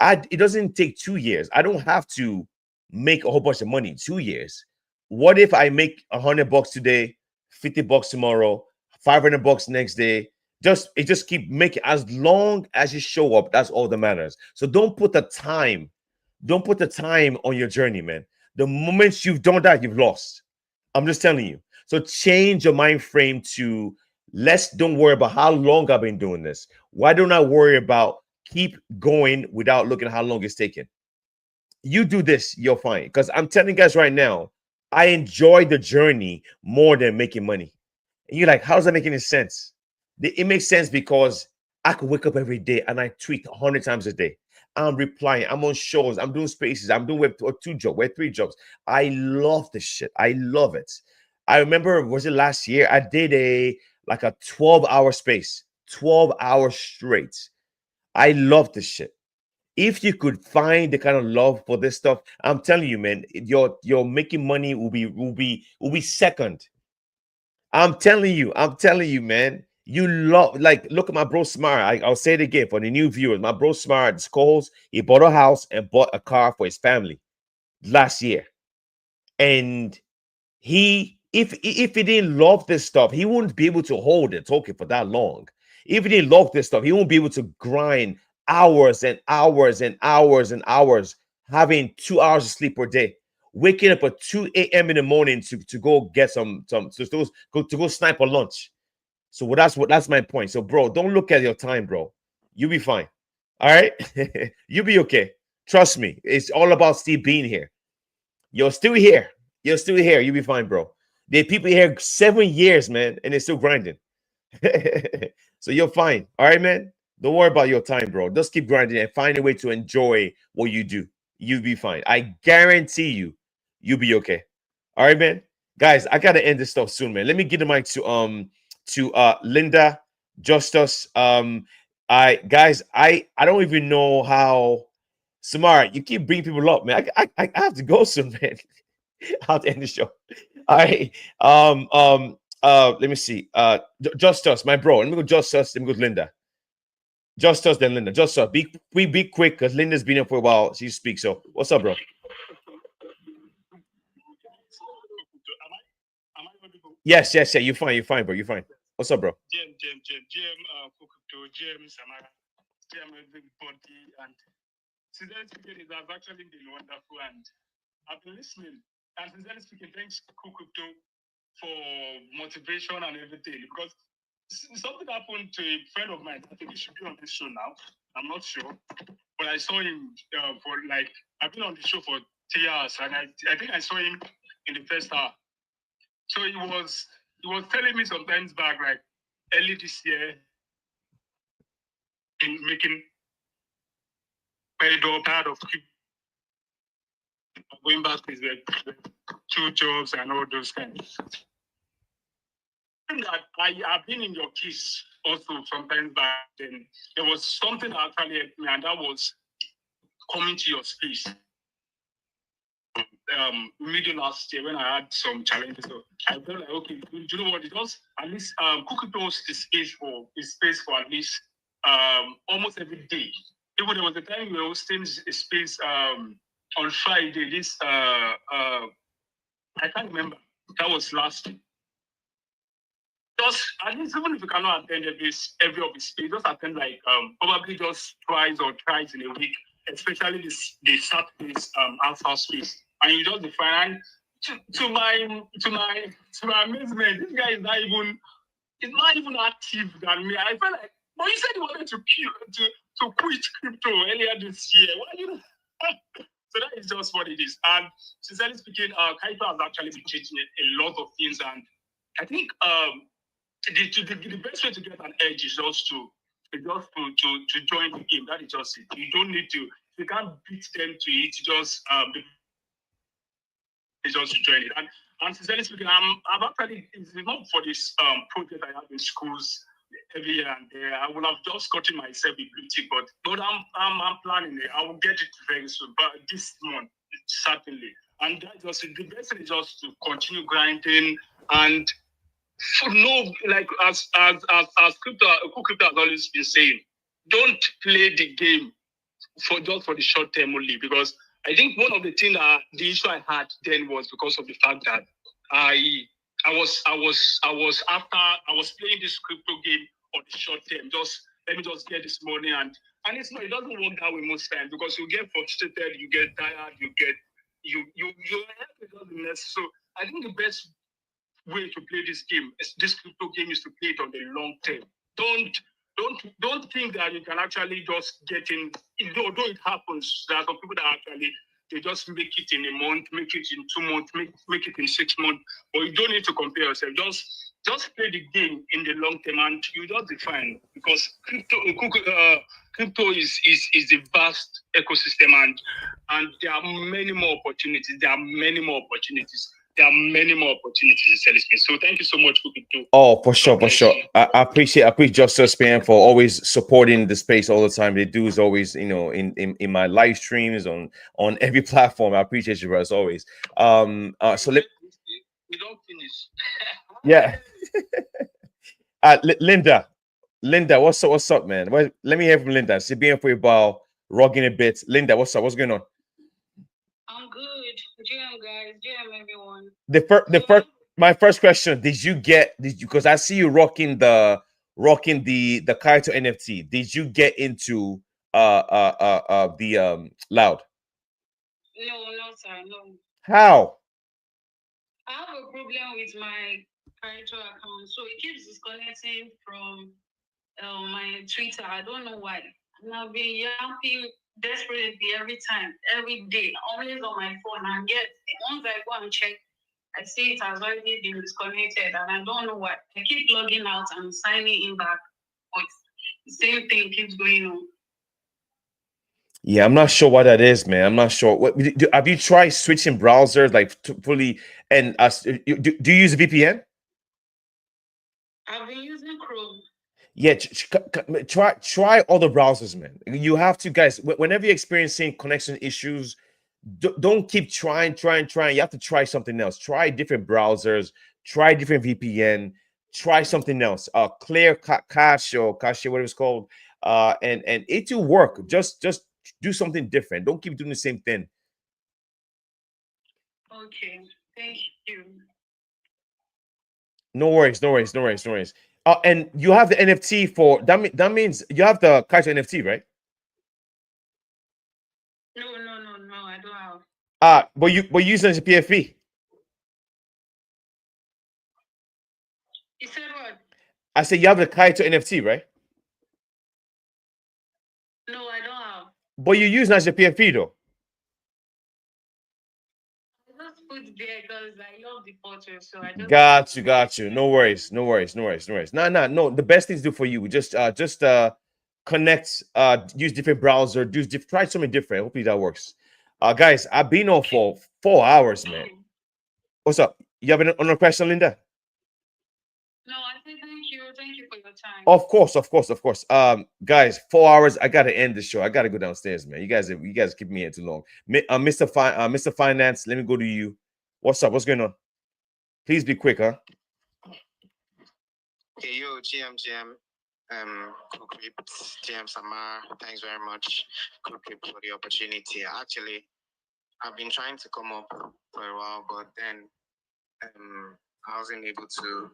it doesn't take 2 years. I don't have to make a whole bunch of money in 2 years. What if I make $100 today, $50 tomorrow, $500 next day? Just keep making, as long as you show up. That's all that matters. So don't put the time on your journey, man. The moment you've done that, you've lost. I'm just telling you. So change your mind frame to, let's don't worry about how long I've been doing this. Why don't I worry about keep going without looking at how long it's taking? You do this, you're fine. Because I'm telling you guys right now, I enjoy the journey more than making money. And you're like, how does that make any sense? It makes sense because I could wake up every day and I tweet 100 times a day. I'm replying, I'm on shows, I'm doing spaces, I'm doing web 3 jobs. I love this shit. I love it. I remember, was it last year? I did a 12-hour space, 12 hours straight. I love this shit. If you could find the kind of love for this stuff, I'm telling you, man, your making money will be second. I'm telling you, man. You love, like, look at my bro Smart. I'll say it again for the new viewers. My bro Smart Scholes, he bought a house and bought a car for his family last year. And if he didn't love this stuff, he wouldn't be able to hold it talking for that long. If he didn't love this stuff, he won't be able to grind hours and hours and hours and hours, having 2 hours of sleep per day, waking up at 2 a.m. in the morning to go get to go snipe a lunch. So that's my point. So, bro, don't look at your time, bro. You'll be fine. All right, you'll be okay. Trust me. It's all about Steve being here. You're still here. You're still here. You'll be fine, bro. There are people here 7 years, man, and they're still grinding. So you're fine. All right, man. Don't worry about your time, bro. Just keep grinding and find a way to enjoy what you do. You'll be fine. I guarantee you'll be okay. All right, man. Guys, I gotta end this stuff soon, man. Let me give the mic to Linda, Justus. I don't even know how smart you keep bringing people up, man. I have to go soon, man. I have to end the show. All right. Let me see. Justus, my bro. Let me go Justus. Let me go Linda. Justus, then Linda. Justus, be quick because Linda's been here for a while. She speaks. So what's up, bro? Yes, yes, yeah. You're fine, bro. You're fine. What's up, bro? Samara, everybody, and sincerely speaking, it has actually been wonderful, and I've been listening. And sincerely speaking, thanks Crypto for motivation and everything, because something happened to a friend of mine. I think he should be on this show now. I'm not sure, but I saw him for like, I've been on the show for 3 hours, and I think I saw him in the first hour. So he was telling me sometimes back, like early this year, making very tired of going back to the two jobs and all those kinds. That I have been in your case also sometimes back then. There was something that actually helped me, and that was coming to your space. Middle last year when I had some challenges, so I felt like, okay, do you know what? It was at least Cookie close the space for at least almost every day. Even there was a time we were hosting a space on Friday. This I can't remember. That was last week. Just at least even if you cannot attend every of the space, just attend like probably just twice or thrice in a week, especially the Saturdays alpha space. And you just define to my amazement, this guy is not even active than me. I felt like, but you said you wanted to quit crypto earlier this year. Why you? So that is just what it is. And sincerely speaking, Kaito has actually been changing a lot of things, and I think the best way to get an edge is just to join the game. That is just it. You don't need to. You can't beat them to it. Just to join it. And sincerely speaking, I've actually, it's not for this project I have in schools every year and there. I would have just gotten myself a blue tick, but I'm planning it. I will get it very soon, but this month certainly. And that just the best thing is just to continue grinding and no, like as crypto has always been saying, don't play the game for the short term only, because I think one of the things that the issue I had then was because of the fact that I was playing this crypto game on the short term. Just let me just get this money, and it's not, it doesn't work that way most times, because you get frustrated, you get tired, you have the mess. So I think the best way to play this crypto game, is to play it on the long term. Don't think that you can actually just get in. Though it happens, there are some people that actually they just make it in a month, make it in 2 months, make it in 6 months. But you don't need to compare yourself. Just play the game in the long term, and you just be fine. Because crypto is a vast ecosystem, and there are many more opportunities. There are many more opportunities. So thank you so much for crypto. Oh, for sure, for sure. I appreciate Justice Spam for always supporting the space all the time. They do is always, in my live streams on every platform. I appreciate you, bro, as always. So let we don't finish. Yeah. Linda, what's up, man? Well, let me hear from Linda. She's been for a while, rocking a bit. Linda, what's up? What's going on? I'm good. GM guys, GM everyone. My first question: Did you because I see you rocking the Kaito NFT? Did you get into the Loud? No, sir, no. How? I have a problem with my Kaito account, so it keeps disconnecting from my Twitter. I don't know why. And I've been yapping desperately every time, every day, always on my phone. And yet, once I go and check, I see it has already been disconnected, and I don't know why. I keep logging out and signing in back, but the same thing keeps going on. Yeah, I'm not sure what that is, man. I'm not sure. Have you tried switching browsers, like fully? And do you use a VPN? I've been using Chrome. Yeah, try all the browsers, man. You have to, guys. Whenever you're experiencing connection issues, don't keep trying. You have to try something else. Try different browsers. Try different VPN. Try something else. Clear cache or cache, whatever it's called. And it will work. Just do something different. Don't keep doing the same thing. Okay, thank you. No worries. And you have the NFT for that. That means you have the Kaito NFT, right? No, I don't have. But you using it as a PFP. You said what? I said you have the Kaito NFT, right? No, I don't have. But you're using it as a PFP though. I just put there because I love the photo, so I just Got you. No worries. No. The best thing to do for you, just connect, use different browser, try something different. Hopefully that works. Guys, I've been on for 4 hours, man. What's up? You have another question, Linda? No, I say thank you. Thank you for your time. Of course, of course, of course. Guys, 4 hours. I gotta end the show. I gotta go downstairs, man. You guys keep me here too long. Mr. Finance, let me go to you. What's up? What's going on? Please be quick, huh? Hey, yo, GM, Crypt, GM Samar, thanks very much, Crypt, for the opportunity. Actually, I've been trying to come up for a while, but then I wasn't able to.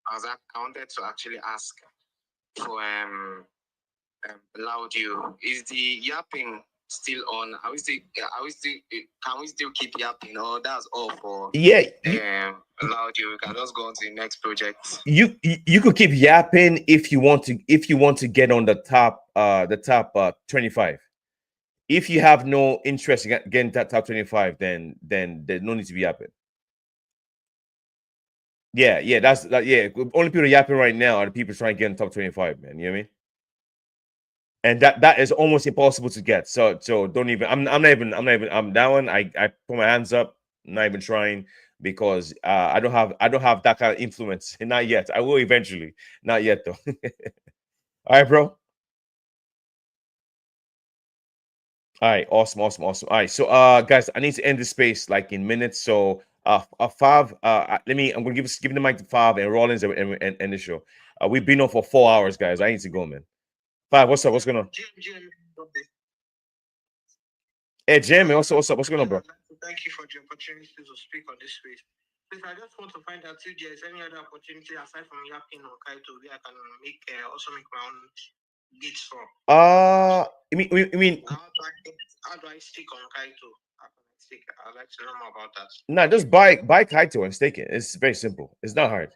I wanted to actually ask for LOUDIE. Is the yapping still on? Can we still keep yapping? Or that's all for Yeah, LOUDIE? We can just go on to the next project. you could keep yapping if you want to get on the top 25. If you have no interest in getting that top 25, then there's no need to be yapping. Yeah, yeah. Only people yapping right now are the people trying to get in the top 25, man. You know what I mean? And that is almost impossible to get. So don't even. I'm not even. I'm that one. I put my hands up. I'm not even trying because I don't have that kind of influence. Not yet. I will eventually. Not yet though. All right, bro. All right, awesome. All right, so guys, I need to end this space like in minutes. So Fav, I'm gonna give the mic to Fav and Rollins and end the show. We've been on for 4 hours, guys. I need to go, man. Fav, what's up? What's going on? Hey, Jim, what's up? What's going on, bro? Thank you for the opportunity to speak on this space. Please, I just want to find out if there is any other opportunity aside from yapping or Kaito where I can also make my own beats from. You mean how do I stick on Kaito? How can I stick? I'd like to know more about that. No, just buy Kaito and stake it. It's very simple. It's not hard.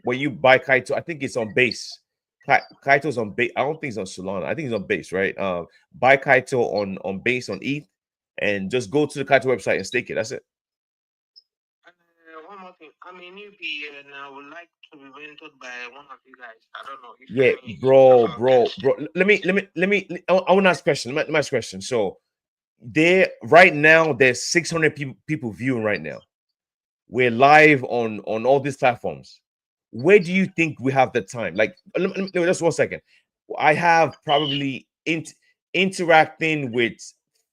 When you buy Kaito, I think it's on base. Kaito's on base. I don't think it's on Solana. I think it's on base, right? Buy Kaito on base on ETH, and just go to the Kaito website and stake it. That's it. One more thing. I'm a newbie and I would like to be mentored by one of you guys. I don't know. Yeah, bro. Let me. I want to ask a question. Let me ask a question. So right now there's 600 people viewing right now. We're live on all these platforms. Where do you think we have the time? Like, just 1 second. I have probably interacting with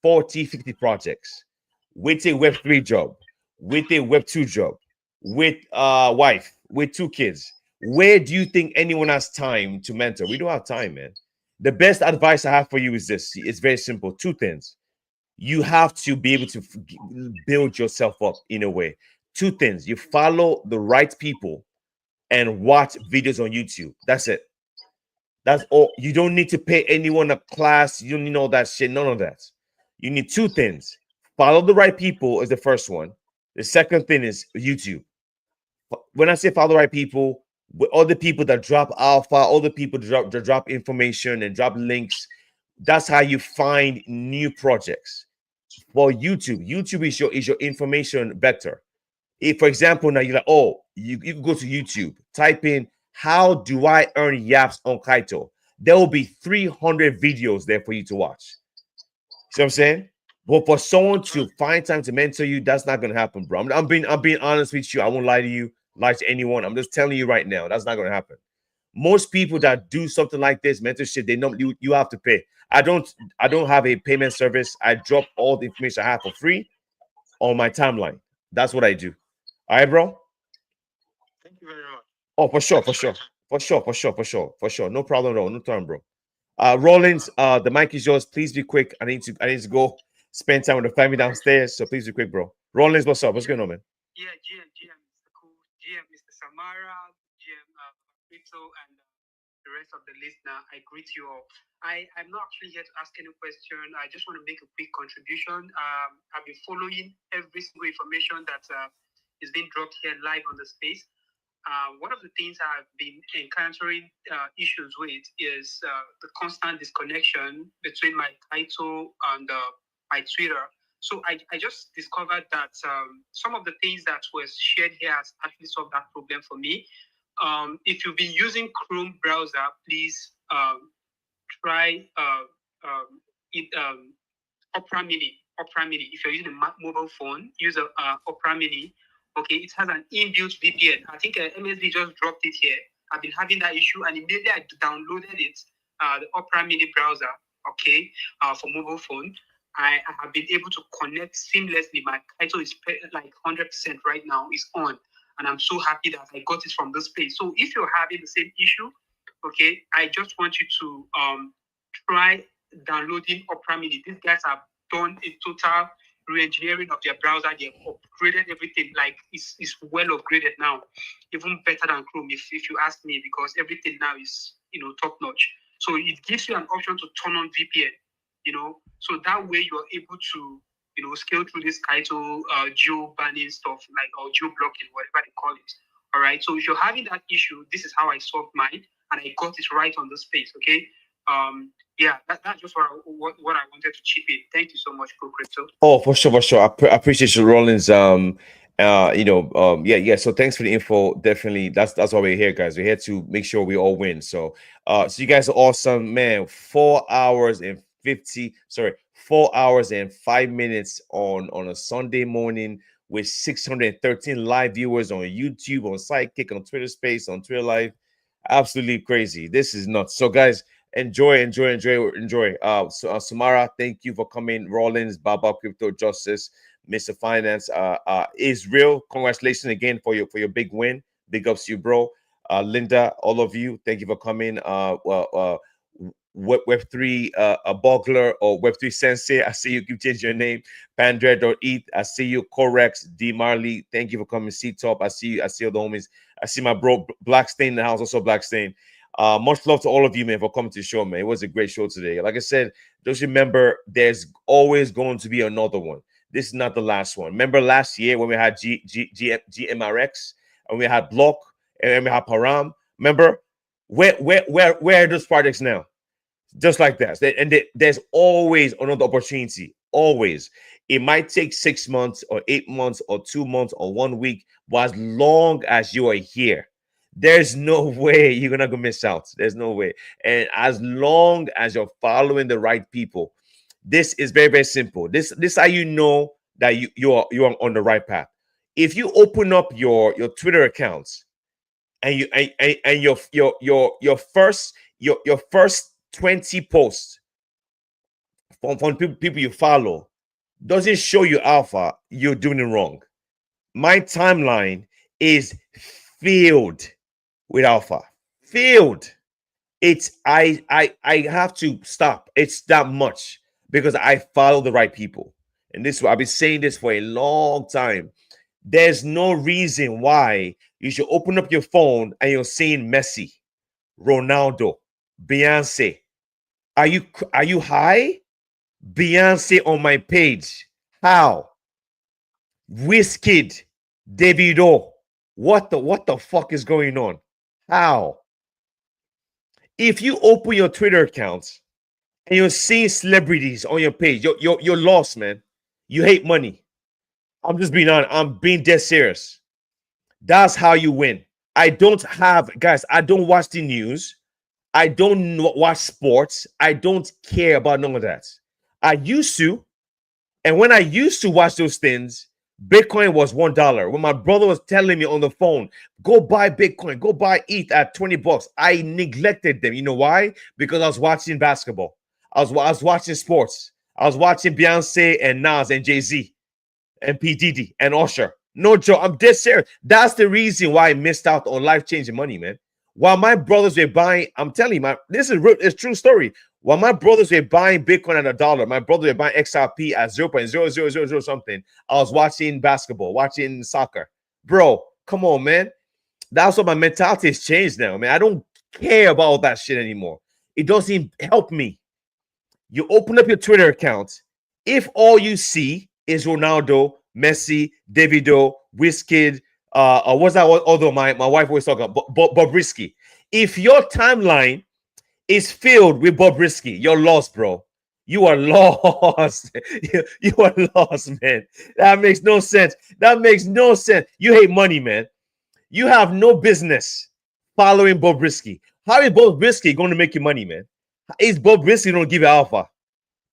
40, 50 projects, with a Web3 job, with a Web2 job, with wife, with 2 kids. Where do you think anyone has time to mentor? We don't have time, man. The best advice I have for you is this. It's very simple. 2 things. You have to be able to build yourself up in a way. 2 things. You follow the right people and watch videos on YouTube. That's it. That's all. You don't need to pay anyone a class. You don't need all that shit. None of that. You need 2 things. Follow the right people is the first one. The second thing is YouTube. When I say follow the right people, with all the people that drop alpha, all the people that drop information and drop links, that's how you find new projects. For YouTube is your information vector. If, for example, now you're like, oh, you can go to YouTube, type in how do I earn yaps on Kaito. There will be 300 videos there for you to watch. See what I'm saying? But for someone to find time to mentor you, that's not gonna happen, bro. I'm being honest with you. I won't lie to you, lie to anyone. I'm just telling you right now, that's not gonna happen. Most people that do something like this, mentorship, they know you have to pay. I don't have a payment service. I drop all the information I have for free on my timeline. That's what I do. All right, bro. Thank you very much. Oh, for sure. No problem at all. No time, bro. Rollins, the mic is yours. Please be quick. I need to go spend time with the family downstairs. So please be quick, bro. Rollins, what's up? What's going on, man? Yeah, GM, Mr. Cool, GM, Mr. Samara, GM, Vito, and the rest of the listener. I greet you all. I'm not actually here to ask any question. I just want to make a quick contribution. I've been following every single information that is being dropped here live on the space. One of the things I've been encountering issues with is the constant disconnection between my title and my Twitter. So I just discovered that some of the things that was shared here has actually solved that problem for me. If you've been using Chrome browser, please try Opera Mini. Opera Mini. If you're using a mobile phone, use a Opera Mini. Okay, it has an inbuilt VPN. I think MSB just dropped it here. I've been having that issue, and immediately I downloaded it, the Opera Mini browser. Okay, for mobile phone. I have been able to connect seamlessly. My title is like 100% right now. Is on, and I'm so happy that I got it from this place. So if you're having the same issue, okay, I just want you to try downloading Opera Mini. These guys have done a total re-engineering of their browser. They've upgraded everything. Like it's well upgraded now, even better than Chrome, if you ask me, because everything now is top notch. So it gives you an option to turn on VPN. So that way you're able to scale through this title geo banning stuff, like, or geo blocking, whatever they call it. All right. So if you're having that issue, this is how I solved mine, and I got it right on the space. Okay. Yeah, that's just what I wanted to chip in. Thank you so much, Pro Crypto. Oh, for sure, for sure. I appreciate you, Rollins. Yeah. So thanks for the info. Definitely, that's why we're here, guys. We're here to make sure we all win. So, so you guys are awesome, man. 4 hours and 5 minutes on a Sunday morning with 613 live viewers on YouTube, on Sidekick, on Twitter Space, on Twitter Live. Absolutely crazy. This is nuts. So, guys, enjoy. Samara, thank you for coming. Rollins, Baba Crypto Justice, Mr. Finance, Israel, congratulations again for your big win. Big ups to you, bro. Linda, all of you, thank you for coming. Web3 a Bogler or Web3 Sensei, I see you keep changing your name. Pandred.eth, I see you. Corex, D Marley, thank you for coming. C-Top, I see you. I see all the homies. I see my bro Blackstain in the house, also Blackstain. Much love to all of you, man, for coming to the show, man. It was a great show today. Like I said, just remember there's always going to be another one. This is not the last one. Remember last year when we had GMRX and we had Block and we had Param? Remember? Where are those projects now? Just like that. And there's always another opportunity. Always. It might take 6 months or 8 months or 2 months or 1 week, but as long as you are here, there's no way you're gonna go miss out. There's no way. And as long as you're following the right people, this is very, very simple. This how you know that you are on the right path. If you open up your Twitter accounts and your first 20 posts from people you follow doesn't show you alpha, you're doing it wrong. My timeline is filled with alpha. Filled. It's I have to stop. It's that much because I follow the right people. And this I've been saying this for a long time. There's no reason why you should open up your phone and you're seeing Messi, Ronaldo, Beyonce. Are you high? Beyonce on my page. How? Wizkid, Davido. What the fuck is going on? How? If you open your Twitter accounts and you're seeing celebrities on your page, you're lost, man. You hate money. I'm just being honest. I'm being dead serious. That's how you win. I don't watch the news. I don't watch sports. I don't care about none of that. I used to. And when I used to watch those things, Bitcoin was $1. When my brother was telling me on the phone, go buy Bitcoin, go buy ETH at $20, I neglected them. You know why? Because I was watching basketball. I was watching sports. I was watching Beyonce and Nas and Jay-Z and P. Diddy and Usher. No joke. I'm dead serious. That's the reason why I missed out on life-changing money, man. While my brothers were buying, I'm telling you, this is real, it's true story. While my brothers were buying Bitcoin at $1, my brothers were buying XRP at 0.0000 something. I was watching basketball, watching soccer. Bro, come on, man. That's what my mentality has changed now, man. I don't care about all that shit anymore. It doesn't help me. You open up your Twitter account. If all you see is Ronaldo, Messi, Davido, Wizkid, what's that? Although my wife always talk about Bobrisky. If your timeline is filled with Bobrisky, you're lost, bro. You are lost. You are lost, man. That makes no sense. That makes no sense. You hate money, man. You have no business following Bobrisky. How is Bobrisky going to make you money, man? Is Bob Risky don't give you alpha?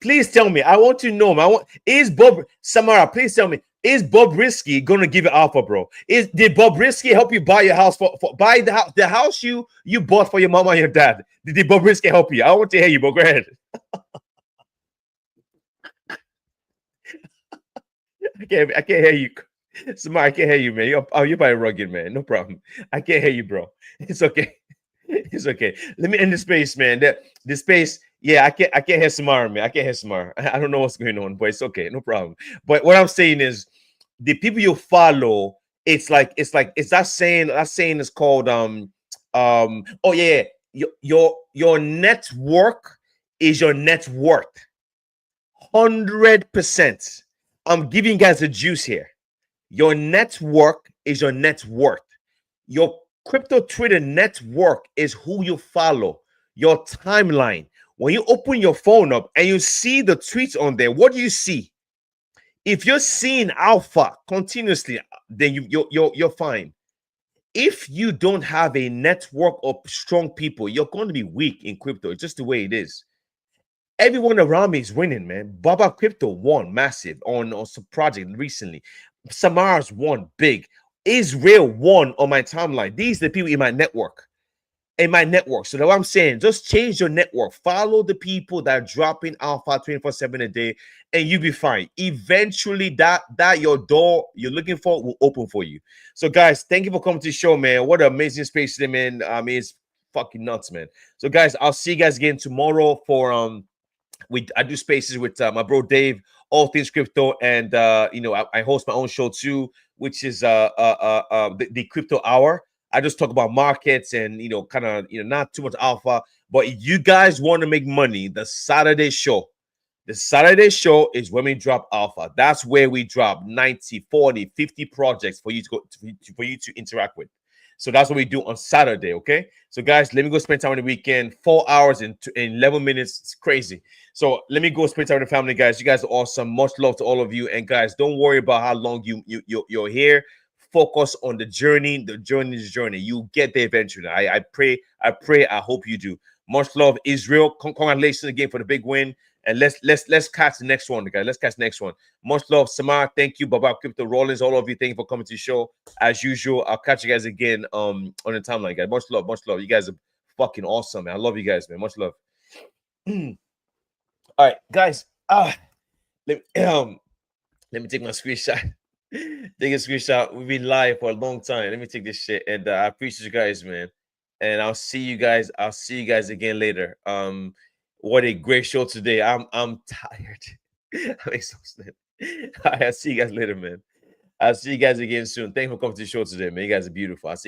Please tell me. I want to know. Is Bob Samara? Please tell me. Is Bob Risky gonna give you alpha, bro? Did Bob Risky help you buy your house for buy the house you bought for your mama and your dad? Did Bob Risky help you? I want to hear you, bro. Go ahead. I can't hear you. Samara, I can't hear you, man. You're probably rugged, man. No problem. I can't hear you, bro. It's okay. It's okay. Let me end the space, man. The space. Yeah, I can't hear Samara, man. I can't hear Samara. I don't know what's going on, but it's okay, no problem. But what I'm saying is, the people you follow, it's that saying is called oh yeah, your network is your net worth. 100%. I'm giving you guys the juice here. Your network is your net worth. Your crypto Twitter network is who you follow, your timeline. When you open your phone up and you see the tweets on there, what do you see? If you're seeing alpha continuously, then you're fine. If you don't have a network of strong people, you're going to be weak in crypto. It's just the way it is. Everyone around me is winning, man. Baba Crypto won massive on some project recently. Samara's won big. Israel won on my timeline. These are the people in my network. So that's what I'm saying. Just change your network. Follow the people that are dropping alpha 24/7 a day, and you'll be fine. Eventually, that your door you're looking for will open for you. So, guys, thank you for coming to the show, man. What an amazing space today, man. I mean, it's fucking nuts, man. So, guys, I'll see you guys again tomorrow for I do spaces with my bro Dave, all things crypto, and I host my own show too, which is the Crypto Hour. I just talk about markets and kind of not too much alpha. But if you guys want to make money, the Saturday show is when we drop alpha. That's where we drop 90, 40, 50 projects for you to interact with. So that's what we do on Saturday, okay? So guys, let me go spend time on the weekend. 4 hours and 11 minutes. It's crazy. So let me go spend time with the family, guys. You guys are awesome. Much love to all of you. And guys, don't worry about how long you're here. Focus on the journey. The journey is journey. You get there eventually. I pray. I hope you do. Much love, Israel. Congratulations again for the big win. And let's catch the next one, guys. Let's catch the next one. Much love, Samar. Thank you, Baba Crypto Rollins. All of you, thank you for coming to the show. As usual, I'll catch you guys again on the timeline, guys. Much love, much love. You guys are fucking awesome, man. I love you guys, man. Much love. All right, guys. Let me take my screenshot. Take a screenshot. We've been live for a long time. Let me take this shit, and I appreciate you guys, man. And I'll see you guys again later. What a great show today. I'm tired. I'm exhausted. All right, I'll see you guys later, man. I'll see you guys again soon. Thank you for coming to the show today, man. You guys are beautiful. I'll see you.